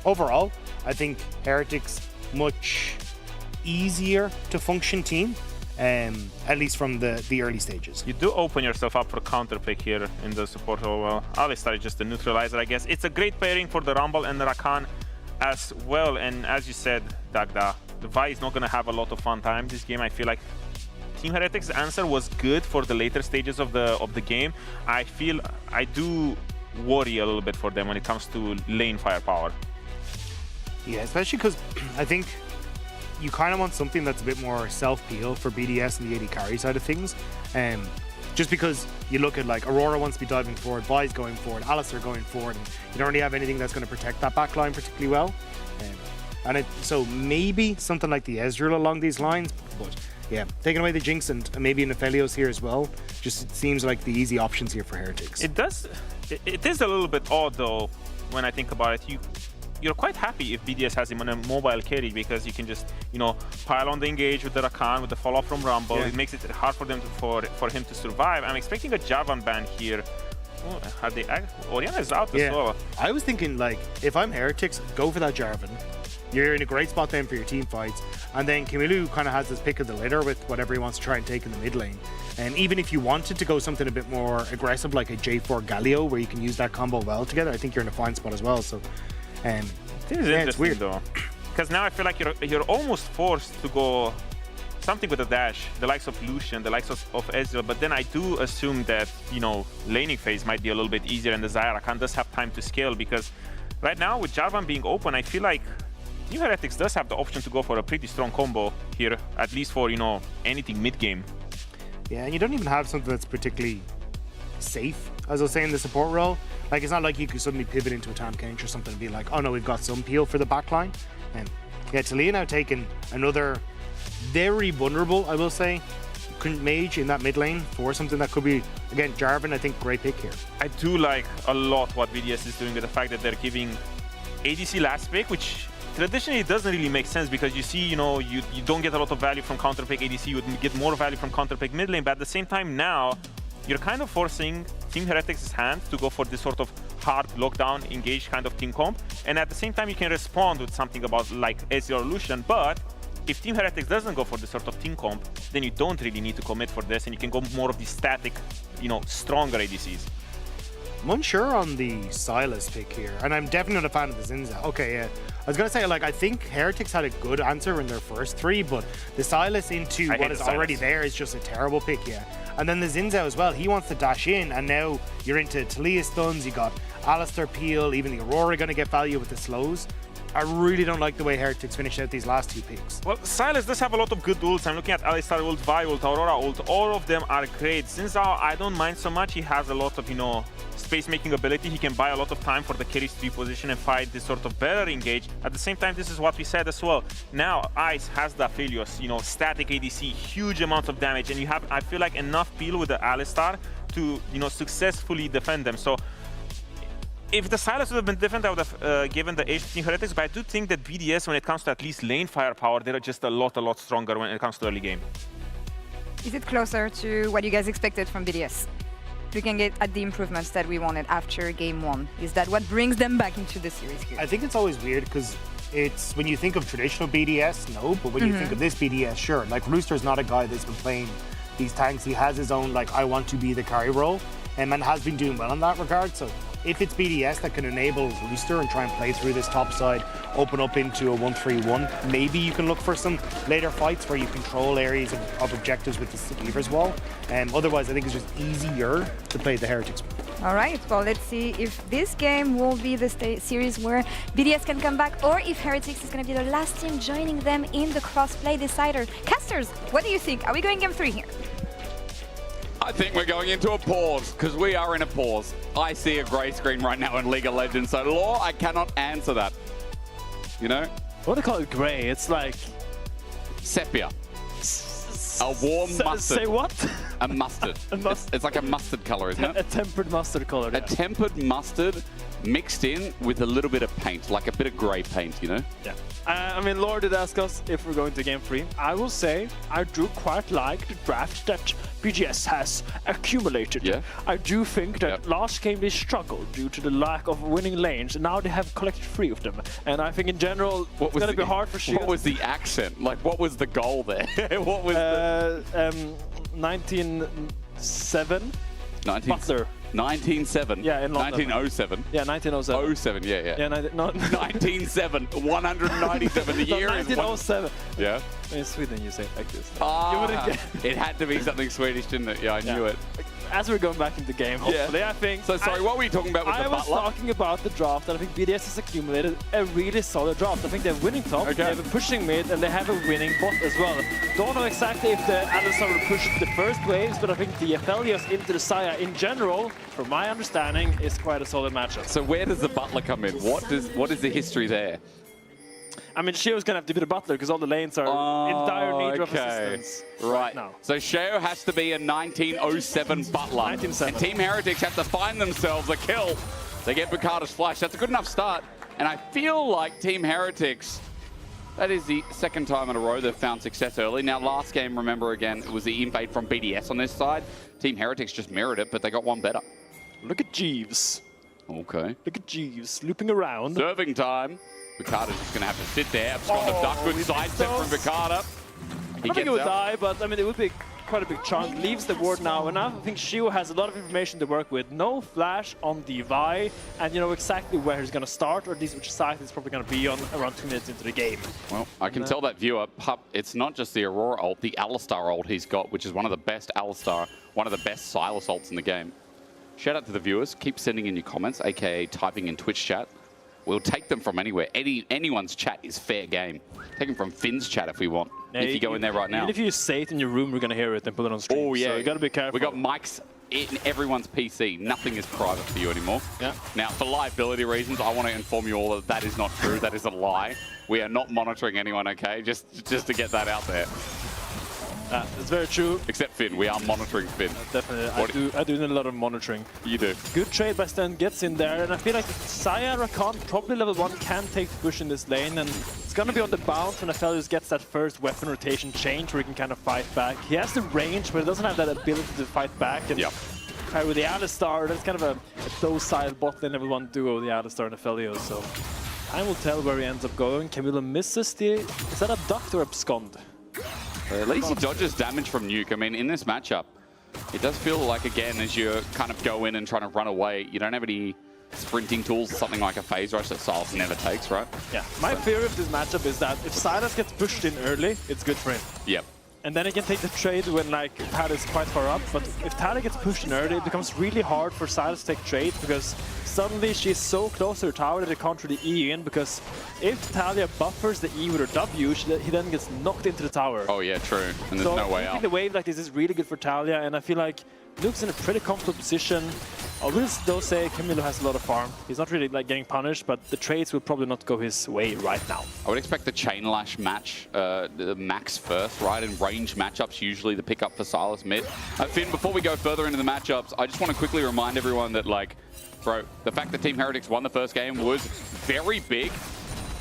Speaker 15: overall, I think Heretics much easier to function team. At least from the early stages.
Speaker 16: You do open yourself up for counter pick here in the support role. Well, Alistar is just a neutralizer, I guess. It's a great pairing for the Rumble and the Rakan as well. And as you said, Dagda, the Vi is not going to have a lot of fun time this game. I feel like Team Heretics' answer was good for the later stages of the game. I do worry a little bit for them when it comes to lane firepower.
Speaker 15: Yeah, especially because I think you kind of want something that's a bit more self-peel for BDS and the AD carry side of things. Just because you look at like Aurora wants to be diving forward, Vi's going forward, Alistar going forward, and you don't really have anything that's going to protect that backline particularly well. So maybe something like the Ezreal along these lines, but yeah, taking away the Jinx and maybe an Aphelios here as well, just seems like the easy options here for Heretics.
Speaker 16: It is a little bit odd though when I think about it. You're quite happy if BDS has him on a mobile carry because you can just, pile on the engage with the Rakan, with the follow-up from Rumble. Yeah. It makes it hard for them for him to survive. I'm expecting a Jarvan ban here. Orianna is out as well.
Speaker 15: I was thinking, like, if I'm Heretics, go for that Jarvan. You're in a great spot then for your team fights. And then Kamilu kind of has this pick of the litter with whatever he wants to try and take in the mid lane. And even if you wanted to go something a bit more aggressive, like a J4 Galio, where you can use that combo well together, I think you're in a fine spot as well. So.
Speaker 16: This is interesting weird though, because now I feel like you're almost forced to go something with a dash, the likes of Lucian, the likes of Ezreal, but then I do assume that, laning phase might be a little bit easier and the Rakan does have time to scale, because right now with Jarvan being open, I feel like Team Heretics does have the option to go for a pretty strong combo here, at least for, anything mid-game.
Speaker 15: Yeah, and you don't even have something that's particularly safe, as I was saying, the support role. Like, it's not like you could suddenly pivot into a Tam Kench or something and be like, oh no, we've got some peel for the backline. And yeah, Taliyah now taking another very vulnerable, I will say, mage in that mid lane for something that could be, again, Jarvan, I think, great pick here.
Speaker 16: I do like a lot what BDS is doing with the fact that they're giving ADC last pick, which traditionally doesn't really make sense because you see, you don't get a lot of value from counter pick ADC, you would get more value from counter pick mid lane, but at the same time now, you're kind of forcing Team Heretics' hand to go for this sort of hard lockdown, engage kind of team comp, and at the same time you can respond with something about like Ezreal or Lucian, but if Team Heretics doesn't go for this sort of team comp, then you don't really need to commit for this and you can go more of the static, stronger ADCs.
Speaker 15: I'm unsure on the Sylas pick here, and I'm definitely not a fan of the Zinza. Okay, yeah. I was going to say, like, I think Heretics had a good answer in their first three, but the Sylas into what is already there is just a terrible pick, yeah. And then the Zinza as well, he wants to dash in, and now you're into Taliyah stuns, you got Alistar peel, even the Aurora going to get value with the slows. I really don't like the way Heretics finished out these last two picks.
Speaker 16: Well, Sylas does have a lot of good ults. I'm looking at Alistar ult, Vi ult, Aurora ult. All of them are great. Zinza, I don't mind so much. He has a lot of, space-making ability. He can buy a lot of time for the carry to reposition and fight this sort of better engage. At the same time, this is what we said as well. Now, Ice has the Aphelios, static ADC, huge amounts of damage, and you have, I feel like, enough peel with the Alistar to, successfully defend them. So, if the Sylas would have been different, I would have given the edge to Team Heretics, but I do think that BDS, when it comes to at least lane firepower, they're just a lot stronger when it comes to early game.
Speaker 4: Is it closer to what you guys expected from BDS? Looking at the improvements that we wanted after game one, is that what brings them back into the series here?
Speaker 15: I think it's always weird because it's when you think of traditional BDS, no, but when you think of this BDS, sure. Like Rooster's not a guy that's been playing these tanks. He has his own, like, I want to be the carry role, and has been doing well in that regard. So if it's BDS that can enable Rooster and try and play through this top side, open up into a 1-3-1, maybe you can look for some later fights where you control areas of objectives with the Weaver's Wall. Otherwise, I think it's just easier to play the Heretics.
Speaker 4: All right, well, let's see if this game will be the series where BDS can come back, or if Heretics is going to be the last team joining them in the cross-play decider. Casters, what do you think? Are we going game 3 here?
Speaker 8: I think we're going into a pause, because we are in a pause. I see a grey screen right now in League of Legends, so Law, I cannot answer that. You know?
Speaker 7: What do they call it grey? It's like...
Speaker 8: sepia. A warm mustard.
Speaker 7: Say what?
Speaker 8: A mustard. It's like a mustard color, isn't it?
Speaker 7: A tempered mustard color.
Speaker 8: A tempered mustard mixed in with a little bit of paint, like a bit of grey paint, you know?
Speaker 7: Yeah. I mean, Laura did ask us if we're going to game 3. I will say I do quite like the draft that BGS has accumulated.
Speaker 8: Yeah.
Speaker 7: I do think that last game they struggled due to the lack of winning lanes, and now they have collected 3 of them. And I think in general, it's going to be hard for Shield.
Speaker 8: What was the accent? Like, what was the goal there? What was
Speaker 7: 1907? Butler.
Speaker 8: 1907.
Speaker 7: Yeah, in London.
Speaker 8: 1907.
Speaker 7: Yeah, 1907.
Speaker 8: 07, yeah.
Speaker 7: Yeah,
Speaker 8: 197. The year is
Speaker 7: 1907.
Speaker 8: Yeah.
Speaker 7: In Sweden, you say it like this.
Speaker 8: It had to be something Swedish, didn't it? Yeah, I knew it.
Speaker 7: As we're going back into the game, hopefully, I think...
Speaker 8: So, sorry, what were you talking about with the Butler?
Speaker 7: I was talking about the draft, and I think BDS has accumulated a really solid draft. I think they're winning top, they have a pushing mid, and they have a winning bot as well. Don't know exactly if the Alistar will push the first waves, but I think the Aphelios into the Saya in general, from my understanding, is quite a solid matchup.
Speaker 8: So where does the Butler come in? What is the history there?
Speaker 7: I mean, Shio's going to have to be the Butler because all the lanes are in dire need of assistance right now.
Speaker 8: So Shio has to be a 1907 Butler.
Speaker 7: 1907.
Speaker 8: And Team Heretics have to find themselves a kill. They get Bukata's flash. That's a good enough start. And I feel like Team Heretics, that is the second time in a row they've found success early. Now, last game, remember again, it was the invade from BDS on this side. Team Heretics just mirrored it, but they got one better.
Speaker 7: Look at Jeeves.
Speaker 8: Okay.
Speaker 7: Look at Jeeves looping around.
Speaker 8: Serving time. Bukata's just going to have to sit there. Abscond of Duck. Good side step from Bukata.
Speaker 7: I don't think it would die, but I mean, it would be quite a big chunk. Leaves the ward now, and now I think Shio has a lot of information to work with. No flash on the Vi, and you know exactly where he's going to start, or at least which side he's probably going to be on around 2 minutes into the game.
Speaker 8: Well, I can tell that viewer, Pup, it's not just the Aurora ult, the Alistar ult he's got, which is one of the best Alistar, one of the best Silas ults in the game. Shout out to the viewers. Keep sending in your comments, aka typing in Twitch chat. We'll take them from anywhere. Anyone's chat is fair game. Take them from Finn's chat if we want.
Speaker 7: Yeah,
Speaker 8: if you go in there right now.
Speaker 7: Even if you say it in your room, we're going to hear it and put it on stream.
Speaker 8: Oh, yeah.
Speaker 7: So you got to be careful.
Speaker 8: We got mics in everyone's PC. Nothing is private for you anymore.
Speaker 7: Yeah.
Speaker 8: Now, for liability reasons, I want to inform you all that that is not true. That is a lie. We are not monitoring anyone, okay? Just to get that out there.
Speaker 7: It's very true.
Speaker 8: Except Finn, we are monitoring Finn.
Speaker 7: Definitely, I do need a lot of monitoring.
Speaker 8: You do.
Speaker 7: Good trade by Stan, gets in there, and I feel like Saya Rakan, probably level 1, can take the push in this lane, and it's gonna be on the bounce when Aphelios gets that first weapon rotation change where he can kind of fight back. He has the range, but he doesn't have that ability to fight back. And with the Alistar, that's kind of a docile bot lane level 1 duo, the Alistar and Aphelios, so time will tell where he ends up going. Camilo misses the... Is that abduct or abscond?
Speaker 8: At least he dodges damage from Nuke. I mean, in this matchup, it does feel like, again, as you kind of go in and trying to run away, you don't have any sprinting tools, something like a phase rush that Silas never takes, right?
Speaker 7: Yeah. My fear of this matchup is that if Silas gets pushed in early, it's good for him.
Speaker 8: Yep.
Speaker 7: And then he can take the trade when like Tad is quite far up. But if Talia gets pushed in early, it becomes really hard for Silas to take trade because suddenly she's so close to her tower that they can't really E in, because if Talia buffers the E with her W, he then gets knocked into the tower.
Speaker 8: Oh yeah, true. And there's no way out.
Speaker 7: I think the wave like this is really good for Talia, and I feel like Luke's in a pretty comfortable position. I will though say Camilo has a lot of farm. He's not really like getting punished, but the trades will probably not go his way right now.
Speaker 8: I would expect the Chain Lash match, the max first, right? In range matchups, usually the pickup for Silas mid. Finn, before we go further into the matchups, I just want to quickly remind everyone that, like, bro, the fact that Team Heretics won the first game was very big,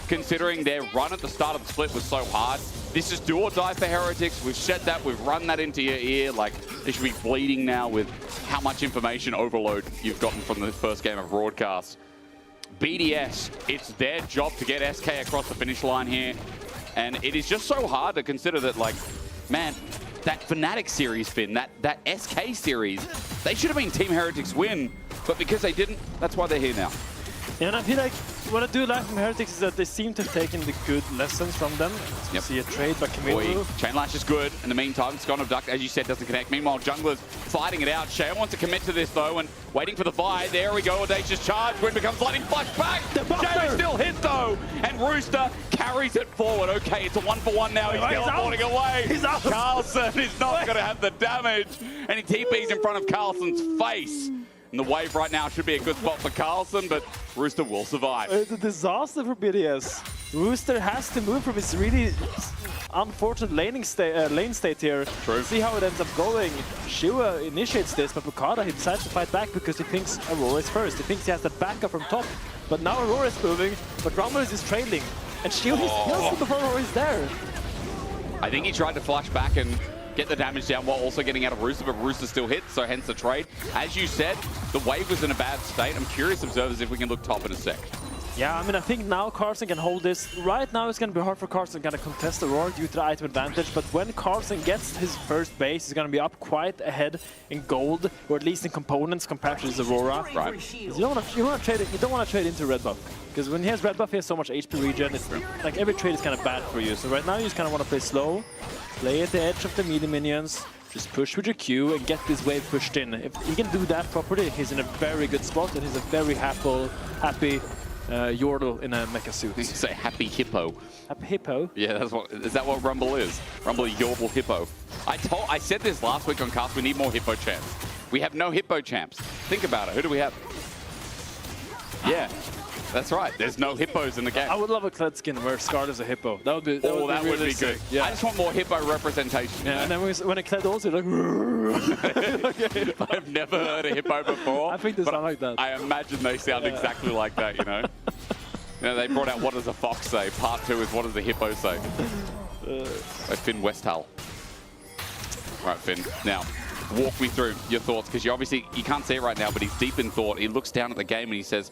Speaker 8: considering their run at the start of the split was so hard. This is do or die for Heretics. We've said that, we've run that into your ear. Like, they should be bleeding now with how much information overload you've gotten from the first game of broadcast. BDS, it's their job to get SK across the finish line here. And it is just so hard to consider that, like, man, that Fnatic series, Finn, that SK series, they should have been Team Heretics win, but because they didn't, that's why they're here now.
Speaker 7: Yeah, and I feel like what I do like from Heretics is that they seem to have taken the good lessons from them. So you see a trade by Camilo.
Speaker 8: Chain Lash is good. In the meantime, Scott of Duck, as you said, doesn't connect. Meanwhile, Jungler's fighting it out. Shea wants to commit to this, though, and waiting for the Vi. There we go. Audacious charge. Wind becomes lightning flash back. Shea still hit, though, and Rooster carries it forward. Okay, it's a 1-for-1 now. He's teleporting away.
Speaker 7: He's out.
Speaker 8: Carlson is not going to have the damage, and he TP's in front of Carlson's face. And the wave right now should be a good spot for Carlson, but Rooster will survive.
Speaker 7: It's a disaster for BDS. Rooster has to move from his really unfortunate lane state here.
Speaker 8: True.
Speaker 7: See how it ends up going. Shua initiates this, but Bukada, he decides to fight back because he thinks Aurora is first. He thinks he has the backup from top. But now Aurora is moving, but Rumble is trailing. And Shua kills him before Aurora is there.
Speaker 8: I think he tried to flash back and get the damage down while also getting out of Rooster, but Rooster still hits, so hence the trade. As you said, the wave was in a bad state. I'm curious, observers, if we can look top in a sec.
Speaker 7: Yeah, I mean, I think now Carlson can hold this. Right now, it's going to be hard for Carlson to kind of contest Aurora due to the item advantage, but when Carlson gets his first base, he's going to be up quite ahead in gold, or at least in components compared to his Aurora.
Speaker 8: Right.
Speaker 7: You don't want to trade it. You don't want to trade into red buff, because when he has red buff, he has so much HP regen. It's like every trade is kind of bad for you. So right now, you just kind of want to play slow, play at the edge of the melee minions, just push with your Q and get this wave pushed in. If he can do that properly, he's in a very good spot, and he's a very happy Yordle in a mecha suit.
Speaker 8: You say happy hippo.
Speaker 7: Happy hippo?
Speaker 8: Yeah, is that what Rumble is? Rumble Yordle hippo. I said this last week on cast, we need more hippo champs. We have no hippo champs. Think about it, who do we have? Yeah, that's right, there's no hippos in the game.
Speaker 7: I would love a Kled skin where Scarlet is a hippo. That would be
Speaker 8: really
Speaker 7: sick.
Speaker 8: good.
Speaker 7: Yeah.
Speaker 8: I just want more hippo representation.
Speaker 7: Yeah, and then when a Kled also like
Speaker 8: I've never heard a hippo before.
Speaker 7: I think they sound like that.
Speaker 8: I imagine they sound exactly like that, you know? You know, they brought out What Does a Fox Say? Part 2 is What Does a Hippo Say? By Finn Westhull. Right, Finn. Now, walk me through your thoughts, because you can't see it right now, but he's deep in thought. He looks down at the game and he says,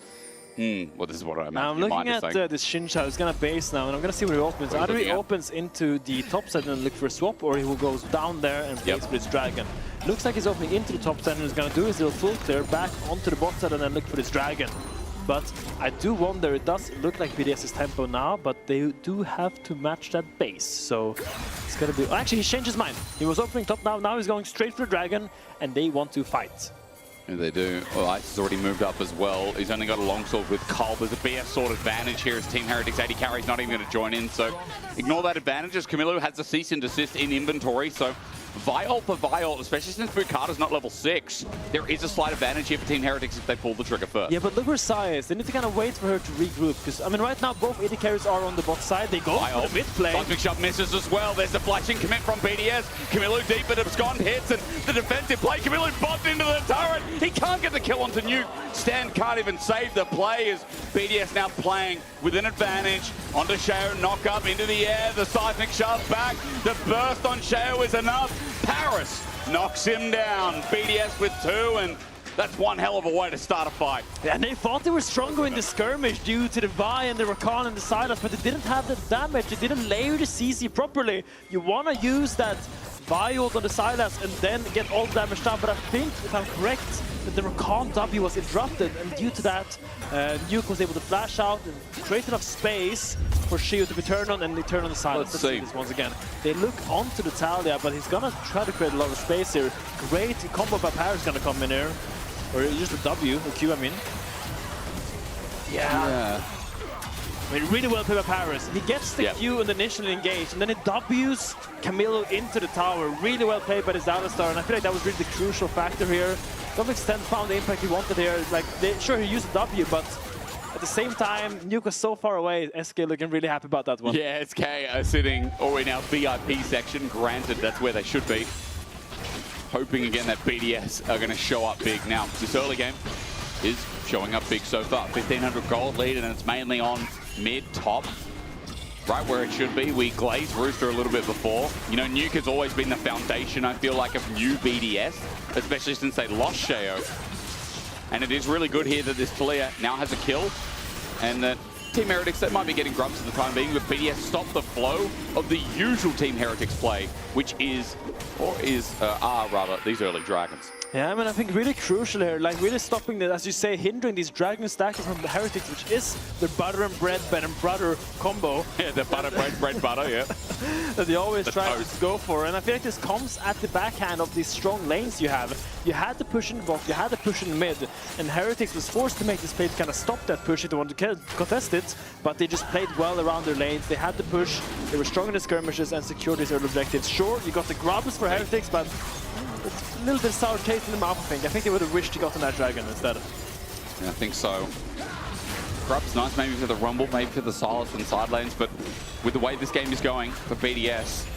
Speaker 8: well, this is what I imagine.
Speaker 7: Now I'm looking at this Shincha. He's going to base now, and I'm going to see where he opens. Either he opens into the top side and look for a swap, or he will go down there and plays for his dragon. Looks like he's opening into the top side, and he's going to do his little full clear back onto the bot side and then look for his dragon. But I do wonder, it does look like BDS's tempo now, but they do have to match that base. So it's going to be... Actually, he changed his mind. He was opening top now he's going straight for the dragon, and they want to fight.
Speaker 8: Yeah, they do. Well, Ice has already moved up as well. He's only got a longsword with Cole. There's a BS sword advantage here as Team Heretics 80 carry's not even going to join in. So ignore that advantage as Camilo has the cease and desist in inventory. So Viol for Viol, especially since Bukada's not level 6, there is a slight advantage here for Team Heretics if they pull the trigger first.
Speaker 7: Yeah, but look where Sai is. They need to kind of wait for her to regroup, because, I mean, right now both AD carries are on the bot side. They go for the mid play.
Speaker 8: Cosmic Shove misses as well. There's the flashing commit from BDS. Camilo deep but abscond hits, and the defensive play. Camilo bombed into the turret. He can't get the kill onto Nuke. Stan can't even save the play as BDS now playing with an advantage. Onto Sheo, knock up into the air. The seismic shove back. The burst on Sheo is enough. Paris knocks him down. BDS with 2, and that's one hell of a way to start a fight.
Speaker 7: Yeah, and they thought they were stronger in the skirmish due to the Vi and the Rakan and the Silas, but they didn't have the damage. They didn't layer the CC properly. You want to use that Vi ult on the Silas and then get all the damage down, but I think, if I'm correct, that the Rakan W was interrupted, and due to that, Nuke was able to flash out and create enough space for Shio to be turned on, and they turn on the Silence. Let's see this once again. They look onto the Talia, but he's gonna try to create a lot of space here. Great combo by Paris gonna come in here. Or just a W, a Q, I mean. Yeah. I mean, really well played by Paris. He gets the Q and initially engaged, and then it W's Camilo into the tower. Really well played by the Alistar, and I feel like that was really the crucial factor here. To some extent, found the impact he wanted here. Like, sure, he used a W, but at the same time, Nuke was so far away. SK looking really happy about that one.
Speaker 8: Yeah, SK are sitting in our VIP section. Granted, that's where they should be. Hoping again that BDS are going to show up big. Now, this early game is showing up big so far. 1,500 gold lead, and it's mainly on mid, top. Right where it should be. We glazed Rooster a little bit before. You know, Nuke has always been the foundation, I feel like, of new BDS, especially since they lost Sheo. And it is really good here that this player now has a kill. And that Team Heretics, they might be getting grubs for the time being, but BDS stopped the flow of the usual Team Heretics play, which is, are rather, these early Dragons.
Speaker 7: Yeah, I mean, I think really crucial here, like really stopping the, as you say, hindering these Dragon stacking from the Heretics, which is the butter and bread combo.
Speaker 8: Yeah, the butter, bread, butter, yeah.
Speaker 7: That they always try to go for. And I feel like this comes at the backhand of these strong lanes you have. You had to push in the bot, you had to push in mid, and Heretics was forced to make this play to kind of stop that push if they wanted to contest it, but they just played well around their lanes. They had to push, they were strong in the skirmishes and secured these early objectives. Sure, you got the grubs for Heretics, but it's a little bit sour taste in the mouth, I think. I think they would have wished you got on that Dragon instead.
Speaker 8: Yeah, I think so. Grub's nice maybe for the Rumble, maybe for the Silas and side lanes, but with the way this game is going for BDS,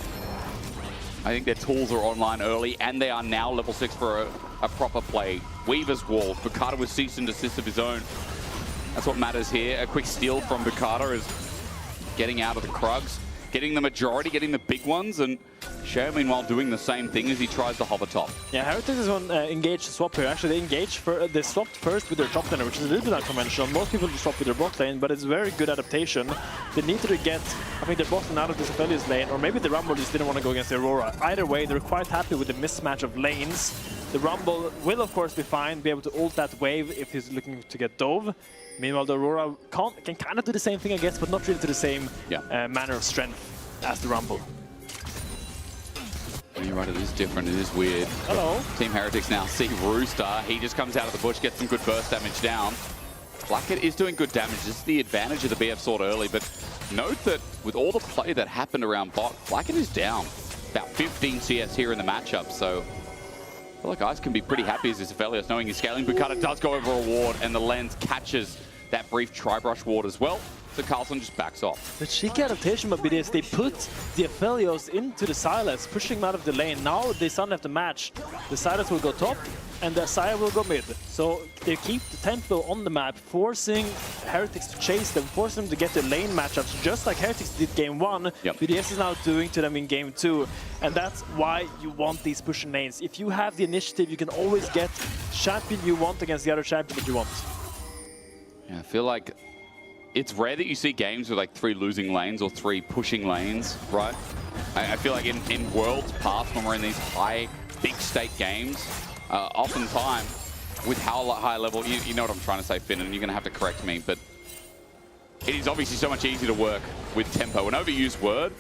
Speaker 8: I think their tools are online early, and they are now level 6 for a proper play. Weaver's wall, Bukata with cease and desist of his own. That's what matters here. A quick steal from Bukata is getting out of the Krugs, getting the majority, getting the big ones, and Sheo meanwhile doing the same thing as he tries to hover top.
Speaker 7: Yeah, Heretics is on engage swap here. Actually, they swapped first with their top laner, which is a little bit unconventional. Most people just swap with their bot lane, but it's very good adaptation. They needed to get, I think, their bot lane out of this Aphelios lane, or maybe the Rumble just didn't want to go against the Aurora. Either way, they're quite happy with the mismatch of lanes. The Rumble will, of course, be fine, be able to ult that wave if he's looking to get Dove. Meanwhile, the Aurora can kind of do the same thing, I guess, but not really to the same manner of strength as the Rumble.
Speaker 8: You're right, it is different, it is weird.
Speaker 7: Hello.
Speaker 8: Team Heretics now see Rooster. He just comes out of the bush, gets some good burst damage down. Blackett is doing good damage. This is the advantage of the BF Sword early, but note that with all the play that happened around bot, Blackett is down about 15 CS here in the matchup, so I feel like Ice can be pretty happy as this Aphelios, knowing he's scaling. Bukata does go over a ward, and the lens catches that brief Tri-Brush ward as well. So Carlson just backs off.
Speaker 7: The cheeky adaptation by BDS, they put the Aphelios into the Silas, pushing him out of the lane. Now they suddenly have to match. The Silas will go top, and the Asaya will go mid. So they keep the tempo on the map, forcing Heretics to chase them, forcing them to get the lane matchups, just like Heretics did game 1. BDS is now doing to them in game 2. And that's why you want these pushing lanes. If you have the initiative, you can always get champion you want against the other champion that you want.
Speaker 8: Yeah, I feel like it's rare that you see games with like 3 losing lanes or 3 pushing lanes, right? I feel like in Worlds past, when we're in these high, big stake games, oftentimes with how high level, you know what I'm trying to say, Finn, and you're going to have to correct me, but it is obviously so much easier to work with tempo. An overused word,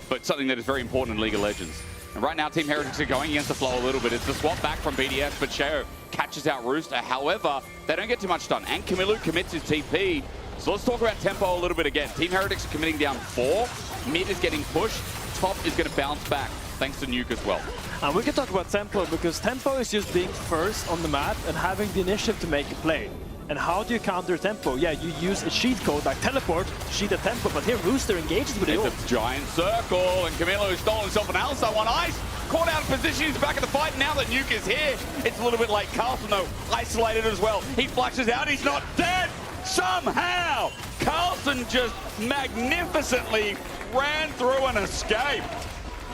Speaker 8: but something that is very important in League of Legends. And right now, Team Heretics are going against the flow a little bit. It's the swap back from BDS, but Sheo catches out Rooster. However, they don't get too much done. And Kamilu commits his TP. So let's talk about tempo a little bit again. Team Heretics are committing down 4. Mid is getting pushed. Top is going to bounce back, thanks to Nuke as well.
Speaker 7: And we can talk about tempo, because tempo is just being first on the map and having the initiative to make a play. And how do you counter tempo? Yeah, you use a cheat code like teleport, cheat at tempo, but here Rooster engages with the ult.
Speaker 8: It's a giant circle, and Camilo stole himself an Alistar on Ice. Caught out of position, he's back in the fight. Now that Nuke is here, it's a little bit like Carlson, though, isolated as well. He flashes out, he's not dead! Somehow, Carlson just magnificently ran through an escape.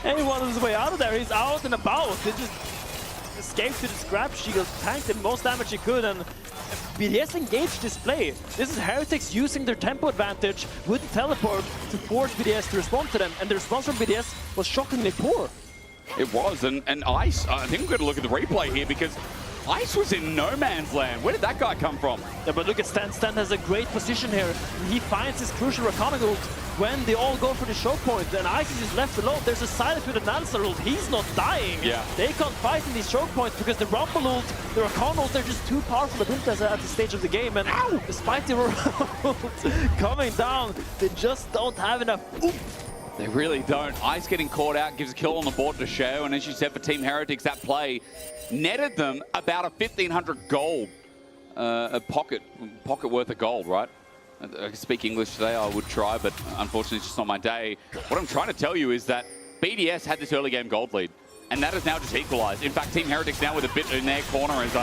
Speaker 7: And he wanted his way out of there. He's out and about. He just escaped to the scrap shield, tanked the most damage he could, and BDS engaged this play. This is Heretics using their tempo advantage with the teleport to force BDS to respond to them, and the response from BDS was shockingly poor.
Speaker 8: It was, and Ice, I think we're going to look at the replay here, because Ice was in no man's land. Where did that guy come from?
Speaker 7: Yeah, but look at Stan. Stan has a great position here. He finds his crucial Rakana ult when they all go for the choke point, and Ice is just left alone. There's a Silas with an Alistar ult. He's not dying.
Speaker 8: Yeah.
Speaker 7: They can't fight in these choke points because the Rumble ult, the Rakana ult, they're just too powerful at this stage of the game. And despite the ult coming down, they just don't have enough oomph.
Speaker 8: They really don't. Ice getting caught out, gives a kill on the board to Sheo, and as you said, for Team Heretics, that play netted them about a 1,500 gold, a pocket worth of gold, right? I can speak English today, I would try, but unfortunately it's just not my day. What I'm trying to tell you is that BDS had this early game gold lead, and that is now just equalized. In fact, Team Heretics now with a bit in their corner is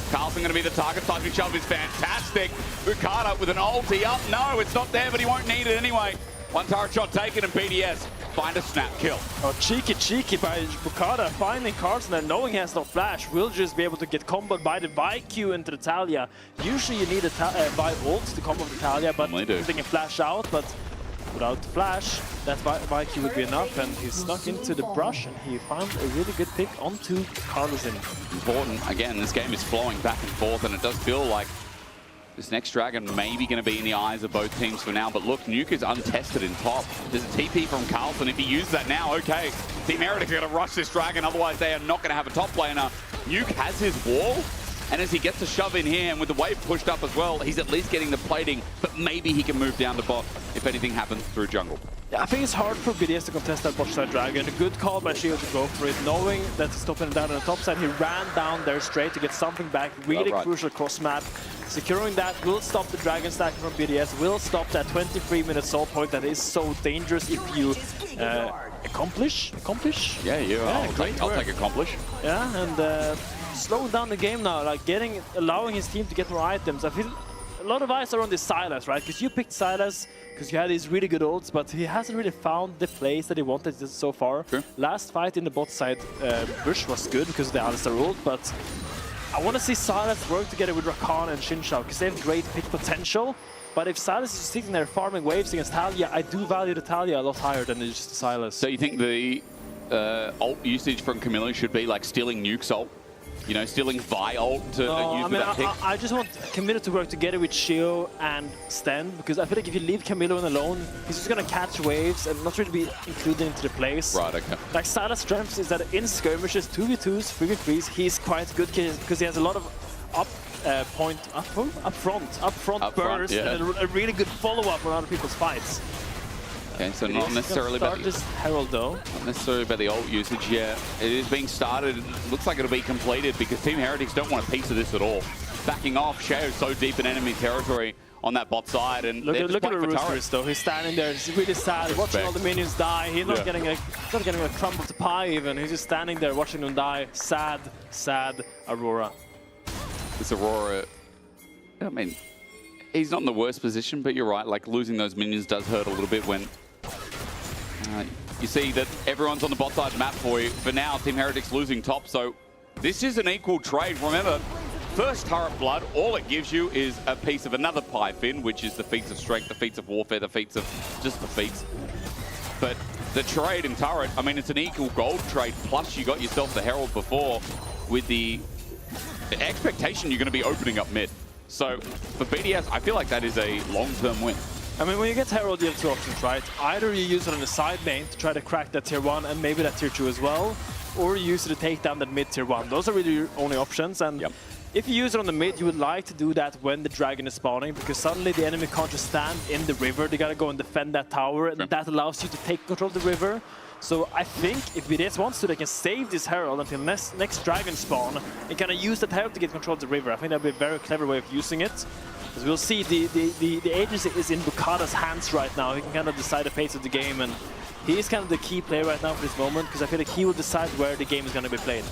Speaker 8: Carlson going to be the target. Seismic Shove is fantastic. Bukata with an ulti up. No, it's not there, but he won't need it anyway. One turret shot taken and BDS find a snap kill.
Speaker 7: Oh, cheeky by Bukata, finding Carlson and knowing he has no flash, will just be able to get comboed by the Vi-Q into the Talia. Usually you need a Vi ult to combo the Talia, but they can flash out, but without the flash, that Vi-Q would be enough, and he snuck into the brush, and he found a really good pick onto Carlson.
Speaker 8: Important, again, this game is flowing back and forth, and it does feel like this next Dragon may be going to be in the eyes of both teams for now, but look, Nuke is untested in top. There's a TP from Carlson. If he uses that now, okay. Team Heretics are going to rush this Dragon, otherwise they are not going to have a top laner. Nuke has his wall, and as he gets a shove in here, and with the wave pushed up as well, he's at least getting the plating, but maybe he can move down to bot if anything happens through jungle.
Speaker 7: Yeah, I think it's hard for BDS to contest that bot side Dragon. A good call by Shield to go for it, knowing that he's stopping him down on the top side. He ran down there straight to get something back. Really crucial cross map. Securing that will stop the Dragon stacking from BDS, will stop that 23-minute soul point that is so dangerous if you accomplish?
Speaker 8: Yeah, I'll take accomplish.
Speaker 7: Yeah, and slow down the game now, like allowing his team to get more items. I feel a lot of eyes are on this Sylas, right? Because you picked Sylas because you had these really good ults, but he hasn't really found the place that he wanted so far. Sure. Last fight in the bot side, Bush was good because of the Alistar ult, but I want to see Sylas work together with Rakan and Xin Zhao because they have great pick potential. But if Sylas is sitting there farming waves against Talia, I do value the Talia a lot higher than just the Sylas.
Speaker 8: So you think the ult usage from Camilo should be like stealing Nuke's ult? You know, stealing Vi ult to use with that pick?
Speaker 7: I just want Camilo to work together with Shio and Sten, because I feel like if you leave Camilo alone, he's just going to catch waves and not really be included into the plays.
Speaker 8: Right, okay.
Speaker 7: Like, Sylas' strength is that in skirmishes, 2v2s, 3v3s, he's quite good because he has a lot of upfront burst,
Speaker 8: yeah.
Speaker 7: and a really good follow-up on other people's fights.
Speaker 8: Okay, so not necessarily about
Speaker 7: this Herald though.
Speaker 8: Not necessarily about the ult usage. Yeah, it is being started. It looks like it'll be completed because Team Heretics don't want a piece of this at all. Backing off, Shao's so deep in enemy territory on that bot side, and
Speaker 7: look at the Roosters though. He's standing there, he's really sad, watching all the minions die. He's not getting a crumb of the pie even. He's just standing there watching them die. Sad Aurora.
Speaker 8: This Aurora, I mean, he's not in the worst position, but you're right. Like losing those minions does hurt a little bit when. You see that everyone's on the bot side map for you. For now, Team Heretics losing top, so this is an equal trade. Remember, first turret blood, all it gives you is a piece of another pie fin, which is the feats of strength, the feats of warfare, the feats of just the feats. But the trade in turret, I mean, it's an equal gold trade, plus you got yourself the Herald before with the expectation you're going to be opening up mid. So for BDS, I feel like that is a long-term win.
Speaker 7: I mean, when you get Herald, you have two options, right? Either you use it on the side lane to try to crack that tier 1 and maybe that tier 2 as well, or you use it to take down that mid tier 1. Those are really your only options, and if you use it on the mid, you would like to do that when the dragon is spawning, because suddenly the enemy can't just stand in the river. They gotta go and defend that tower, and that allows you to take control of the river. So I think if BDS wants to, they can save this Herald until next dragon spawn and kind of use that Herald to get control of the river. I think that would be a very clever way of using it. Because we'll see the agency is in Bukata's hands right now. He can kind of decide the pace of the game, and he is kind of the key player right now for this moment, because I feel like he will decide where the game is going to be played.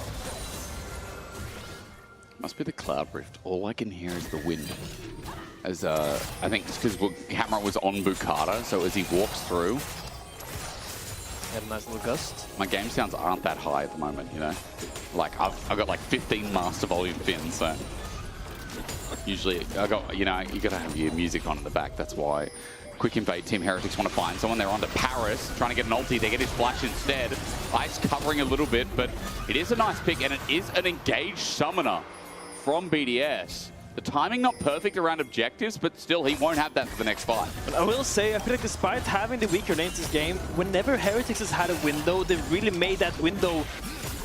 Speaker 8: Must be the Cloud Rift. All I can hear is the wind. As I think it's because Hammer was on Bukata, so as he walks through.
Speaker 7: Had a nice little gust.
Speaker 8: My game sounds aren't that high at the moment, you know? Like, I've got like 15 master volume fins, so usually I got, you know, you gotta have your music on in the back. That's why Quick Invade Team Heretics want to find someone. They're onto Paris, trying to get an ulti. They get his flash instead. Ice covering a little bit, but it is a nice pick, and it is an engaged summoner from BDS. The timing not perfect around objectives, but still he won't have that for the next fight.
Speaker 7: But I will say, I feel like despite having the weaker lanes this game, whenever Heretics has had a window, they've really made that window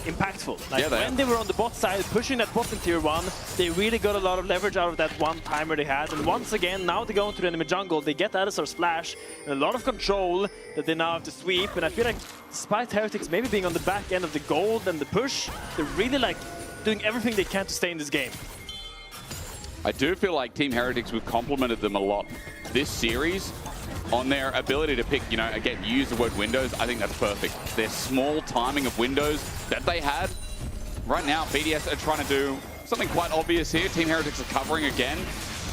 Speaker 7: impactful. Like when they were on the bot side, pushing that bot in tier 1, they really got a lot of leverage out of that one timer they had. And once again, now they go into the enemy jungle, they get Alistar's splash, and a lot of control that they now have to sweep. And I feel like despite Heretics maybe being on the back end of the gold and the push, they're really like doing everything they can to stay in this game.
Speaker 8: I do feel like Team Heretics, we've complimented them a lot this series on their ability to pick, you know, again, you use the word windows. I think that's perfect. Their small timing of windows that they had. Right now, BDS are trying to do something quite obvious here. Team Heretics are covering again.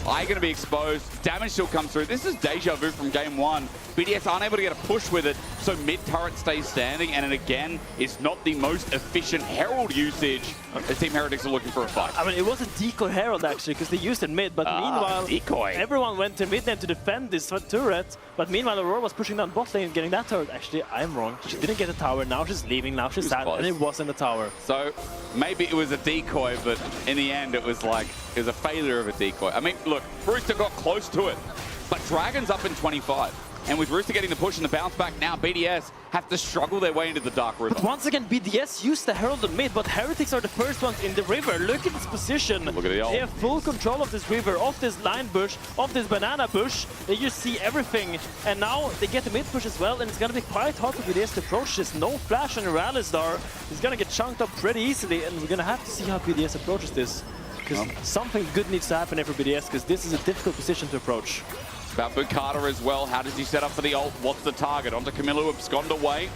Speaker 8: Eye going to be exposed. Damage still comes through. This is deja vu from game 1. BDS unable to get a push with it, so mid turret stays standing, and it again is not the most efficient Herald usage as Team Heretics are looking for a fight.
Speaker 2: I mean, it was a decoy Herald actually, because they used it mid, but meanwhile,
Speaker 8: decoy.
Speaker 2: Everyone went to mid lane to defend this turret, but meanwhile Aurora was pushing down bot lane and getting that turret. Actually, I'm wrong. She didn't get the tower, now she's leaving, now she's sad, and it wasn't the tower.
Speaker 8: So maybe it was a decoy, but in the end it was like, it was a failure of a decoy. I mean, look, Rooster got close to it, but Dragon's up in 25. And with Rooster getting the push and the bounce back, now BDS have to struggle their way into the Dark River.
Speaker 2: But once again, BDS used the Herald on mid, but Heretics are the first ones in the river. Look at this position.
Speaker 8: Look at the ult.
Speaker 2: They have full control of this river, of this line bush, of this banana bush. They just see everything. And now they get the mid push as well, and it's going to be quite hard for BDS to approach this. No flash on Alistar. He's going to get chunked up pretty easily, and we're going to have to see how BDS approaches this. Because something good needs to happen here for BDS, because this is a difficult position to approach.
Speaker 8: About Bukata as well. How does he set up for the ult? What's the target? Onto Camilo, abscond away.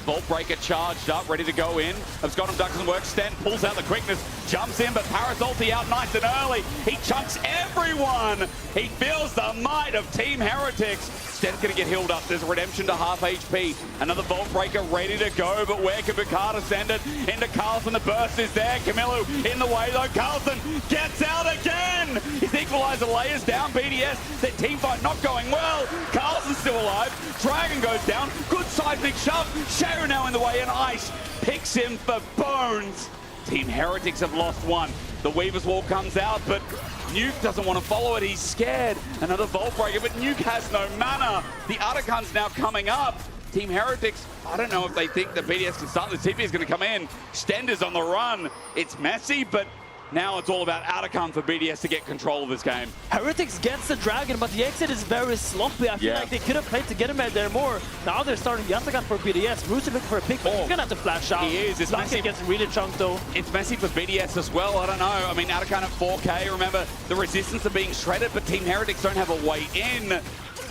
Speaker 8: Vault Breaker charged up, ready to go in. Abscond doesn't work. Sten pulls out the quickness, jumps in, but Paris ulti out nice and early. He chunks everyone. He feels the might of Team Heretics. Sten's going to get healed up. There's a redemption to half HP. Another Vault Breaker ready to go, but where can Bukata send it? Into Carlson, the burst is there. Camilo in the way though. Carlson gets out again. His equalizer layers down BDS. Their team fight not going well. Carlson's still alive. Dragon goes down. Good seismic shove. Sharon now in the way, and Ice picks him for bones. Team Heretics have lost one. The Weaver's Wall comes out, but Nuke doesn't want to follow it. He's scared. Another Vault Breaker, but Nuke has no mana. The Arakan's now coming up. Team Heretics, I don't know if they think that BDS can start. The TP is going to come in. Stender's on the run. It's messy, but now it's all about Arakan for BDS to get control of this game.
Speaker 2: Heretics gets the Dragon, but the exit is very sloppy. I feel like they could have played to get him there more. Now they're starting the Atakan for BDS. Rooster looking for a pick, but he's going to have to flash out.
Speaker 8: He is. It's messy.
Speaker 2: Gets really chunked though.
Speaker 8: It's messy for BDS as well. I don't know. I mean, Atakan at 4K. Remember, the resistance are being shredded, but Team Heretics don't have a way in.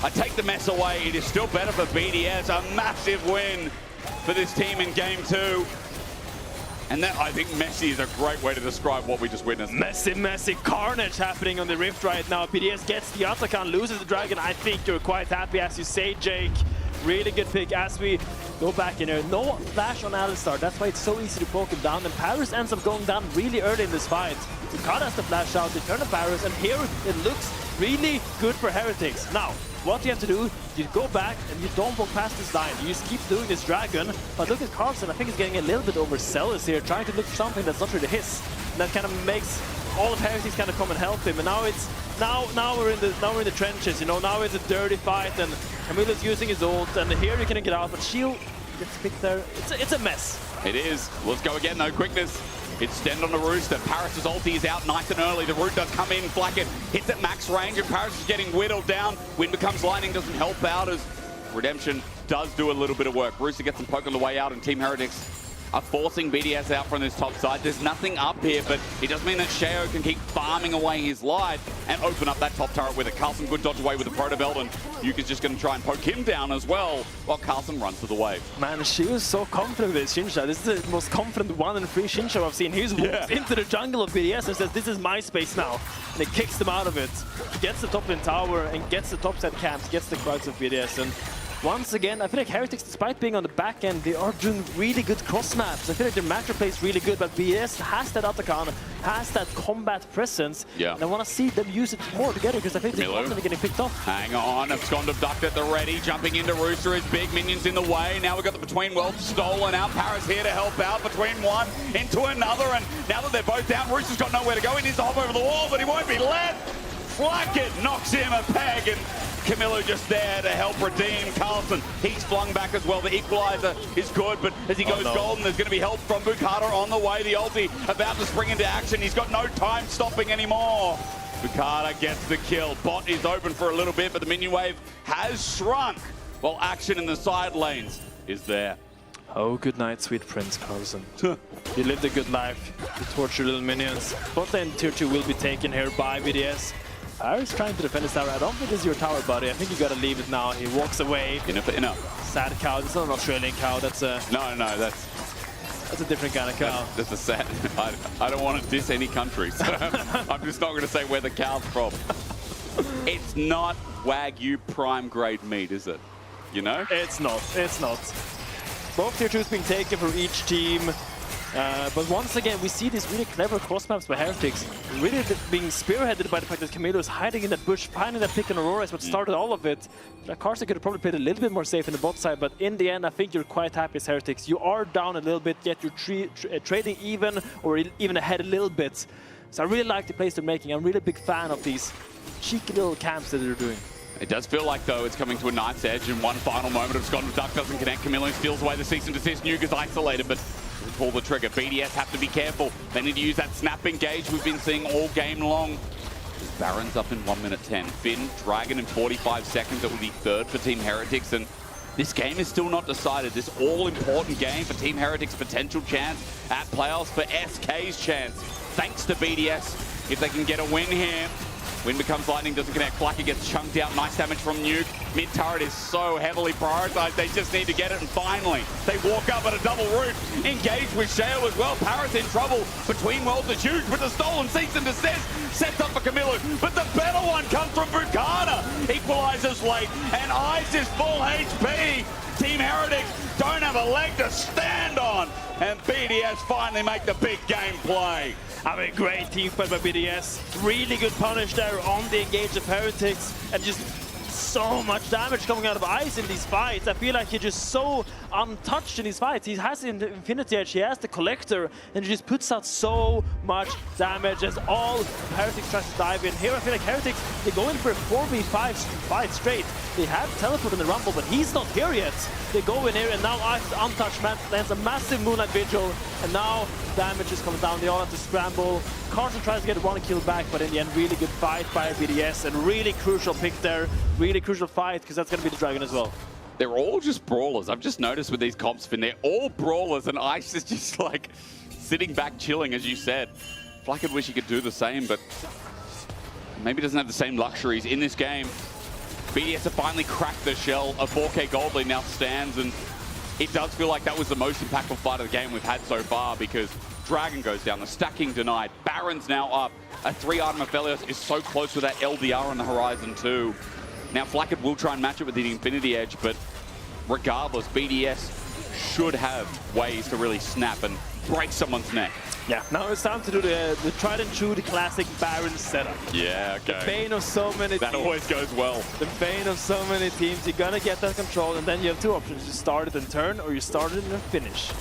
Speaker 8: I take the mess away. It is still better for BDS. A massive win for this team in Game 2. And that, I think, messy is a great way to describe what we just witnessed.
Speaker 2: Messy carnage happening on the Rift right now. BDS gets the Atakan, loses the Dragon. I think you're quite happy, as you say, Jake. Really good pick as we go back in here. No flash on Alistar. That's why it's so easy to poke him down. And Paris ends up going down really early in this fight. Bukata has to flash out, they turn to Paris, and here it looks really good for Heretics. Now, what you have to do, you go back and you don't walk past this line. You just keep doing this Dragon. But look at Carlson, I think he's getting a little bit overzealous here, trying to look for something that's not really his. And that kind of makes all of Heretics kind of come and help him. And now it's now we're in the trenches, you know. Now it's a dirty fight, and Camilo's using his ult, and here he can get out, but Shield gets picked there. It's a mess.
Speaker 8: It is. Let's go again though. Quickness. It's Sten on the Rooster. Paris' ulti is out nice and early. The root does come in. Flacket hits at max range, and Paris is getting whittled down. Wind becomes lightning, doesn't help out as Redemption does do a little bit of work. Rooster gets some poke on the way out, and Team Heretics are forcing BDS out from this top side. There's nothing up here, but it does mean that Sheo can keep farming away his life and open up that top turret with it. Carlson good dodge away with the Proto Belt, and Nuke is just going to try and poke him down as well while Carlson runs to the wave.
Speaker 2: Man, she was so confident with Shincha. This is the most confident 1 in 3 Shincha I've seen. He just walks into the jungle of BDS and says, this is my space now. And he kicks them out of it. Gets the top lane tower and gets the top side camps, gets the crowds of BDS. And once again, I feel like Heretics, despite being on the back end, they are doing really good cross maps. I feel like their macro play is really good, but BDS has that Atakan, has that combat presence.
Speaker 8: Yeah.
Speaker 2: And I want to see them use it more together, because I think they're constantly getting picked off.
Speaker 8: Hang on, Abscond abducted at the ready, jumping into Rooster is big, minions in the way. Now we've got the Between Worlds stolen out. Paris here to help out between one into another, and now that they're both down, Rooster's got nowhere to go. He needs to hop over the wall, but he won't be let. Flacket knocks him a peg, and Camilo just there to help redeem Carlson. He's flung back as well. The equalizer is good, but as he goes golden, there's going to be help from Bukata on the way. The ulti about to spring into action. He's got no time stopping anymore. Bukata gets the kill. Bot is open for a little bit, but the minion wave has shrunk, while action in the side lanes is there.
Speaker 2: Oh, good night, sweet Prince Carlson. You lived a good life. You torture little minions. Bot lane tier 2 will be taken here by BDS. Paris trying to defend his tower. I don't think this is your tower, buddy. I think you gotta leave it now. He walks away.
Speaker 8: Enough.
Speaker 2: Sad cow. It's not an Australian cow. That's a...
Speaker 8: No, that's
Speaker 2: a different kind of cow.
Speaker 8: That's a sad... I don't want to diss any country, so I'm just not going to say where the cow's from. It's not Wagyu prime grade meat, is it? You know?
Speaker 2: It's not. It's not. Both tier 2s being taken for each team. But once again, we see these really clever cross maps by Heretics, really being spearheaded by the fact that Camilo is hiding in that bush, finding that pick on Aurora is what started all of it. Carson could have probably played a little bit more safe in the bot side, but in the end, I think you're quite happy as Heretics. You are down a little bit, yet you're trading even, or even ahead a little bit. So I really like the plays they're making. I'm really a big fan of these cheeky little camps that they're doing.
Speaker 8: It does feel like, though, it's coming to a knife's edge in one final moment of Scott. Duck doesn't connect. Camilo steals away the cease and desist. Nuke is isolated, but pull the trigger. BDS have to be careful. They need to use that snap engage we've been seeing all game long. Baron's up in 1 minute 10. Finn, Dragon in 45 seconds. That would be third for Team Heretics. And this game is still not decided. This all-important game for Team Heretics' potential chance at playoffs, for SK's chance. Thanks to BDS. If they can get a win here. Win becomes lightning, doesn't connect. Flacker gets chunked out. Nice damage from Nuke. Mid turret is so heavily prioritized. They just need to get it, and finally, they walk up at a double root. Engaged with Shale as well. Paris in trouble. Between worlds is huge with the stolen cease and desist. Sets up for Camilo, but the better one comes from Bucana. Equalizes late, and Ice is full HP. Team Heretics don't have a leg to stand on, and BDS finally make the big game play.
Speaker 2: I mean, great team fight by BDS. Really good punish there on the engage of Heretics, and just so much damage coming out of Ice in these fights. I feel like he's just so untouched in these fights. He has the Infinity Edge, he has the Collector, and he just puts out so much damage as all Heretics tries to dive in. Here I feel like Heretics, they go in for a 4v5 fight straight. They have teleport in the Rumble, but he's not here yet. They go in here, and now Ice is untouched. Man lands a massive Moonlight Vigil, and now damage is coming down. They all have to scramble. Carson tries to get one kill back, but in the end, really good fight by BDS, and really crucial pick there. Really crucial fight, because that's going to be the Dragon as well.
Speaker 8: They're all just brawlers. I've just noticed with these comps, Finn, they're all brawlers, and Ice is just like sitting back chilling, as you said. I could wish he could do the same, but maybe doesn't have the same luxuries in this game. BDS have finally cracked the shell. A 4K Gold lead now stands, and it does feel like that was the most impactful fight of the game we've had so far, because Dragon goes down, the stacking denied, Baron's now up. A 3-item Aphelios is so close with that LDR on the horizon too. Now Flackett will try and match it with the Infinity Edge, but regardless, BDS should have ways to really snap and break someone's neck.
Speaker 2: Yeah, now it's time to do the tried and true, the classic Baron setup.
Speaker 8: Yeah, okay.
Speaker 2: The bane of so many teams.
Speaker 8: That always goes well.
Speaker 2: The bane of so many teams. You're gonna get that control, and then you have two options. You start it and turn, or you start it and finish.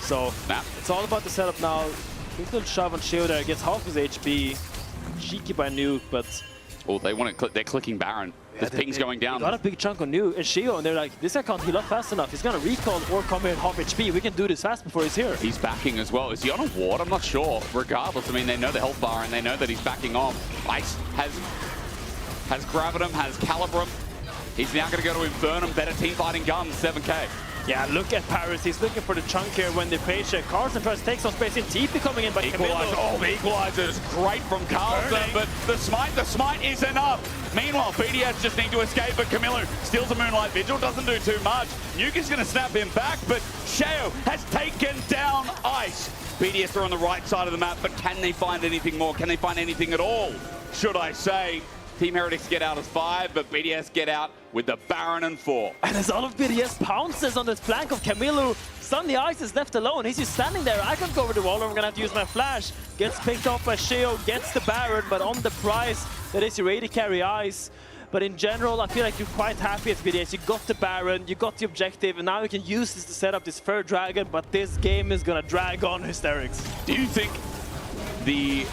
Speaker 2: So, it's all about the setup now. Quick little shove on Sheo there, gets half his HP. Cheeky by Nuke, but...
Speaker 8: Oh, they want to they're clicking Baron. This ping's going down.
Speaker 2: They got a big chunk on Nuke and Sheo, and they're like, this guy can't heal up fast enough. He's gonna recall or come in half HP. We can do this fast before he's here.
Speaker 8: He's backing as well. Is he on a ward? I'm not sure. Regardless, I mean, they know the health bar and they know that he's backing off. Ice has Gravitum, has Calibrum. He's now going to go to Infernum. Better team fighting guns, 7K.
Speaker 2: Yeah, look at Paris. He's looking for the chunk here when they face check. Carson tries to take some space in. TP coming in by Camilo.
Speaker 8: Oh, the equalizer is great from Carlson, but the smite is enough. Meanwhile, BDS just need to escape, but Camilo steals a Moonlight Vigil, doesn't do too much. Nuke is going to snap him back, but Sheo has taken down Ice. BDS are on the right side of the map, but can they find anything more? Can they find anything at all, should I say? Team Heretics get out as 5, but BDS get out with the Baron and 4.
Speaker 2: And as all of BDS pounces on this flank of Camilo, suddenly Ice is left alone. He's just standing there. I can't go over the wall, I'm gonna have to use my flash. Gets picked off by Sheo, gets the Baron, but on the price, that is your AD carry Ice. But in general, I feel like you're quite happy as BDS. You got the Baron, you got the objective, and now you can use this to set up this third Dragon, but this game is gonna drag on Hysterics.
Speaker 8: Do you think the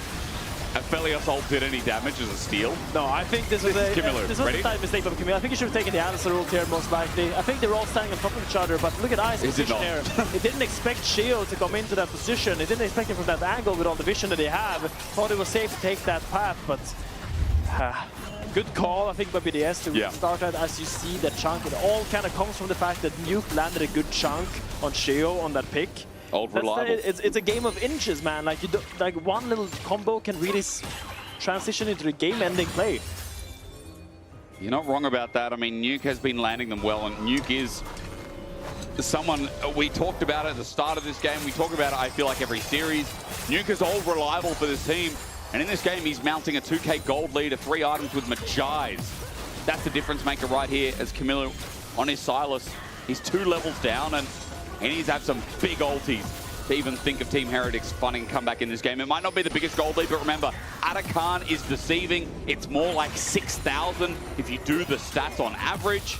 Speaker 8: Aphelios ult did any damage as a steal?
Speaker 2: No, I think this was a slight mistake from Camilo. I think he should have taken the Alistair ult here most likely. I think they were all standing on top of each other, but look at Ice's position here. He didn't expect Sheo to come into that position. He didn't expect him from that angle with all the vision that they have. Thought it was safe to take that path, but good call, I think, by BDS to start that. As you see that chunk, it all kind of comes from the fact that Nuke landed a good chunk on Sheo on that pick. It's a game of inches, man. Like one little combo can really transition into the game-ending play.
Speaker 8: You're not wrong about that. I mean, Nuke has been landing them well, and Nuke is someone we talked about at the start of this game. We talk about it, I feel like, every series. Nuke is all reliable for this team, And in this game, he's mounting a 2K gold lead, a 3 items with Magi's. That's the difference maker right here as Camilo on his Silas. He's 2 levels down and he needs to have some big ultis to even think of Team Heretics funding comeback in this game. It might not be the biggest gold lead, but remember, Atakan is deceiving. It's more like 6,000 if you do the stats on average.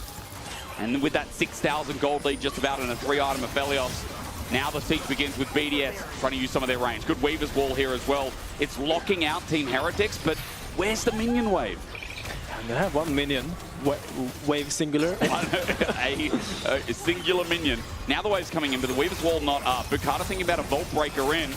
Speaker 8: And with that 6,000 gold lead just about in a 3 item Aphelios, now the siege begins with BDS trying to use some of their range. Good Weaver's Wall here as well. It's locking out Team Heretics, but where's the minion wave?
Speaker 2: And they have 1 minion. Wave singular.
Speaker 8: a singular minion. Now the wave's coming in, but the Weaver's Wall not up. Bukata thinking about a Vault Breaker in.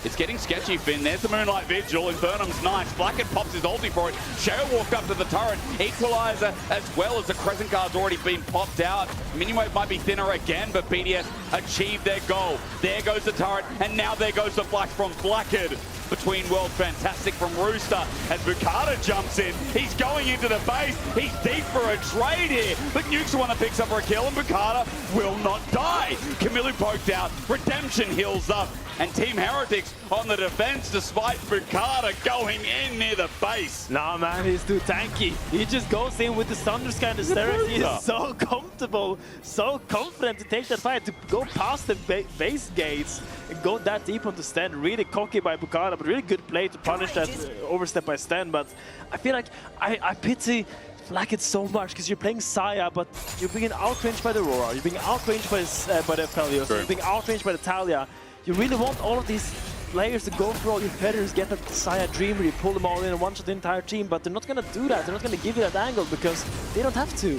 Speaker 8: It's getting sketchy, Finn. There's the Moonlight Vigil. Infernum's nice. Blackhead pops his ulti for it. Sheo walked up to the turret. Equalizer as well as the Crescent Guard's already been popped out. Minion Wave might be thinner again, but BDS achieved their goal. There goes the turret, and now there goes the flash from Blackhead. Between worlds, fantastic from Rooster as Bukata jumps in. He's going into the base. He's deep for a trade here, but Nuke's the one that picks up for a kill, and Bukata will not die. Camilo poked out. Redemption heals up, and Team Heretics on the defense despite Bukata going in near the base.
Speaker 2: Nah, man, he's too tanky. He just goes in with the Thundersky and the Sterex. He is so comfortable, so confident to take that fight, to go past the base gates and go that deep on the stand. Really cocky by Bukata, but really good play to punish that overstep by Sten. But I feel like I pity Blackhead so much because you're playing Saya, but you're being outranged by the Aurora, you're being outranged by the Aphelios, you're being outranged by the Talia. You really want all of these players to go through all your competitors, get that Saya Dreamer, you pull them all in and one-shot the entire team, but they're not going to do that. They're not going to give you that angle because they don't have to.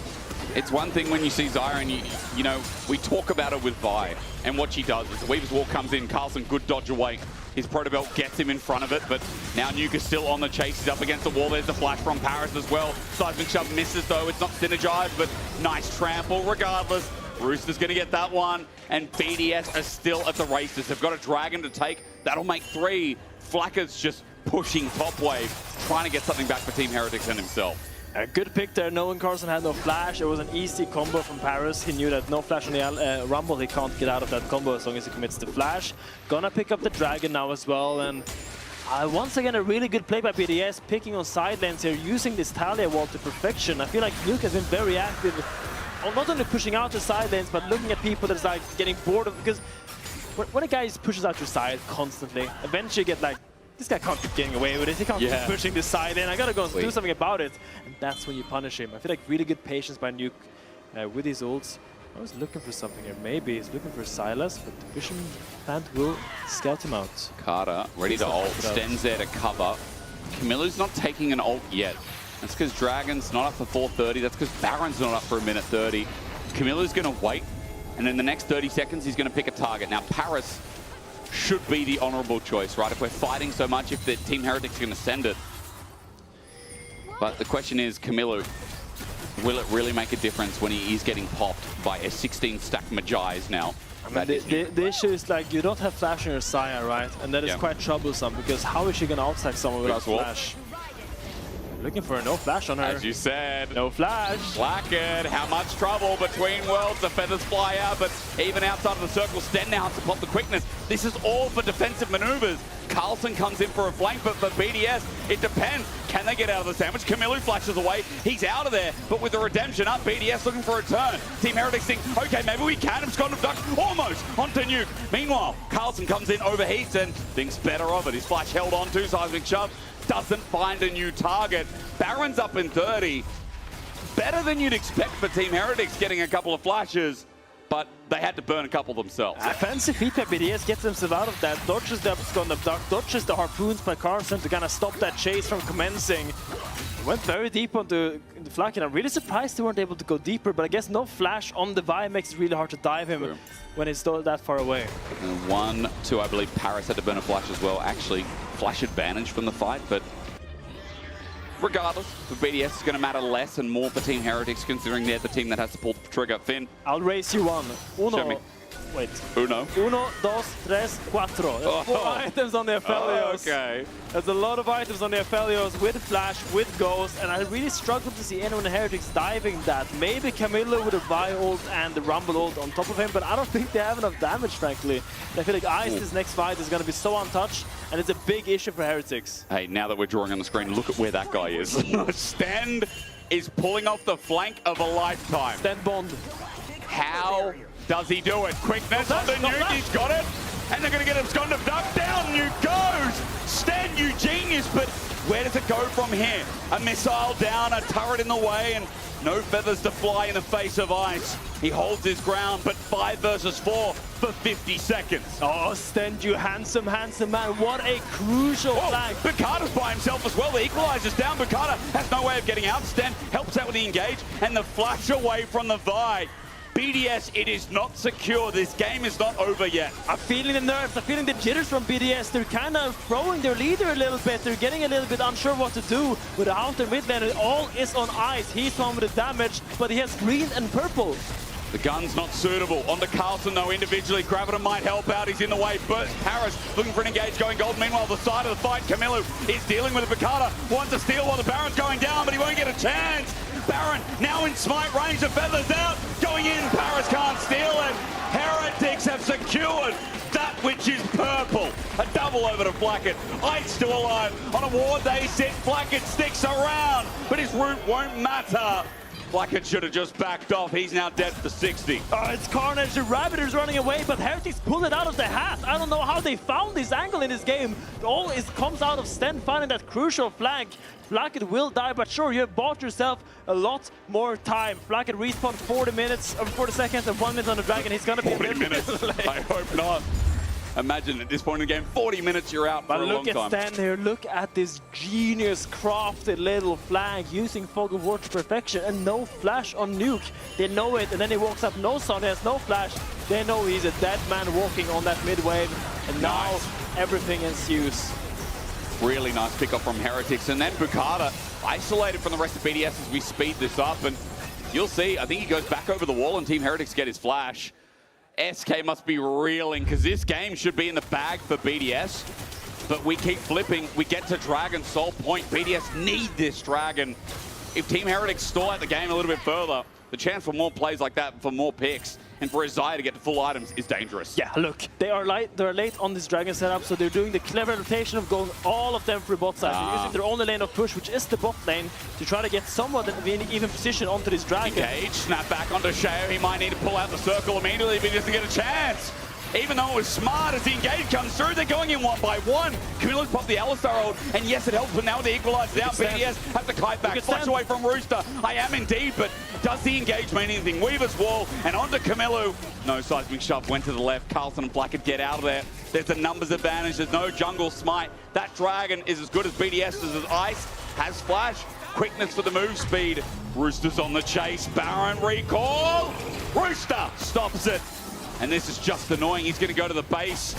Speaker 8: It's one thing when you see Zyra and you know, we talk about it with Vi, and what she does is the Weaver's Wall comes in, Carlson, good dodge away. His Protobelt gets him in front of it, but now Nuke is still on the chase. He's up against the wall. There's the flash from Paris as well. Seismic Shove misses though. It's not synergized, but nice trample regardless. Rooster's going to get that one, and BDS are still at the races. They've got a Dragon to take. That'll make 3. Flacker's just pushing top wave, trying to get something back for Team Heretics and himself.
Speaker 2: A good pick there, knowing Carlson had no flash. It was an easy combo from Paris. He knew that no flash on the Rumble, he can't get out of that combo as long as he commits the flash. Gonna pick up the Dragon now as well, and once again a really good play by BDS, picking on side lanes here, using this Talia wall to perfection. I feel like Nuke has been very active, not only pushing out the side lanes, but looking at people that's like getting bored of, because when a guy just pushes out your side constantly, eventually you get like, this guy can't keep getting away with it. He can't keep pushing this side in. I gotta go and do something about it. And that's when you punish him. I feel like really good patience by Nuke with his ults. I was looking for something here. Maybe he's looking for Silas, but the Vision Plant will scout him out.
Speaker 8: Carter ready to ult. Sten's there to cover. Camilo's not taking an ult yet. That's because Dragon's not up for 4:30. That's because Baron's not up for a minute 30. Camilo's going to wait, and in the next 30 seconds, he's going to pick a target. Now, Paris should be the honorable choice, right? If we're fighting so much, if the Team Heretics are going to send it. But the question is, Camilo, will it really make a difference when he is getting popped by a 16-stack Magi's now?
Speaker 2: I mean, the issue is like you don't have flash on your Saya, right? And that is quite troublesome because how is she going to outstack someone without flash? Looking for a no flash on her.
Speaker 8: As you said.
Speaker 2: No flash.
Speaker 8: Blackhead, how much trouble between worlds. The feathers fly out, but even outside of the circle, Sten now has to pop the quickness. This is all for defensive maneuvers. Carlson comes in for a flank, but for BDS, it depends. Can they get out of the sandwich? Camilo flashes away. He's out of there, but with the redemption up, BDS looking for a turn. Team Heretics think, okay, maybe we can. It's gone to duck almost onto Nuke. Meanwhile, Carlson comes in, overheats, and thinks better of it. His flash held on to Seismic Shove. Doesn't find a new target. Baron's up in 30. Better than you'd expect for Team Heretics getting a couple of flashes, but they had to burn a couple themselves.
Speaker 2: Fancy feat by BDS gets themselves out of that. Dodges the Abscond Abduct, dodges the harpoons by Carlson to kind of stop that chase from commencing. Went very deep onto the flank, and I'm really surprised they weren't able to go deeper, but I guess no flash on the Vi makes it really hard to dive him when he's still that far away.
Speaker 8: And 1, 2, I believe Paris had to burn a flash as well. Actually, flash advantage from the fight, but regardless, for BDS it's going to matter less and more for Team Heretics, considering they're the team that has to pull the trigger. Finn,
Speaker 2: I'll race you one.
Speaker 8: Show me.
Speaker 2: Wait.
Speaker 8: Uno.
Speaker 2: Uno, dos, tres, cuatro. There's 4 items on the Aphelios.
Speaker 8: Okay.
Speaker 2: There's a lot of items on the Aphelios with Flash, with Ghost, and I really struggle to see anyone in Heretics diving that. Maybe Camilo with a Vi ult and the Rumble ult on top of him, but I don't think they have enough damage, frankly. And I feel like Ice, this next fight, is going to be so untouched, and it's a big issue for Heretics.
Speaker 8: Hey, now that we're drawing on the screen, look at where that guy is. Stand is pulling off the flank of a lifetime.
Speaker 2: Stand Bond.
Speaker 8: How does he do it? Quickness on the nuke, he's got it. And they're going to get him sconned of duck down. Nuke goes. Stand, you genius. But where does it go from here? A missile down, a turret in the way, and no feathers to fly in the face of Ice. He holds his ground, but 5 versus 4 for 50 seconds.
Speaker 2: Oh, Stand, you handsome, handsome man. What a crucial flag.
Speaker 8: Bukata's by himself as well. The equalizer's down. Bukata has no way of getting out. Stand helps out with the engage, and the flash away from the Vi. BDS, it is not secure. This game is not over yet.
Speaker 2: I'm feeling the nerves. I'm feeling the jitters from BDS. They're kind of throwing their leader a little bit. They're getting a little bit unsure what to do without their mid lane. It all is on Ice. He's one with the damage, but he has green and purple.
Speaker 8: The gun's not suitable. On to Carlson, though, individually. Graviton might help out. He's in the way. But Harris looking for an engage, going gold. Meanwhile, the side of the fight, Camilo is dealing with Bukata. Wants to steal while the Baron's going down, but he won't get a chance. Baron now in smite range. The feathers out. Going in. Paris can't steal it. Heretics have secured that which is purple. A double over to Flacket. Ice still alive. On a ward they sit. Flacket sticks around, but his route won't matter. Flacket should have just backed off. He's now dead for 60.
Speaker 2: Oh, it's Carnage. The Rabbit is running away, but Heretics pulled it out of the hat. I don't know how they found this angle in this game. It all comes out of Sten finding that crucial flank. Flacket will die, but sure, you have bought yourself a lot more time. Flacket respawned 40 seconds and 1 minute on the Dragon. He's gonna be
Speaker 8: 40 minutes. I hope not. Imagine at this point in the game, 40 minutes, you're out for a long time.
Speaker 2: But look at Stan here. Look at this genius crafted little flank using Fog of War to perfection and no flash on Nuke. They know it, and then he walks up, no sun, he has no flash. They know he's a dead man walking on that mid wave, and now everything ensues.
Speaker 8: Really nice pickup from Heretics, and then Bukata isolated from the rest of BDS as we speed this up, and you'll see, I think he goes back over the wall and Team Heretics get his flash. SK must be reeling, because this game should be in the bag for BDS, but we keep flipping. We get to Dragon Soul Point. BDS need this Dragon. If Team Heretics stall out the game a little bit further, the chance for more plays like that, for more picks, and for Isaiah to get to full items is dangerous.
Speaker 2: Yeah, look, they're late on this Dragon setup, so they're doing the clever adaptation of going all of them through bot side. They're using their only lane of push, which is the bot lane, to try to get somewhat of an even position onto this Dragon.
Speaker 8: Engage, snap back onto Sheo. He might need to pull out the circle immediately if he doesn't get a chance. Even though it was smart, as the engage comes through, they're going in 1 by 1. Camilo's popped the Alistar ult, and yes, it helps, but now with the equalizer down, BDS have to kite back, flash away from Rooster. I am indeed, but does the engage mean anything? Weaver's wall, and onto Camilo. No seismic shove, went to the left. Carlson and Blackett get out of there. There's a numbers advantage, there's no jungle smite. That Dragon is as good as BDS as Ice, has flash, quickness for the move speed. Rooster's on the chase, Baron recall. Rooster stops it. And this is just annoying. He's going to go to the base.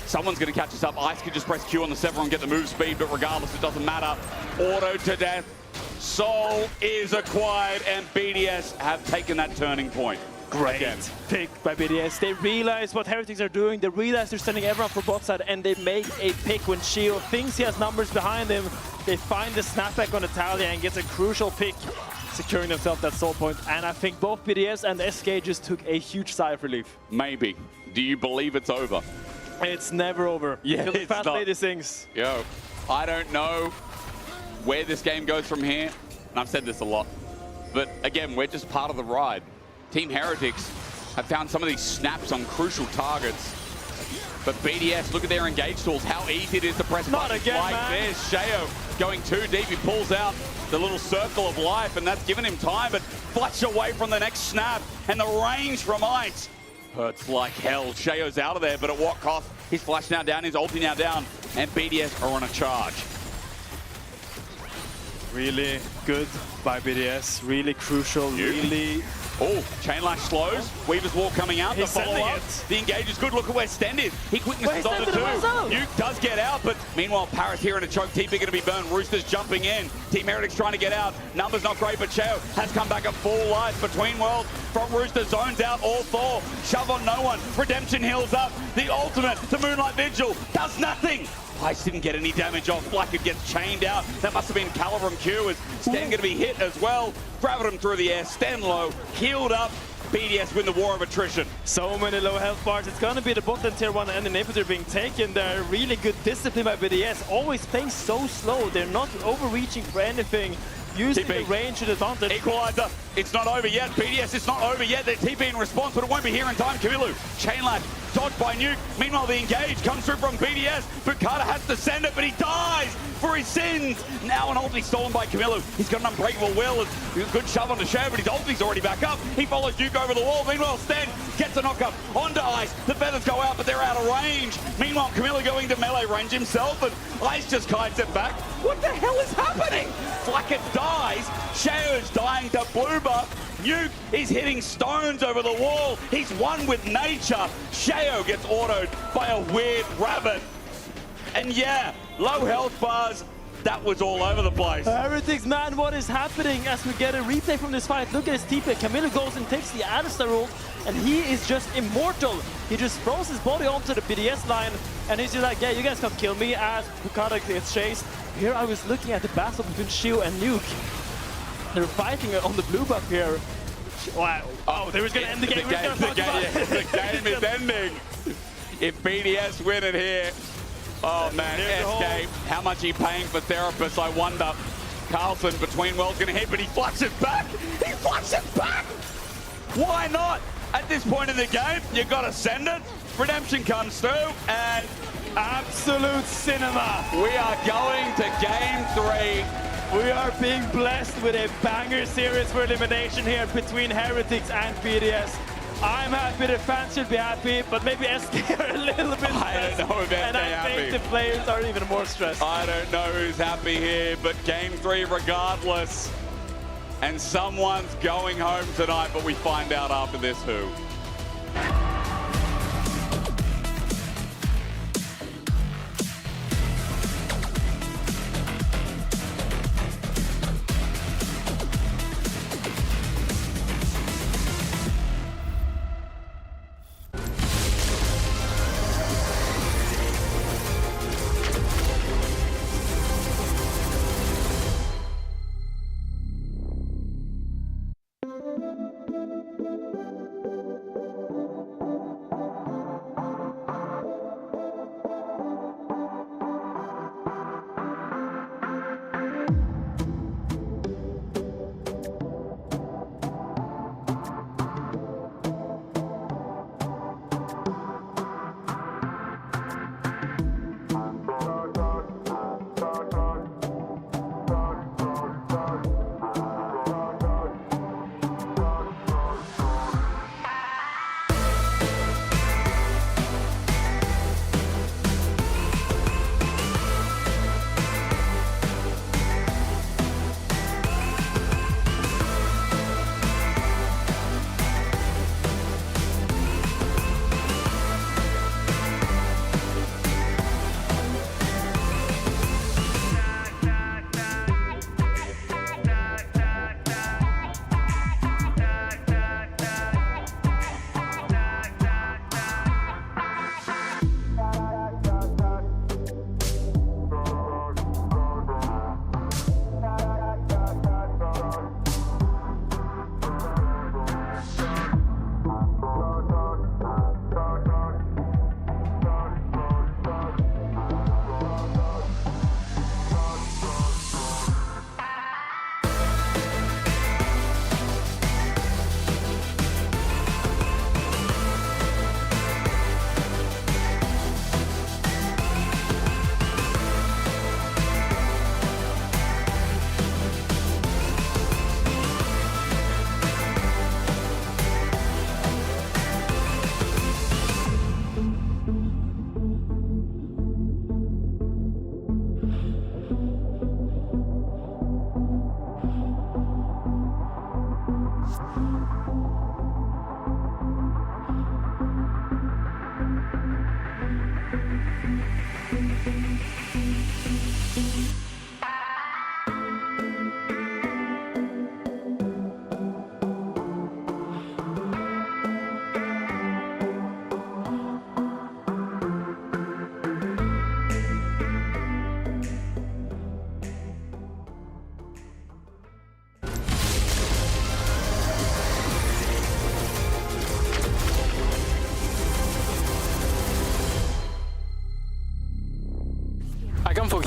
Speaker 8: Someone's going to catch us up. Ice can just press Q on the Several and get the move speed, but regardless, it doesn't matter. Auto to death. Soul is acquired, and BDS have taken that turning point.
Speaker 2: Great pick by BDS. They realize what Heretics are doing. They realize they're sending everyone for bot side, and they make a pick when Shio thinks he has numbers behind him. They find the snapback on Natalia and gets a crucial pick, securing themselves that soul point. And I think both BDS and SK just took a huge sigh of relief.
Speaker 8: Maybe. Do you believe it's over?
Speaker 2: It's never over.
Speaker 8: Yeah,
Speaker 2: the fat
Speaker 8: not.
Speaker 2: lady sings.
Speaker 8: Yo, I don't know where this game goes from here, and I've said this a lot, but again, we're just part of the ride. Team Heretics have found some of these snaps on crucial targets, but BDS, look at their engage tools, how easy it is to press buttons like this. Sheo going too deep, he pulls out the little circle of life, and that's given him time, but flash away from the next snap, and the range from Ice hurts like hell. Sheo's out of there, but at what cost? His flash now down, his ulti now down, and BDS are on a charge.
Speaker 2: Really good by BDS, really crucial, really
Speaker 8: Oh, chain lash slows. Weaver's wall coming out.
Speaker 2: He's
Speaker 8: The follow-up.
Speaker 2: sending it.
Speaker 8: The engage is good. Look at where Sten is. He quicknesses on the two. Nuke does get out, but meanwhile, Paris here in a choke. TP going to be burned. Roosters jumping in. Team Heretics trying to get out. Numbers not great, but Cheo has come back at full life. Between worlds from Rooster. Zones out all four. Shove on no one. Redemption heals up. The ultimate, the Moonlight Vigil, does nothing. Ice didn't get any damage off. Blackett gets chained out. That must have been Calibrum Q as Sten going to be hit as well. Grabbed him through the air. Sten low. Healed up. BDS win the war of attrition.
Speaker 2: So many low health bars. It's going to be the bottom tier 1 and inhibitor being taken there. Really good discipline by BDS. Always playing so slow. They're not overreaching for anything. Using the range to the advantage.
Speaker 8: Equalizer. It's not over yet. BDS, it's not over yet. They're TP in response, but it won't be here in time. Kamilu, chain lash, dodged by Nuke. Meanwhile, the engage comes through from BDS, but Carter has to send it, but he dies for his sins. Now an ulti stolen by Kamilu. He's got an unbreakable will. A good shove onto Shao, but his ulti's already back up. He follows Nuke over the wall. Meanwhile, Sten gets a knock-up onto Ice. The feathers go out, but they're out of range. Meanwhile, Kamilu going to melee range himself, and Ice just kites it back. What the hell is happening? Flacket dies. Shao's dying to blue buff. Nuke is hitting stones over the wall. He's one with nature. Shao gets autoed by a weird rabbit. And yeah, low health bars. That was all over the place.
Speaker 2: Heretics, man, what is happening as we get a replay from this fight? Look at his TP. Camilo goes and takes the Alistar ult, and he is just immortal. He just throws his body onto the BDS line, and he's just like, yeah, you guys can't kill me as Bukata gets chased. Here I was looking at the battle between Shio and Nuke. They're fighting on the blue buff here. Wow. Oh, they were going to end the game.
Speaker 8: The game is ending. If BDS win it here, oh man, SK, how much are you paying for therapists, I wonder. Carlson between worlds going to hit, but he flushes back. He flushes back. Why not? At this point in the game, you got to send it. Redemption comes through, and
Speaker 2: absolute cinema.
Speaker 8: We are going to game 3.
Speaker 2: We are being blessed with a banger series for elimination here between Heretics and BDS. I'm happy, the fans should be happy, but maybe SK are a little bit stressed.
Speaker 8: I don't know if SK
Speaker 2: and I
Speaker 8: happy.
Speaker 2: think the players are even more stressed.
Speaker 8: I don't know who's happy here, but game 3 regardless. And someone's going home tonight, but we find out after this who.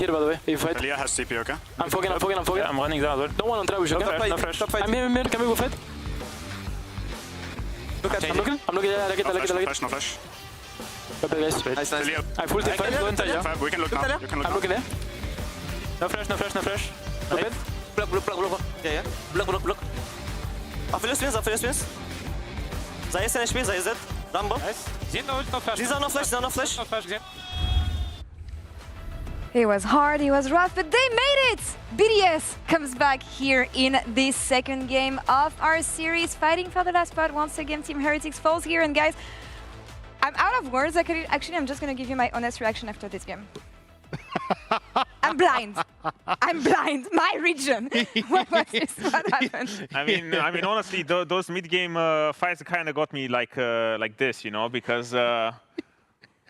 Speaker 13: here, by the way. If you fight.
Speaker 18: Elia has CP, okay?
Speaker 13: I'm fogging.
Speaker 18: Yeah, I'm running down.
Speaker 13: Don't want on trap, we should
Speaker 18: Stop
Speaker 13: go.
Speaker 18: no fresh.
Speaker 13: I'm here, can we go fight? I'm looking, yeah, I like it.
Speaker 18: No flash.
Speaker 13: Okay, guys.
Speaker 18: Nice.
Speaker 13: I full team fight.
Speaker 18: Fab, we can look now. You can look
Speaker 13: I'm
Speaker 18: now.
Speaker 13: looking there.
Speaker 18: No flash.
Speaker 13: Okay.
Speaker 5: Block. Yeah. Block. After spins. Zaya sen HP, Zaya Z. Rambo.
Speaker 19: Nice. Zin no flash.
Speaker 5: These are no flash.
Speaker 19: No flash, Zin.
Speaker 4: It was hard, it was rough, but they made it! BDS comes back here in this second game of our series, fighting for the last spot. Once again, Team Heretics falls here, and guys, I'm out of words. Actually, I'm just gonna give you my honest reaction after this game. I'm blind. My region. What happened?
Speaker 16: I mean, honestly, those mid-game fights kind of got me like this, you know, because.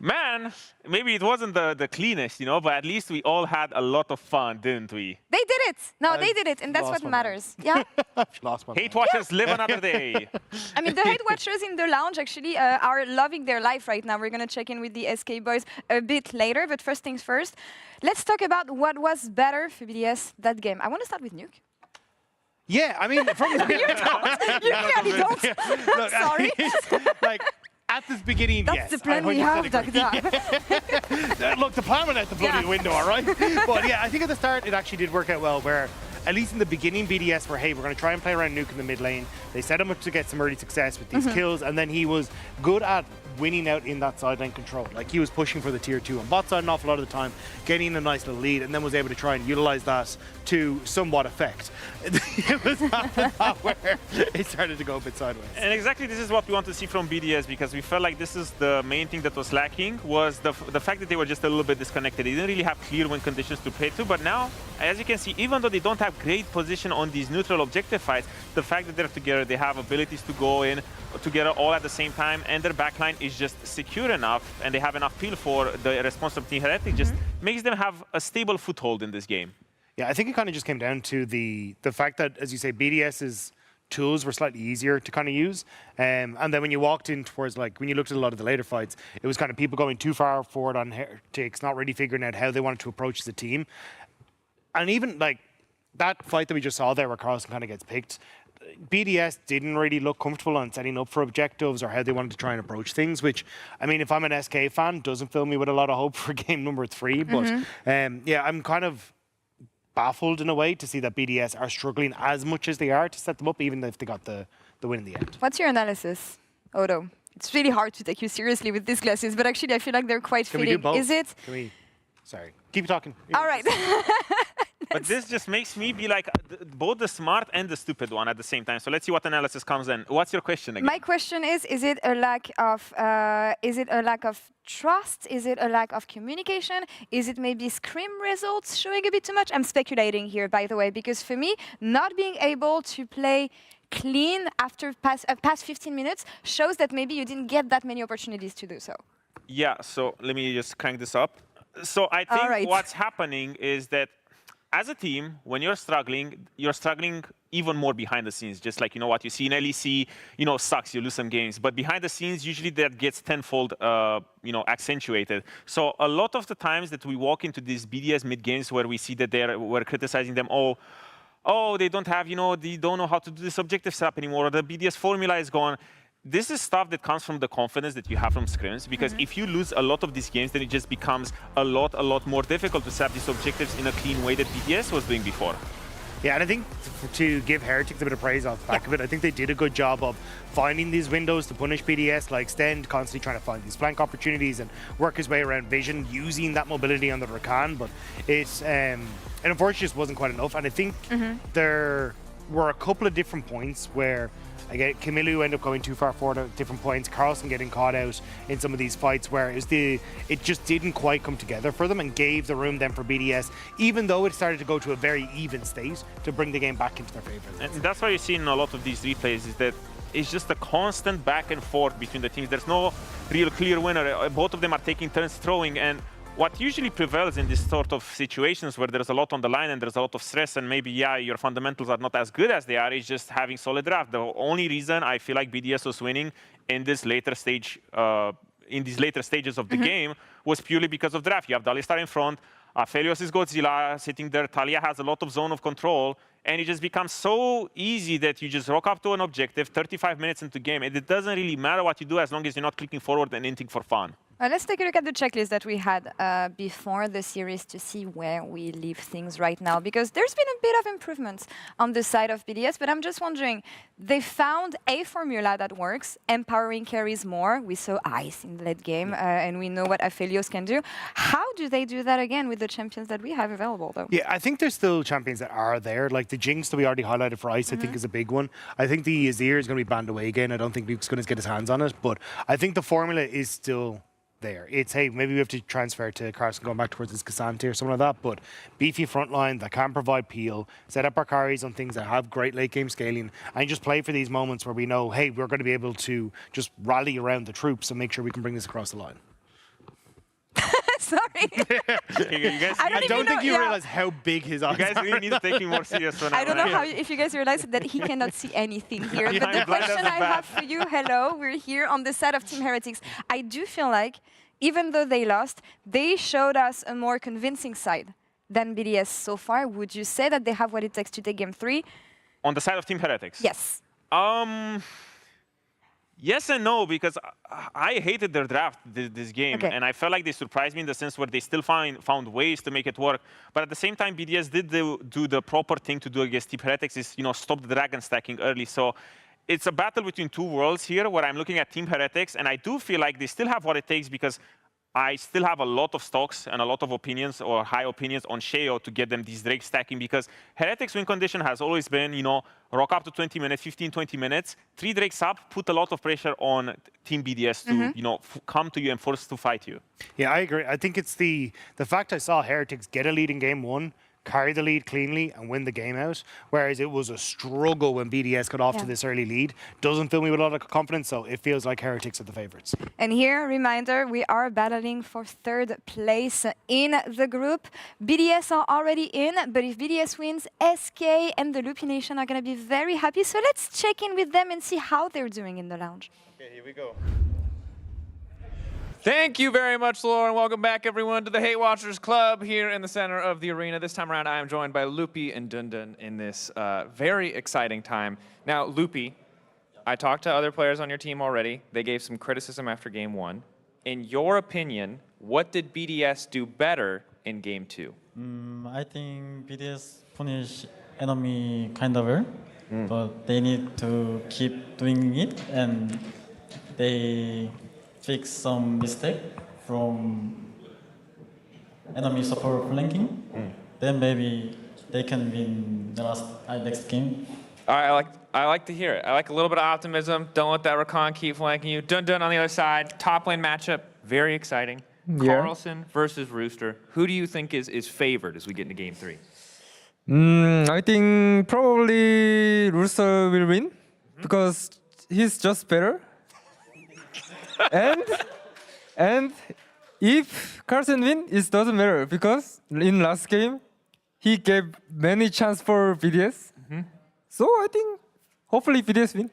Speaker 16: Man, maybe it wasn't the cleanest, you know, but at least we all had a lot of fun, didn't we?
Speaker 4: They did it! No, they did it, and that's what matters. Yeah?
Speaker 16: Hate watchers live another day.
Speaker 4: I mean, the hate watchers in the lounge actually are loving their life right now. We're going to check in with the SK boys a bit later, but first things first. Let's talk about what was better for BDS that game. I want to start with Nuke.
Speaker 15: Yeah, I mean, from
Speaker 4: You don't. You clearly don't.
Speaker 15: Look,
Speaker 4: Sorry.
Speaker 15: Like, at this beginning,
Speaker 4: That's
Speaker 15: yes.
Speaker 4: the plan we have, Dagda.
Speaker 15: Look, the plan went out the bloody window, all right? But yeah, I think at the start it actually did work out well, where at least in the beginning, BDS were, hey, we're going to try and play around Nuke in the mid lane. They set him up to get some early success with these kills, and then he was good at winning out in that side lane control. Like, he was pushing for the tier 2 on bot side an awful lot of the time, getting a nice little lead, and then was able to try and utilize that to somewhat effect. It was after that where it started to go a bit sideways.
Speaker 16: And exactly this is what we want to see from BDS, because we felt like this is the main thing that was lacking, was the fact that they were just a little bit disconnected. They didn't really have clear win conditions to play to, but now, as you can see, even though they don't have great position on these neutral objective fights, the fact that they're together, they have abilities to go in together all at the same time, and their backline is just secure enough, and they have enough feel for the response from Team Heretic, just makes them have a stable foothold in this game.
Speaker 15: Yeah, I think it kind of just came down to the fact that, as you say, BDS's tools were slightly easier to kind of use. And then when you walked in towards, like, when you looked at a lot of the later fights, it was kind of people going too far forward on Heretics, not really figuring out how they wanted to approach the team. And even, like, that fight that we just saw there where Carlson kind of gets picked, BDS didn't really look comfortable on setting up for objectives or how they wanted to try and approach things, which, I mean, if I'm an SK fan, doesn't fill me with a lot of hope for game number 3. But, yeah, I'm kind of baffled in a way to see that BDS are struggling as much as they are to set them up, even if they got the win in the end.
Speaker 4: What's your analysis, Odo? It's really hard to take you seriously with these classes, but actually I feel like they're quite
Speaker 15: Can
Speaker 4: fitting.
Speaker 15: we do both?
Speaker 4: Is it?
Speaker 15: Can we? Sorry. Keep talking.
Speaker 4: All right.
Speaker 16: But this just makes me be like both the smart and the stupid one at the same time. So let's see what analysis comes in. What's your question again?
Speaker 4: My question is it a lack of trust? Is it a lack of communication? Is it maybe scrim results showing a bit too much? I'm speculating here, by the way, because for me, not being able to play clean after past 15 minutes shows that maybe you didn't get that many opportunities to do so.
Speaker 16: Yeah, so let me just crank this up. So I think what's happening is that as a team, when you're struggling even more behind the scenes. Just like, you know, what you see in LEC, you know, sucks, you lose some games. But behind the scenes, usually that gets tenfold, you know, accentuated. So a lot of the times that we walk into these BDS mid games where we see that we're criticizing them, oh, they don't have, you know, they don't know how to do this objective setup anymore, or the BDS formula is gone. This is stuff that comes from the confidence that you have from scrims, because if you lose a lot of these games, then it just becomes a lot more difficult to set these objectives in a clean way that BDS was doing before.
Speaker 15: Yeah, and I think to give Heretics a bit of praise off the back of it, I think they did a good job of finding these windows to punish BDS, like Stend constantly trying to find these flank opportunities and work his way around Vision, using that mobility on the Rakan, but it unfortunately just wasn't quite enough. And I think there were a couple of different points where again, Camilo ended up going too far forward at different points. Carlson getting caught out in some of these fights where it just didn't quite come together for them and gave the room then for BDS, even though it started to go to a very even state, to bring the game back into their favor.
Speaker 16: And that's why you see in a lot of these replays is that it's just a constant back and forth between the teams. There's no real clear winner. Both of them are taking turns throwing, and what usually prevails in this sort of situations where there's a lot on the line and there's a lot of stress and maybe, yeah, your fundamentals are not as good as they are, is just having solid draft. The only reason I feel like BDS was winning in this later stage, in these later stages of the game was purely because of draft. You have Dalistar in front. Aphelios is Godzilla sitting there. Talia has a lot of zone of control. And it just becomes so easy that you just rock up to an objective 35 minutes into game. And it doesn't really matter what you do as long as you're not clicking forward and hinting for fun.
Speaker 4: Let's take a look at the checklist that we had before the series to see where we leave things right now, because there's been a bit of improvements on the side of BDS, but I'm just wondering, they found a formula that works, empowering carries more. We saw Ice in the late game, and we know what Aphelios can do. How do they do that again with the champions that we have available, though?
Speaker 15: Yeah, I think there's still champions that are there. Like the Jinx that we already highlighted for Ice, I think is a big one. I think the Azir is going to be banned away again. I don't think Luke's going to get his hands on it, but I think the formula is still there. It's, hey, maybe we have to transfer to Carson going back towards his Cassandra or something like that, but beefy front line that can provide peel, set up our carries on things that have great late game scaling, and just play for these moments where we know, hey, we're going to be able to just rally around the troops and make sure we can bring this across the line.
Speaker 4: Sorry.
Speaker 15: I don't think you realize how big his eyes are.
Speaker 16: You guys really need to take me more serious.
Speaker 4: I don't know if you guys realize that he cannot see anything here. But the question I have for you, hello, we're here on the side of Team Heretics. I do feel like, even though they lost, they showed us a more convincing side than BDS so far. Would you say that they have what it takes to take game 3?
Speaker 16: On the side of Team Heretics?
Speaker 4: Yes.
Speaker 16: Yes and no, because I hated their draft this game, and I felt like they surprised me in the sense where they still found ways to make it work. But at the same time, BDS did do the proper thing to do against Team Heretics, is stop the dragon stacking early. So it's a battle between two worlds here, where I'm looking at Team Heretics, and I do feel like they still have what it takes, because I still have a lot of stocks and a lot of opinions, or high opinions, on Sheo to get them these Drake stacking, because Heretics win condition has always been, rock up to 20 minutes, 15, 20 minutes, 3 Drakes up, put a lot of pressure on Team BDS to, come to you and force to fight you.
Speaker 15: Yeah, I agree. I think it's the fact I saw Heretics get a lead in game 1, carry the lead cleanly and win the game out, whereas it was a struggle when BDS got off to this early lead. Doesn't fill me with a lot of confidence, so it feels like Heretics are the favourites.
Speaker 4: And here, reminder, we are battling for 3rd place in the group. BDS are already in, but if BDS wins, SK and the Loopy Nation are going to be very happy. So let's check in with them and see how they're doing in the lounge.
Speaker 19: Okay, here we go. Thank you very much, Laura, and welcome back, everyone, to the Hate Watchers Club here in the center of the arena. This time around, I am joined by Loopy and Dundun in this very exciting time. Now, Loopy, I talked to other players on your team already. They gave some criticism after Game 1. In your opinion, what did BDS do better in Game 2?
Speaker 9: I think BDS punish enemy kind of well, but they need to keep doing it, and they fix some mistake from enemy support flanking. Then maybe they can win the next game.
Speaker 19: All right, I like to hear it. I like a little bit of optimism. Don't let that Rakan keep flanking you. Dundun on the other side, top lane matchup, very exciting.
Speaker 21: Yeah.
Speaker 19: Carlson versus Rooster. Who do you think is favored as we get into Game 3?
Speaker 21: I think probably Rooster will win because he's just better. and if Carlson win, it doesn't matter because in last game he gave many chance for BDS. So I think hopefully BDS win.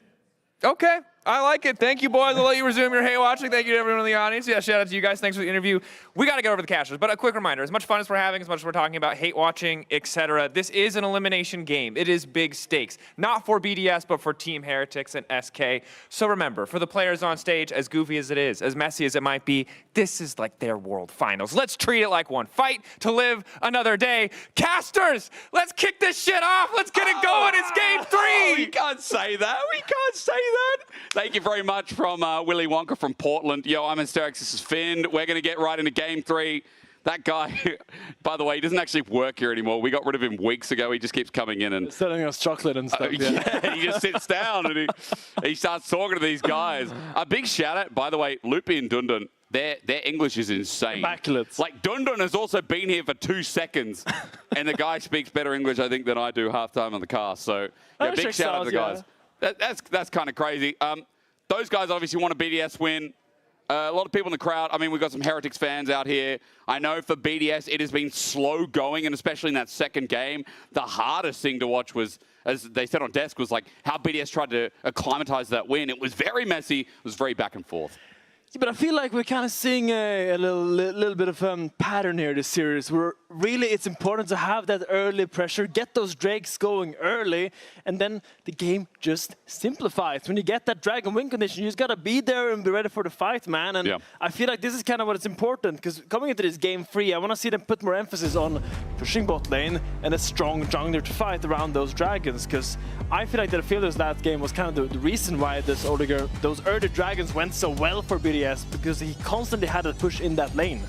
Speaker 19: Okay, I like it. Thank you, boys. I'll let you resume your hate watching. Thank you to everyone in the audience. Yeah, shout out to you guys. Thanks for the interview. We got to get over the cashers, but a quick reminder, as much fun as we're having, as much as we're talking about hate watching, etc., this is an elimination game. It is big stakes, not for BDS, but for Team Heretics and SK. So remember, for the players on stage, as goofy as it is, as messy as it might be, this is like their world finals. Let's treat it like one. Fight to live another day. Casters, let's kick this shit off. Let's get it going. It's Game 3.
Speaker 8: We can't say that. We can't say that. Thank you very much from Willy Wonka from Portland. Yo, I'm Asterix. This is Finn. We're going to get right into Game 3. That guy, by the way, he doesn't actually work here anymore. We got rid of him weeks ago. He just keeps coming in and
Speaker 2: selling us chocolate and stuff.
Speaker 8: Yeah, he just sits down and he starts talking to these guys. A big shout out, by the way, Loopy and Dundun. Their English is insane.
Speaker 2: Immaculate.
Speaker 8: Like, Dundun has also been here for 2 seconds, and the guy speaks better English, I think, than I do halftime on the cast. So, yeah, big shout out to the guys. That's kind of crazy. Those guys obviously want a BDS win. A lot of people in the crowd. I mean, we've got some Heretics fans out here. I know for BDS, it has been slow going, and especially in that second game, the hardest thing to watch was, as they said on desk, was like how BDS tried to acclimatize that win. It was very messy. It was very back and forth.
Speaker 2: Yeah, but I feel like we're kind of seeing a little bit of pattern here this series. We're really it's important to have that early pressure, get those drakes going early, and then the game just simplifies. When you get that dragon win condition, you just gotta be there and be ready for the fight, man. And I feel like this is kind of what it's important, because coming into this game 3, I want to see them put more emphasis on pushing bot lane and a strong jungler to fight around those dragons, because I feel like the Fielders last game was kind of the reason why those early dragons went so well for BDS, because he constantly had to push in that lane.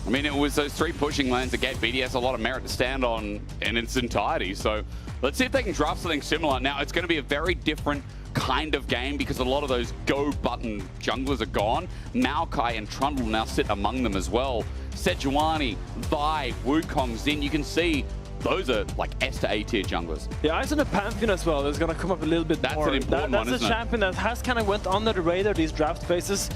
Speaker 8: I mean, it was those 3 pushing lanes that gave BDS a lot of merit to stand on in its entirety. So let's see if they can draft something similar. Now, it's going to be a very different kind of game because a lot of those go button junglers are gone. Maokai and Trundle now sit among them as well. Sejuani, Vi, Wukong, Xin, you can see those are like S to A tier junglers.
Speaker 2: Yeah, Ice on the Pantheon as well is going to come up a little bit more.
Speaker 8: That's an important one,
Speaker 2: That's a champion that has kind of went under the radar these draft phases.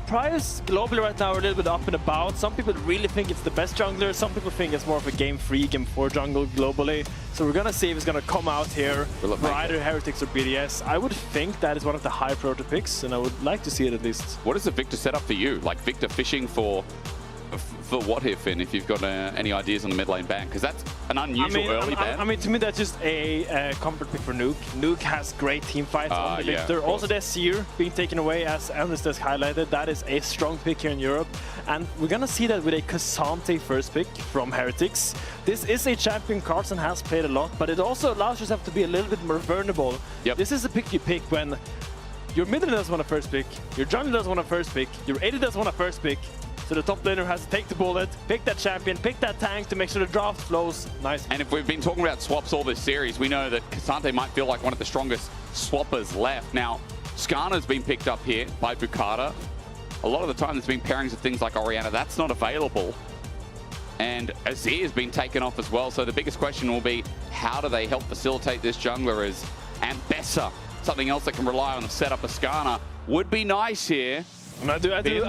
Speaker 2: Priors globally right now are a little bit up and about. Some people really think it's the best jungler. Some people think it's more of a game 3, game 4 jungle globally. So we're going to see if it's going to come out here for either Heretics or BDS. I would think that is one of the high priority picks, and I would like to see it at least.
Speaker 8: What is the Victor setup for you? Like Victor fishing for what here, Finn, if you've got any ideas on the mid lane ban? Because that's an unusual early ban.
Speaker 2: I mean, to me, that's just a comfort pick for Nuke. Nuke has great team fights on the Victor. Also, there's Seer being taken away, as Ernest has highlighted. That is a strong pick here in Europe. And we're going to see that with a Cassante first pick from Heretics. This is a champion Carlsen has played a lot, but it also allows yourself to be a little bit more vulnerable. This is the pick you pick when your mid laner doesn't want a first pick, your jungle doesn't want a first pick, your AD doesn't want a first pick. So the top laner has to take the bullet, pick that champion, pick that tank to make sure the draft flows nice.
Speaker 8: And if we've been talking about swaps all this series, we know that Cassante might feel like one of the strongest swappers left. Now, Skarner's been picked up here by Bukata. A lot of the time there's been pairings of things like Orianna. That's not available. And Azir has been taken off as well. So the biggest question will be, how do they help facilitate this jungler? As Ambessa, something else that can rely on the setup of Skarner, would be nice here.
Speaker 2: And I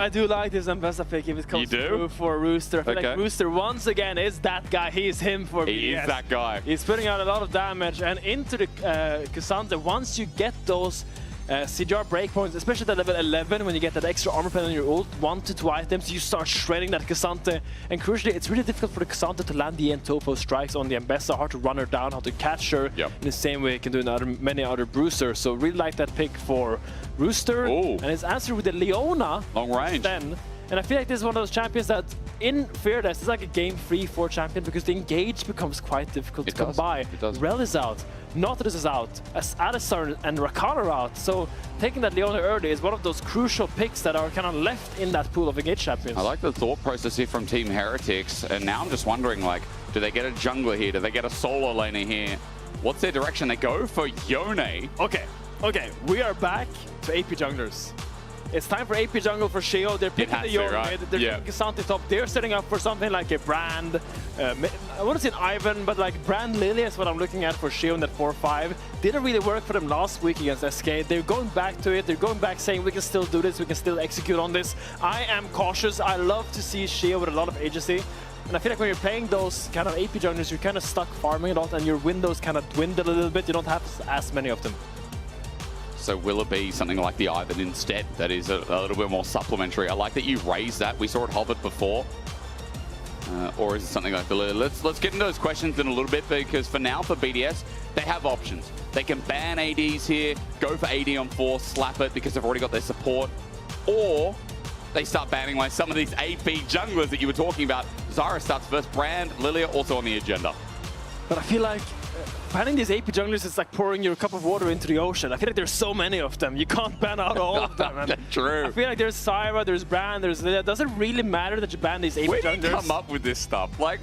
Speaker 2: do like this Ambessa pick if it comes through for Rooster. I feel like Rooster once again is that guy. He is him for BDS.
Speaker 8: He is that guy.
Speaker 2: He's putting out a lot of damage, and into the Cassante, once you get those CGR breakpoints, especially at level 11, when you get that extra armor pen on your ult, 1 to 2 items, you start shredding that Cassante. And crucially, it's really difficult for the Cassante to land the Entofo strikes on the Ambessa, hard to run her down, hard to catch her in the same way it can do in many other bruisers. So really like that pick for Rooster. And his answer with the Leona.
Speaker 8: Long range.
Speaker 2: And I feel like this is one of those champions that, in Fearless, is like a game 3-4 champion because the engage becomes quite difficult to come by. Rel is out, Nautilus is out, as Alistar and Rakana are out. So taking that Leona early is one of those crucial picks that are kind of left in that pool of engage champions.
Speaker 8: I like the thought process here from Team Heretics, and now I'm just wondering, like, do they get a jungler here? Do they get a solo laner here? What's their direction? They go for Yone.
Speaker 2: Okay, we are back to AP junglers. It's time for AP jungle for Sheo. They're picking the Yone mid, they're picking Cassante top. They're setting up for something like a Brand. I want to say an Ivan, but like Brand Lily is what I'm looking at for Sheo in that 4-5. Didn't really work for them last week against SK. They're going back to it. They're going back saying we can still do this, we can still execute on this. I am cautious. I love to see Sheo with a lot of agency. And I feel like when you're playing those kind of AP junglers, you're kind of stuck farming a lot and your windows kind of dwindle a little bit. You don't have as many of them.
Speaker 8: So will it be something like the Ivan instead that is a little bit more supplementary? I like that you raised that. We saw it hovered before. Or is it something like the Lily? Let's get into those questions in a little bit, because for now, for BDS, they have options. They can ban ADs here, go for AD on 4, slap it because they've already got their support. Or they start banning like some of these AP junglers that you were talking about. Zyra starts first, Brand, Lilia also on the agenda.
Speaker 2: But I feel like banning these AP junglers is like pouring your cup of water into the ocean. I feel like there's so many of them. You can't ban out all of them.
Speaker 8: That's true.
Speaker 2: I feel like there's Zyra, there's Brand, there's Lilia. Does it really matter that you ban these AP junglers?
Speaker 8: Where do you come up with this stuff? Like,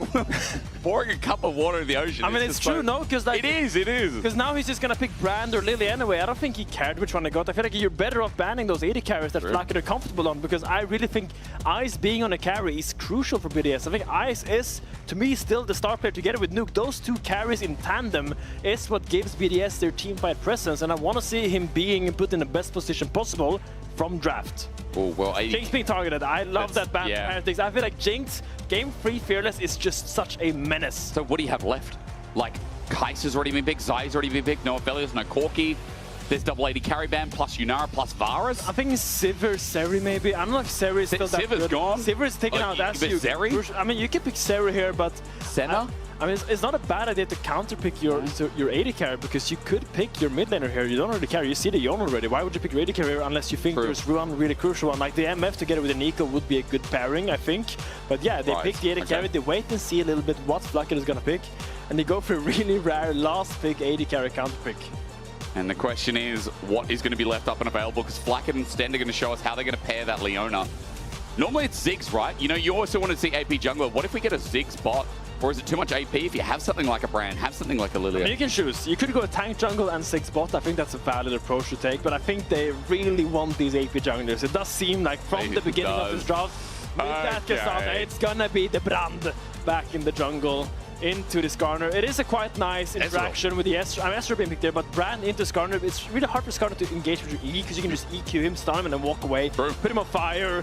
Speaker 8: pouring a cup of water in the ocean.
Speaker 2: I mean, it's true, no? Because like,
Speaker 8: it is.
Speaker 2: Because now he's just going to pick Brand or Lily anyway. I don't think he cared which one they got. I feel like you're better off banning those AD carries that Flacker are comfortable on, because I really think Ice being on a carry is crucial for BDS. I think Ice is, to me, still the star player together with Nuke. Those two carries in tandem is what gives BDS their teamfight presence, and I want to see him being put in the best position possible from draft.
Speaker 8: Oh, well,
Speaker 2: Jinx being targeted. I love that ban for Heretics. I feel like Jinx, game 3 Fearless is just such a menace.
Speaker 8: So what do you have left? Like, Kai'Sa's already been big, Zai's already been big, no Aphelios, no Corki. There's double AD carry ban plus Yunara plus Varus.
Speaker 2: I think Sivir, Seri maybe. I don't know if Seri is still that
Speaker 8: Sivir's
Speaker 2: good.
Speaker 8: gone.
Speaker 2: Sivir is taken out. That's you.
Speaker 8: Zeri?
Speaker 2: I mean, you can pick Seri here, but
Speaker 8: Senna?
Speaker 2: I mean, it's not a bad idea to counterpick your AD carry because you could pick your mid laner here. You don't already carry. You see the Yon already. Why would you pick your AD carry unless you think there's one really crucial one? Like the MF together with the Nico would be a good pairing, I think. But yeah, they pick the AD carry. They wait and see a little bit what Flucket is gonna pick, and they go for a really rare last pick AD carry counterpick.
Speaker 8: And the question is, what is going to be left up and available? Because Flacket and Stend are going to show us how they're going to pair that Leona. Normally it's Ziggs, right? You know, you also want to see AP jungler. What if we get a Ziggs bot? Or is it too much AP if you have something like a Brand, have something like a Lilia?
Speaker 2: I mean, you can choose. You could go tank jungle and 6 bot. I think that's a valid approach to take. But I think they really want these AP junglers. It does seem like from the beginning of this draft, with that Cassandra, it's going to be the Brand back in the jungle. Into the Skarner. It is a quite nice interaction with the Esther. I mean, Esther being picked there, but Brand into Skarner. It's really hard for Skarner to engage with your E because you can just EQ him, stun him, and then walk away. Put him on fire.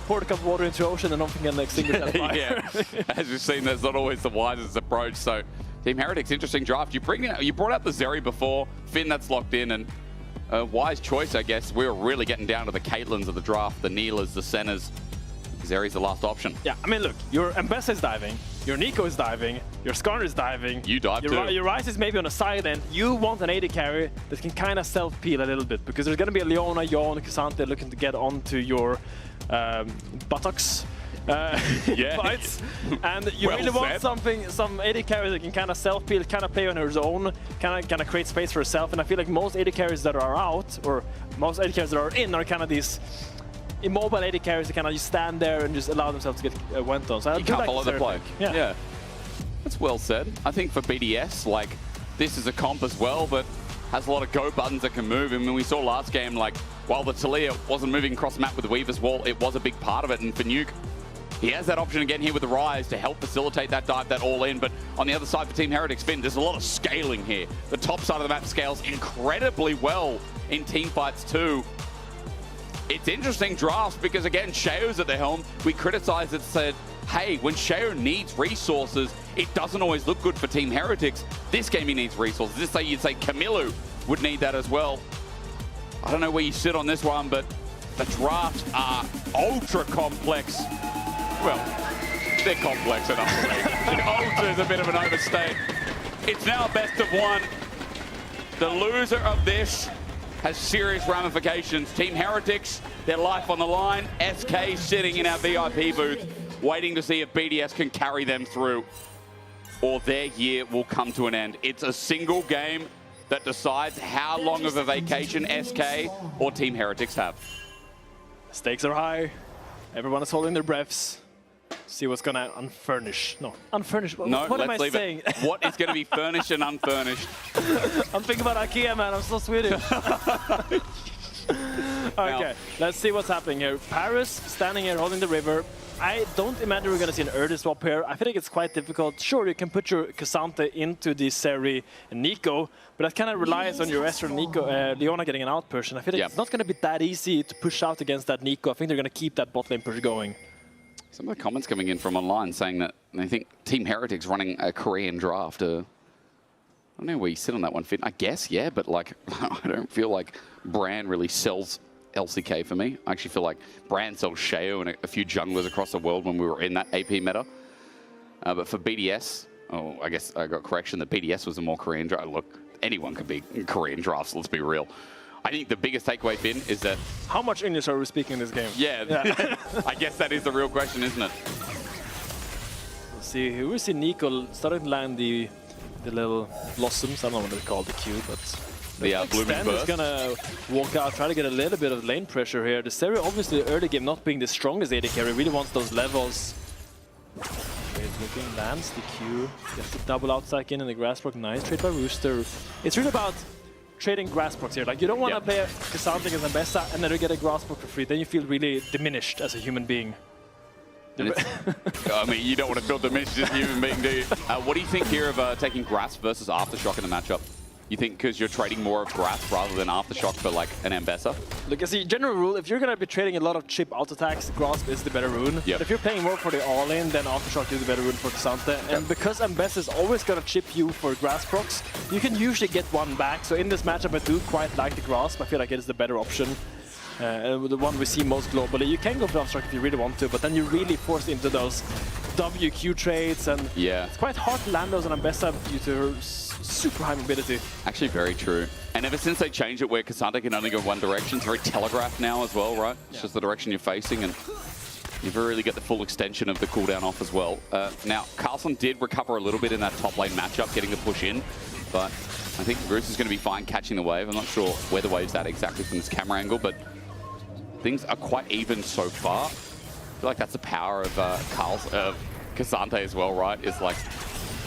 Speaker 2: Pour a cup of water into the ocean and nothing can extinguish that fire.
Speaker 8: Yeah, as we've seen, that's not always the wisest approach. So, Team Heretics, interesting draft. You brought up the Zeri before. Finn, that's locked in, and a wise choice, I guess. We were really getting down to the Caitlins of the draft, the Neelas, the Sennas. Zeri's the last option.
Speaker 2: Yeah, I mean, look, your Mbessa is diving, your Nico is diving, your Skarner is diving.
Speaker 8: You dive too.
Speaker 2: Your Ryze is maybe on the side end. You want an AD carry that can kind of self-peel a little bit because there's going to be a Leona, Yon, Cassandra looking to get onto your buttocks. Fights. And you really want some AD carry that can kind of self-peel, kind of play on her own, kind of create space for herself. And I feel like most AD carries that are out, or most AD carries that are in, are kind of these immobile AD carries that kind of just stand there and just allow themselves to get went on. So
Speaker 8: you can't follow the play.
Speaker 2: Yeah.
Speaker 8: That's well said. I think for BDS, like, this is a comp as well, but has a lot of go buttons that can move. I mean, we saw last game, like, while the Talia wasn't moving across the map with the Weaver's Wall, it was a big part of it. And for Nuke, he has that option again here with the Rise to help facilitate that dive, that all-in. But on the other side for Team Heretics, Finn, there's a lot of scaling here. The top side of the map scales incredibly well in team fights too. It's interesting drafts because, again, Shao's at the helm. We criticized it, said, hey, when Shao needs resources, it doesn't always look good for Team Heretics. This game he needs resources. This say you'd say Camilo would need that as well. I don't know where you sit on this one, but the drafts are ultra complex. Well, they're complex enough for me. Ultra is a bit of an overstate. It's now best of one. The loser of this has serious ramifications. Team Heretics, their life on the line. SK sitting in our VIP booth, waiting to see if BDS can carry them through, or their year will come to an end. It's a single game that decides how long of a vacation SK or Team Heretics have.
Speaker 2: Stakes are high. Everyone is holding their breaths. See what's gonna unfurnish. No, unfurnished.
Speaker 8: No,
Speaker 2: what am I
Speaker 8: leave
Speaker 2: saying?
Speaker 8: It. What is going to be furnished and unfurnished?
Speaker 2: I'm thinking about IKEA, man. I'm so Swedish. Okay, let's see what's happening here. Paris standing here holding the river. I don't imagine we're going to see an early swap here. I think it's quite difficult. Sure, you can put your Cassandra into the Seri and Nico, but that kind of relies on your Esther and Nico, Leona getting an out push. And I feel like it's not going to be that easy to push out against that Nico. I think they're going to keep that bot lane push going.
Speaker 8: Some of the comments coming in from online saying that they think Team Heretics running a Korean draft. I don't know where you sit on that one, Finn. I guess, yeah, but like, I don't feel like Brand really sells LCK for me. I actually feel like Brand sells Shao and a few junglers across the world when we were in that AP meta. But for BDS, I guess I got correction that BDS was a more Korean draft. Look, anyone could be in Korean drafts, let's be real. I think the biggest takeaway, Finn, is that...
Speaker 2: How much English are we speaking in this game?
Speaker 8: Yeah. I guess that is the real question, isn't it?
Speaker 2: Let's see, here we see Nico starting to land the little blossoms. I don't know what they're called, the Q, but...
Speaker 8: The blooming burst.
Speaker 2: Is gonna walk out, try to get a little bit of lane pressure here. The Seri, obviously, early game not being the strongest AD carry, really wants those levels. Great looking, lands the Q, gets the double outside in the grass block. Nice trade by Rooster. It's really about trading grass blocks here. Like, you don't want to play a Cassandra against Mbessa and then you get a grass block for free. Then you feel really diminished as a human being.
Speaker 8: I mean, you don't want to feel diminished as a human being, do you? What do you think here of taking Grass versus Aftershock in the matchup? You think because you're trading more of Grasp rather than Aftershock for like an Ambessa?
Speaker 2: Look, as a general rule, if you're going to be trading a lot of chip auto attacks, Grasp is the better rune.
Speaker 8: Yep.
Speaker 2: But if you're playing more for the all-in, then Aftershock is the better rune for Xante. And because Ambessa is always going to chip you for Grasp procs, you can usually get one back. So in this matchup, I do quite like the Grasp. I feel like it is the better option. The one we see most globally. You can go for Aftershock if you really want to, but then you're really forced into those WQ trades, and it's quite hard to land those on Ambessa due to her super high mobility.
Speaker 8: Actually, very true. And ever since they changed it where Xante can only go one direction, it's very telegraphed now as well, right? It's just the direction you're facing, and you really get the full extension of the cooldown off as well. Now, Carlson did recover a little bit in that top lane matchup, getting the push in, but I think Bruce is going to be fine catching the wave. I'm not sure where the wave's at exactly from this camera angle, but things are quite even so far. I feel like that's the power of Xante as well, right? It's like,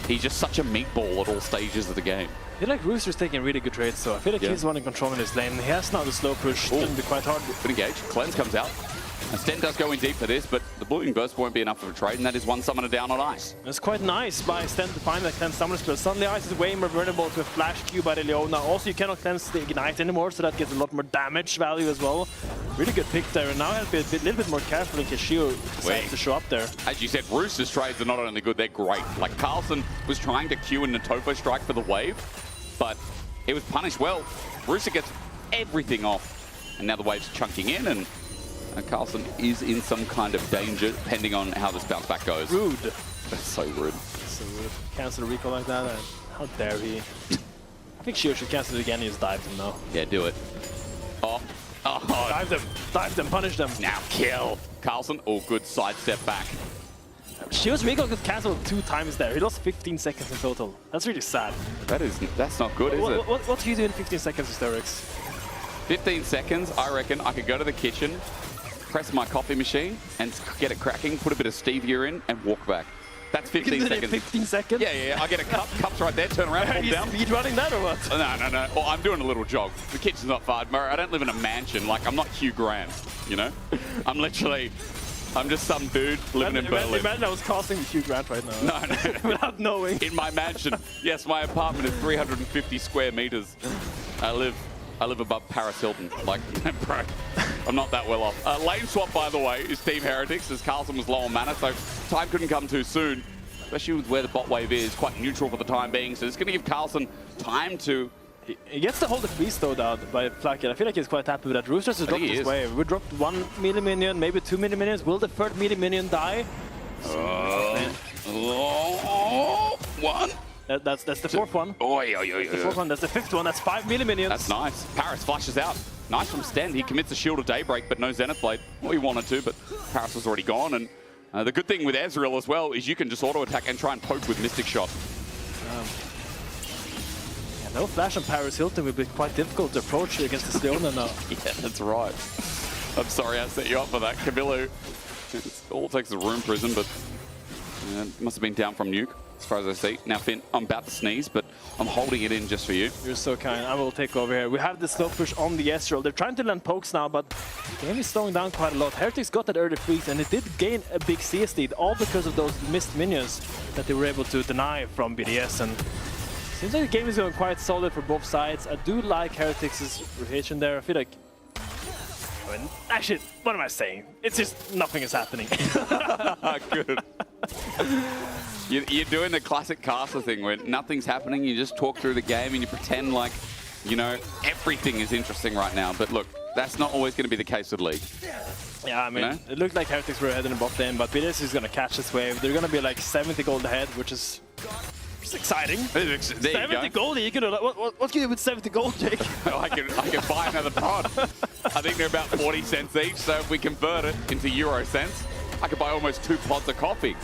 Speaker 8: he's just such a meatball at all stages of the game.
Speaker 2: I feel like Rooster's taking really good trades, so I feel like he's the one in control in this lane. He has now the slow push, it's going to be quite hard.
Speaker 8: Good engage, Cleanse comes out. And Sten does go in deep for this, but the Blooming Burst won't be enough of a trade, and that is one summoner down on Ice.
Speaker 2: It's quite nice by Sten to find that cleanse summoner spell. Suddenly Ice is way more vulnerable to a flash Q by the Leona. Also, you cannot cleanse the Ignite anymore, so that gets a lot more damage value as well. Really good pick there, and now I have to be a little bit more careful in case Shio decides to show up there.
Speaker 8: As you said, Rooster's trades are not only good, they're great. Like, Carlson was trying to Q in the Topho strike for the wave, but it was punished well. Rooster gets everything off, and now the wave's chunking in, and Carlson is in some kind of danger, depending on how this bounce back goes.
Speaker 2: Rude.
Speaker 8: That's so rude.
Speaker 2: So rude. Cancel a recall like that, and how dare he? I think Shio should cancel it again and just dive him now.
Speaker 8: Yeah, do it. Oh.
Speaker 2: Dive them, punish them.
Speaker 8: Now kill. Carlson, good sidestep back.
Speaker 2: Shio's recall got cancelled 2 times there. He lost 15 seconds in total. That's really sad.
Speaker 8: That's not good, is it?
Speaker 2: What do you do in 15 seconds, Hysterics?
Speaker 8: 15 seconds, I reckon I could go to the kitchen, press my coffee machine, and get it cracking, put a bit of stevia in, and walk back. That's 15 seconds.
Speaker 2: 15 seconds?
Speaker 8: Yeah. I get a cup, cup's right there, turn around, hold down.
Speaker 2: Are you speed running that or what?
Speaker 8: No. Well, I'm doing a little jog. The kitchen's not far. I don't live in a mansion. Like, I'm not Hugh Grant, you know? I'm just some dude living in Berlin.
Speaker 2: Imagine I was casting Hugh Grant right now.
Speaker 8: No.
Speaker 2: Without knowing.
Speaker 8: In my mansion. Yes, my apartment is 350 square meters. I live above Paris Hilton. Like, bro, I'm not that well off. Lane swap, by the way, is Team Heretics, as Carlson was low on mana, so time couldn't come too soon, especially with where the bot wave is, quite neutral for the time being, so it's going to give Carlson time to...
Speaker 2: He gets to hold the freeze though by Flacket. I feel like he's quite happy with that. Roosters has dropped his wave. We dropped 1 melee minion, maybe 2 melee minions. Will the 3rd melee minion die?
Speaker 8: One.
Speaker 2: That's the 4th one. That's the 4th one. That's the 5th one. That's 5 melee minions.
Speaker 8: That's nice. Paris flashes out. Nice from Sten. He commits a Shield of Daybreak, but no Zenith Blade. Well, he wanted to, but Paris was already gone. And the good thing with Ezreal as well is you can just auto-attack and try and poke with Mystic Shot.
Speaker 2: No flash on Paris Hilton will be quite difficult to approach against this Leona now.
Speaker 8: Yeah, that's right. I'm sorry I set you up for that, Camilo. All it takes is a Rune Prison, but it must have been down from Nuke, as far as I see. Now, Finn, I'm about to sneeze, but I'm holding it in just for you.
Speaker 2: You're so kind. I will take over here. We have the slow push on the Ezreal. They're trying to land pokes now, but the game is slowing down quite a lot. Heretics got that early freeze, and it did gain a big CS lead, all because of those missed minions that they were able to deny from BDS. And seems like the game is going quite solid for both sides. I do like Heretics' rotation there. I feel like... actually, what am I saying? It's just nothing is happening.
Speaker 8: Good. You're doing the classic caster thing where nothing's happening. You just talk through the game and you pretend like, you know, everything is interesting right now. But look, that's not always going to be the case with League.
Speaker 2: Yeah, I mean, it looked like Heretics were ahead in the bot lane, but BDS is going to catch this wave. They're going to be like 70 gold ahead, which is... it's exciting.
Speaker 8: There
Speaker 2: 70 gold, you can do that. What can you do with 70 gold, Jake?
Speaker 8: I can buy another pod. I think they're about 40 cents each, so if we convert it into Euro cents, I could buy almost 2 pods of coffee.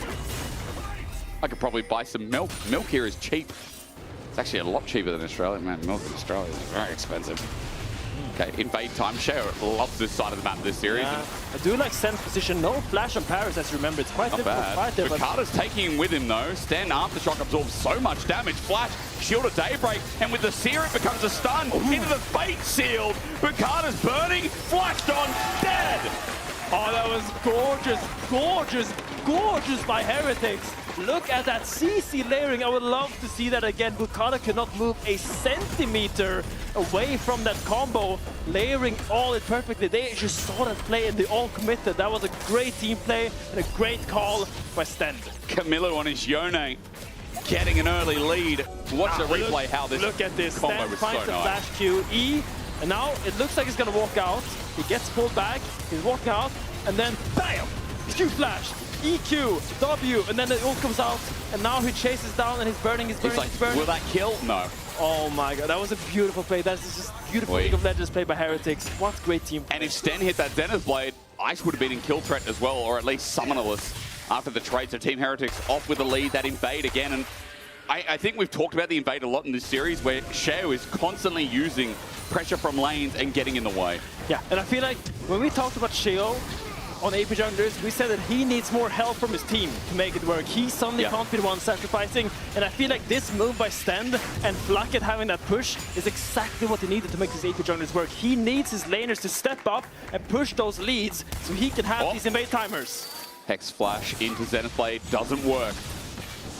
Speaker 8: I could probably buy some milk. Milk here is cheap. It's actually a lot cheaper than Australia. Man, milk in Australia is very expensive. Okay, invade time. Sheo loves this side of the map this series.
Speaker 2: Yeah. I do like Sten's position. No flash on Paris, as you remember. It's quite difficult to fight there.
Speaker 8: Bukata's taking him with him, though. Sten Aftershock absorbs so much damage. Flash, Shield of Daybreak, and with the Seer, it becomes a stun. Into the Fate Sealed. Bukata's burning. Flashed on. Dead.
Speaker 2: Oh, that was gorgeous, gorgeous, gorgeous by Heretics. Look at that CC layering. I would love to see that again. Bukata could not move a centimeter away from that combo, layering all it perfectly. They just saw that play and they all committed. That was a great team play and a great call by Stend.
Speaker 8: Camilo on his Yone, getting an early lead. Watch the replay how this
Speaker 2: Look at this.
Speaker 8: combo
Speaker 2: Stend
Speaker 8: was
Speaker 2: finds
Speaker 8: so
Speaker 2: the
Speaker 8: nice.
Speaker 2: flash Q, E, and now it looks like he's gonna walk out. He gets pulled back, he's walking out, and then BAM! Q flash, EQ, W, and then it all comes out, and now he chases down and he's burning, he's burning, he's burning.
Speaker 8: Will that kill? No.
Speaker 2: Oh my god, that was a beautiful play. That's just beautiful League of Legends play by Heretics. What great team play.
Speaker 8: And if Sten hit that Zenith Blade, Ice would have been in kill threat as well, or at least summonerless after the trade. So Team Heretics off with the lead, that invade again. And I think we've talked about the invade a lot in this series, where Sheo is constantly using pressure from lanes and getting in the way.
Speaker 2: Yeah, and I feel like when we talked about Sheo on AP Junglers, we said that he needs more help from his team to make it work. He suddenly can't be the one sacrificing, and I feel like this move by Stend and Flacket having that push is exactly what he needed to make this AP Junglers work. He needs his laners to step up and push those leads so he can have these invade timers.
Speaker 8: Hex Flash into Zenith Blade doesn't work.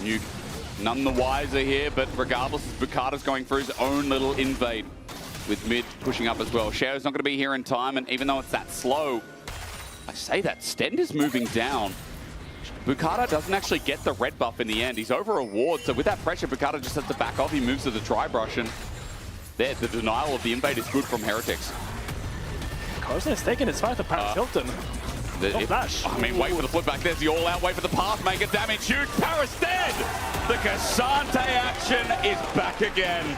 Speaker 8: Nuke none the wiser here, but regardless, Bukata's going for his own little invade with mid pushing up as well. Sheo's not going to be here in time, and even though it's that slow, I say that Stend is moving down. Bukata doesn't actually get the red buff in the end. He's over a ward, so with that pressure, Bukata just has to back off. He moves to the dry brush, and there, the denial of the invade is good from Heretics.
Speaker 2: Carson is taking his fight to Paris Hilton. Flash.
Speaker 8: I mean, wait for the flip back. There's the all-out. Wait for the path. Make it damage. Huge. Paris dead. The Cassante action is back again.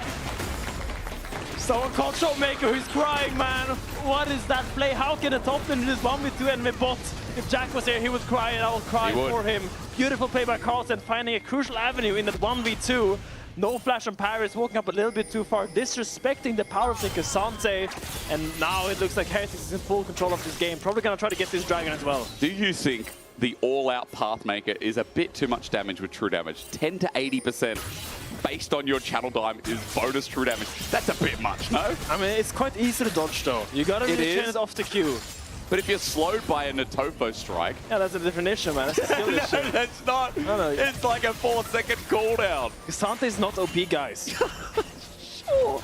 Speaker 2: Someone called Shotmaker who's crying, man. What is that play? How can a top lane just 1v2 enemy bot? If Jack was here, he would cry and I will cry for him. Beautiful play by Carlsen, finding a crucial avenue in that 1v2. No flash on Paris, walking up a little bit too far, disrespecting the power of the Cassante. And now it looks like Heretics is in full control of this game. Probably going to try to get this dragon as well.
Speaker 8: Do you think the all-out Pathmaker is a bit too much damage with true damage? 10 to 80% based on your channel time is bonus true damage. That's a bit much, no?
Speaker 2: I mean, it's quite easy to dodge though. You got to really turn it off the queue.
Speaker 8: But if you're slowed by a Natofo strike...
Speaker 2: Yeah, that's a different issue, man. That's a skill issue.
Speaker 8: No, that's not.
Speaker 2: No.
Speaker 8: It's like a 4-second cooldown.
Speaker 2: Cassante is not OP, guys.
Speaker 8: Sure.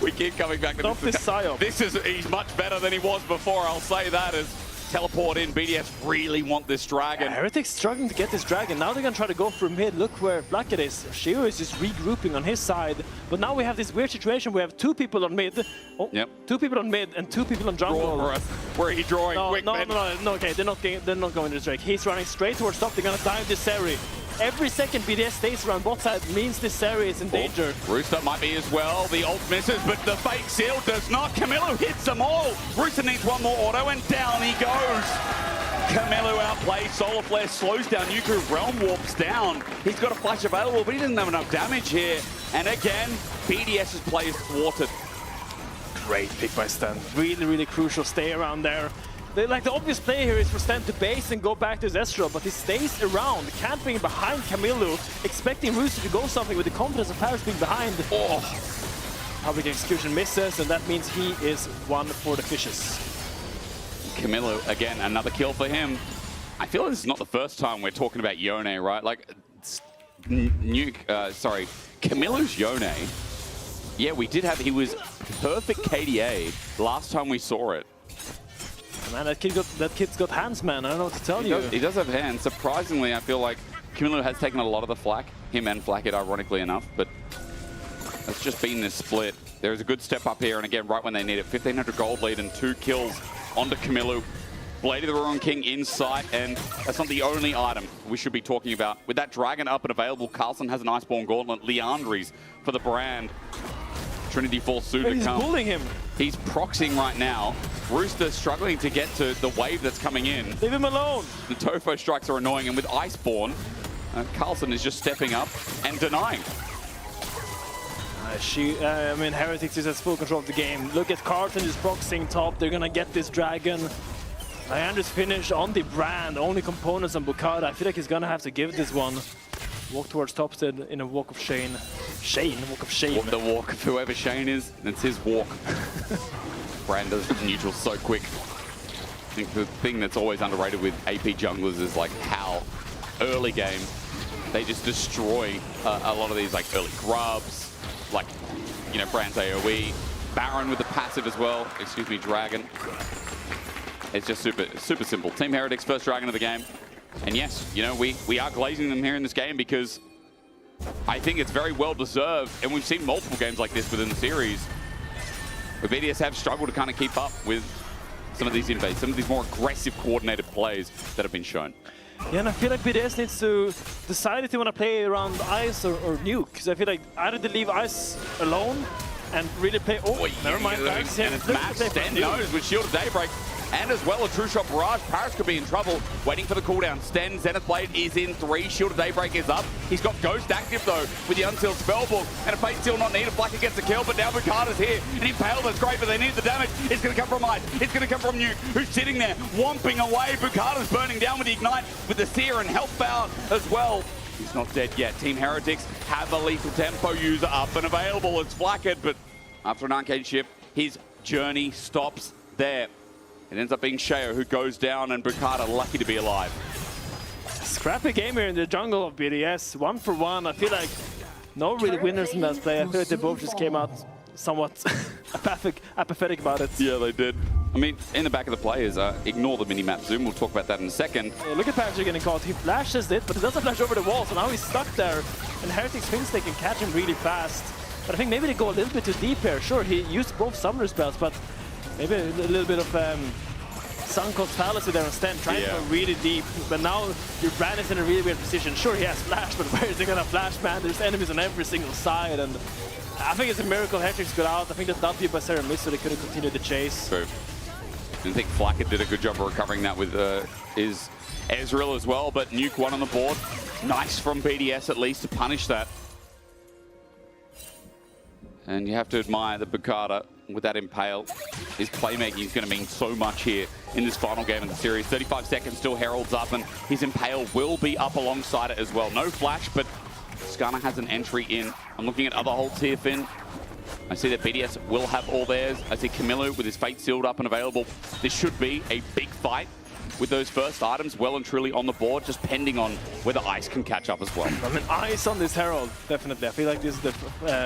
Speaker 8: We keep coming back to
Speaker 2: Stop this psyop.
Speaker 8: He's much better than he was before, I'll say that. As teleport in, BDS really want this dragon.
Speaker 2: Yeah, Heretics struggling to get this dragon. Now they're going to try to go for mid. Look where Blackett is. Sheo is just regrouping on his side. But now we have this weird situation. We have 2 people on mid. Oh, 2 people on mid and 2 people on jungle.
Speaker 8: Where are you drawing?
Speaker 2: No, okay, they're not going to this Drake. He's running straight towards top. They're going to dive this Seri. Every second BDS stays around bot side means this Seri is in danger.
Speaker 8: Rooster might be as well. The ult misses, but the fake seal does not. Camilo hits them all. Rooster needs one more auto, and down he goes. Camilo outplays. Solar Flare slows down. Nuku Realm warps down. He's got a flash available, but he doesn't have enough damage here. And again, BDS's play is thwarted.
Speaker 2: Great pick by Stan. Really, really crucial. Stay around there. Like the obvious play here is for Stan to base and go back to his Ezreal, but he stays around, camping behind Camilo, expecting Rooster to go something with the confidence of Paris being behind. Public execution misses, and that means he is one for the fishes.
Speaker 8: Camilo, again, another kill for him. I feel like this is not the first time we're talking about Yone, right? Like, Camilo's Yone. Yeah, we did have, he was perfect KDA last time we saw it.
Speaker 2: Man, that kid's got hands, man. I don't know what to tell you.
Speaker 8: He does have hands. Surprisingly, I feel like Camilo has taken a lot of the flack. Him and Flacket, ironically enough, but it's just been this split. There is a good step up here, and again, right when they need it. 1,500 gold lead and 2 kills onto Camilo. Blade of the Ruined King in sight, and that's not the only item we should be talking about. With that dragon up and available, Carlsen has an Iceborne Gauntlet. Leandri's for the brand. Trinity Force soon to come.
Speaker 2: He's bullying him.
Speaker 8: He's proxying right now. Rooster struggling to get to the wave that's coming in.
Speaker 2: Leave him alone.
Speaker 8: The Tofo strikes are annoying, and with Iceborne, Carlsen is just stepping up and denying.
Speaker 2: I mean, Heretics is at full control of the game. Look at Carlsen is proxying top. They're gonna get this dragon. Leandri's finish on the brand. Only components on Bukata. I feel like he's gonna have to give this one. Walk towards Topstead in a walk of shame. Walk of shame.
Speaker 8: The walk of whoever Shane is, it's his walk. Brand does neutral so quick. I think the thing that's always underrated with AP junglers is like how early game they just destroy a lot of these like early grubs, like, you know, Brand's AoE, Baron with the passive as well, excuse me, Dragon. It's just super simple. Team Heretics, first Dragon of the game. And yes, you know, we are glazing them here in this game because I think it's very well deserved. And we've seen multiple games like this within the series where BDS have struggled to kind of keep up with some of these invades, some of these more aggressive coordinated plays that have been shown.
Speaker 2: Yeah, and I feel like BDS needs to decide if they want to play around Ice or Nuke. Because I feel like either they leave Ice alone and really play... Oh, never mind.
Speaker 8: And it's Max, Sten knows with Shield of Daybreak. And as well, a True Shot Barrage. Paris could be in trouble. Waiting for the cooldown. Sten, Zenith Blade is in 3. Shield of Daybreak is up. He's got Ghost active, though, with the Unsealed Spellbook. And a Fate Seal not needed. Blacker gets the kill, but now Bukata's here. And Impale, that's great, but they need the damage. It's going to come from Ice. It's going to come from Nuke, who's sitting there, whomping away. Bukata's burning down with the Ignite, with the Seer and Health Bound as well. He's not dead yet. Team Heretics have a lethal tempo user up and available. It's Flackett, but after an arcade shift, his journey stops there. It ends up being Sheo who goes down, and Bukata lucky to be alive.
Speaker 2: Scrappy game here in the jungle of BDS. 1 for 1. I feel like no really winners in that play. I feel like they both just came out somewhat apathetic about it.
Speaker 8: Yeah, they did. I mean, in the back of the players, ignore the mini-map zoom. We'll talk about that in a second.
Speaker 2: Yeah, look at Patrick getting caught. He flashes it, but he doesn't flash over the wall, so now he's stuck there. And Heretics thinks they can catch him really fast. But I think maybe they go a little bit too deep here. Sure, he used both summoner spells, but maybe a little bit of Suncoast Fallacy there on Sten, trying to go really deep. But now your Brand is in a really weird position. Sure, he has flash, but where is he gonna flash, man? There's enemies on every single side, and I think it's a miracle Heretics got out. I think that W by Sarah missed, so they could have continued the chase.
Speaker 8: True. I think Flackett did a good job of recovering that with his Ezreal as well, but Nuke won on the board. Nice from BDS at least to punish that. And you have to admire that Bukata, with that Impale, his playmaking is going to mean so much here in this final game of the series. 35 seconds, still Herald's up, and his Impale will be up alongside it as well. No flash, but Skarner has an entry in. I'm looking at other holds here, Finn. I see that BDS will have all theirs. I see Camilo with his Fate sealed up and available. This should be a big fight with those first items well and truly on the board, just pending on whether Ice can catch up as well.
Speaker 2: I mean, Ice on this Herald, definitely. I feel like this is the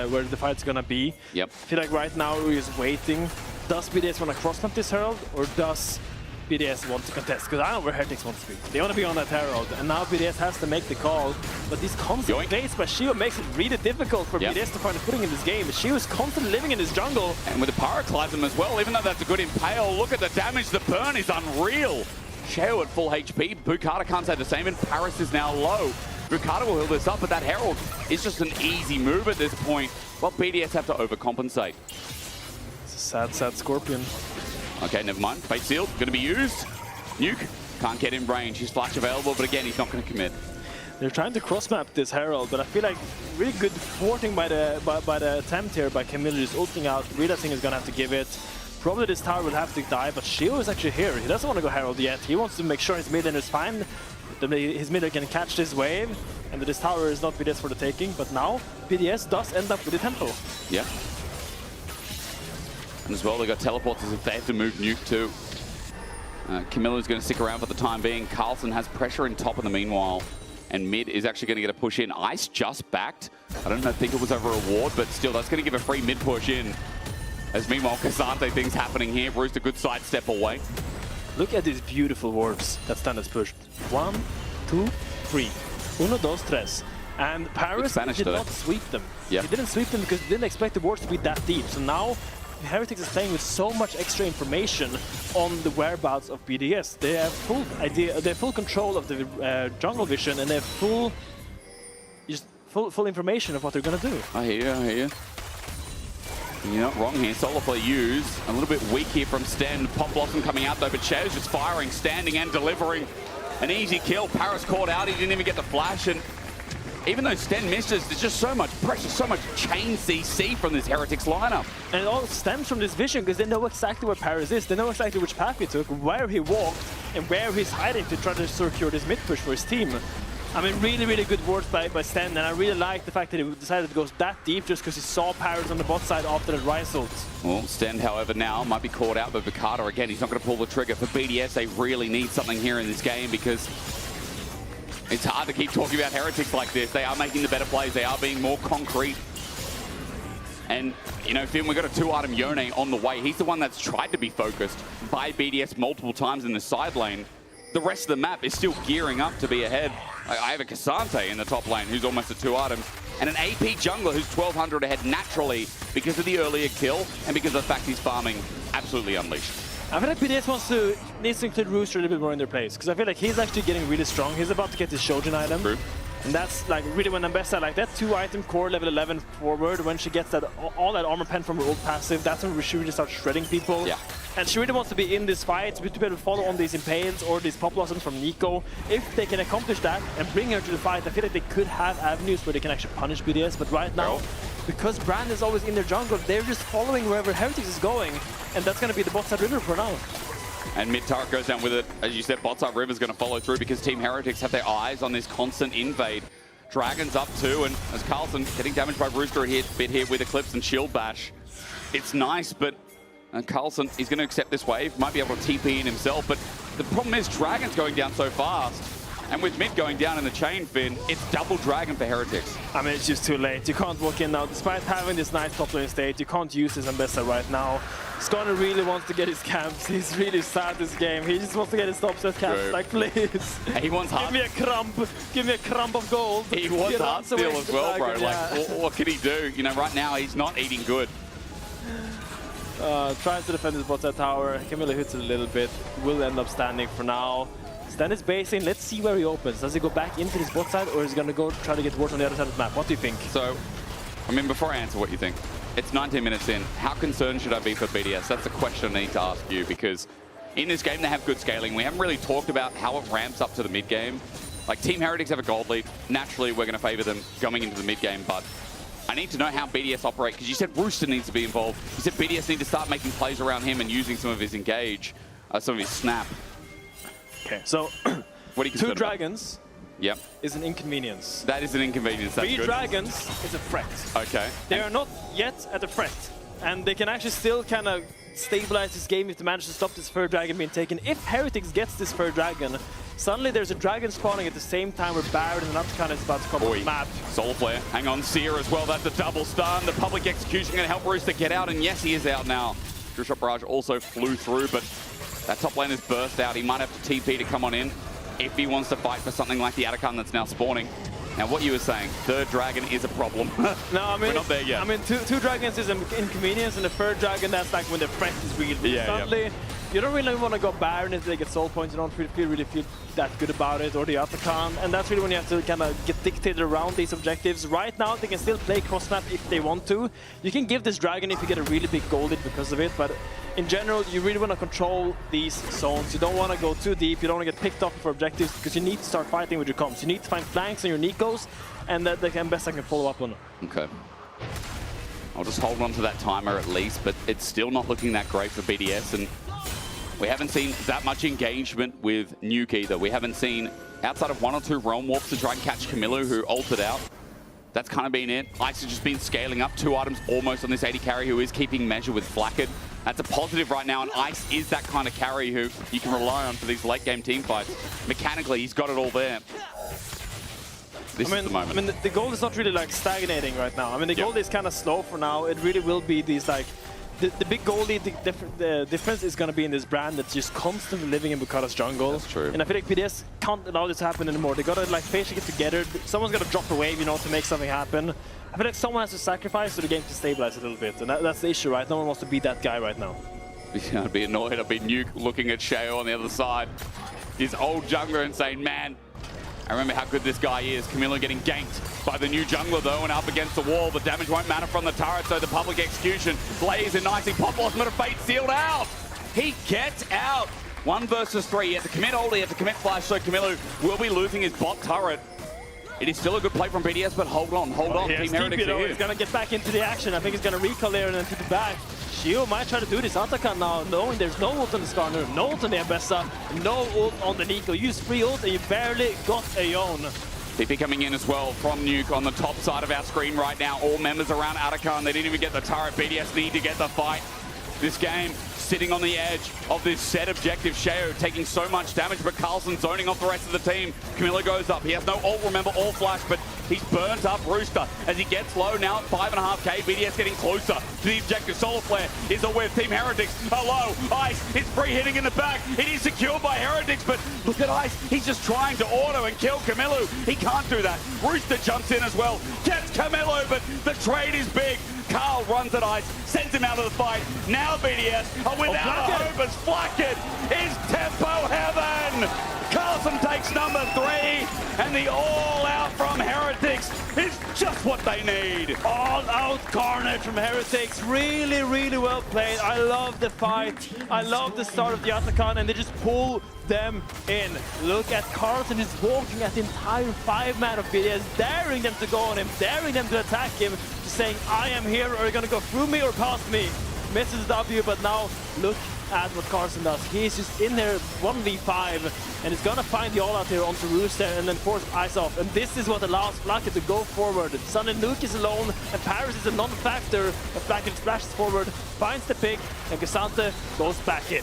Speaker 2: where the fight's gonna be.
Speaker 8: Yep.
Speaker 2: I feel like right now he's waiting. Does BDS want to cross-map this Herald, or does BDS want to contest? Because I know where Heretics wants to be. They want to be on that Herald, and now BDS has to make the call. But these constant plays by Shio makes it really difficult for BDS to find a footing in this game. Shio is constantly living in this jungle.
Speaker 8: And with the Pyroclasm as well, even though that's a good Impale, look at the damage. The burn is unreal. Sheo at full HP. Bukata can't say the same, and Paris is now low. Bukata will heal this up, but that Herald is just an easy move at this point. Well, BDS have to overcompensate.
Speaker 2: It's a sad, sad Scorpion.
Speaker 8: Okay, never mind. Fate Seal, going to be used. Nuke can't get in range. His flash available, but again, he's not going to commit.
Speaker 2: They're trying to cross-map this Herald, but I feel like really good thwarting by the attempt here by Camille, just ulting out, realizing he's going to have to give it. Probably this tower will have to die, but Shio is actually here. He doesn't want to go Herald yet. He wants to make sure his mid lane is fine. His mid lane can catch this wave, and this tower is not BDS for the taking. But now, BDS does end up with the tempo.
Speaker 8: Yeah. And as well, they got teleports as if they have to move Nuke too. Camilla's going to stick around for the time being. Carlson has pressure in top in the meanwhile. And mid is actually going to get a push in. Ice just backed. I don't think it was over a ward, but still, that's going to give a free mid push in. As meanwhile, Cassante things happening here. Bruce a good sidestep away.
Speaker 2: Look at these beautiful wards that Stan has pushed. 1, 2, 3. Uno, dos, tres. And Paris did not sweep them.
Speaker 8: Yeah.
Speaker 2: He didn't sweep them because he didn't expect the wards to be that deep. So now, Heretics is playing with so much extra information on the whereabouts of BDS. They have full idea, they have full control of the jungle vision, and they have full information of what they're gonna do.
Speaker 8: I hear you. You're not wrong here. Solar play used. A little bit weak here from Sten. Pop Blossom coming out though, but Cheo's just firing, standing and delivering. An easy kill. Paris caught out. He didn't even get the flash. And even though Sten misses, there's just so much pressure, so much chain CC from this Heretics lineup.
Speaker 2: And it all stems from this vision because they know exactly where Paris is. They know exactly which path he took, where he walked, and where he's hiding to try to secure this mid push for his team. I mean, really, really good words by Sten, and I really like the fact that he decided to go that deep just because he saw Paris on the bot side after the Rise ult.
Speaker 8: Well, Sten, however, now might be caught out by Bukata again. He's not going to pull the trigger. For BDS, they really need something here in this game because It's hard to keep talking about Heretics like this. They are making the better plays. They are being more concrete. And, you know, Finn, we've got a 2-item Yone on the way. He's the one that's tried to be focused by BDS multiple times in the side lane. The rest of the map is still gearing up to be ahead. I have a Cassante in the top lane who's almost at 2 items. And an AP jungler who's 1,200 ahead naturally because of the earlier kill and because of the fact he's farming absolutely unleashed.
Speaker 2: I feel like BDS needs to include Rooster a little bit more in their plays, because I feel like he's actually getting really strong. He's about to get his Shojin item.
Speaker 8: True.
Speaker 2: And that's like really when Ambessa, like that 2-item core level 11 forward, when she gets that all that armor pen from her old passive, that's when she really starts shredding people.
Speaker 8: Yeah.
Speaker 2: And she really wants to be in this fight, to be able to follow on these impales or these pop blossoms from Nico. If they can accomplish that and bring her to the fight, I feel like they could have avenues where they can actually punish BDS. But right now, because Brand is always in their jungle, they're just following wherever Heretics is going. And that's going to be the bot side river for now.
Speaker 8: And mid turret goes down with it. As you said, bot side River's going to follow through because Team Heretics have their eyes on this constant invade. Dragon's up too, and as Carlson getting damaged by Rooster a bit here with Eclipse and Shield Bash. It's nice, but Carlson is going to accept this wave. Might be able to TP in himself, but the problem is Dragon's going down so fast. And with mid going down in the chain, Finn, it's double Dragon for Heretics.
Speaker 2: I mean, it's just too late. You can't walk in now. Despite having this nice top lane state, you can't use this Ambessa right now. Skarner really wants to get his camps. He's really sad this game. He just wants to get his top set camps.
Speaker 8: True.
Speaker 2: Like, please.
Speaker 8: He wants
Speaker 2: Give me a crump. Give me a crump of gold.
Speaker 8: He wants heart steal as well, bro.
Speaker 2: Yeah.
Speaker 8: Like, what can he do? You know, right now he's not eating good.
Speaker 2: Tries to defend his bot side tower. Camilla hits it a little bit. Will end up standing for now. Stan is basing. Let's see where he opens. Does he go back into his bot side, or is he going to go try to get ward on the other side of the map? What do you think?
Speaker 8: So, I mean, before I answer what you think, it's 19 minutes in. How concerned should I be for BDS? That's the question I need to ask you, because in this game they have good scaling. We haven't really talked about how it ramps up to the mid game. Like, Team Heretics have a gold lead. Naturally, we're going to favor them going into the mid game, but I need to know how BDS operate, because you said Rooster needs to be involved. You said BDS need to start making plays around him and using some of his engage, some of his snap.
Speaker 2: Okay, so
Speaker 8: what are you
Speaker 2: 2 dragons
Speaker 8: Yep.
Speaker 2: is an inconvenience.
Speaker 8: That is an inconvenience. That's
Speaker 2: 3
Speaker 8: good.
Speaker 2: dragons is a threat.
Speaker 8: Okay.
Speaker 2: They are not yet at a threat, and they can actually still kind of stabilize this game if they manage to stop this 3rd dragon being taken. If Heretics gets this 3rd dragon, suddenly there's a dragon spawning at the same time where Baron and Uptown is about to come on the map.
Speaker 8: Soul Flare. Hang on, Seer as well. That's a double stun. The public execution going to help Rooster get out, and yes, he is out now. True Shot Barrage also flew through, but that top lane has burst out. He might have to TP to come on in if he wants to fight for something like the Atacon that's now spawning. Now, what you were saying, 3rd dragon is a problem.
Speaker 2: No, I mean,
Speaker 8: we're not there yet.
Speaker 2: I mean, two dragons is an inconvenience, and the 3rd dragon, that's like when the threat is real.
Speaker 8: Yeah,
Speaker 2: suddenly, you don't really want to go Baron if they get soul points. You don't really feel that good about it, or the Atacon, and that's really when you have to kind of get dictated around these objectives. Right now, they can still play cross map if they want to. You can give this dragon if you get a really big gold lead because of it, but in general, you really want to control these zones. You don't want to go too deep. You don't want to get picked off for objectives, because you need to start fighting with your comps. You need to find flanks on your Nikos, and that they can best can follow up on.
Speaker 8: Okay. I'll just hold on to that timer at least, but it's still not looking that great for BDS, and we haven't seen that much engagement with Nuke either. We haven't seen, outside of 1 or 2 Realm Warps to try and catch Camilo, who ulted out. That's kind of been it. Ice has just been scaling up 2 items almost on this AD carry, who is keeping measure with Flakked. That's a positive right now, and Ice is that kind of carry who you can rely on for these late game team fights. Mechanically, he's got it all there. This is the moment.
Speaker 2: I mean, the gold is not really like stagnating right now. I mean, the gold is kind of slow for now. It really will be these like the big goal lead. The difference is going to be in this brand that's just constantly living in Bukata's jungle.
Speaker 8: That's true.
Speaker 2: And I feel like PDS can't allow this to happen anymore. They got to like facially get together. Someone's got to drop a wave, you know, to make something happen. I feel like someone has to sacrifice to the game to stabilize a little bit, and that's the issue, right? No one wants to be that guy right now.
Speaker 8: Yeah, I'd be annoyed. I'd be Nuke looking at Sheo on the other side. His old jungler and saying, man, I remember how good this guy is. Camilo getting ganked by the new jungler, though, and up against the wall. The damage won't matter from the turret, so the public execution. Blaze and nicely pop loss, but a fate sealed out. He gets out. 1 versus 3. He had to commit ult, he had to commit flash, so Camilo will be losing his bot turret. It is still a good play from BDS, but hold on. Team Heretics are here.
Speaker 2: He's going to get back into the action. I think he's going to recall there and then keep it back. Shio might try to do this Atacon now, knowing there's no ult on the Skarner, no ult on the Ambessa, no ult on the Nico. Use free ult and you barely got a Yone.
Speaker 8: TP coming in as well from Nuke on the top side of our screen right now. All members around Atacon. They didn't even get the turret. BDS need to get the fight. this game sitting on the edge of this set objective. Sheo taking so much damage, but Carlson zoning off the rest of the team. Camilo goes up. He has no ult, remember, all flash, but he's burnt up Rooster as he gets low now at 5.5k. BDS getting closer to the objective. Solar Flare is a whiff. Team Heretics are low. Ice is free hitting in the back. It is secured by Heretics, but look at Ice. He's just trying to auto and kill Camilo. He can't do that. Rooster jumps in as well. Gets Camilo, but the trade is big. Carl runs at Ice, sends him out of the fight. Now BDS are without a hope as Flacket is tempo heaven. Carlson takes number 3, and the all-out from Heretics is just what they need.
Speaker 2: All-out carnage from Heretics. Really, really well played. I love the fight. I love the start of the Atacon, and they just pull them in. Look at Carlson just walking at the entire 5-man of BDS, daring them to go on him, daring them to attack him, just saying, I am here, or you're gonna go through me or past me. Misses W, but now look at what Carlson does. He's just in there 1v5, and he's gonna find the all-out here onto Rooster and then force Ice off. And this is what allows Flacket to go forward. Sun and Nuke is alone, and Paris is a non-factor. But Flacket splashes forward, finds the pick, and Cassante goes back in.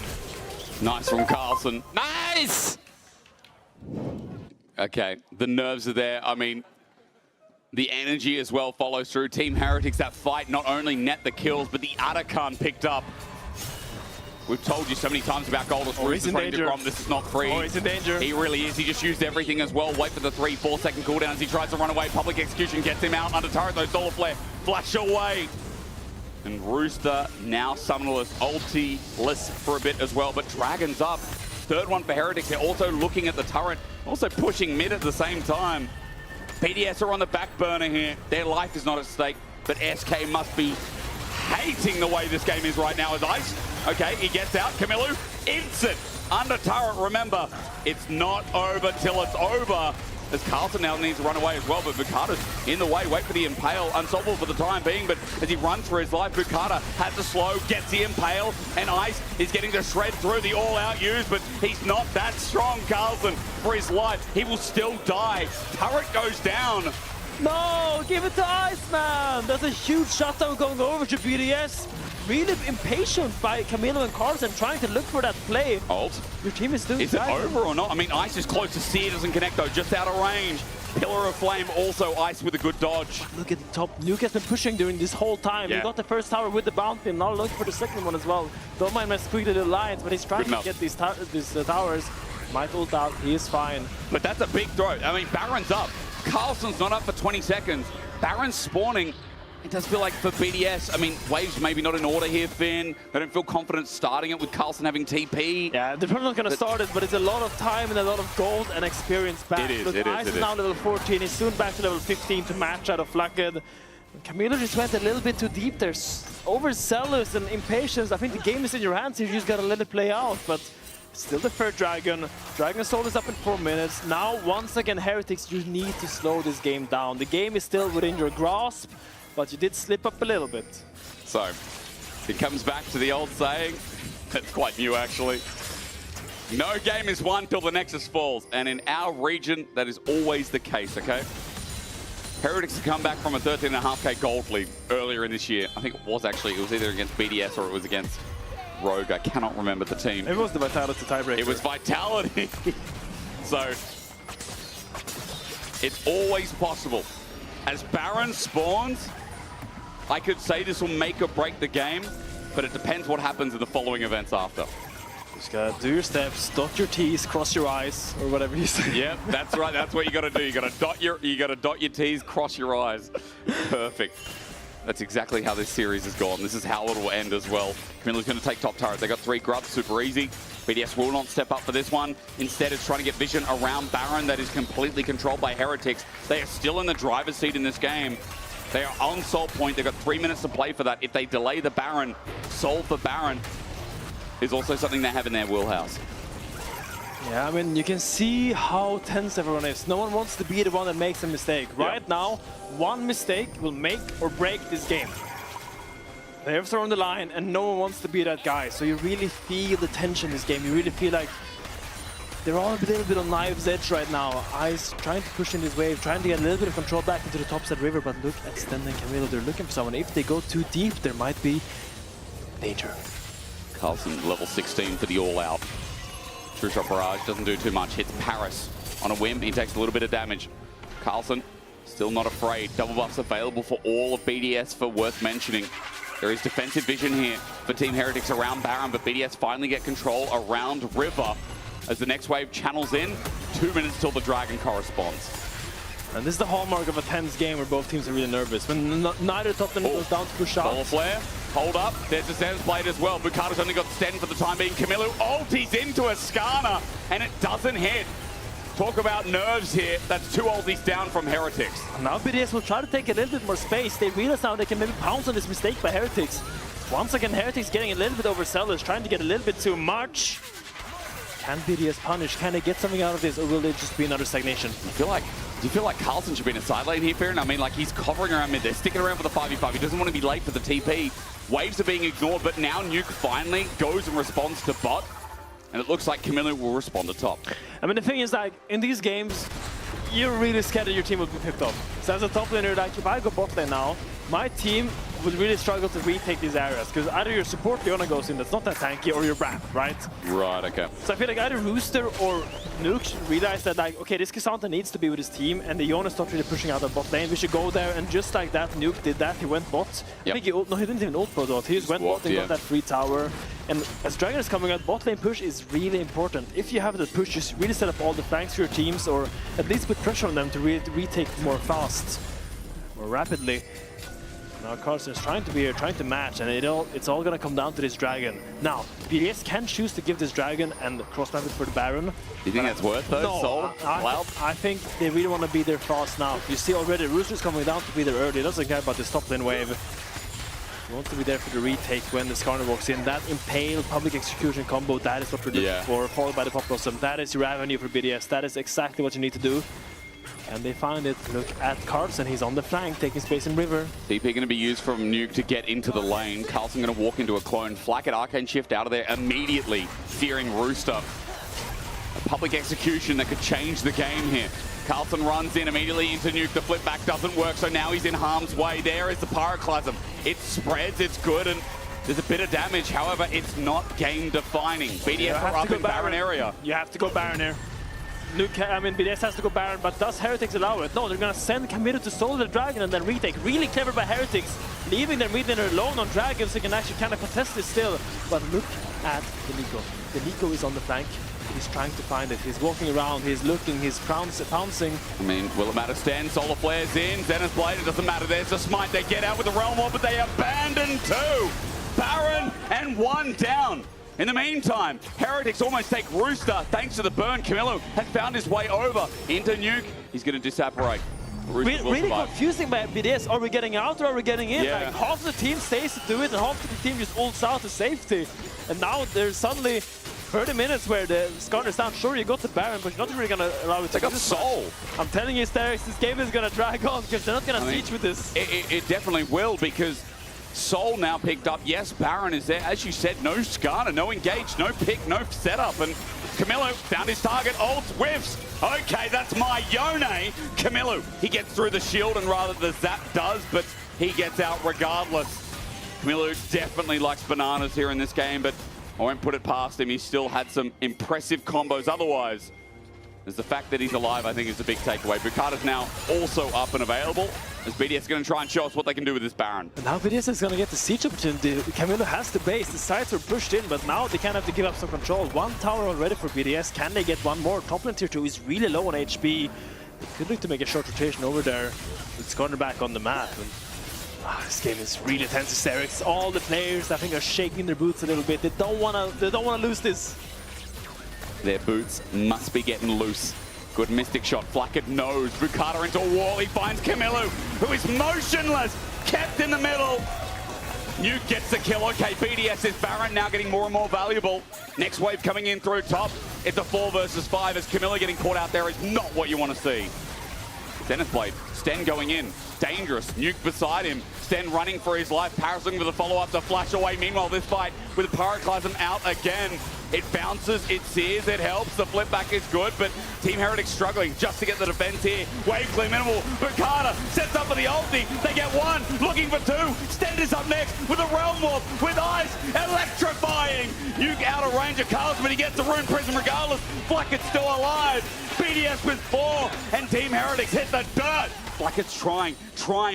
Speaker 8: Nice from Carlson. Nice! Okay, the nerves are there. I mean, the energy as well follows through. Team Heretics, that fight not only net the kills, but the Atacon picked up. We've told you so many times about Goldust.
Speaker 2: He's in danger.
Speaker 8: This is not free.
Speaker 2: He's in danger.
Speaker 8: He really is. He just used everything as well. Wait for the 3-4 second cooldown as he tries to run away. Public execution gets him out under turret, though. Solar Flare flash away. And Rooster now summonerless, ulti-less for a bit as well, but Dragon's up. Third one for Heretics. They're also looking at the turret, also pushing mid at the same time. BDS are on the back burner here. Their life is not at stake, but SK must be hating the way this game is right now as Ice. Okay, he gets out. Camilo, instant under turret. Remember, it's not over till it's over. As Carlson now needs to run away as well, but Bukata's in the way. Wait for the Impale, unsolvable for the time being, but as he runs for his life, Bukata has to slow, gets the Impale, and Ice is getting to shred through the all-out use, but he's not that strong, Carlson, for his life. He will still die. Turret goes down.
Speaker 2: No, give it to Iceman! That's a huge shutdown going over to BDS. Really impatient by Camilo and Carlson trying to look for that play.
Speaker 8: Ult.
Speaker 2: Your team is doing
Speaker 8: Is it over or not? I mean, Ice is close to see, it doesn't connect though, just out of range. Pillar of Flame, also Ice with a good dodge.
Speaker 2: Look at the top. Nuke has been pushing during this whole time.
Speaker 8: Yeah.
Speaker 2: He got the first tower with the bounty, now looking for the second one as well. Don't mind my squeaky little lines, but he's trying to get these towers. Might ult out, he is fine.
Speaker 8: But that's a big throw. I mean, Baron's up. Carlson's not up for 20 seconds. Baron's spawning. It does feel like for BDS, I mean, waves maybe not in order here, Finn. They don't feel confident starting it with Carlson having TP.
Speaker 2: Yeah, they're probably not going to start it, but it's a lot of time and a lot of gold and experience back.
Speaker 8: It is,
Speaker 2: Look, Ice is now level 14. He's soon back to level 15 to match out of Flacket. Camilo just went a little bit too deep there. Overzealous and impatience. I think the game is in your hands. You just got to let it play out, but still the third Dragon. Dragon Soul is up in 4 minutes. Now, once again, Heretics, you need to slow this game down. The game is still within your grasp, but you did slip up a little bit.
Speaker 8: So, it comes back to the old saying. That's quite new, actually. No game is won till the Nexus falls. And in our region, that is always the case, okay? Heretics have come back from a 13.5k gold lead earlier in this year. I think it was actually, it was either against BDS or it was against Rogue. I cannot remember the team.
Speaker 2: It was the Vitality tiebreaker.
Speaker 8: It was Vitality. So, it's always possible. As Baron spawns, I could say this will make or break the game, but it depends what happens in the following events after.
Speaker 2: Just gotta do your steps, dot your T's, cross your I's, or whatever you say.
Speaker 8: Yeah, that's right. That's what you gotta do. You gotta dot your T's, cross your I's. Perfect. That's exactly how this series has gone. This is how it will end as well. Camilo's going to take top turret. They got 3 grubs, super easy. BDS will not step up for this one. Instead, it's trying to get vision around Baron that is completely controlled by Heretics. They are still in the driver's seat in this game. They are on Soul Point. They've got 3 minutes to play for that. If they delay the Baron, Soul for Baron is also something they have in their wheelhouse.
Speaker 2: Yeah, I mean, you can see how tense everyone is. No one wants to be the one that makes a mistake. Right now, one mistake will make or break this game. They have thrown the line, and no one wants to be that guy. So you really feel the tension in this game. You really feel like they're all a little bit on knife's edge right now. Ice trying to push in this wave, trying to get a little bit of control back into the topside river. But look at Sten and Camilo. They're looking for someone. If they go too deep, there might be danger.
Speaker 8: Carlson level 16 for the all-out. True shot barrage doesn't do too much. Hits Paris on a whim. He takes a little bit of damage. Carlson still not afraid. Double buffs available for all of BDS for worth mentioning. There is defensive vision here for Team Heretics around Baron, but BDS finally get control around River as the next wave channels in. 2 minutes till the Dragon corresponds.
Speaker 2: And this is the hallmark of a tense game where both teams are really nervous. When neither top lane goes down to push out.
Speaker 8: Solar Flare, hold up. There's a Zen's blade as well. Bukato's only got Sten for the time being. Camilo ulties into a Skarner, and it doesn't hit. Talk about nerves here. That's 2 ulties down from Heretics.
Speaker 2: Now BDS will try to take a little bit more space. They realize now they can maybe pounce on this mistake by Heretics. Once again, Heretics getting a little bit overzealous, trying to get a little bit too much. Can BDS punish? Can they get something out of this, or will it just be another stagnation?
Speaker 8: Do you feel like Carlson should be in a side lane here, Fearon? I mean, like, he's covering around mid. They're sticking around for the 5v5. He doesn't want to be late for the TP. Waves are being ignored, but now Nuke finally goes and responds to bot. And it looks like Camilo will respond to top.
Speaker 2: I mean, the thing is, like, in these games, you're really scared that your team will be picked up. So as a top laner, like, if I go bot lane now, my team would really struggle to retake these areas, because either your support Leona goes in that's not that tanky, or your Brand, right?
Speaker 8: Right, okay.
Speaker 2: So I feel like either Rooster or Nuke should realize that, like, okay, this Cassandra needs to be with his team, and the Leona's not really pushing out of bot lane. We should go there, and just like that, Nuke did that. He went bot.
Speaker 8: Yep.
Speaker 2: I think he didn't even ult pro dot. He just went bot and got that free tower. And as Dragon is coming out, bot lane push is really important. If you have the push, just really set up all the flanks for your teams, or at least put pressure on them to really retake more fast, more rapidly. Now Carlson is trying to be here, trying to match, and it's all gonna come down to this Dragon. Now, BDS can choose to give this Dragon and cross-map it for the Baron.
Speaker 8: Do you think that's worth though,
Speaker 2: No,
Speaker 8: Soul?
Speaker 2: I think they really want to be there fast now. You see already Rooster's coming down to be there early. He doesn't care about this top lane wave. He wants to be there for the retake when the Skarner walks in. That Impale public execution combo, that is what we're looking for, followed by the Pop Blossom. That is your avenue for BDS. That is exactly what you need to do. And they find it. Look at Carlson, he's on the flank, taking space in River.
Speaker 8: TP going to be used from Nuke to get into the lane. Carlson going to walk into a clone. Flack at Arcane Shift out of there immediately, fearing Rooster. A public execution that could change the game here. Carlson runs in immediately into Nuke. The flip back doesn't work, so now he's in harm's way. There is the Pyroclasm. It spreads, it's good, and there's a bit of damage. However, it's not game defining. BDS are up in Baron area.
Speaker 2: You have to go Baron here. BDS has to go Baron, but does Heretics allow it? No, they're gonna send Camilo to solo the Dragon and then retake. Really clever by Heretics, leaving their mid laner alone on Dragon so they can actually kind of contest this still. But look at the Nico. The Nico is on the flank. He's trying to find it. He's walking around, he's looking, he's pouncing.
Speaker 8: I mean, will it matter? Stand, Solar Flares in, Zenith's Blade, it doesn't matter. There's the smite. They get out with the Realm War, but they abandon 2. Baron and 1 down. In the meantime, Heretics almost take Rooster thanks to the burn. Camilo has found his way over into Nuke. He's going to disapparate.
Speaker 2: Really confusing by BDS. Are we getting out or are we getting in?
Speaker 8: Yeah.
Speaker 2: Like, half the team stays to do it and half the team just ults out to safety. And now there's suddenly 30 minutes where the Skarner's down. Sure, you got the Baron, but you're not really going to allow it to
Speaker 8: got Soul.
Speaker 2: I'm telling you, Sterix, this game is going to drag on because they're not going to siege with this.
Speaker 8: It definitely will, because Soul now picked up. Yes, Baron is there. As you said, no Skarner, no engage, no pick, no setup. And Camilo found his target, ults, whiffs. Okay, that's my Yone. Camilo, he gets through the shield, and rather the zap does, but he gets out regardless. Camilo definitely likes bananas here in this game, but I won't put it past him. He still had some impressive combos otherwise. There's the fact that he's alive, I think, is the big takeaway. Bukata's now also up and available, as BDS is going to try and show us what they can do with this Baron.
Speaker 2: And now BDS is going to get the siege opportunity. Camilo has the base, the sides were pushed in, but now they kind of have to give up some control. 1 tower already for BDS. Can they get 1 more? Top lane tier 2 is really low on HP. They could look to make a short rotation over there. It's corner back on the map. And, this game is really tense. Hysterics. All the players, I think, are shaking their boots a little bit. They don't want to lose this.
Speaker 8: Their boots must be getting loose. Good Mystic shot. Flackett knows. Bukata into a wall. He finds Camilo, who is motionless. Kept in the middle. Nuke gets the kill. Okay, BDS is Baron now getting more and more valuable. Next wave coming in through top. It's a 4 versus 5 as Camilo getting caught out there is not what you want to see. Zenith Blade. Sten going in. Dangerous. Nuke beside him. Sten running for his life. Paris looking for the follow-up to flash away. Meanwhile, this fight with Pyroclasm out again. It bounces, it sears, it helps. The flip back is good, but Team Heretics struggling just to get the defense here. Wave clear minimal, but Carter sets up for the ulti. They get one, looking for two. Stender's up next with a Realm Warp, with Ice, electrifying. Nuke out of range of Carlos, but he gets the Rune Prism regardless. Blacket's still alive. BDS with 4, and Team Heretics hit the dirt. Blacket's trying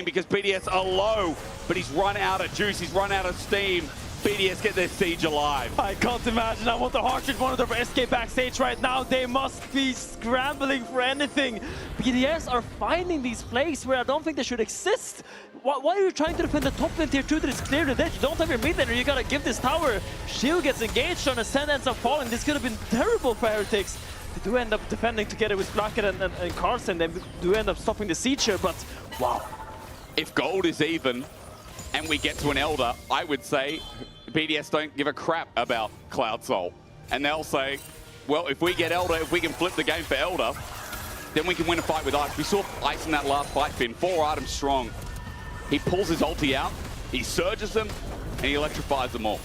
Speaker 8: because BDS are low, but he's run out of juice, he's run out of steam. BDS get their siege alive.
Speaker 2: I can't imagine. I want the Heartbeat monitor for SK backstage right now. They must be scrambling for anything. BDS are finding these plays where I don't think they should exist. Why are you trying to defend the top lane tier 2 that is clearly dead? You don't have your mid laner, you gotta give this tower. Shield gets engaged on Ascend, ends up falling. This could have been terrible for Heretics. They do end up defending together with Blackett and Carson. They do end up stopping the siege here, but wow.
Speaker 8: If gold is even and we get to an Elder, I would say BDS don't give a crap about Cloud Soul. And they'll say, well, if we get Elder, if we can flip the game for Elder, then we can win a fight with Ice. We saw Ice in that last fight, Finn, 4 items strong. He pulls his ulti out, he surges them, and he electrifies them all.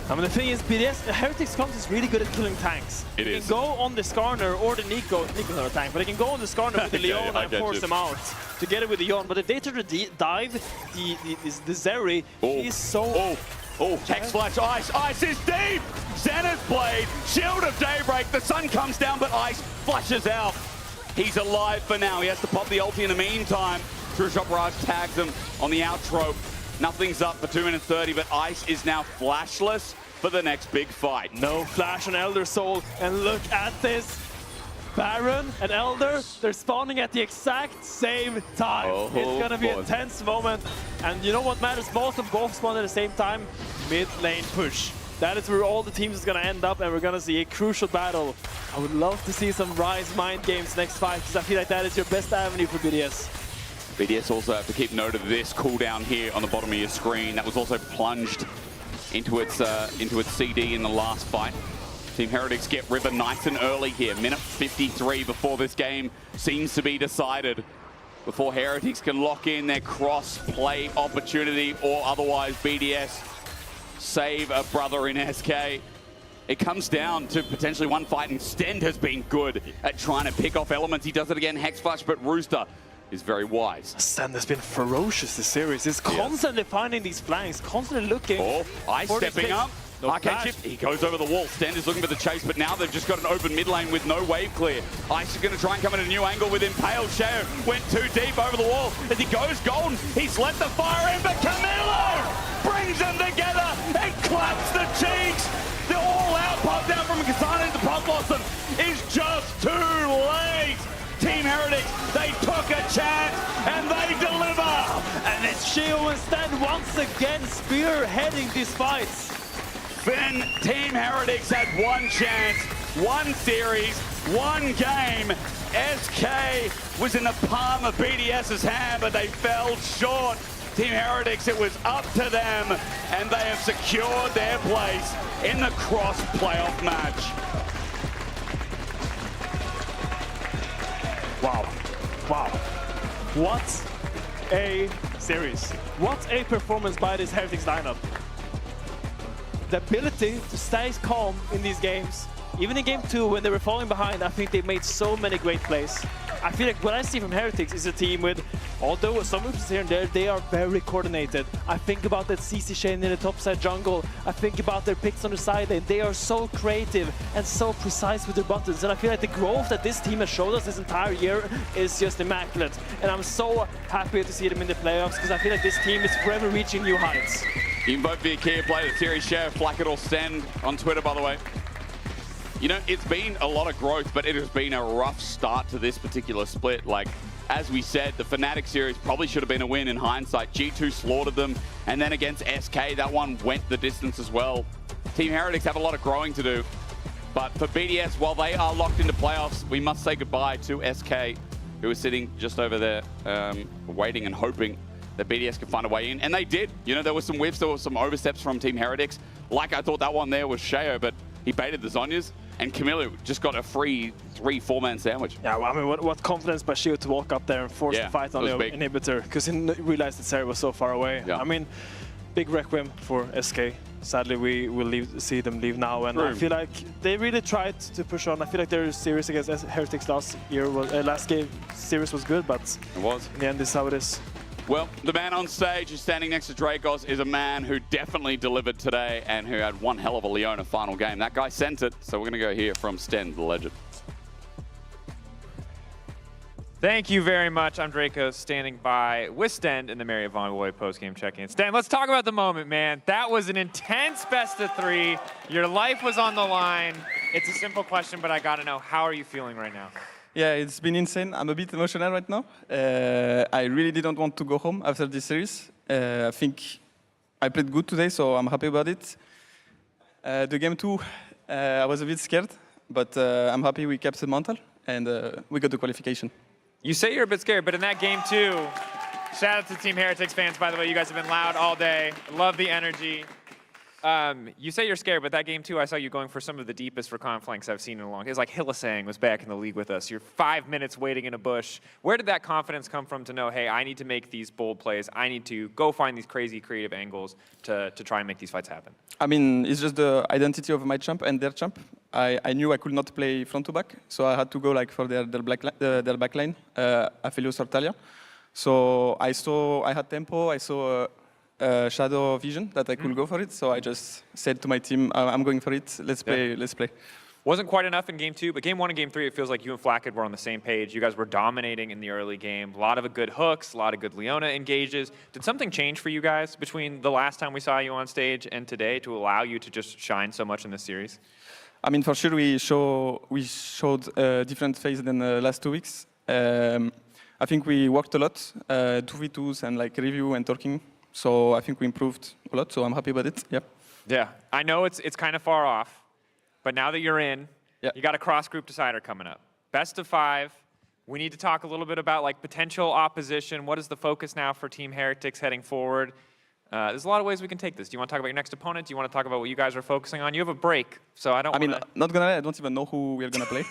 Speaker 2: I mean, the thing is, BDS, Heretics Comps is really good at killing tanks.
Speaker 8: It is.
Speaker 2: He can go on the Skarner or the Nico. Nico's not a tank, but he can go on the Skarner with the Leona and force them out together with the Yon. But if they try to dive the Zeri, he's so...
Speaker 8: Oh, Hex Flash, Ice is deep! Xana's Blade, Shield of Daybreak, the sun comes down, but Ice flashes out. He's alive for now, he has to pop the ulti in the meantime. True Shot Barrage tags him on the outro. Nothing's up for 2 minutes 30, but Ice is now flashless for the next big fight.
Speaker 2: No flash on Elder Soul, and look at this. Baron and Elder, they're spawning at the exact same time. It's gonna be a tense moment. And you know what matters most? Of both spawn at the same time? Mid lane push. That is where all the teams is gonna end up, and we're gonna see a crucial battle. I would love to see some Rise mind games next fight, because I feel like that is your best avenue for BDS.
Speaker 8: BDS also have to keep note of this cooldown here on the bottom of your screen. That was also plunged into its CD in the last fight. Team Heretics get River nice and early here. Minute 53 before this game seems to be decided. Before Heretics can lock in their cross-play opportunity, or otherwise BDS save a brother in SK. It comes down to potentially one fight, and Stend has been good at trying to pick off elements. He does it again, Hex Flash, but Rooster is very wise.
Speaker 2: Stend has been ferocious this series. He's constantly finding these flanks, constantly looking.
Speaker 8: Oh, Ice stepping up.
Speaker 2: No
Speaker 8: Arcade chip, he goes over the wall. Stend is looking for the chase, but now they've just got an open mid lane with no wave clear. Ice is going to try and come in a new angle with Impale. Sheo went too deep over the wall. As he goes golden, he's let the fire in, but Camilo brings them together and claps the cheeks. The all-out pop down from Kasane to Pop Blossom is just too late. Team Heretics, they took a chance and they deliver.
Speaker 2: And it's Sheo and Stend once again spearheading these fights.
Speaker 8: Finn, Team Heretics had one chance, one series, one game. SK was in the palm of BDS's hand, but they fell short. Team Heretics, it was up to them, and they have secured their place in the cross playoff match.
Speaker 2: Wow. Wow. What a series. What a performance by this Heretics lineup. The ability to stay calm in these games. Even in game 2, when they were falling behind, I think they made so many great plays. I feel like what I see from Heretics is a team with, although some moves here and there, they are very coordinated. I think about that CC chain in the topside jungle. I think about their picks on the side lane. They are so creative and so precise with their buttons. And I feel like the growth that this team has showed us this entire year is just immaculate. And I'm so happy to see them in the playoffs, because I feel like this team is forever reaching new heights.
Speaker 8: You can vote for your key player of the series, share, Flackett or Stend on Twitter, by the way. You know, it's been a lot of growth, but it has been a rough start to this particular split. Like, as we said, the Fnatic series probably should have been a win in hindsight. G2 slaughtered them, and then against SK, that one went the distance as well. Team Heretics have a lot of growing to do. But for BDS, while they are locked into playoffs, we must say goodbye to SK, who is sitting just over there, waiting and hoping that BDS could find a way in. And they did. You know, there were some whiffs, there were some oversteps from Team Heretics. Like, I thought that one there was Sheo, but he baited the Zhonyas. And Camilo just got a free 3-4-man sandwich.
Speaker 2: Yeah, well, I mean, what confidence by Sheo to walk up there and force the fight on the inhibitor, because he realized that Sarah was so far away.
Speaker 8: Yeah.
Speaker 2: I mean, big requiem for SK.
Speaker 7: sadly we will see them leave now, and I feel like they really tried to push on. I feel like their series against Heretics last game series was good, but
Speaker 8: it was.
Speaker 7: In the end, this is how it is.
Speaker 8: Well, the man on stage who's standing next to Dracos is a man who definitely delivered today and who had one hell of a Leona final game. That guy sent it, so we're going to go hear from Sten, the legend.
Speaker 19: Thank you very much. I'm Draco, standing by with Sten in the Marriott Vonnevoy post-game check-in. Sten, let's talk about the moment, man. That was an intense best-of-3. Your life was on the line. It's a simple question, but I got to know, how are you feeling right now?
Speaker 3: Yeah, it's been insane. I'm a bit emotional right now. I really didn't want to go home after this series. I think I played good today, so I'm happy about it. The game 2, I was a bit scared, but I'm happy we kept the mantle and we got the qualification.
Speaker 19: You say you're a bit scared, but in that game 2, shout out to Team Heretics fans, by the way. You guys have been loud all day. Love the energy. You say you're scared, but that game 2, I saw you going for some of the deepest recon flanks I've seen in a long time. It was like Hillisang was back in the league with us. You're 5 minutes waiting in a bush. Where did that confidence come from to know, hey, I need to make these bold plays. I need to go find these crazy creative angles to try and make these fights happen? I mean, it's just the identity of my champ and their champ. I knew I could not play front to back, so I had to go like for their back line, Aphelios or Talia. So I had tempo, I saw shadow vision that I could go for it, so I just said to my team, I'm going for it, let's play, let's play. Wasn't quite enough in game 2, but game 1 and game 3, it feels like you and Flacked were on the same page. You guys were dominating in the early game. A lot of good hooks, a lot of good Leona engages. Did something change for you guys between the last time we saw you on stage and today to allow you to just shine so much in this series? I mean, for sure, we showed a different phase than the last 2 weeks. I think we worked a lot, 2v2s and like review and talking. So I think we improved a lot, so I'm happy about it. Yeah. Yeah, I know it's kind of far off. But now that you're in, you got a cross-group decider coming up. Best of 5. We need to talk a little bit about like potential opposition. What is the focus now for Team Heretics heading forward? There's a lot of ways we can take this. Do you want to talk about your next opponent? Do you want to talk about what you guys are focusing on? You have a break, so I don't. I mean, not gonna lie, I don't even know who we're gonna play.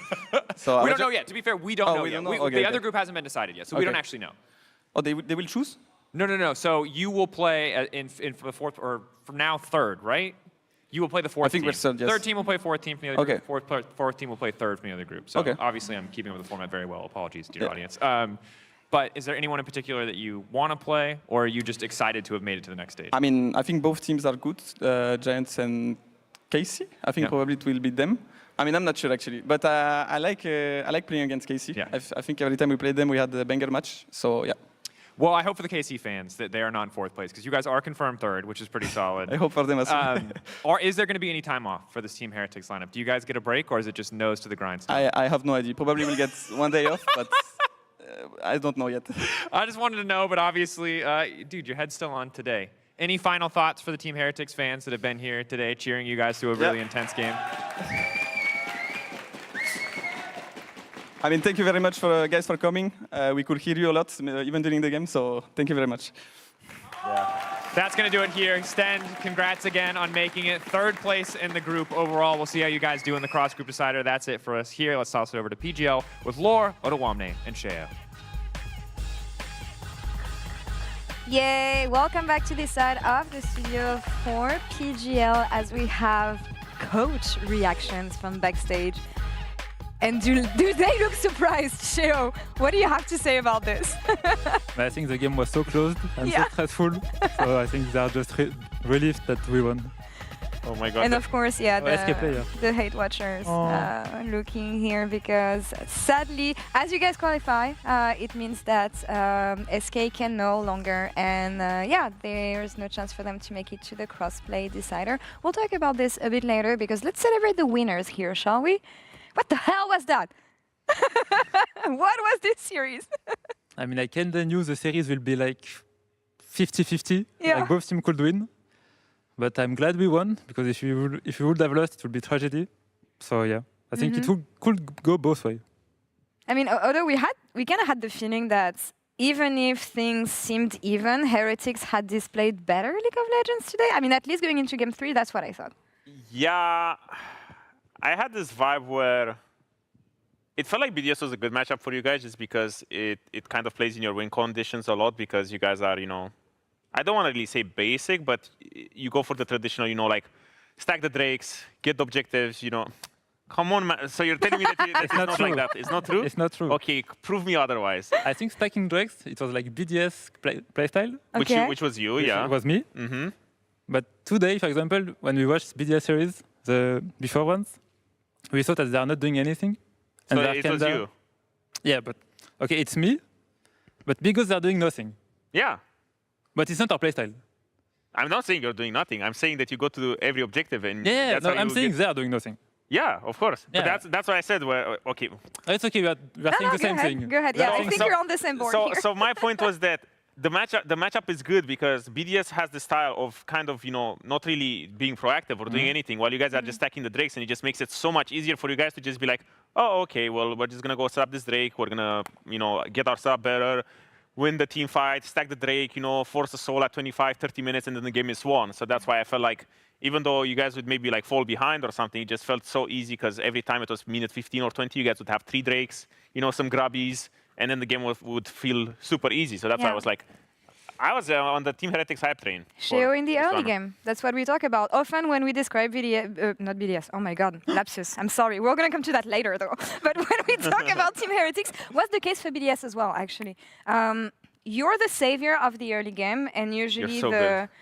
Speaker 19: So we don't know yet. To be fair, we don't know yet. The other group hasn't been decided yet, so we don't actually know. Oh, they will choose? No. So you will play in the 4th, or from now 3rd, right? You will play the 4th team. I think we're third, yes. 3rd team will play 4th team from the other group. 4th team will play 3rd from the other group. So obviously I'm keeping with the format very well. Apologies to your audience. But is there anyone in particular that you want to play, or are you just excited to have made it to the next stage? I mean, I think both teams are good, Giants and KC. I think probably it will be them. I mean, I'm not sure actually, but I like playing against KC. Yeah. I think every time we played them, we had a banger match. So yeah. Well, I hope for the KC fans that they are not in 4th place, because you guys are confirmed 3rd, which is pretty solid. I hope for them as well. Or is there going to be any time off for this Team Heretics lineup? Do you guys get a break, or is it just nose to the grindstone? I have no idea. Probably we'll get one day off, but I don't know yet. I just wanted to know, but obviously, dude, your head's still on today. Any final thoughts for the Team Heretics fans that have been here today cheering you guys through a really intense game? I mean, thank you very much for guys for coming. We could hear you a lot, even during the game, so thank you very much. Yeah. That's going to do it here. Sten, congrats again on making it 3rd place in the group overall. We'll see how you guys do in the cross-group decider. That's it for us here. Let's toss it over to PGL with Lore, Otawamne, and Shea.
Speaker 4: Yay! Welcome back to this side of the studio for PGL as we have coach reactions from backstage. And do they look surprised? Sheo, what do you have to say about this?
Speaker 10: I think the game was so close and so stressful, so I think they are just relieved that we won. Oh my god.
Speaker 4: And of course, the hate watchers looking here, because sadly, as you guys qualify, it means that SK can no longer, and there's no chance for them to make it to the crossplay decider. We'll talk about this a bit later, because let's celebrate the winners here, shall we? What the hell was that? What was this series?
Speaker 10: I mean, I kinda knew the series will be like 50-50, like both teams could win. But I'm glad we won, because if we would have lost, it would be tragedy. So yeah, I think it could go both ways.
Speaker 4: I mean, although we kind of had the feeling that even if things seemed even, Heretics had displayed better League of Legends today. I mean, at least going into Game 3, that's what I thought.
Speaker 16: Yeah. I had this vibe where it felt like BDS was a good matchup for you guys, just because it kind of plays in your win conditions a lot, because you guys are, I don't want to really say basic, but you go for the traditional, you know, like stack the drakes, get the objectives, you know. Come on, man. So you're telling me that it's not like that? It's not true?
Speaker 10: It's not true.
Speaker 16: Okay, prove me otherwise.
Speaker 10: I think stacking drakes, it was like BDS playstyle.
Speaker 16: Which was you, yeah.
Speaker 10: It was me.
Speaker 16: Mm-hmm.
Speaker 10: But today, for example, when we watched BDS series, the before ones, we thought that they are not doing anything.
Speaker 16: So it was you?
Speaker 10: Yeah, but okay, it's me, but because they're doing nothing.
Speaker 16: Yeah.
Speaker 10: But it's not our playstyle.
Speaker 16: I'm not saying you're doing nothing. I'm saying that you go to every objective and
Speaker 10: Yeah,
Speaker 16: that's
Speaker 10: no,
Speaker 16: how
Speaker 10: I'm
Speaker 16: you
Speaker 10: saying
Speaker 16: get...
Speaker 10: they are doing nothing.
Speaker 16: Yeah, of course.
Speaker 10: Yeah.
Speaker 16: But that's why I said, well, okay.
Speaker 10: It's okay, we are saying the same thing.
Speaker 4: Go ahead. Yeah, I think you're on the same board here.
Speaker 16: So my point was that the matchup is good because BDS has the style of kind of, you know, not really being proactive or doing anything while you guys are just stacking the drakes, and it just makes it so much easier for you guys to just be like, oh, okay, well, we're just going to go set up this drake. We're going to, you know, get our setup better, win the team fight, stack the drake, you know, force a soul at 25, 30 minutes, and then the game is won. So that's why I felt like even though you guys would maybe like fall behind or something, it just felt so easy because every time it was minute 15 or 20, you guys would have 3 drakes, you know, some grubbies, and then the game would feel super easy. So that's why I was like, I was on the Team Heretics hype train.
Speaker 4: Sheo in the early game. That's what we talk about. Often when we describe not BDS, oh my god, lapsus, I'm sorry. We're going to come to that later though. But when we talk about Team Heretics, what's the case for BDS as well, actually? You're the savior of the early game, and usually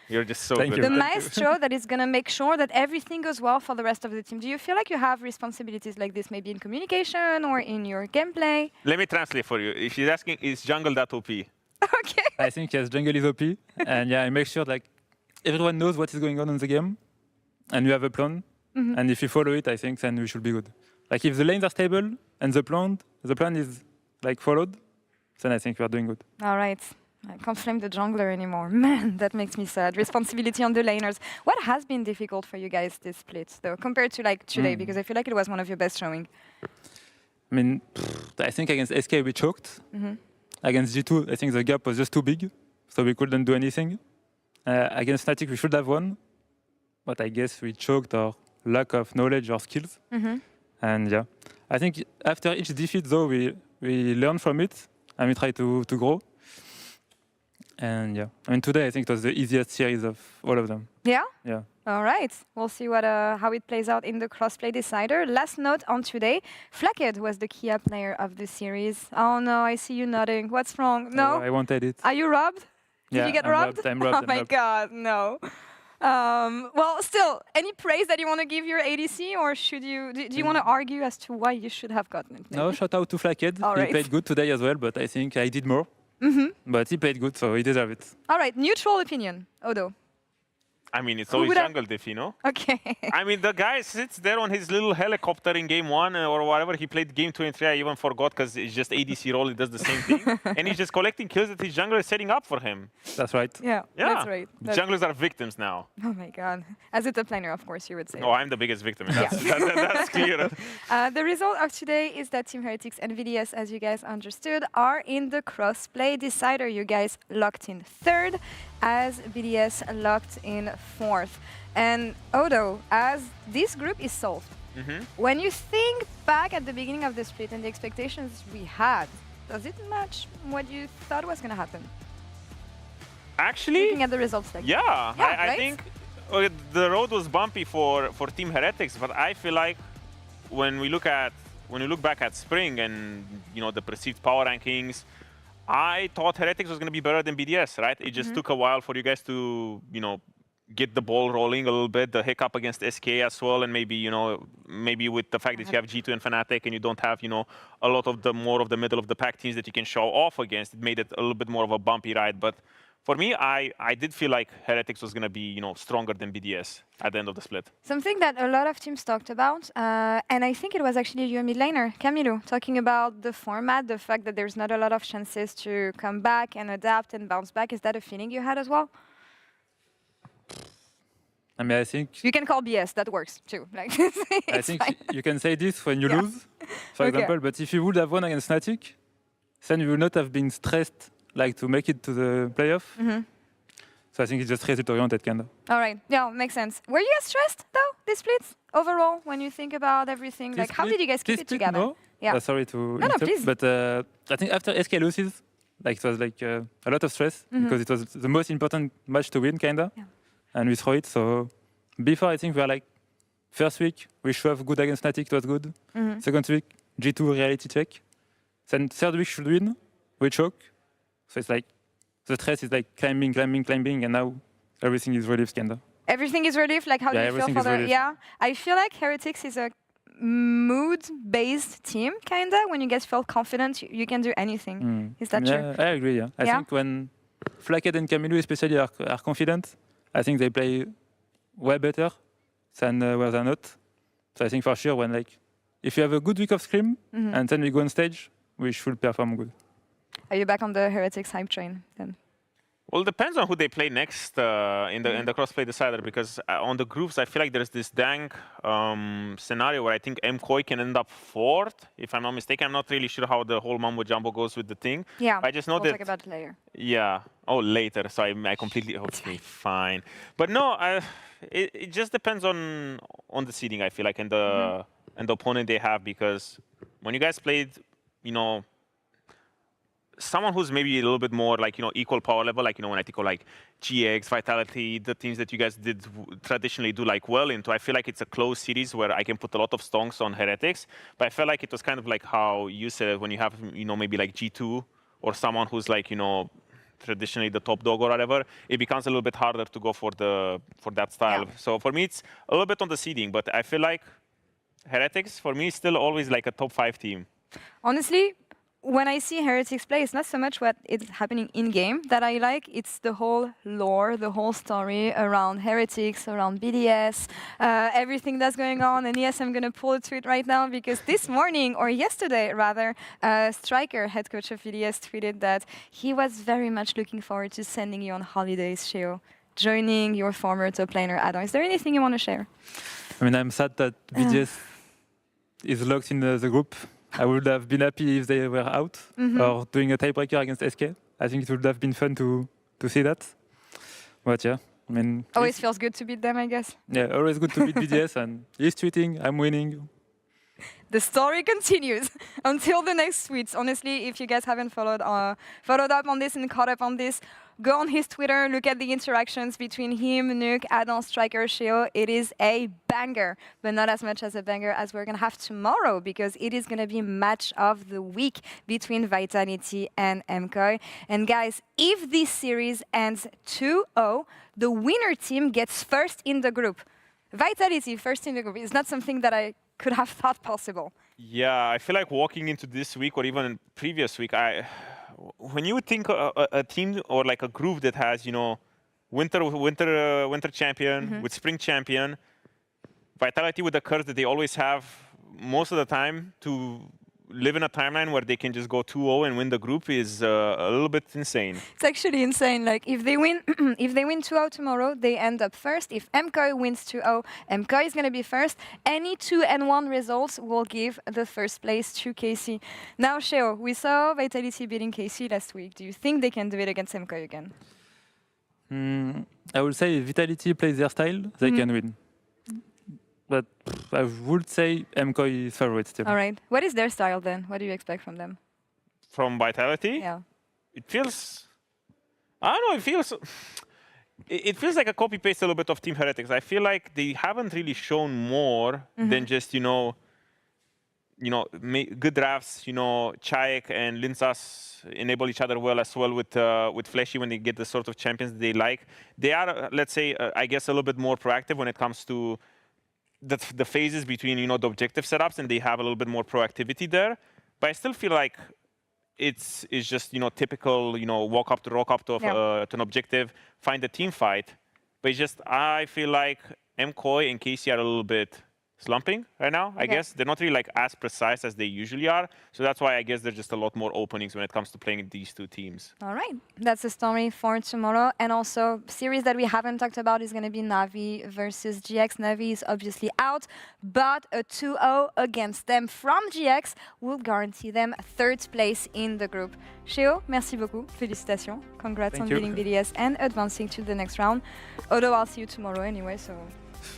Speaker 16: You're just so good.
Speaker 4: The maestro that is going to make sure that everything goes well for the rest of the team. Do you feel like you have responsibilities like this, maybe in communication or in your gameplay?
Speaker 16: Let me translate for you. If she's asking, is jungle that OP?
Speaker 4: Okay.
Speaker 10: I think yes, jungle is OP, and yeah, I make sure like everyone knows what is going on in the game, and you have a plan. And if you follow it, I think then we should be good. Like if the lanes are stable and the plan is like followed, then I think we are doing good.
Speaker 4: All right. I can't flame the jungler anymore. Man, that makes me sad. Responsibility on the laners. What has been difficult for you guys this split, though, compared to like today? Because I feel like it was one of your best showing.
Speaker 10: I mean, I think against SK we choked. Against G2, I think the gap was just too big, so we couldn't do anything. Against Fnatic, we should have won, but I guess we choked our lack of knowledge or skills. And yeah, I think after each defeat, though, we learn from it and we try to grow. And yeah, I mean, today I think it was the easiest series of all of them.
Speaker 4: Yeah?
Speaker 10: Yeah.
Speaker 4: All right. We'll see what how it plays out in the crossplay decider. Last note on today, Flacked was the Kia player of the series. Oh no, I see you nodding. What's wrong? No?
Speaker 10: I wanted it.
Speaker 4: Are you robbed? Did you get robbed?
Speaker 10: I'm robbed.
Speaker 4: Oh my god, no. Well, still, any praise that you want to give your ADC, or should you? Do you want to argue as to why you should have gotten it? Maybe?
Speaker 10: No, shout out to Flacked. He played good today as well, but I think I did more. But he played good, so he deserved it.
Speaker 4: All right, neutral opinion, Odo.
Speaker 16: I mean, it's always jungle diff, you know?
Speaker 4: Okay.
Speaker 16: I mean, the guy sits there on his little helicopter in game 1 or whatever. He played game 2 and 3. I even forgot because it's just ADC role. He does the same thing. And he's just collecting kills that his jungler is setting up for him.
Speaker 10: That's right.
Speaker 4: Yeah, that's right.
Speaker 16: Junglers are victims now.
Speaker 4: Oh my god. As a top laner, of course, you would say.
Speaker 16: Oh, I'm the biggest victim. That's clear.
Speaker 4: The result of today is that Team Heretics and VDS, as you guys understood, are in the crossplay decider. You guys locked in 3rd, as BDS locked in 4th. And Odo, as this group is solved, when you think back at the beginning of the split and the expectations we had, does it match what you thought was going to happen?
Speaker 16: Actually,
Speaker 4: looking at the results, like
Speaker 16: I think the road was bumpy for Team Heretics, but I feel like when we look back at Spring and the perceived power rankings, I thought Heretics was going to be better than BDS, right? It just took a while for you guys to, get the ball rolling a little bit. The hiccup against SK as well, and maybe with the fact that you have G2 and Fnatic and you don't have, a lot of the more of the middle of the pack teams that you can show off against, it made it a little bit more of a bumpy ride. But for me, I did feel like Heretics was going to be, stronger than BDS at the end of the split.
Speaker 4: Something that a lot of teams talked about, and I think it was actually your mid laner, Camilo, talking about the format, the fact that there's not a lot of chances to come back and adapt and bounce back. Is that a feeling you had as well?
Speaker 10: I mean, I think...
Speaker 4: You can call BS, that works too. Like,
Speaker 10: I think you can say this when you lose, for example, but if you would have won against Fnatic, then you would not have been stressed to make it to the playoff. So I think it's just result-oriented, kind of.
Speaker 4: All right, yeah, makes sense. Were you guys stressed, though, this split? Overall, when you think about everything, how did you guys keep it together?
Speaker 10: No?
Speaker 4: Yeah.
Speaker 10: Sorry to
Speaker 4: No, please.
Speaker 10: But I think after SK loses, Like it was like a lot of stress because it was the most important match to win, kinda. Yeah. And we throw it. So before, I think we were like, first week, we show off good against Fnatic, it was good. Second week, G2 reality check. Then third week should win, we choke. So it's like, the stress is like climbing, and now everything is relief, kinda.
Speaker 4: Everything is relief? Like how do you feel for the... Yeah, I feel like Heretics is a mood-based team, kinda. When you guys feel confident, you can do anything. Is that true?
Speaker 10: I agree, yeah. I think when Flackhead and Camilo especially are confident, I think they play way better than where they're not. So I think for sure when like, if you have a good week of Scrim and then we go on stage, we should perform good.
Speaker 4: Are you back on the Heretics hype train then?
Speaker 16: Well, it depends on who they play next in the crossplay decider, because on the groups I feel like there's this dang scenario where I think MKOI can end up fourth, if I'm not mistaken. I'm not really sure how the whole mumbo jumbo goes with the thing.
Speaker 4: Yeah,
Speaker 16: I just know
Speaker 4: we'll talk about it later.
Speaker 16: Yeah. Oh, later. So I completely okay, fine. But no, it just depends on the seeding. I feel like and the opponent they have, because when you guys played, you know, someone who's maybe a little bit more like, you know, equal power level, like, you know, when I think of like GX, Vitality, the teams that you guys did traditionally do like well into, I feel like it's a close series where I can put a lot of stonks on Heretics. But I felt like it was kind of like how you said it, when you have, you know, maybe like G2 or someone who's like, you know, traditionally the top dog or whatever, it becomes a little bit harder to go for that style. Yeah. So for me, it's a little bit on the seeding, but I feel like Heretics, for me, is still always like a top 5 team.
Speaker 4: Honestly, when I see Heretics play, it's not so much what is happening in-game that I like, it's the whole lore, the whole story around Heretics, around BDS, everything that's going on. And yes, I'm going to pull a tweet right now, because this morning, or yesterday rather, Striker, head coach of BDS, tweeted that he was very much looking forward to sending you on holidays, Sheo, joining your former top laner, Adam. Is there anything you want to share?
Speaker 10: I mean, I'm sad that BDS is locked in the group. I would have been happy if they were out or doing a tiebreaker against SK. I think it would have been fun to see that. But yeah, I mean...
Speaker 4: Always feels good to beat them, I guess.
Speaker 10: Yeah, always good to beat BDS, and he's tweeting, I'm winning.
Speaker 4: The story continues until the next tweets. Honestly, if you guys haven't followed up on this and caught up on this, go on his Twitter, look at the interactions between him, Nuke, Adam, Striker, Sheo. It is a banger, but not as much as a banger as we're going to have tomorrow, because it is going to be match of the week between Vitality and MKOI. And guys, if this series ends 2-0, the winner team gets first in the group. Vitality first in the group is not something that I could have thought possible.
Speaker 16: Yeah, I feel like walking into this week or even previous week, when you think a team or like a group that has, you know, winter champion with spring champion, Vitality with the curse that they always have most of the time to live in a timeline where they can just go 2-0 and win the group is a little bit insane.
Speaker 4: It's actually insane. Like if they win, if they win 2-0 tomorrow, they end up first. If MKOI wins 2-0, MKOI is going to be first. Any 2-1 results will give the first place to KC. Now, Sheo, we saw Vitality beating KC last week. Do you think they can do it against MKOI again?
Speaker 10: I would say if Vitality plays their style, they can win. But I would say MKOI is favorite still.
Speaker 4: All right. What is their style then? What do you expect from them?
Speaker 16: From Vitality?
Speaker 4: Yeah.
Speaker 16: It feels... I don't know, it feels like a copy-paste a little bit of Team Heretics. I feel like they haven't really shown more than just, you know, good drafts, you know, Chayek and Linsas enable each other well as well with Fleshy when they get the sort of champions they like. They are, let's say, I guess, a little bit more proactive when it comes to the phases between, you know, the objective setups, and they have a little bit more proactivity there. But I still feel like it's just, you know, typical, you know, rock up to an objective, find a team fight. But it's just, I feel like MKOI and KC are a little bit slumping right now, I guess. They're not really like as precise as they usually are. So that's why I guess there's just a lot more openings when it comes to playing these two teams.
Speaker 4: All right. That's the story for tomorrow. And also, series that we haven't talked about is going to be Na'Vi versus GX. Na'Vi is obviously out, but a 2-0 against them from GX will guarantee them third place in the group. Sheo, merci beaucoup. Félicitations. Congrats on beating BDS and advancing to the next round. Although I'll see you tomorrow anyway, so...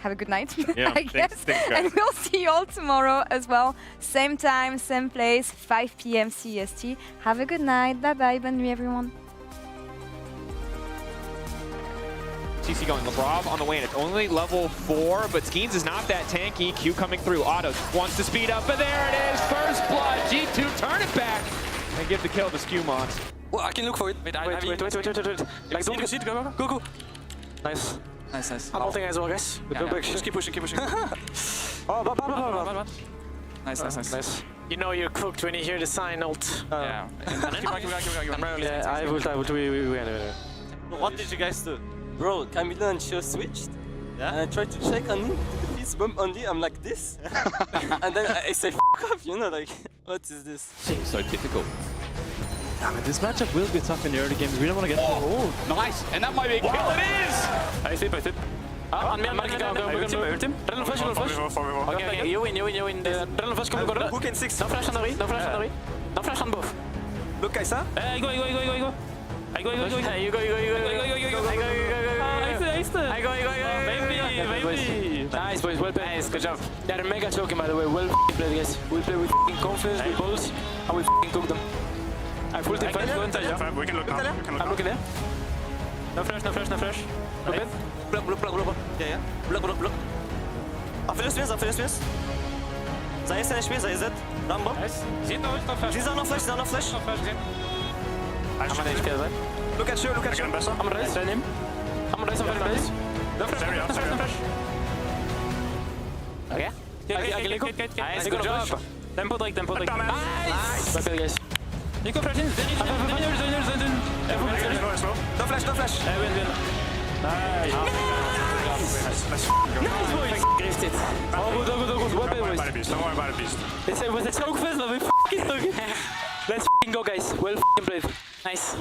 Speaker 4: have a good night,
Speaker 16: Yeah,
Speaker 4: I guess.
Speaker 16: thanks, guys.
Speaker 4: And we'll see you all tomorrow as well. Same time, same place, 5 p.m. CEST. Have a good night. Bye-bye. Bonne nuit, everyone.
Speaker 12: CC going Labrov on the way, and it's only level 4, but Skeens is not that tanky. Q coming through. Otto wants to speed up, but there it is. First blood. G2 turn it back and give the kill to Skewmox.
Speaker 13: Well, I can look for it. Wait. Like, don't see it. Go. Nice.
Speaker 11: Nice.
Speaker 13: I'm ulting as well, guys. Just keep pushing. Oh, Nice. You know you're cooked when you hear the sign ult.
Speaker 11: Yeah.
Speaker 13: I will.
Speaker 5: What did you guys do? Bro, Camila and Shio switched. Yeah. And I tried to check on him. The fist bump only. I'm like this. And then I say, F off, you know, like, what is this?
Speaker 8: Seems so difficult.
Speaker 2: Yeah, but this matchup will be tough in the early games. We don't want to get.
Speaker 8: Oh, nice. And that might be a kill. It is!
Speaker 13: I sleep. On me, ultim. Run flash. Okay, you win. Run flash, come go. Hook in 6. No flash on the re. No flash on both.
Speaker 11: Look, Kaisa.
Speaker 13: I go. You go. Maybe. Nice, boys. Well played. Nice, good job. They had a mega choking, by the way. Well played, guys. We play with confidence, with balls, and we cook them. I full team fight. Go inside, yeah.
Speaker 18: We can look now.
Speaker 13: I'm looking there. No flash. Look it.
Speaker 11: Block. Yeah. Block. Auf Philips. Sei es nicht mehr, sei es. Rambo.
Speaker 18: Sieht noch Flash.
Speaker 11: Sie sind noch Flash.
Speaker 18: No flash gesehen.
Speaker 13: I'm an HP, right?
Speaker 11: Look at Shio.
Speaker 18: Besser.
Speaker 13: I'm race. I'm race on base. No flash. Okay. Nice, good job. Tempo drink. Nice. Well played, guys. You go flash in.
Speaker 11: No flash.
Speaker 13: Win. Nice. Nice, boys. Grift it. Oh, good. Well played, boys.
Speaker 18: Don't worry about the beast.
Speaker 13: It was a choke fest, but we f***ing took it. Let's f***ing go, guys. Well f***ing played. Nice.